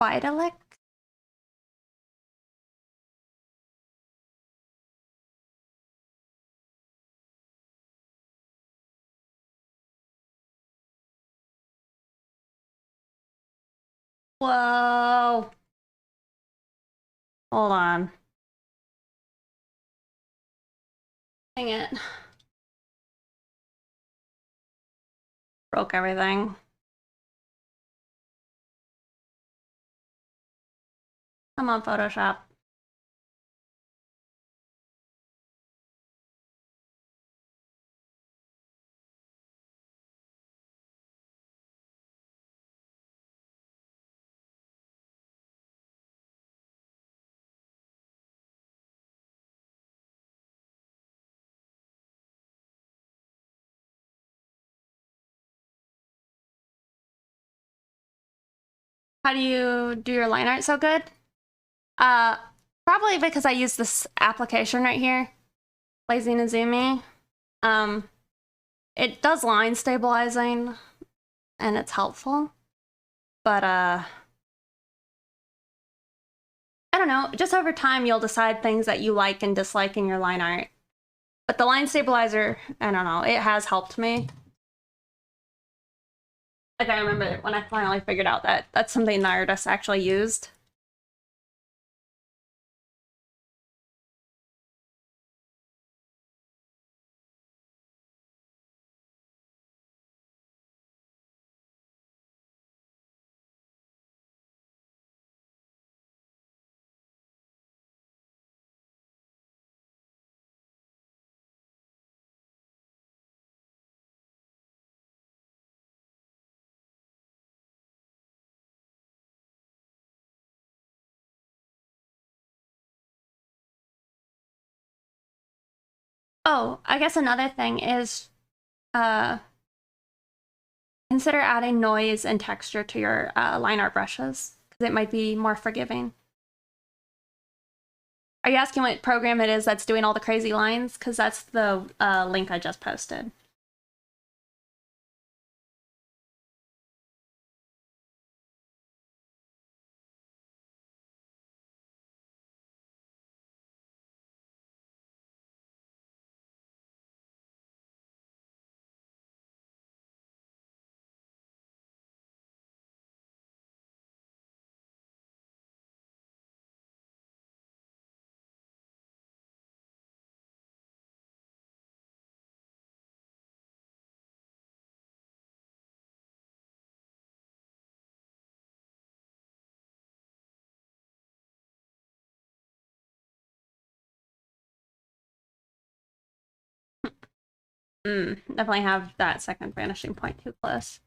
S1: Vitalik. Whoa. Hold on. Dang it. Broke everything. I'm on Photoshop. How do you do your line art so good? Uh, Probably because I use this application right here, Lazy Nezumi. It does line stabilizing, and it's helpful. But I don't know. Just over time, you'll decide things that you like and dislike in your line art. But the line stabilizer, I don't know. It has helped me. Like I remember when I finally figured out that that's something the artist actually used. Oh, I guess another thing is uh, consider adding noise and texture to your line art brushes, because it might be more forgiving. Are you asking what program it is that's doing all the crazy lines? Because that's the link I just posted. Definitely have that second vanishing point too close.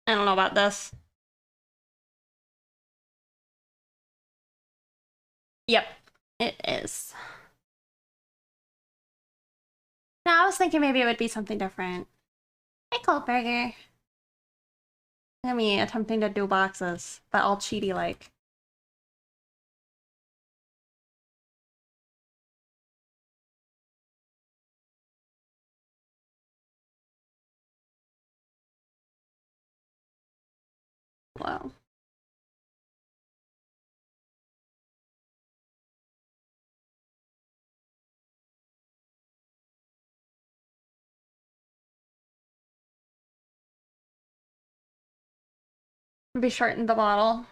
S1: I don't know about this. Yep, it is. Now I was thinking maybe it would be something different. Hey, Goldberger. Me attempting to do boxes, but all cheaty-like. Whoa. Maybe shorten the bottle.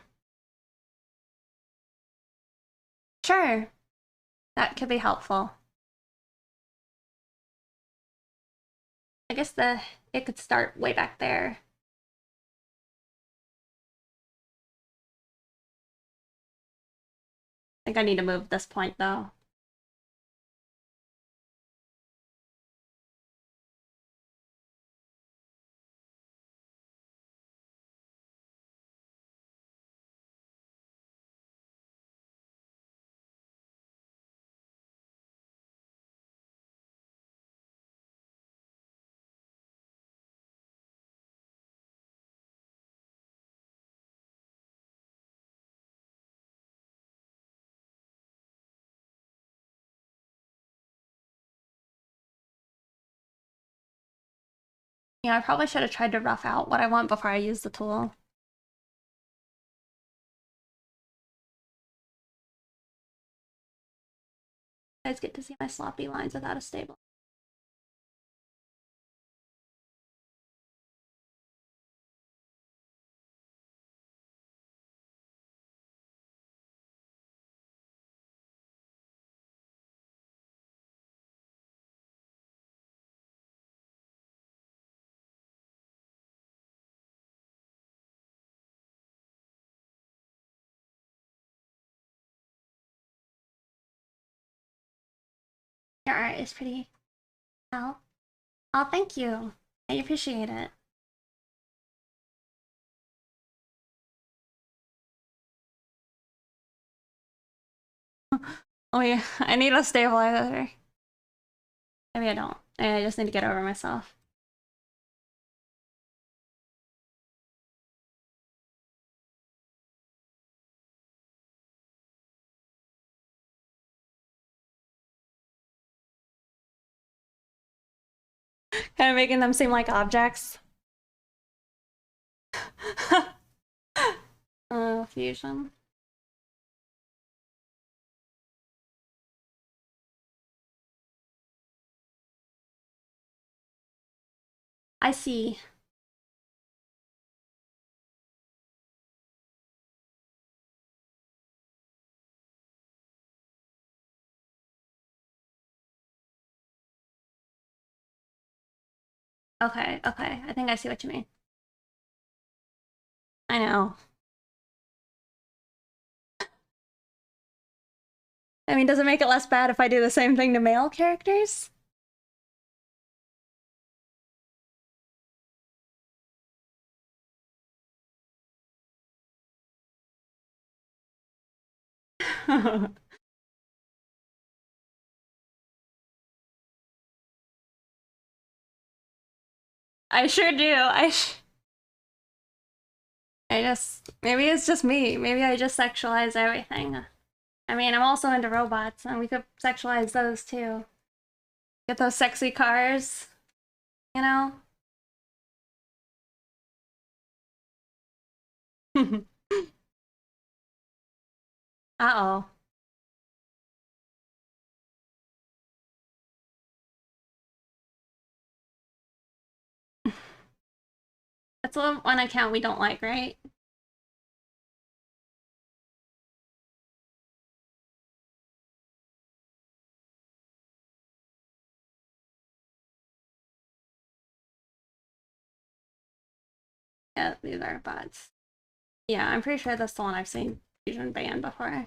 S1: Sure. That could be helpful. I guess it could start way back there. I think I need to move this point though. Yeah, I probably should have tried to rough out what I want before I use the tool. You guys get to see my sloppy lines without a stable. Your art is pretty. Oh, oh, thank you. I appreciate it. Oh yeah, I need a stabilizer. Maybe I don't. I just need to get over myself. Kind of making them seem like objects. Fusion. I see. Okay, okay. I think I see what you mean. I know. I mean, does it make it less bad if I do the same thing to male characters? I sure do. I just maybe it's just me. Maybe I just sexualize everything. I mean, I'm also into robots, and we could sexualize those too. Get those sexy cars, you know? Uh-oh. That's one account we don't like, right? Yeah, these are bots. Yeah, I'm pretty sure that's the one I've seen Fusion ban before.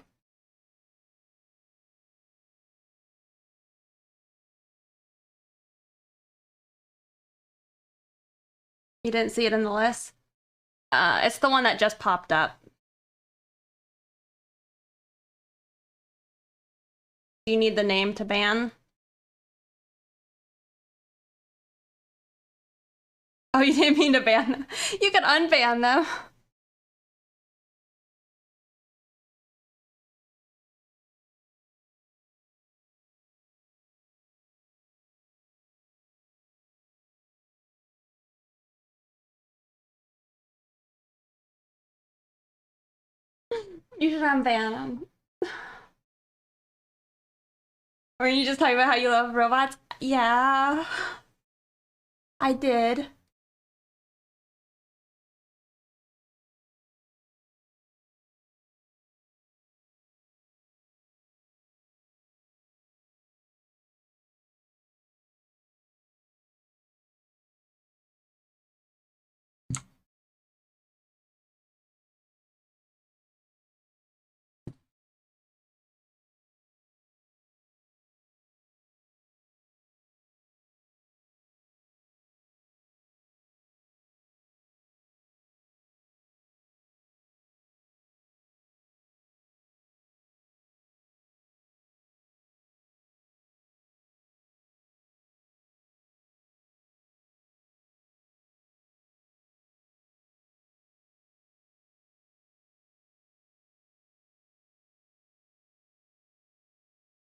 S1: You didn't see it in the list? It's the one that just popped up. Do you need the name to ban? Oh, you didn't mean to ban them. You could unban them. You should unban them. Or you just talking about how you love robots? Yeah, I did.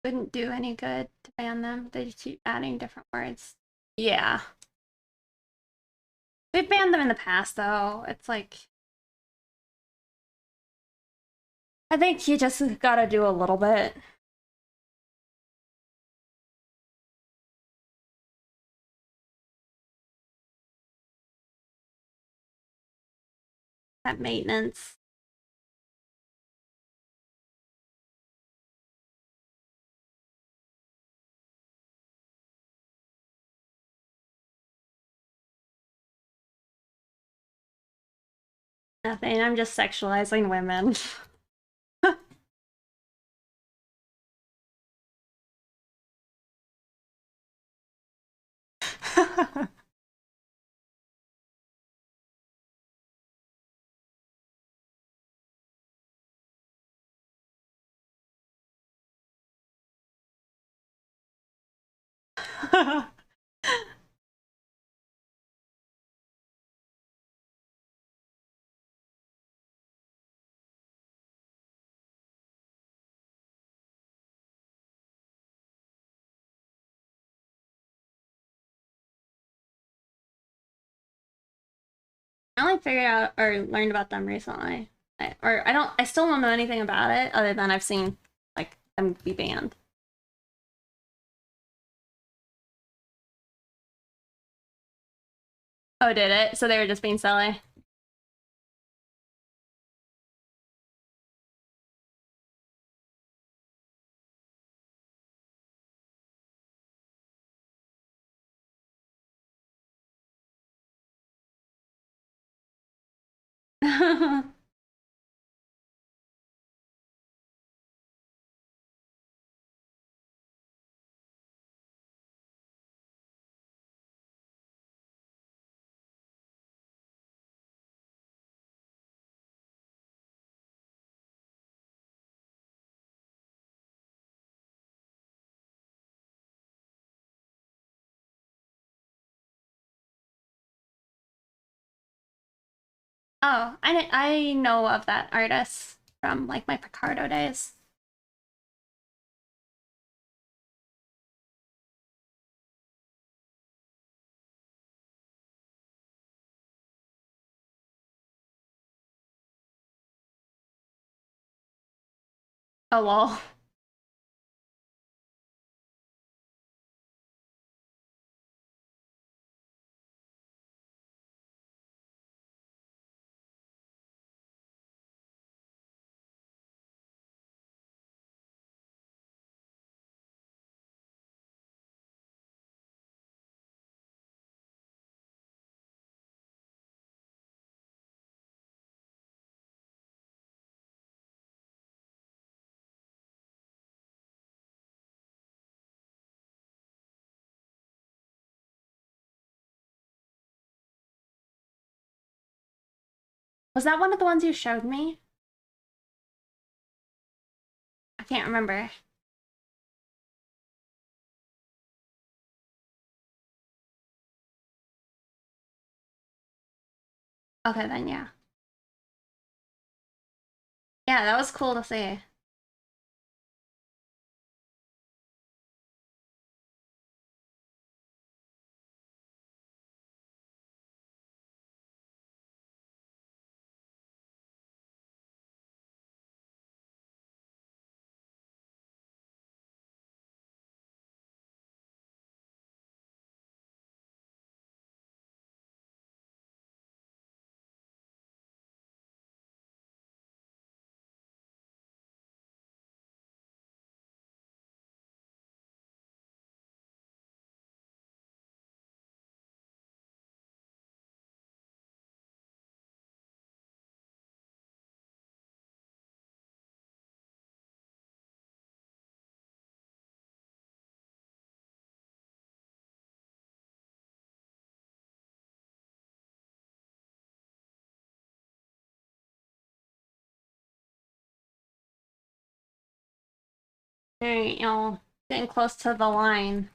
S1: Wouldn't do any good to ban them. They just keep adding different words. Yeah. We've banned them in the past, though. It's like... I think you just gotta do a little bit. That maintenance. Nothing, I'm just sexualizing women. I only figured out or learned about them recently. I still don't know anything about it other than I've seen like them be banned. Oh, did it? So they were just being silly. Oh, I know of that artist from like my Picardo days. Oh, lol. Was that one of the ones you showed me? I can't remember. Okay, then yeah. Yeah, that was cool to see. Alright, y'all. Getting close to the line.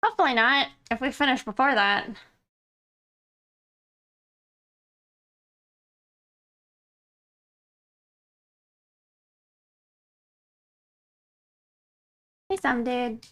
S1: Hopefully not, if we finish before that. Hey, some dude.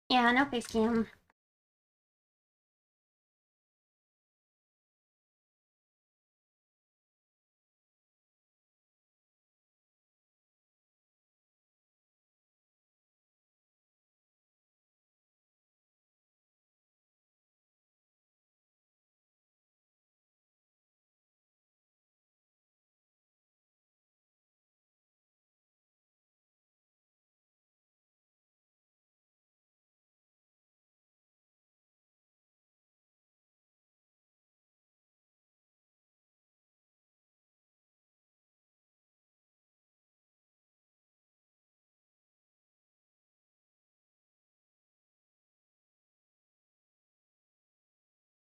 S1: Yeah, no face cam.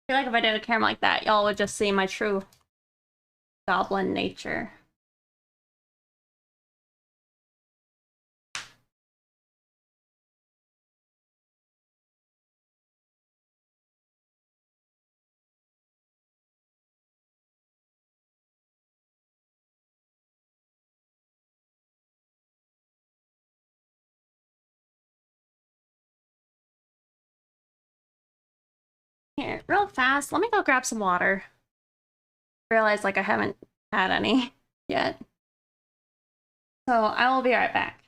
S1: I feel like if I did a camera like that, y'all would just see my true goblin nature. Here, real fast, let me go grab some water. Realize like I haven't had any yet. So I will be right back.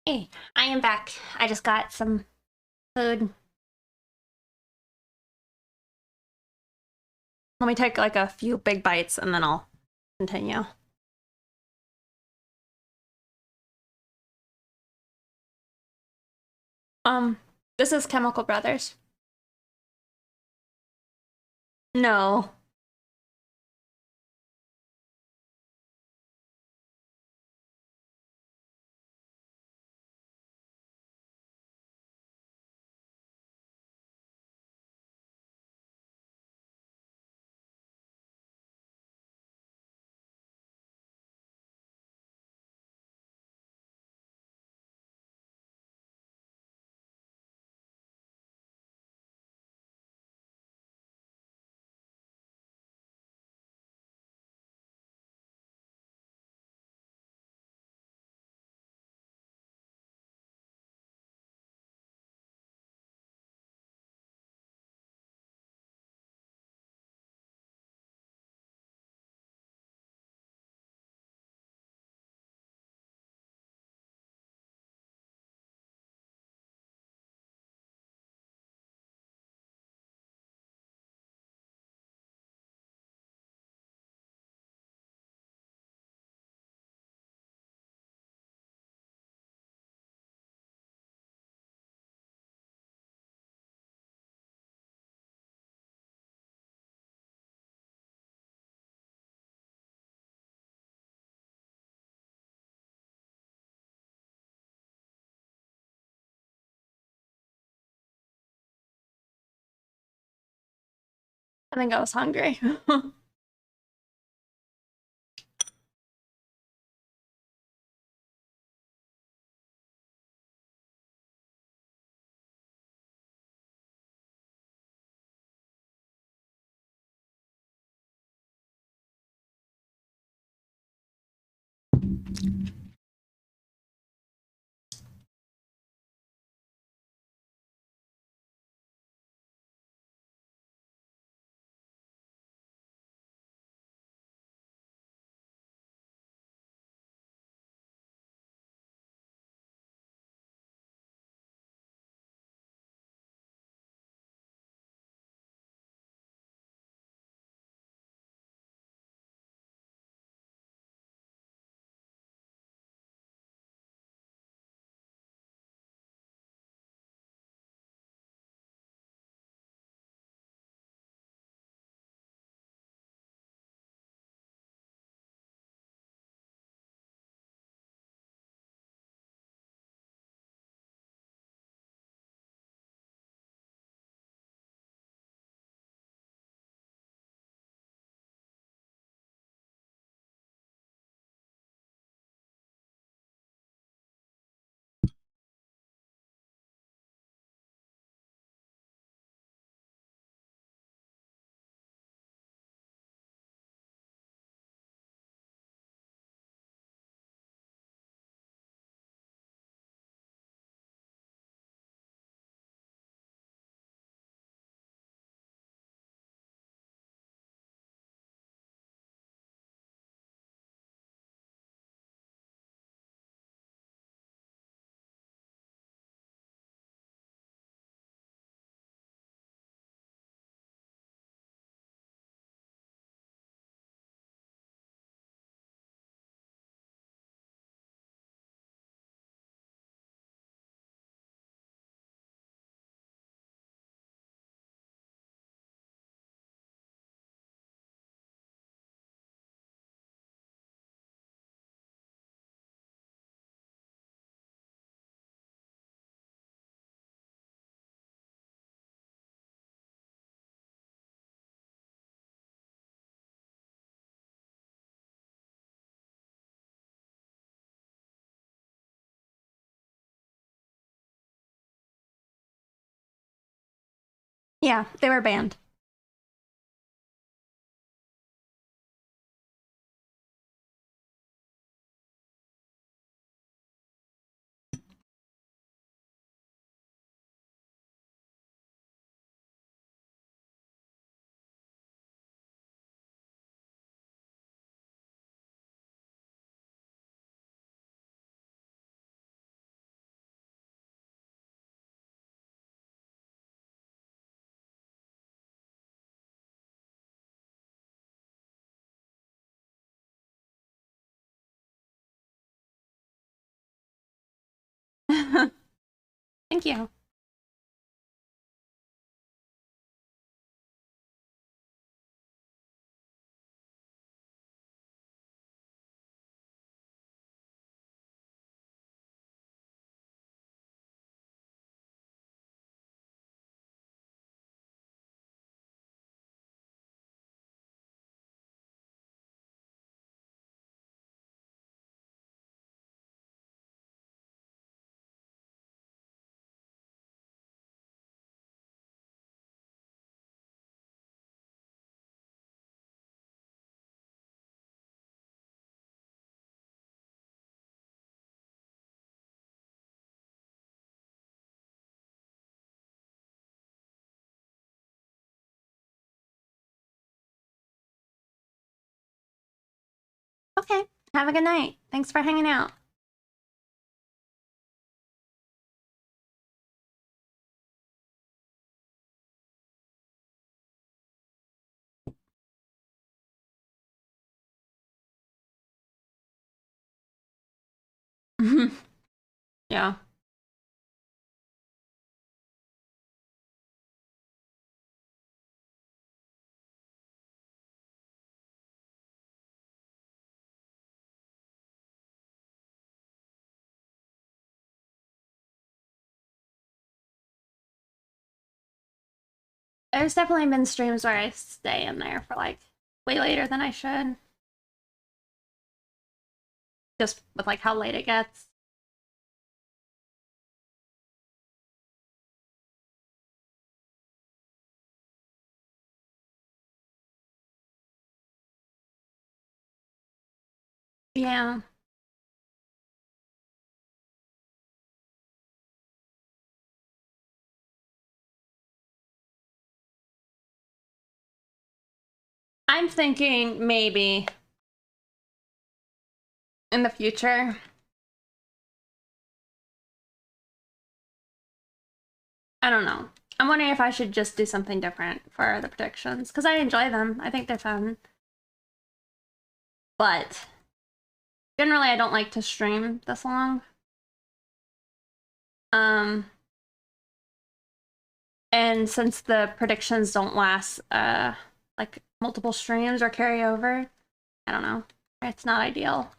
S1: Hey, I am back. I just got some food. Let me take like a few big bites and then I'll continue. This is Chemical Brothers. No. I think I was hungry. Yeah, they were banned. Thank you. Okay, have a good night. Thanks for hanging out. Yeah. There's definitely been streams where I stay in there for like way later than I should. Just with like how late it gets. Yeah. I'm thinking maybe in the future. I don't know. I'm wondering if I should just do something different for the predictions because I enjoy them. I think they're fun. But generally, I don't like to stream this long. And since the predictions don't last like multiple streams or carry over, I don't know. It's not ideal.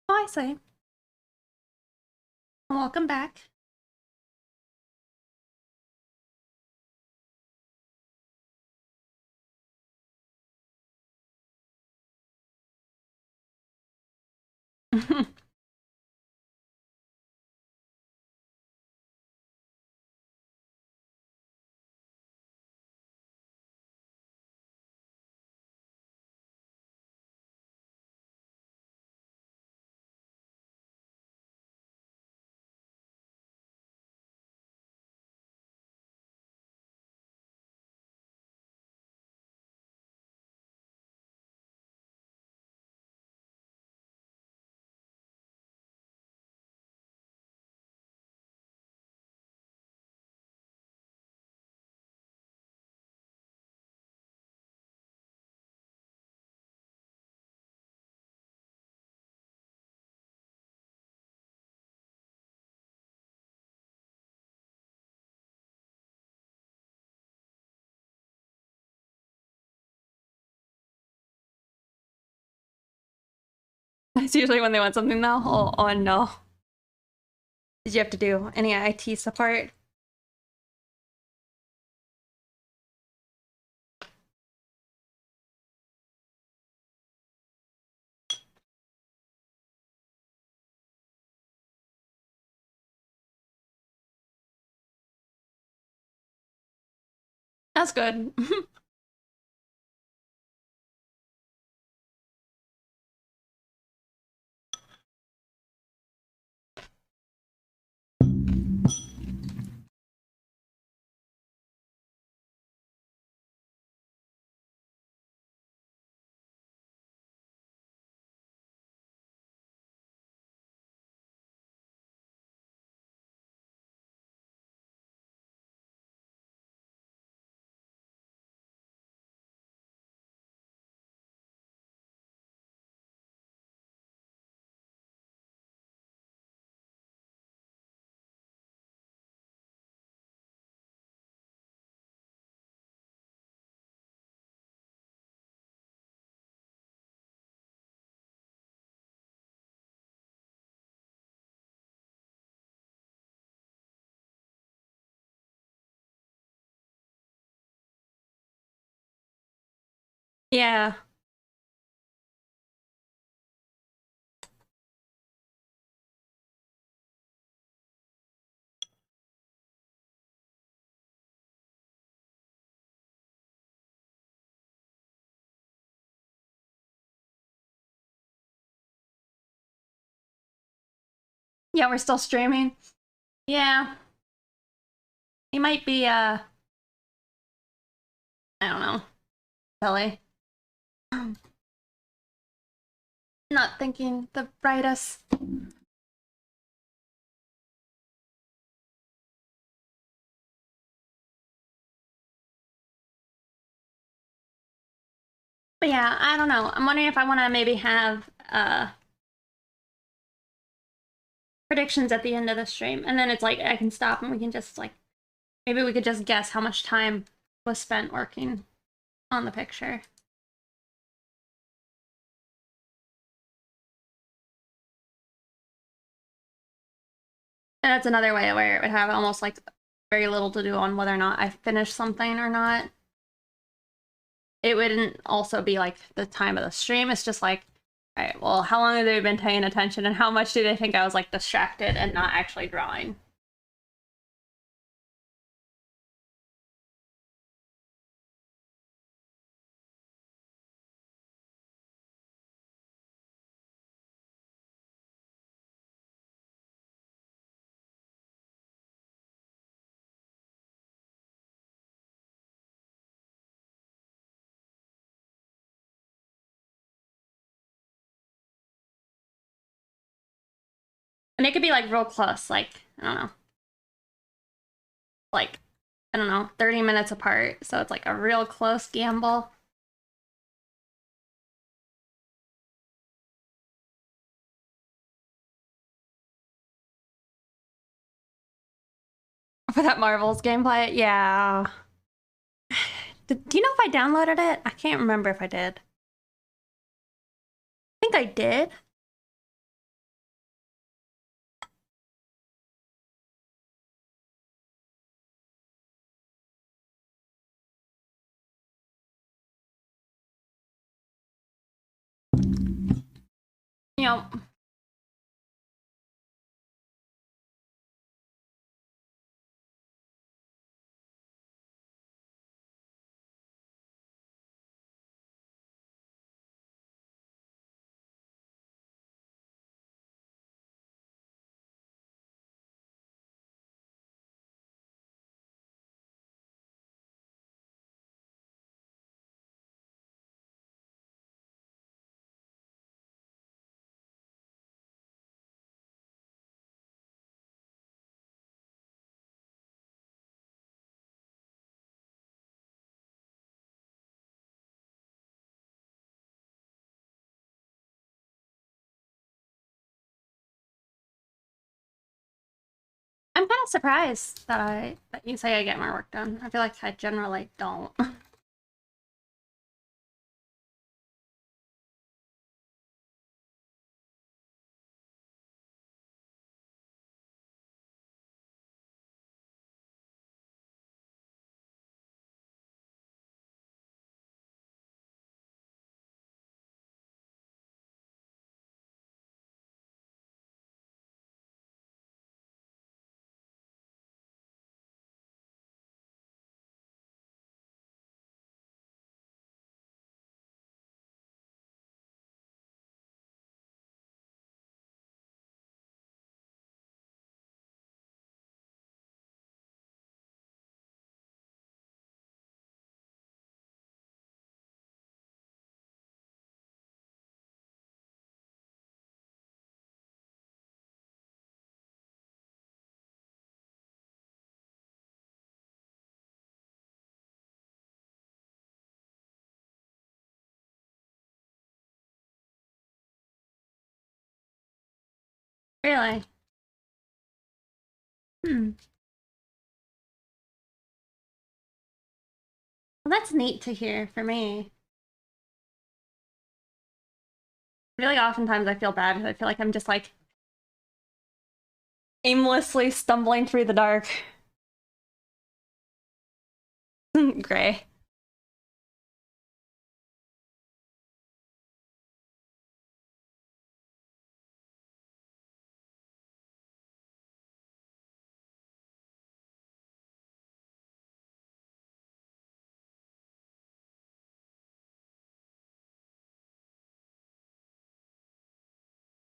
S1: Oh, I see. Welcome back. That's usually when they want something though. Oh no. Did you have to do any IT support? That's good. Yeah. Yeah, we're still streaming. Yeah. He might be, I don't know, silly. Not thinking the brightest. But yeah, I don't know. I'm wondering if I want to maybe have predictions at the end of the stream, and then it's like I can stop and we can just like maybe we could just guess how much time was spent working on the picture. And that's another way where it would have almost like very little to do on whether or not I finished something or not. It wouldn't also be like the time of the stream. It's just like, all right, well, how long have they been paying attention and how much do they think I was like distracted and not actually drawing? And it could be like real close, like, I don't know, like, I don't know, 30 minutes apart. So it's like a real close gamble. For that Marvel's gameplay, yeah. Do you know if I downloaded it? I can't remember if I did. I think I did. You know, I'm kind of surprised that you say I get my work done. I feel like I generally don't. Really? Hmm. Well, that's neat to hear for me. Really, oftentimes I feel bad because I feel like I'm just like aimlessly stumbling through the dark. Gray.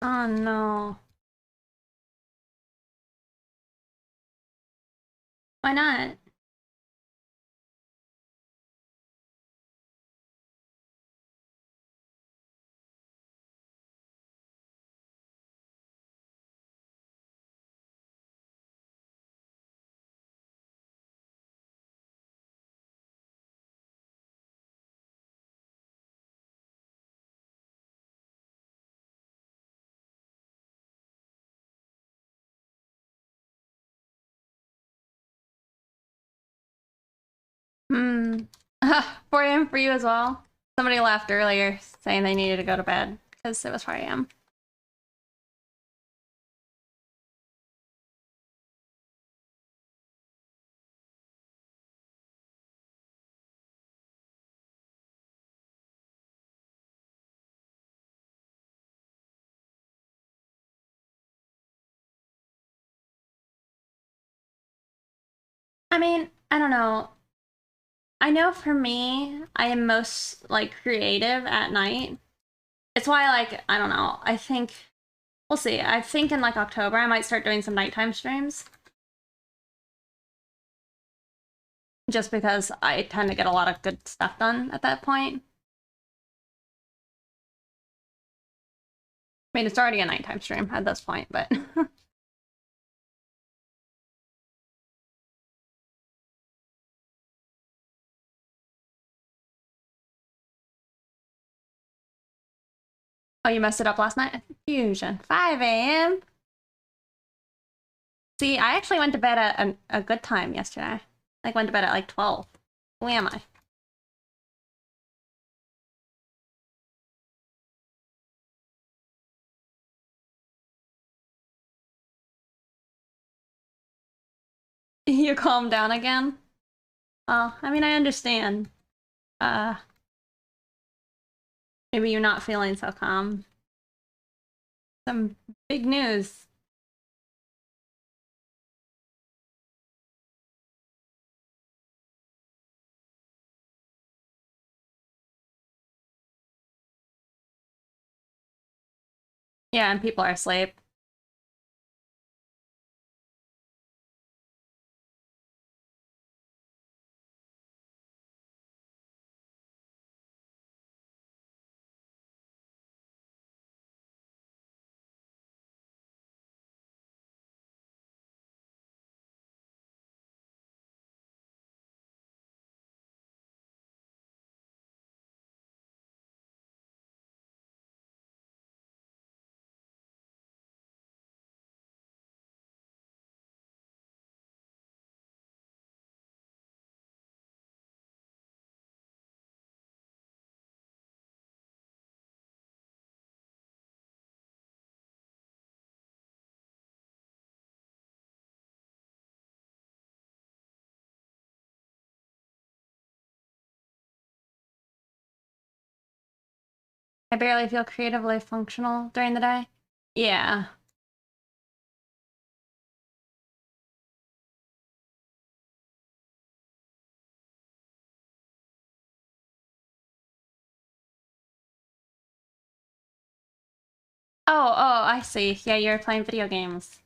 S1: Oh no. Why not? Hmm. 4 a.m. for you as well? Somebody left earlier saying they needed to go to bed because it was 4 a.m. I mean, I don't know. I know for me, I am most like creative at night. It's why like, I don't know. I think we'll see. I think in like October I might start doing some nighttime streams. Just because I tend to get a lot of good stuff done at that point. I mean, it's already a nighttime stream at this point, but oh, you messed it up last night? Fusion. 5 a.m. See, I actually went to bed at a good time yesterday. Like, went to bed at like 12. Who am I? You calmed down again? Oh, I mean, I understand. Uh, maybe you're not feeling so calm. Some big news. Yeah, and people are asleep. I barely feel creatively functional during the day. Yeah. Oh, I see. Yeah, you're playing video games.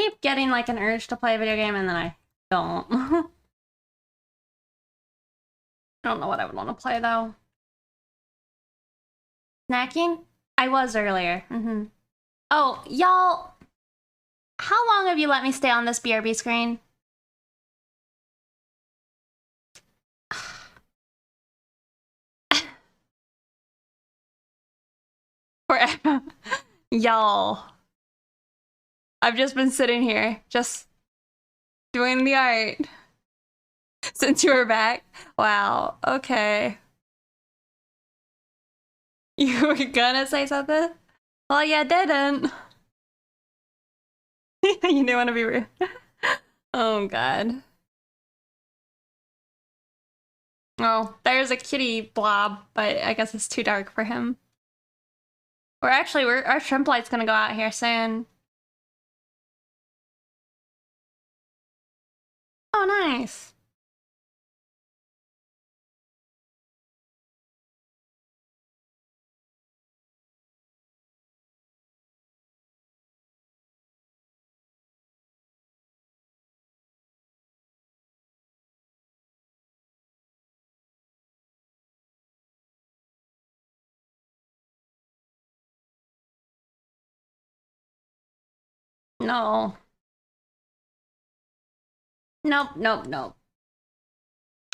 S1: keep getting like an urge to play a video game and then I don't. I don't know what I would want to play though. Snacking? I was earlier. Oh, y'all, how long have you let me stay on this BRB screen? Forever. Y'all. I've just been sitting here, just doing the art. Since you were back. Wow, okay. You were gonna say something? Well, you didn't. You didn't want to be rude. Oh, God. Oh, there's a kitty blob, but I guess it's too dark for him. Our shrimp light's gonna go out here soon. Oh, nice. No. Nope, nope, nope.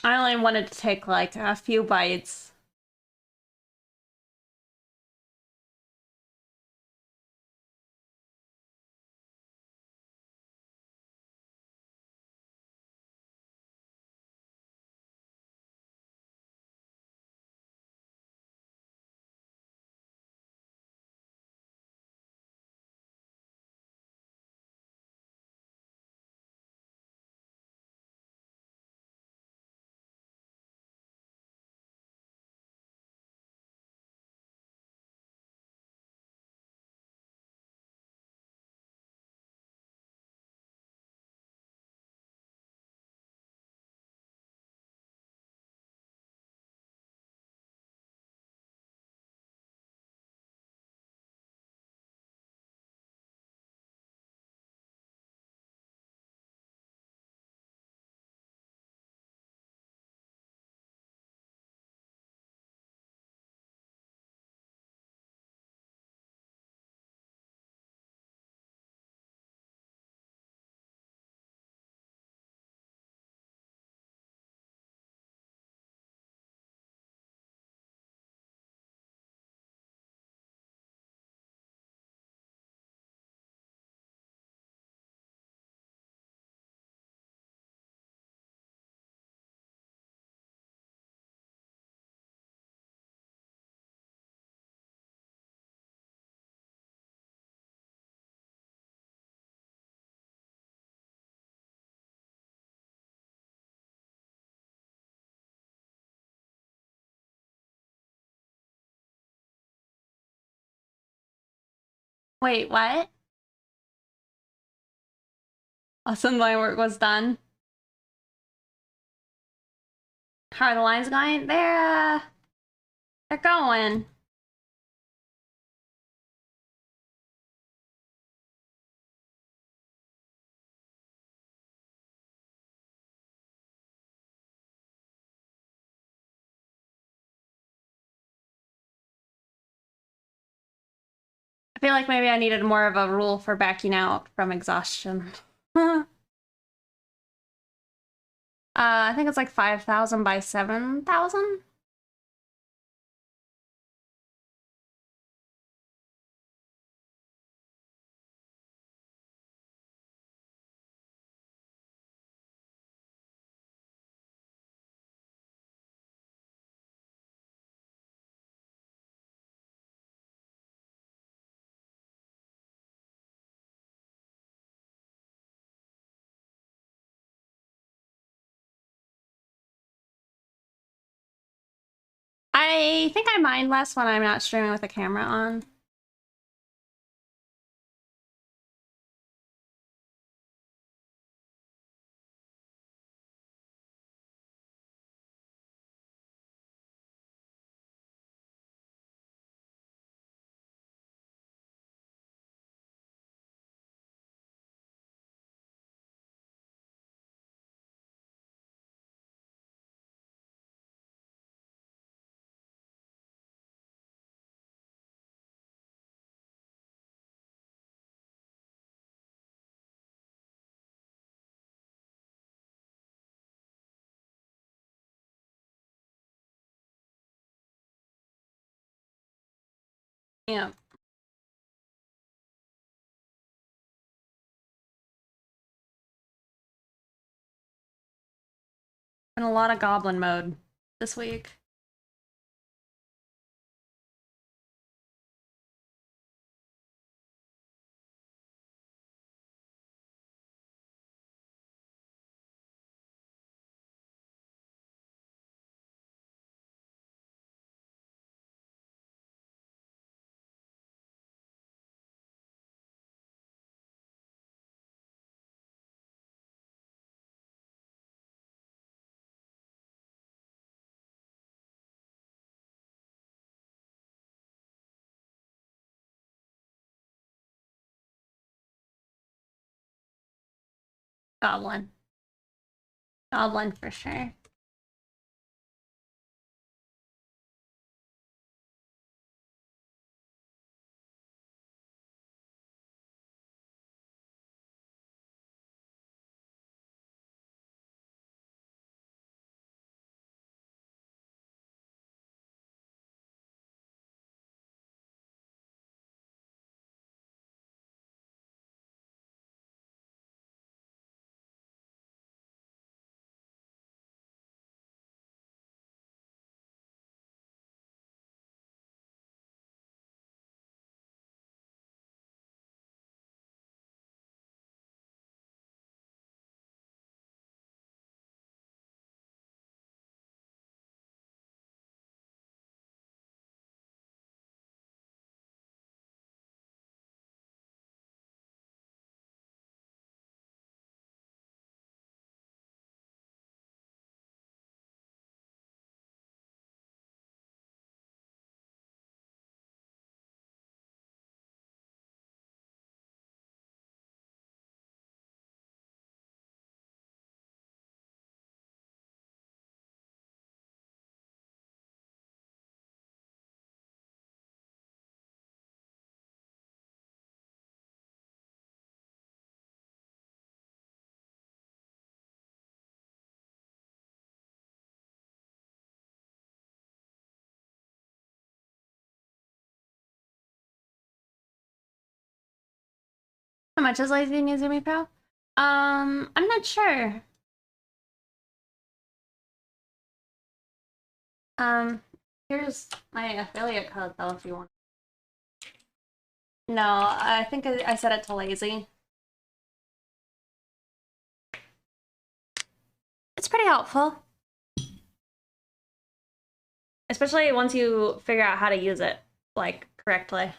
S1: I only wanted to take like a few bites. Wait, what? Assembly work was done. How are the lines going? They're going. I feel like maybe I needed more of a rule for backing out from exhaustion. I think it's like 5,000 by 7,000. I think I mind less when I'm not streaming with the camera on. Yeah. Been a lot of goblin mode this week. Goblin. Goblin for sure. How much is Lazy Nizumi Pro? I'm not sure. Um, Here's my affiliate code though if you want. No, I think I set it to lazy. It's pretty helpful. Especially once you figure out how to use it, like, correctly.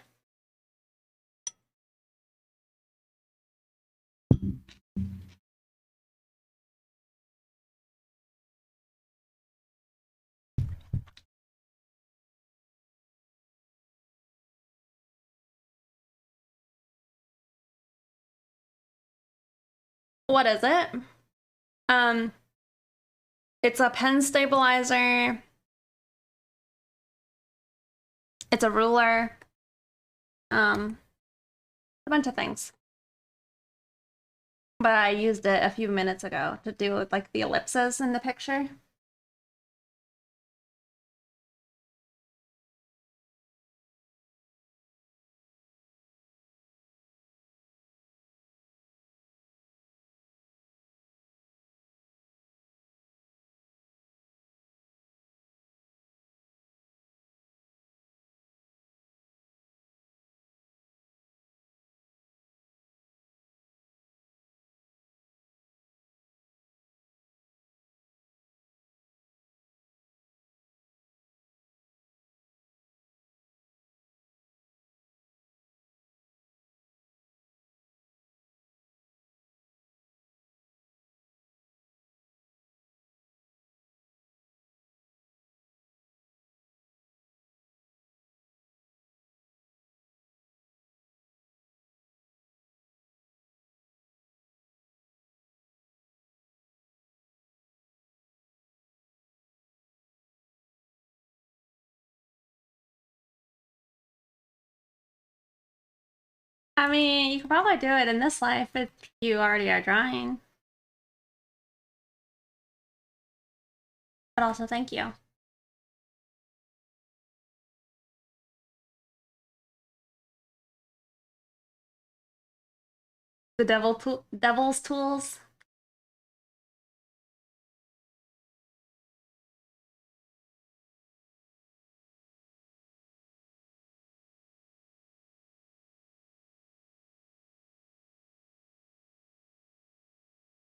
S1: What is it? Um, it's a pen stabilizer. It's a ruler. A bunch of things. But I used it a few minutes ago to do with like the ellipses in the picture. I mean, you could probably do it in this life if you already are drawing. But also, thank you. The devil's tools.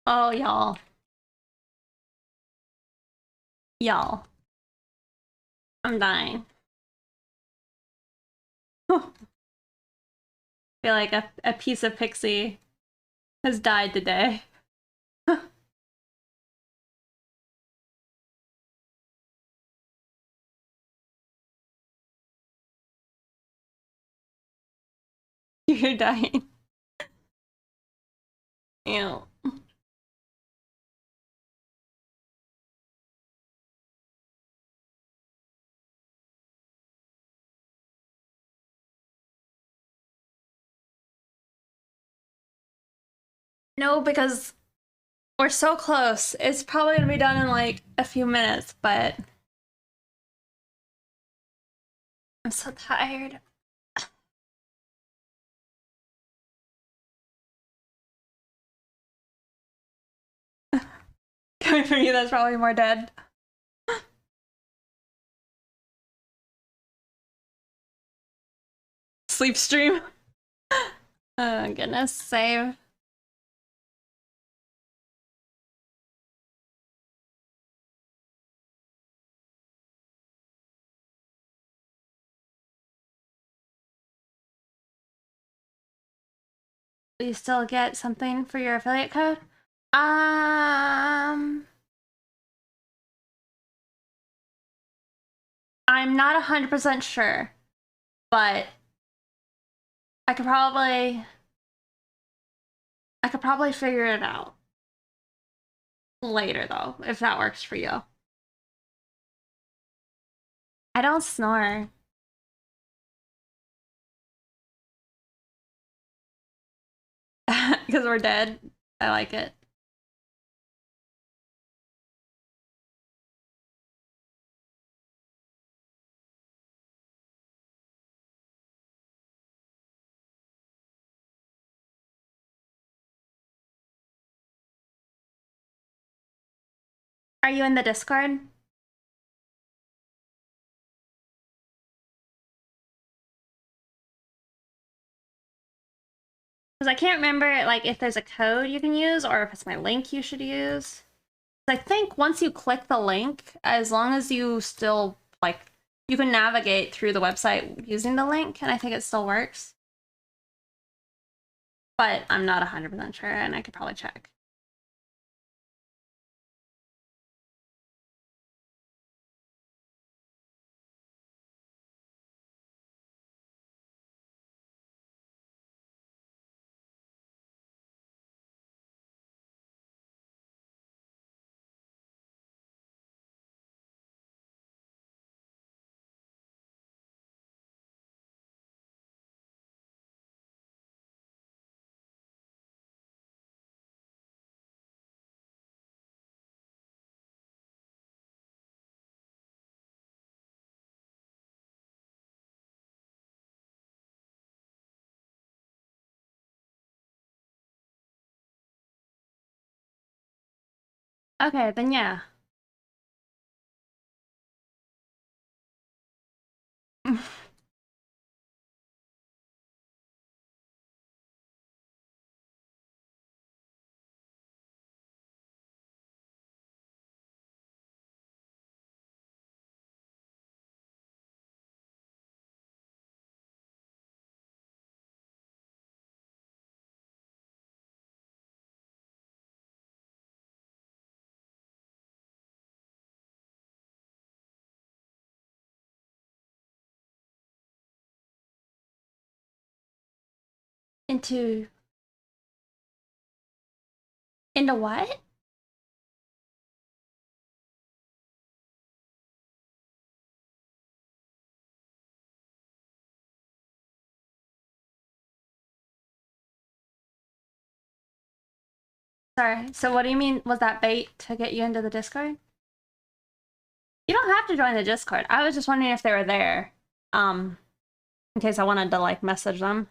S1: Oh, y'all. Y'all. I'm dying. I feel like a piece of Pixie has died today. You're dying. Ew. No, because we're so close. It's probably gonna be done in like a few minutes, but I'm so tired. Coming from you, that's probably more dead. Sleep stream. Oh, goodness, save. You still get something for your affiliate code? I'm not 100% sure, but I could probably figure it out later though, if that works for you. I don't snore. Because we're dead. I like it. Are you in the Discord? Because I can't remember like if there's a code you can use or if it's my link you should use. I think once you click the link, as long as you still like you can navigate through the website using the link, and I think it still works. But I'm not 100% sure, and I could probably check. Okay, then yeah. Into what? Sorry. So what do you mean? Was that bait to get you into the Discord? You don't have to join the Discord. I was just wondering if they were there. In case I wanted to like message them.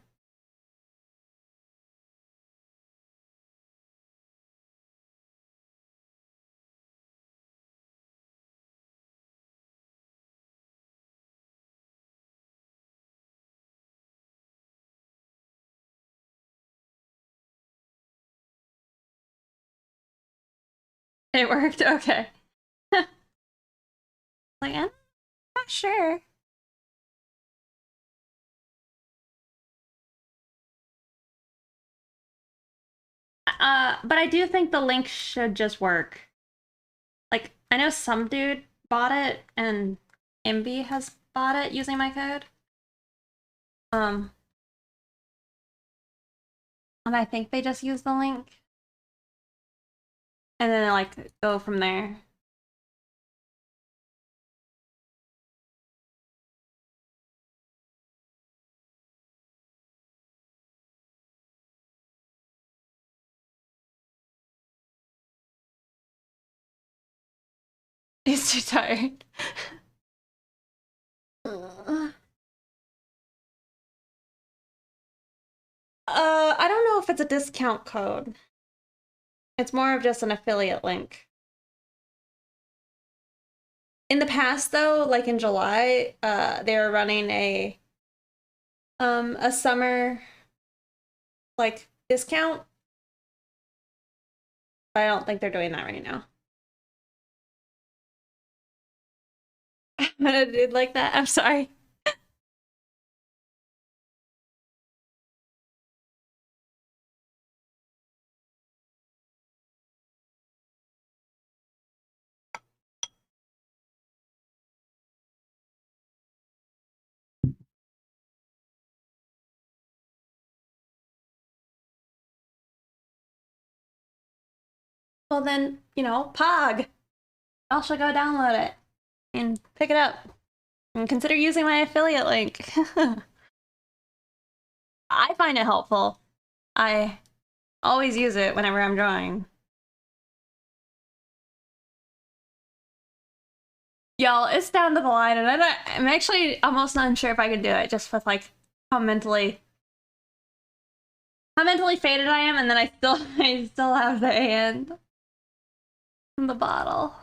S1: It worked? Okay. Like, I'm not sure. But I do think the link should just work. Like, I know some dude bought it, and Imbi has bought it using my code. Um, and I think they just use the link. And then, like, go from there. He's too tired. I don't know if it's a discount code. It's more of just an affiliate link. In the past, though, like in July, they were running a summer like discount. But I don't think they're doing that right now. I did like that. I'm sorry. Well, then, Pog. Y'all should go download it and pick it up and consider using my affiliate link. I find it helpful. I always use it whenever I'm drawing. Y'all, it's down to the line, and I'm actually almost not sure if I could do it, just with like how mentally faded I am, and then I still I still have the hand in the bottle.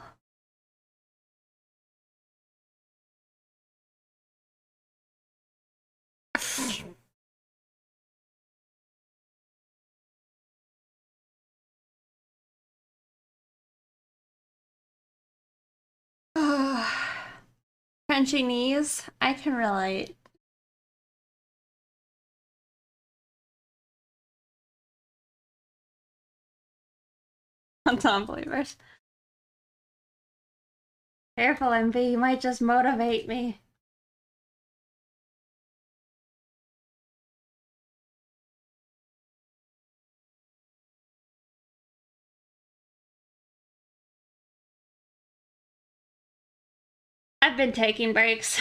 S1: Crunchy knees, I can relate. On non-believers. Careful, MB, you might just motivate me. I've been taking breaks.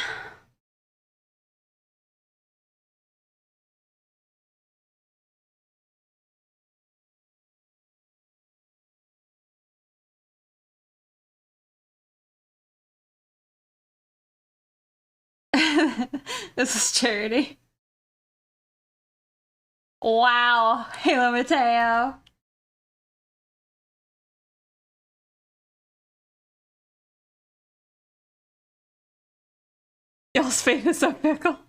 S1: This is charity. Wow, Halo Mateo. Y'all's face is so fickle.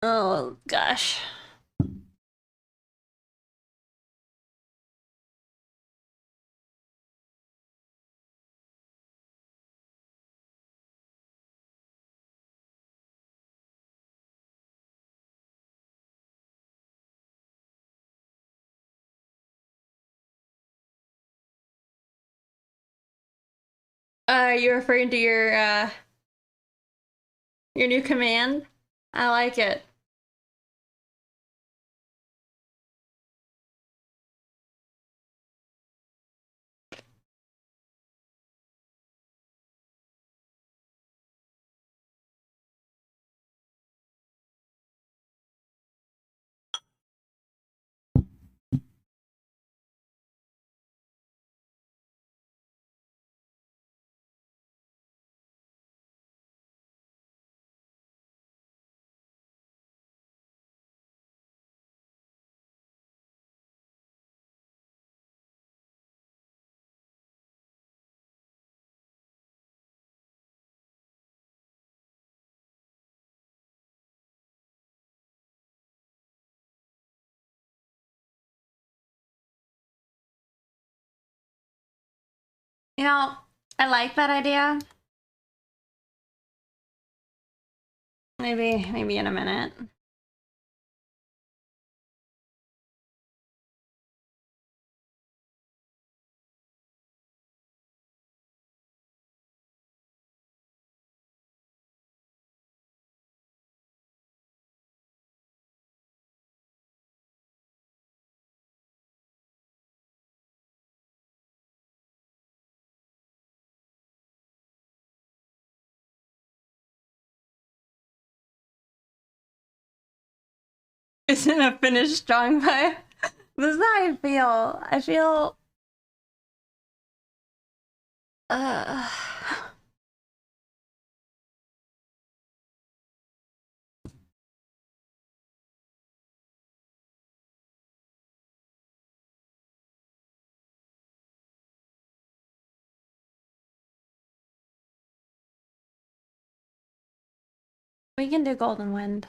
S1: Oh gosh. You're referring to your new command? I like it. You know, I like that idea. Maybe in a minute. Isn't a finished strong vibe? This is how I feel. I feel uh we can do Golden Wind.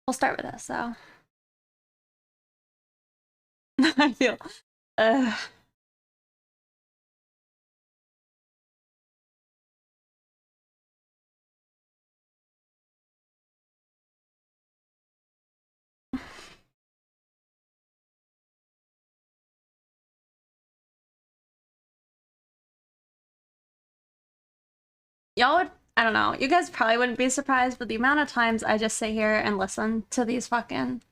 S1: We'll start with this, so. I feel y'all would, I don't know, you guys probably wouldn't be surprised, but the amount of times I just sit here and listen to these fucking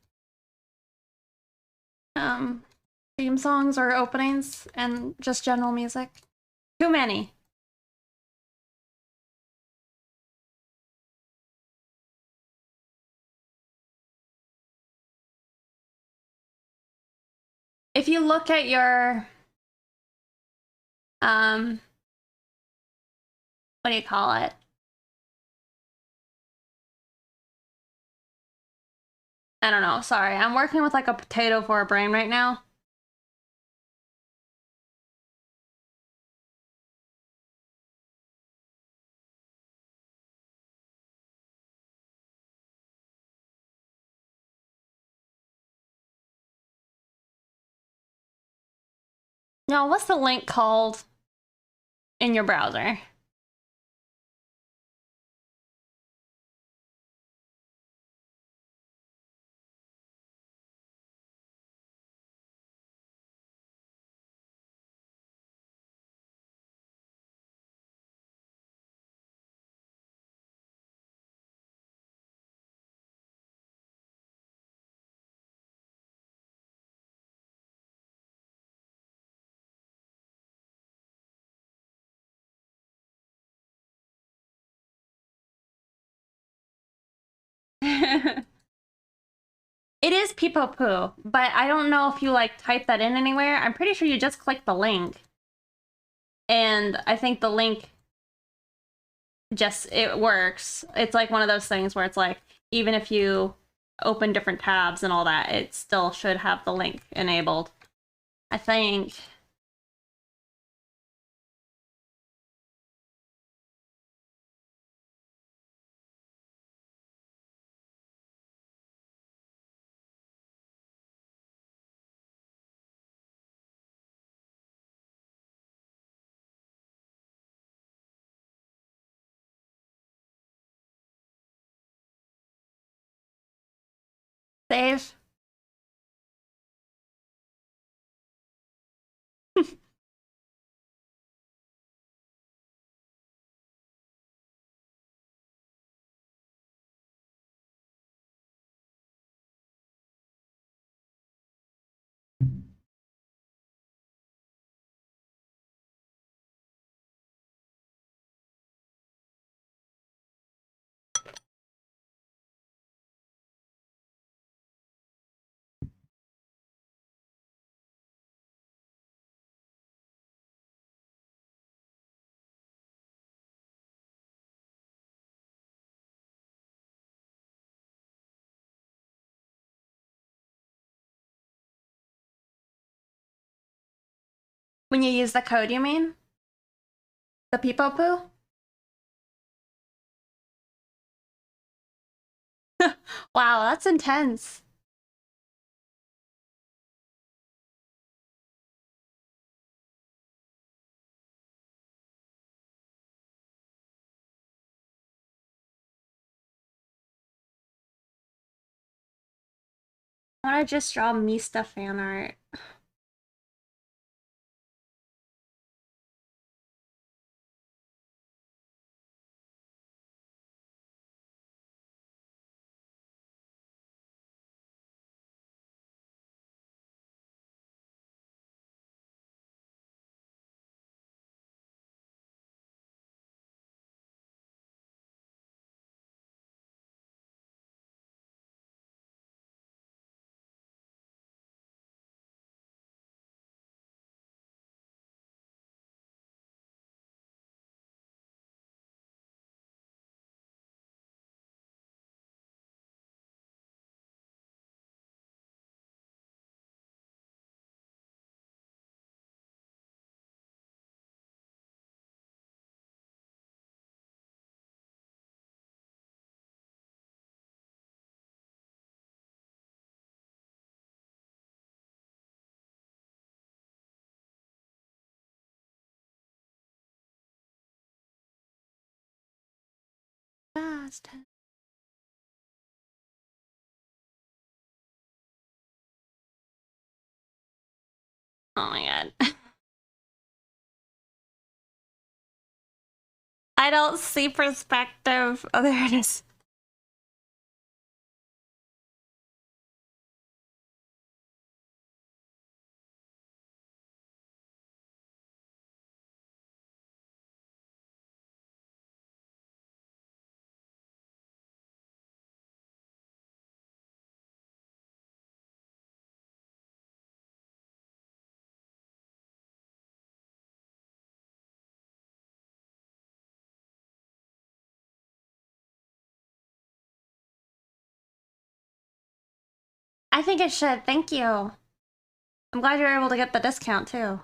S1: theme songs or openings and just general music. Too many. If you look at your what do you call it? I don't know, sorry. I'm working with like a potato for a brain right now. No, what's the link called in your browser? It is Peepo Poo, but I don't know if you like type that in anywhere. I'm pretty sure you just click the link. And I think the link just, it works. It's like one of those things where it's like, even if you open different tabs and all that, it still should have the link enabled. I think. Save. When you use the code, you mean? The Peepo Poo? Wow, that's intense. I want to just draw Mista fan art. Fast. Oh my god. I don't see perspective. Oh, there it is. I think it should. Thank you. I'm glad you were able to get the discount too.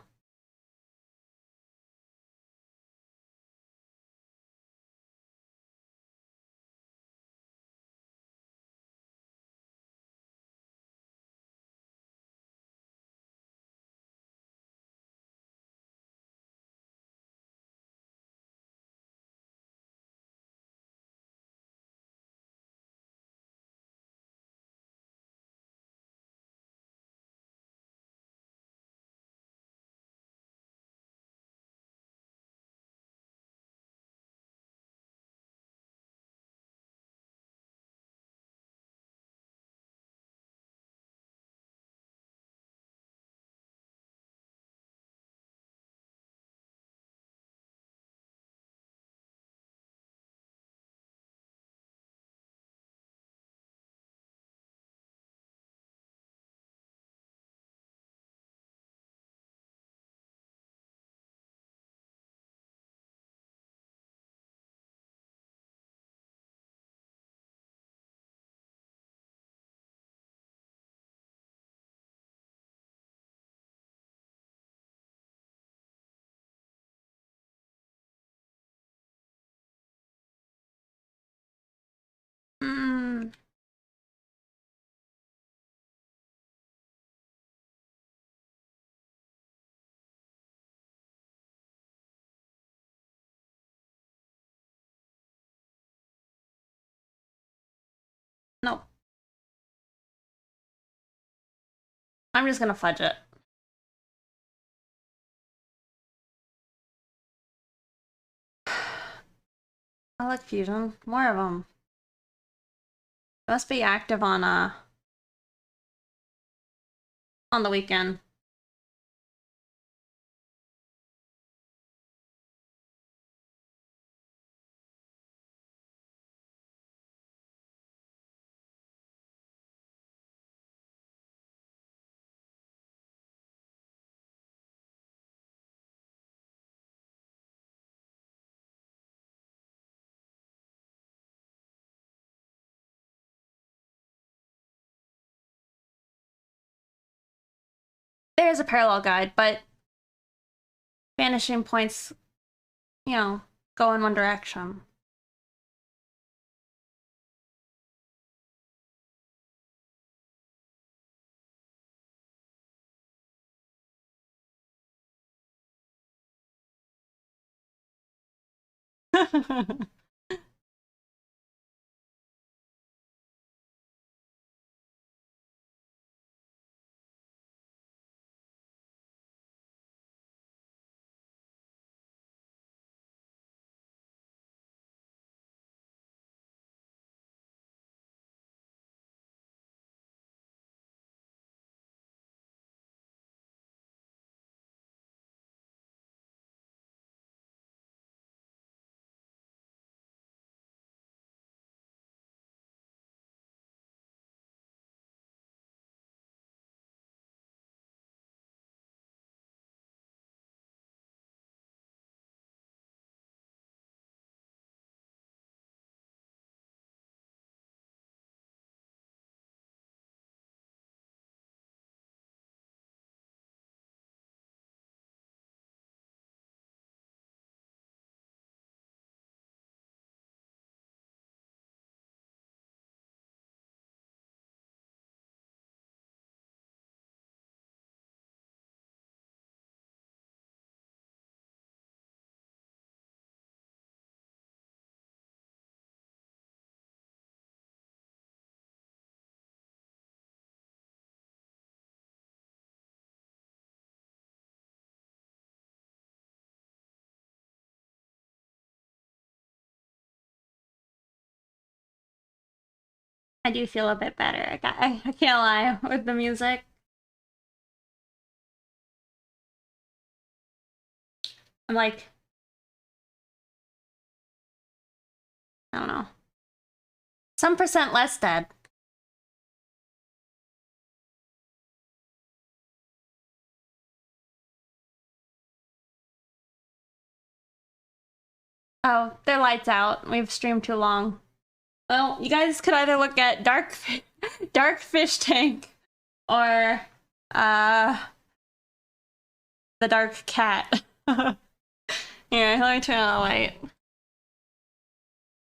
S1: Hmm. Nope. I'm just gonna fudge it. I like fusion. More of them. Must be active on the weekend. There is a parallel guide, but vanishing points, go in one direction. I do feel a bit better. I can't lie with the music. I'm like, I don't know, some percent less dead. Oh, their lights out. We've streamed too long. Well, you guys could either look at Dark Fish Tank or uh the Dark Cat. Here, let me turn on the light.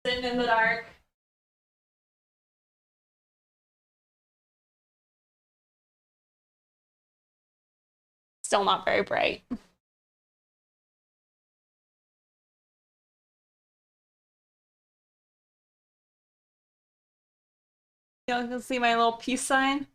S1: Sitting in the dark. Still not very bright. You can see my little peace sign.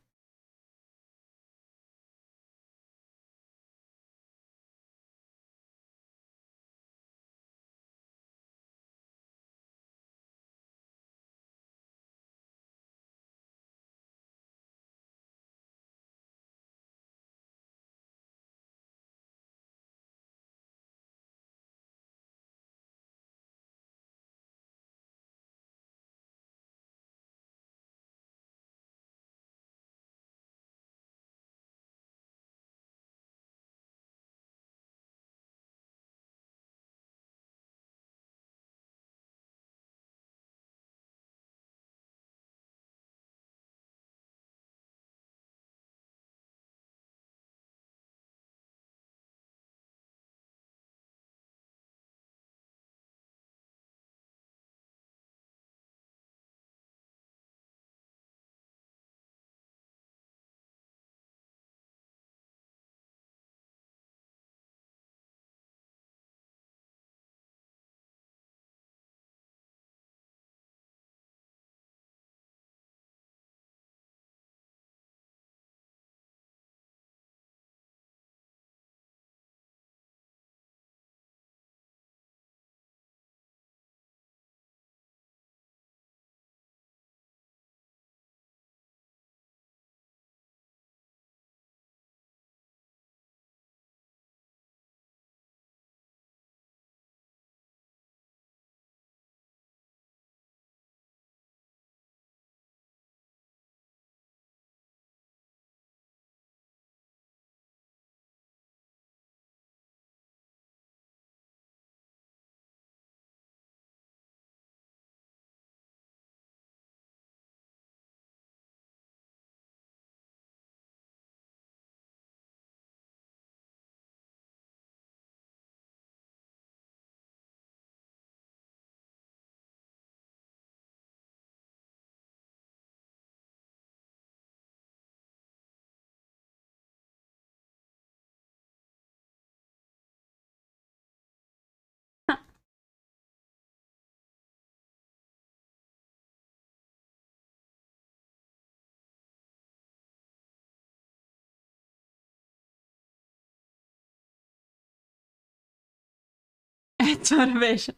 S1: It's motivation.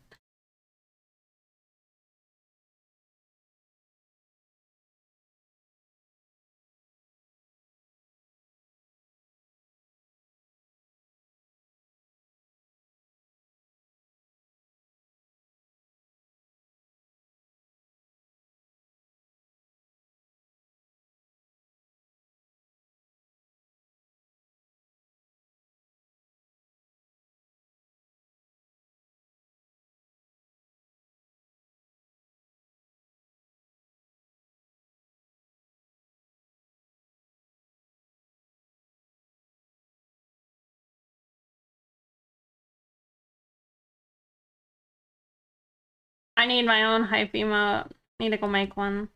S1: I need my own hype emote. Need to go make one.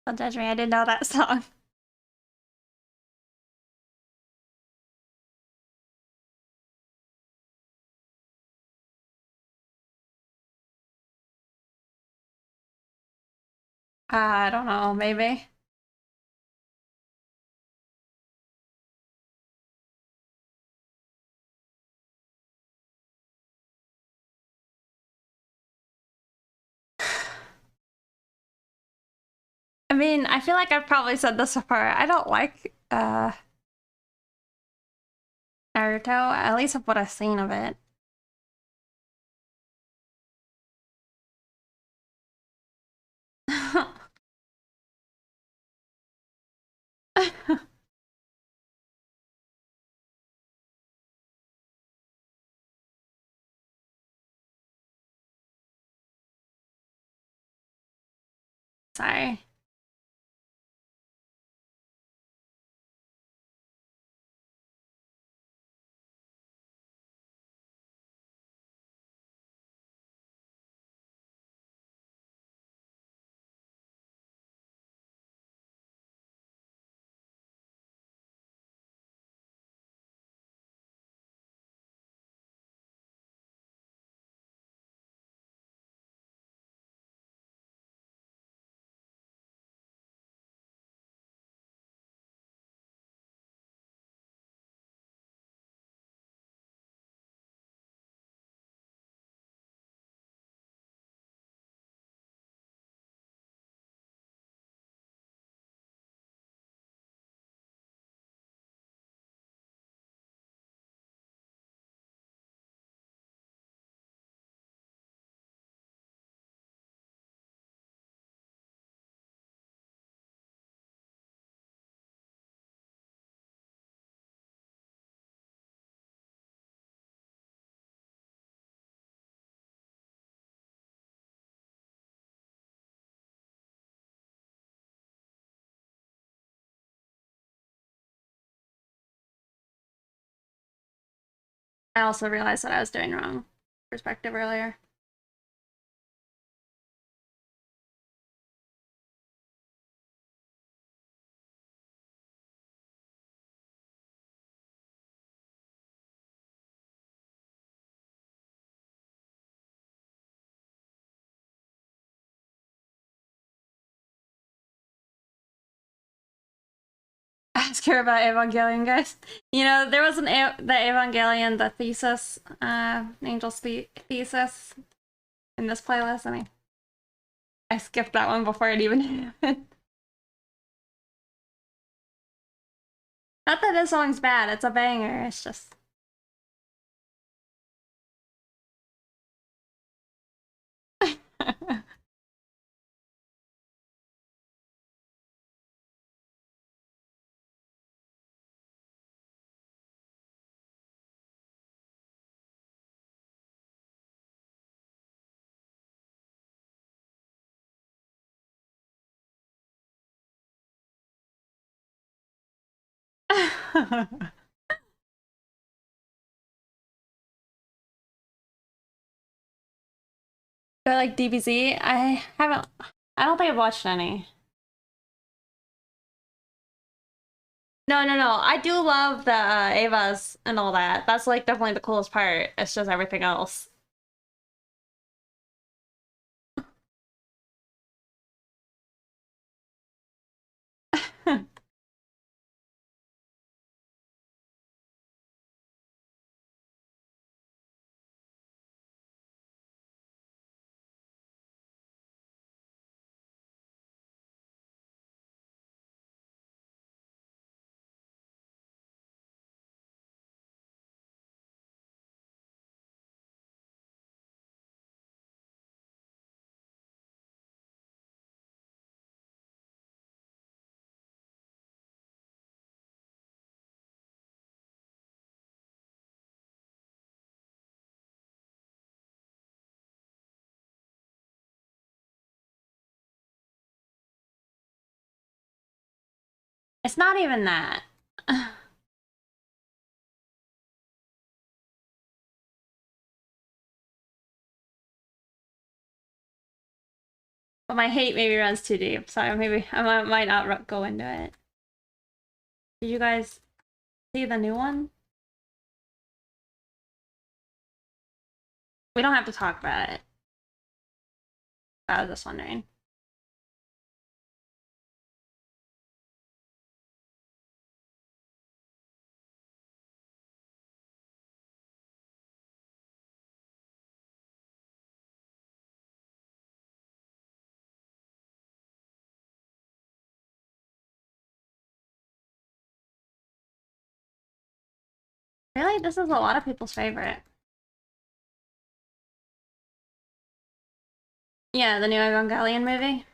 S1: Don't judge me, I didn't know that song. I don't know, maybe. I mean, I feel like I've probably said this before. I don't like Naruto, at least of what I've seen of it. Sorry. I also realized that I was doing wrong perspective earlier. Ask her about Evangelion, guys. You know, there was the Evangelion, the thesis, Angel's thesis in this playlist. I skipped that one before it even happened. Not that this song's bad, it's a banger, it's just... Do I like DBZ? I don't think I've watched any. No. I do love the Evas and all that. That's like definitely the coolest part. It's just everything else. It's not even that. But my hate maybe runs too deep, so maybe I might not go into it. Did you guys see the new one? We don't have to talk about it. I was just wondering. like this is a lot of people's favorite. Yeah, the new Evangelion movie.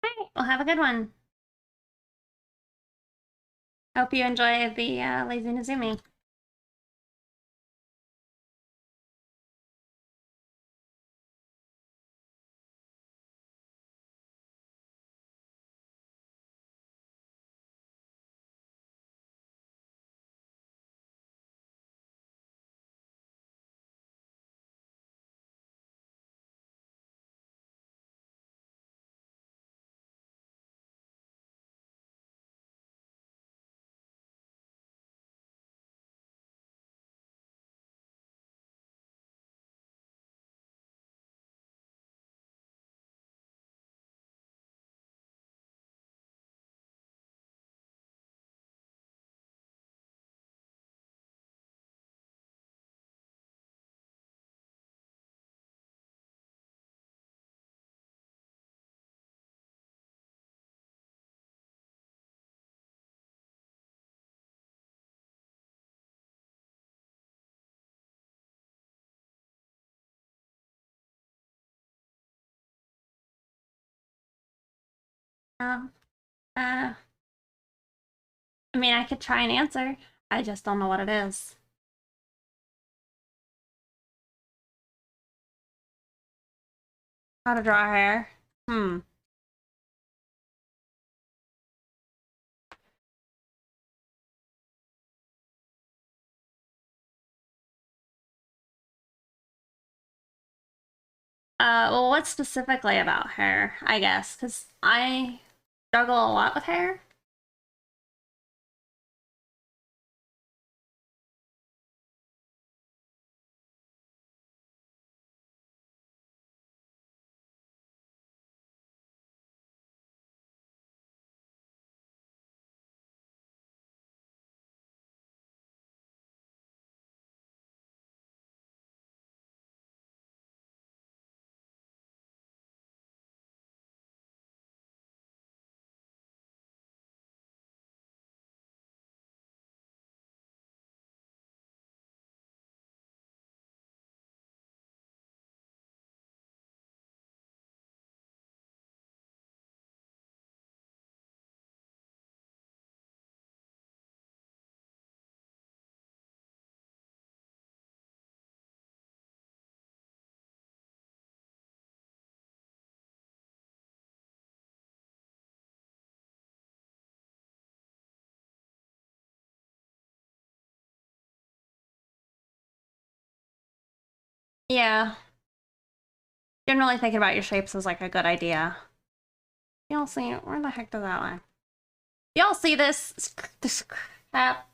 S1: Alright, well have a good one. Hope you enjoy the Lazy Nezumi. Um, uh, I mean, I could try and answer. I just don't know what it is. How to draw hair? Hmm. Well, what specifically about hair, I guess, because I struggle a lot with hair. Yeah. Generally thinking about your shapes is like a good idea. Y'all see it? Where the heck does that lie? Y'all see this crap?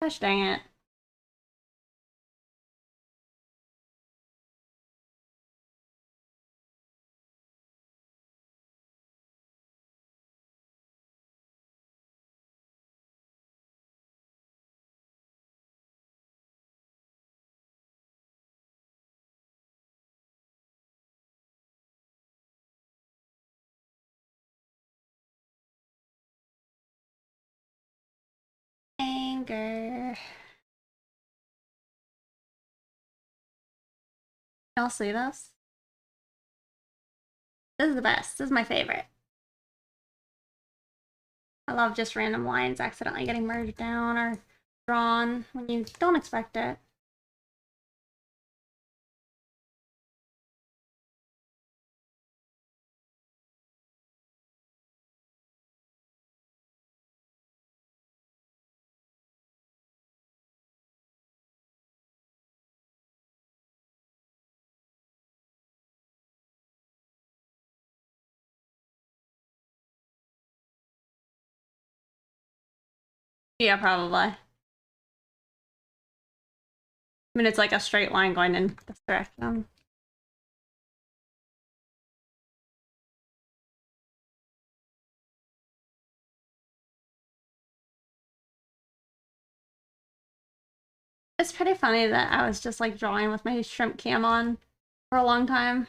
S1: Gosh dang it. Anger. Y'all see this? This is the best. This is my favorite. I love just random lines accidentally getting merged down or drawn when you don't expect it. Yeah, probably. I mean, it's like a straight line going in this direction. It's pretty funny that I was just like drawing with my shrimp cam on for a long time.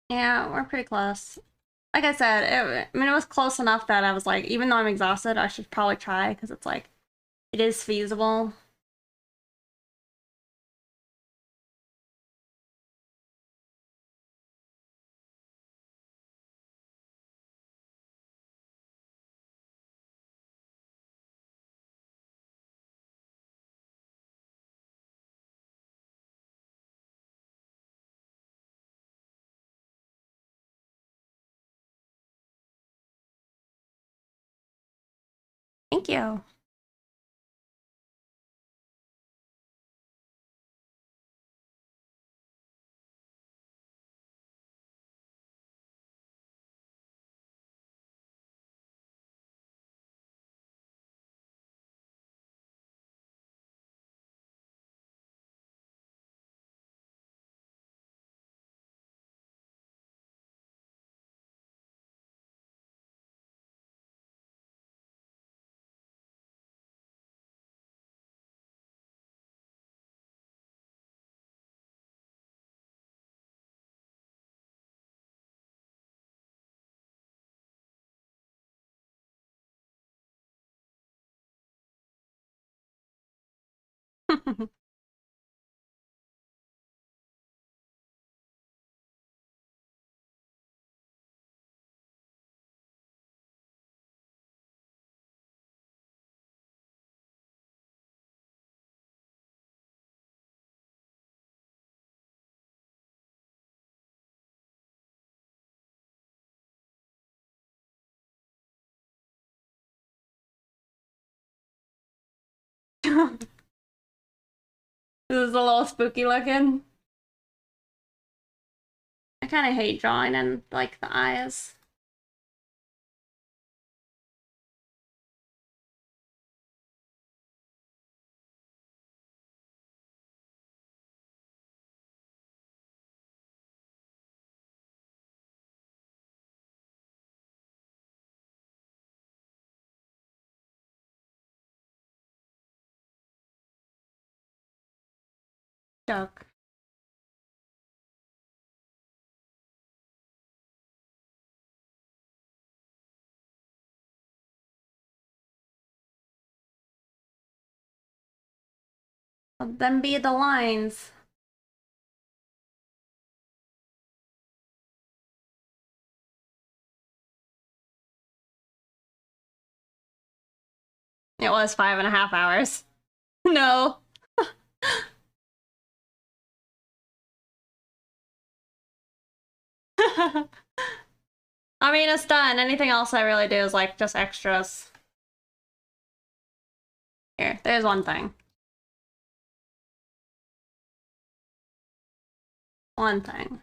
S1: Yeah, we're pretty close. Like I said, I mean, it was close enough that I was like, even though I'm exhausted, I should probably try because it's like, it is feasible. Thank you. This is a little spooky looking. I kind of hate drawing and like the eyes. doke. Let them be the lines. It was 5.5 hours. No. I mean, it's done. Anything else I really do is like just extras. Here, there's one thing. One thing.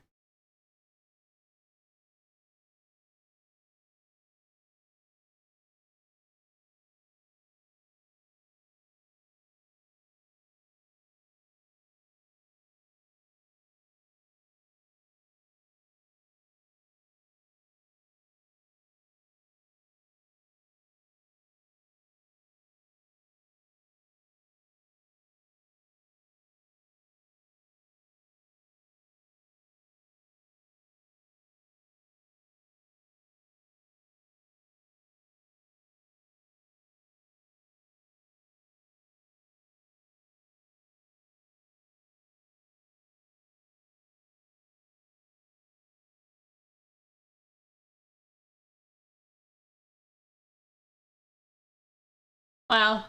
S1: Wow.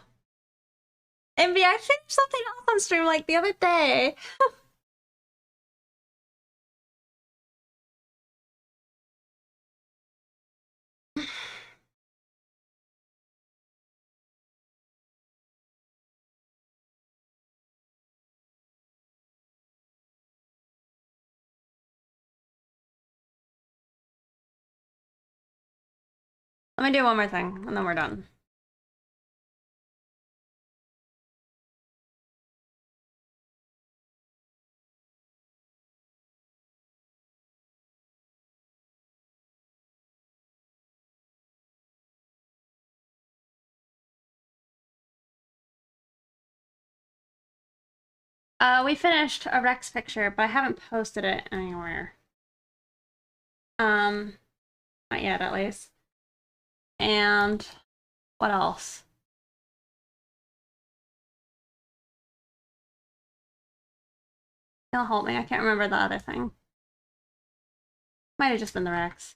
S1: Envy, I finished something off on stream like the other day. Let me do one more thing, and then we're done. We finished a Rex picture, but I haven't posted it anywhere. Not yet, at least. And what else? It'll help me. I can't remember the other thing. Might have just been the Rex.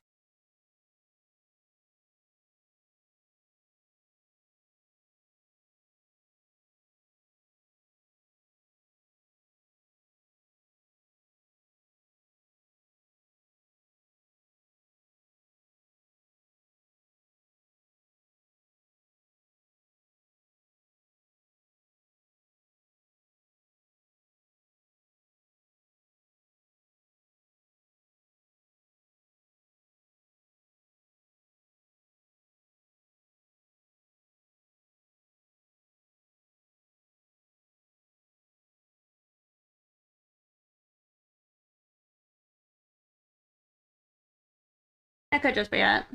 S1: That could just be it.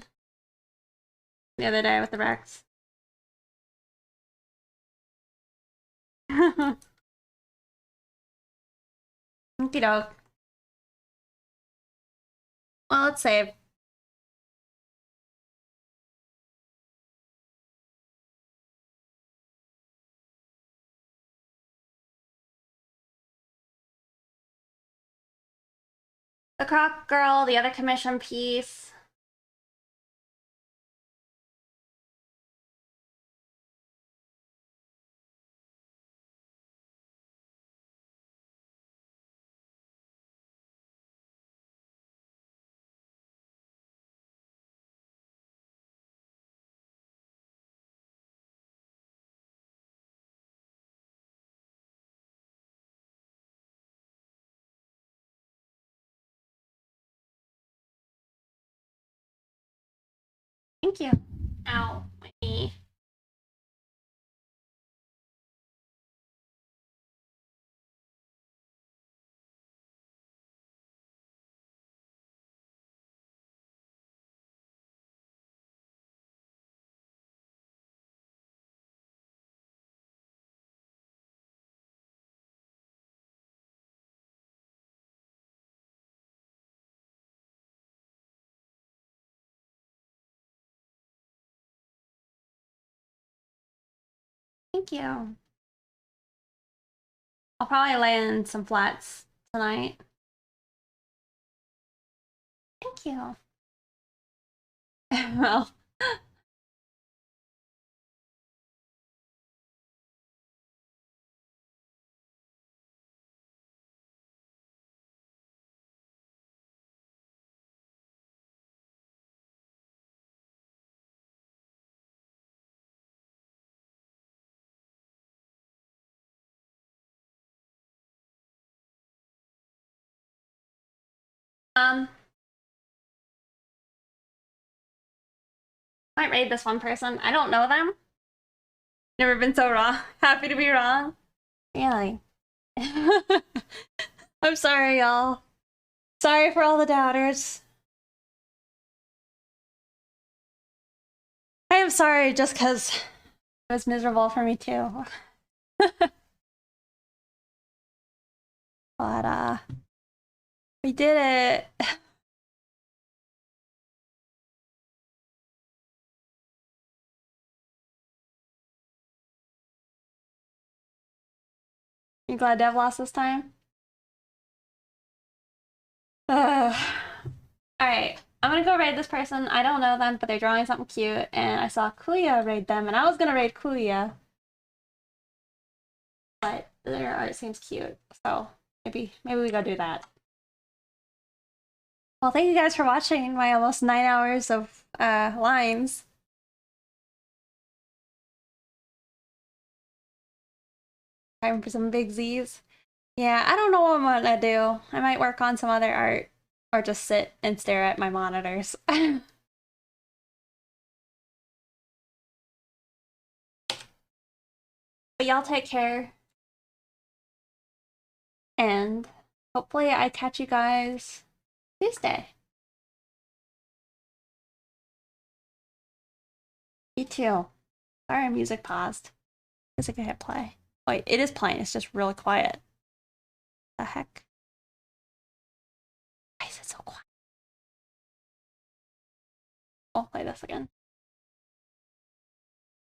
S1: The other day with the Rex. Okie doke. Well, let's save. The Croc Girl, the other commission piece. Thank you. Ow, my knee. Thank you. I'll probably lay in some flats tonight. Thank you. Well. Might raid this one person. I don't know them. Never been so wrong. Happy to be wrong. Really. I'm sorry, y'all. Sorry for all the doubters. I am sorry just because it was miserable for me too. But, we did it. You glad Dev lost this time? Alright, I'm gonna go raid this person. I don't know them, but they're drawing something cute, and I saw Kuya raid them, and I was gonna raid Kuya. But their art seems cute, so maybe we go do that. Well, thank you guys for watching my almost 9 hours of lines. Time for some big Z's. Yeah, I don't know what I'm gonna do. I might work on some other art or just sit and stare at my monitors. But y'all take care. And hopefully I catch you guys Tuesday. Me too. Sorry, music paused. I guess I could hit play. Wait, it is playing. It's just really quiet. The heck? Why is it so quiet? I'll play this again.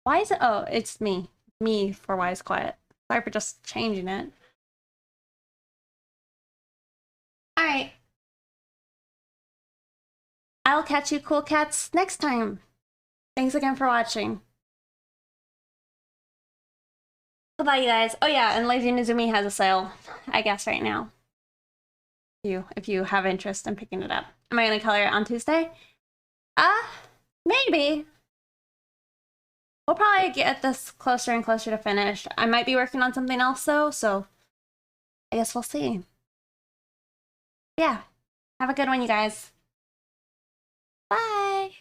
S1: Why is it? Oh, it's me. Me for why it's quiet. Sorry for just changing it. Alright. I'll catch you cool cats next time. Thanks again for watching. Bye, you guys. Oh yeah, and Lazy Nizumi has a sale, I guess, right now. If you have interest in picking it up. Am I gonna color it on Tuesday? Maybe. We'll probably get this closer and closer to finished. I might be working on something else though, so I guess we'll see. Yeah. Have a good one, you guys. Bye.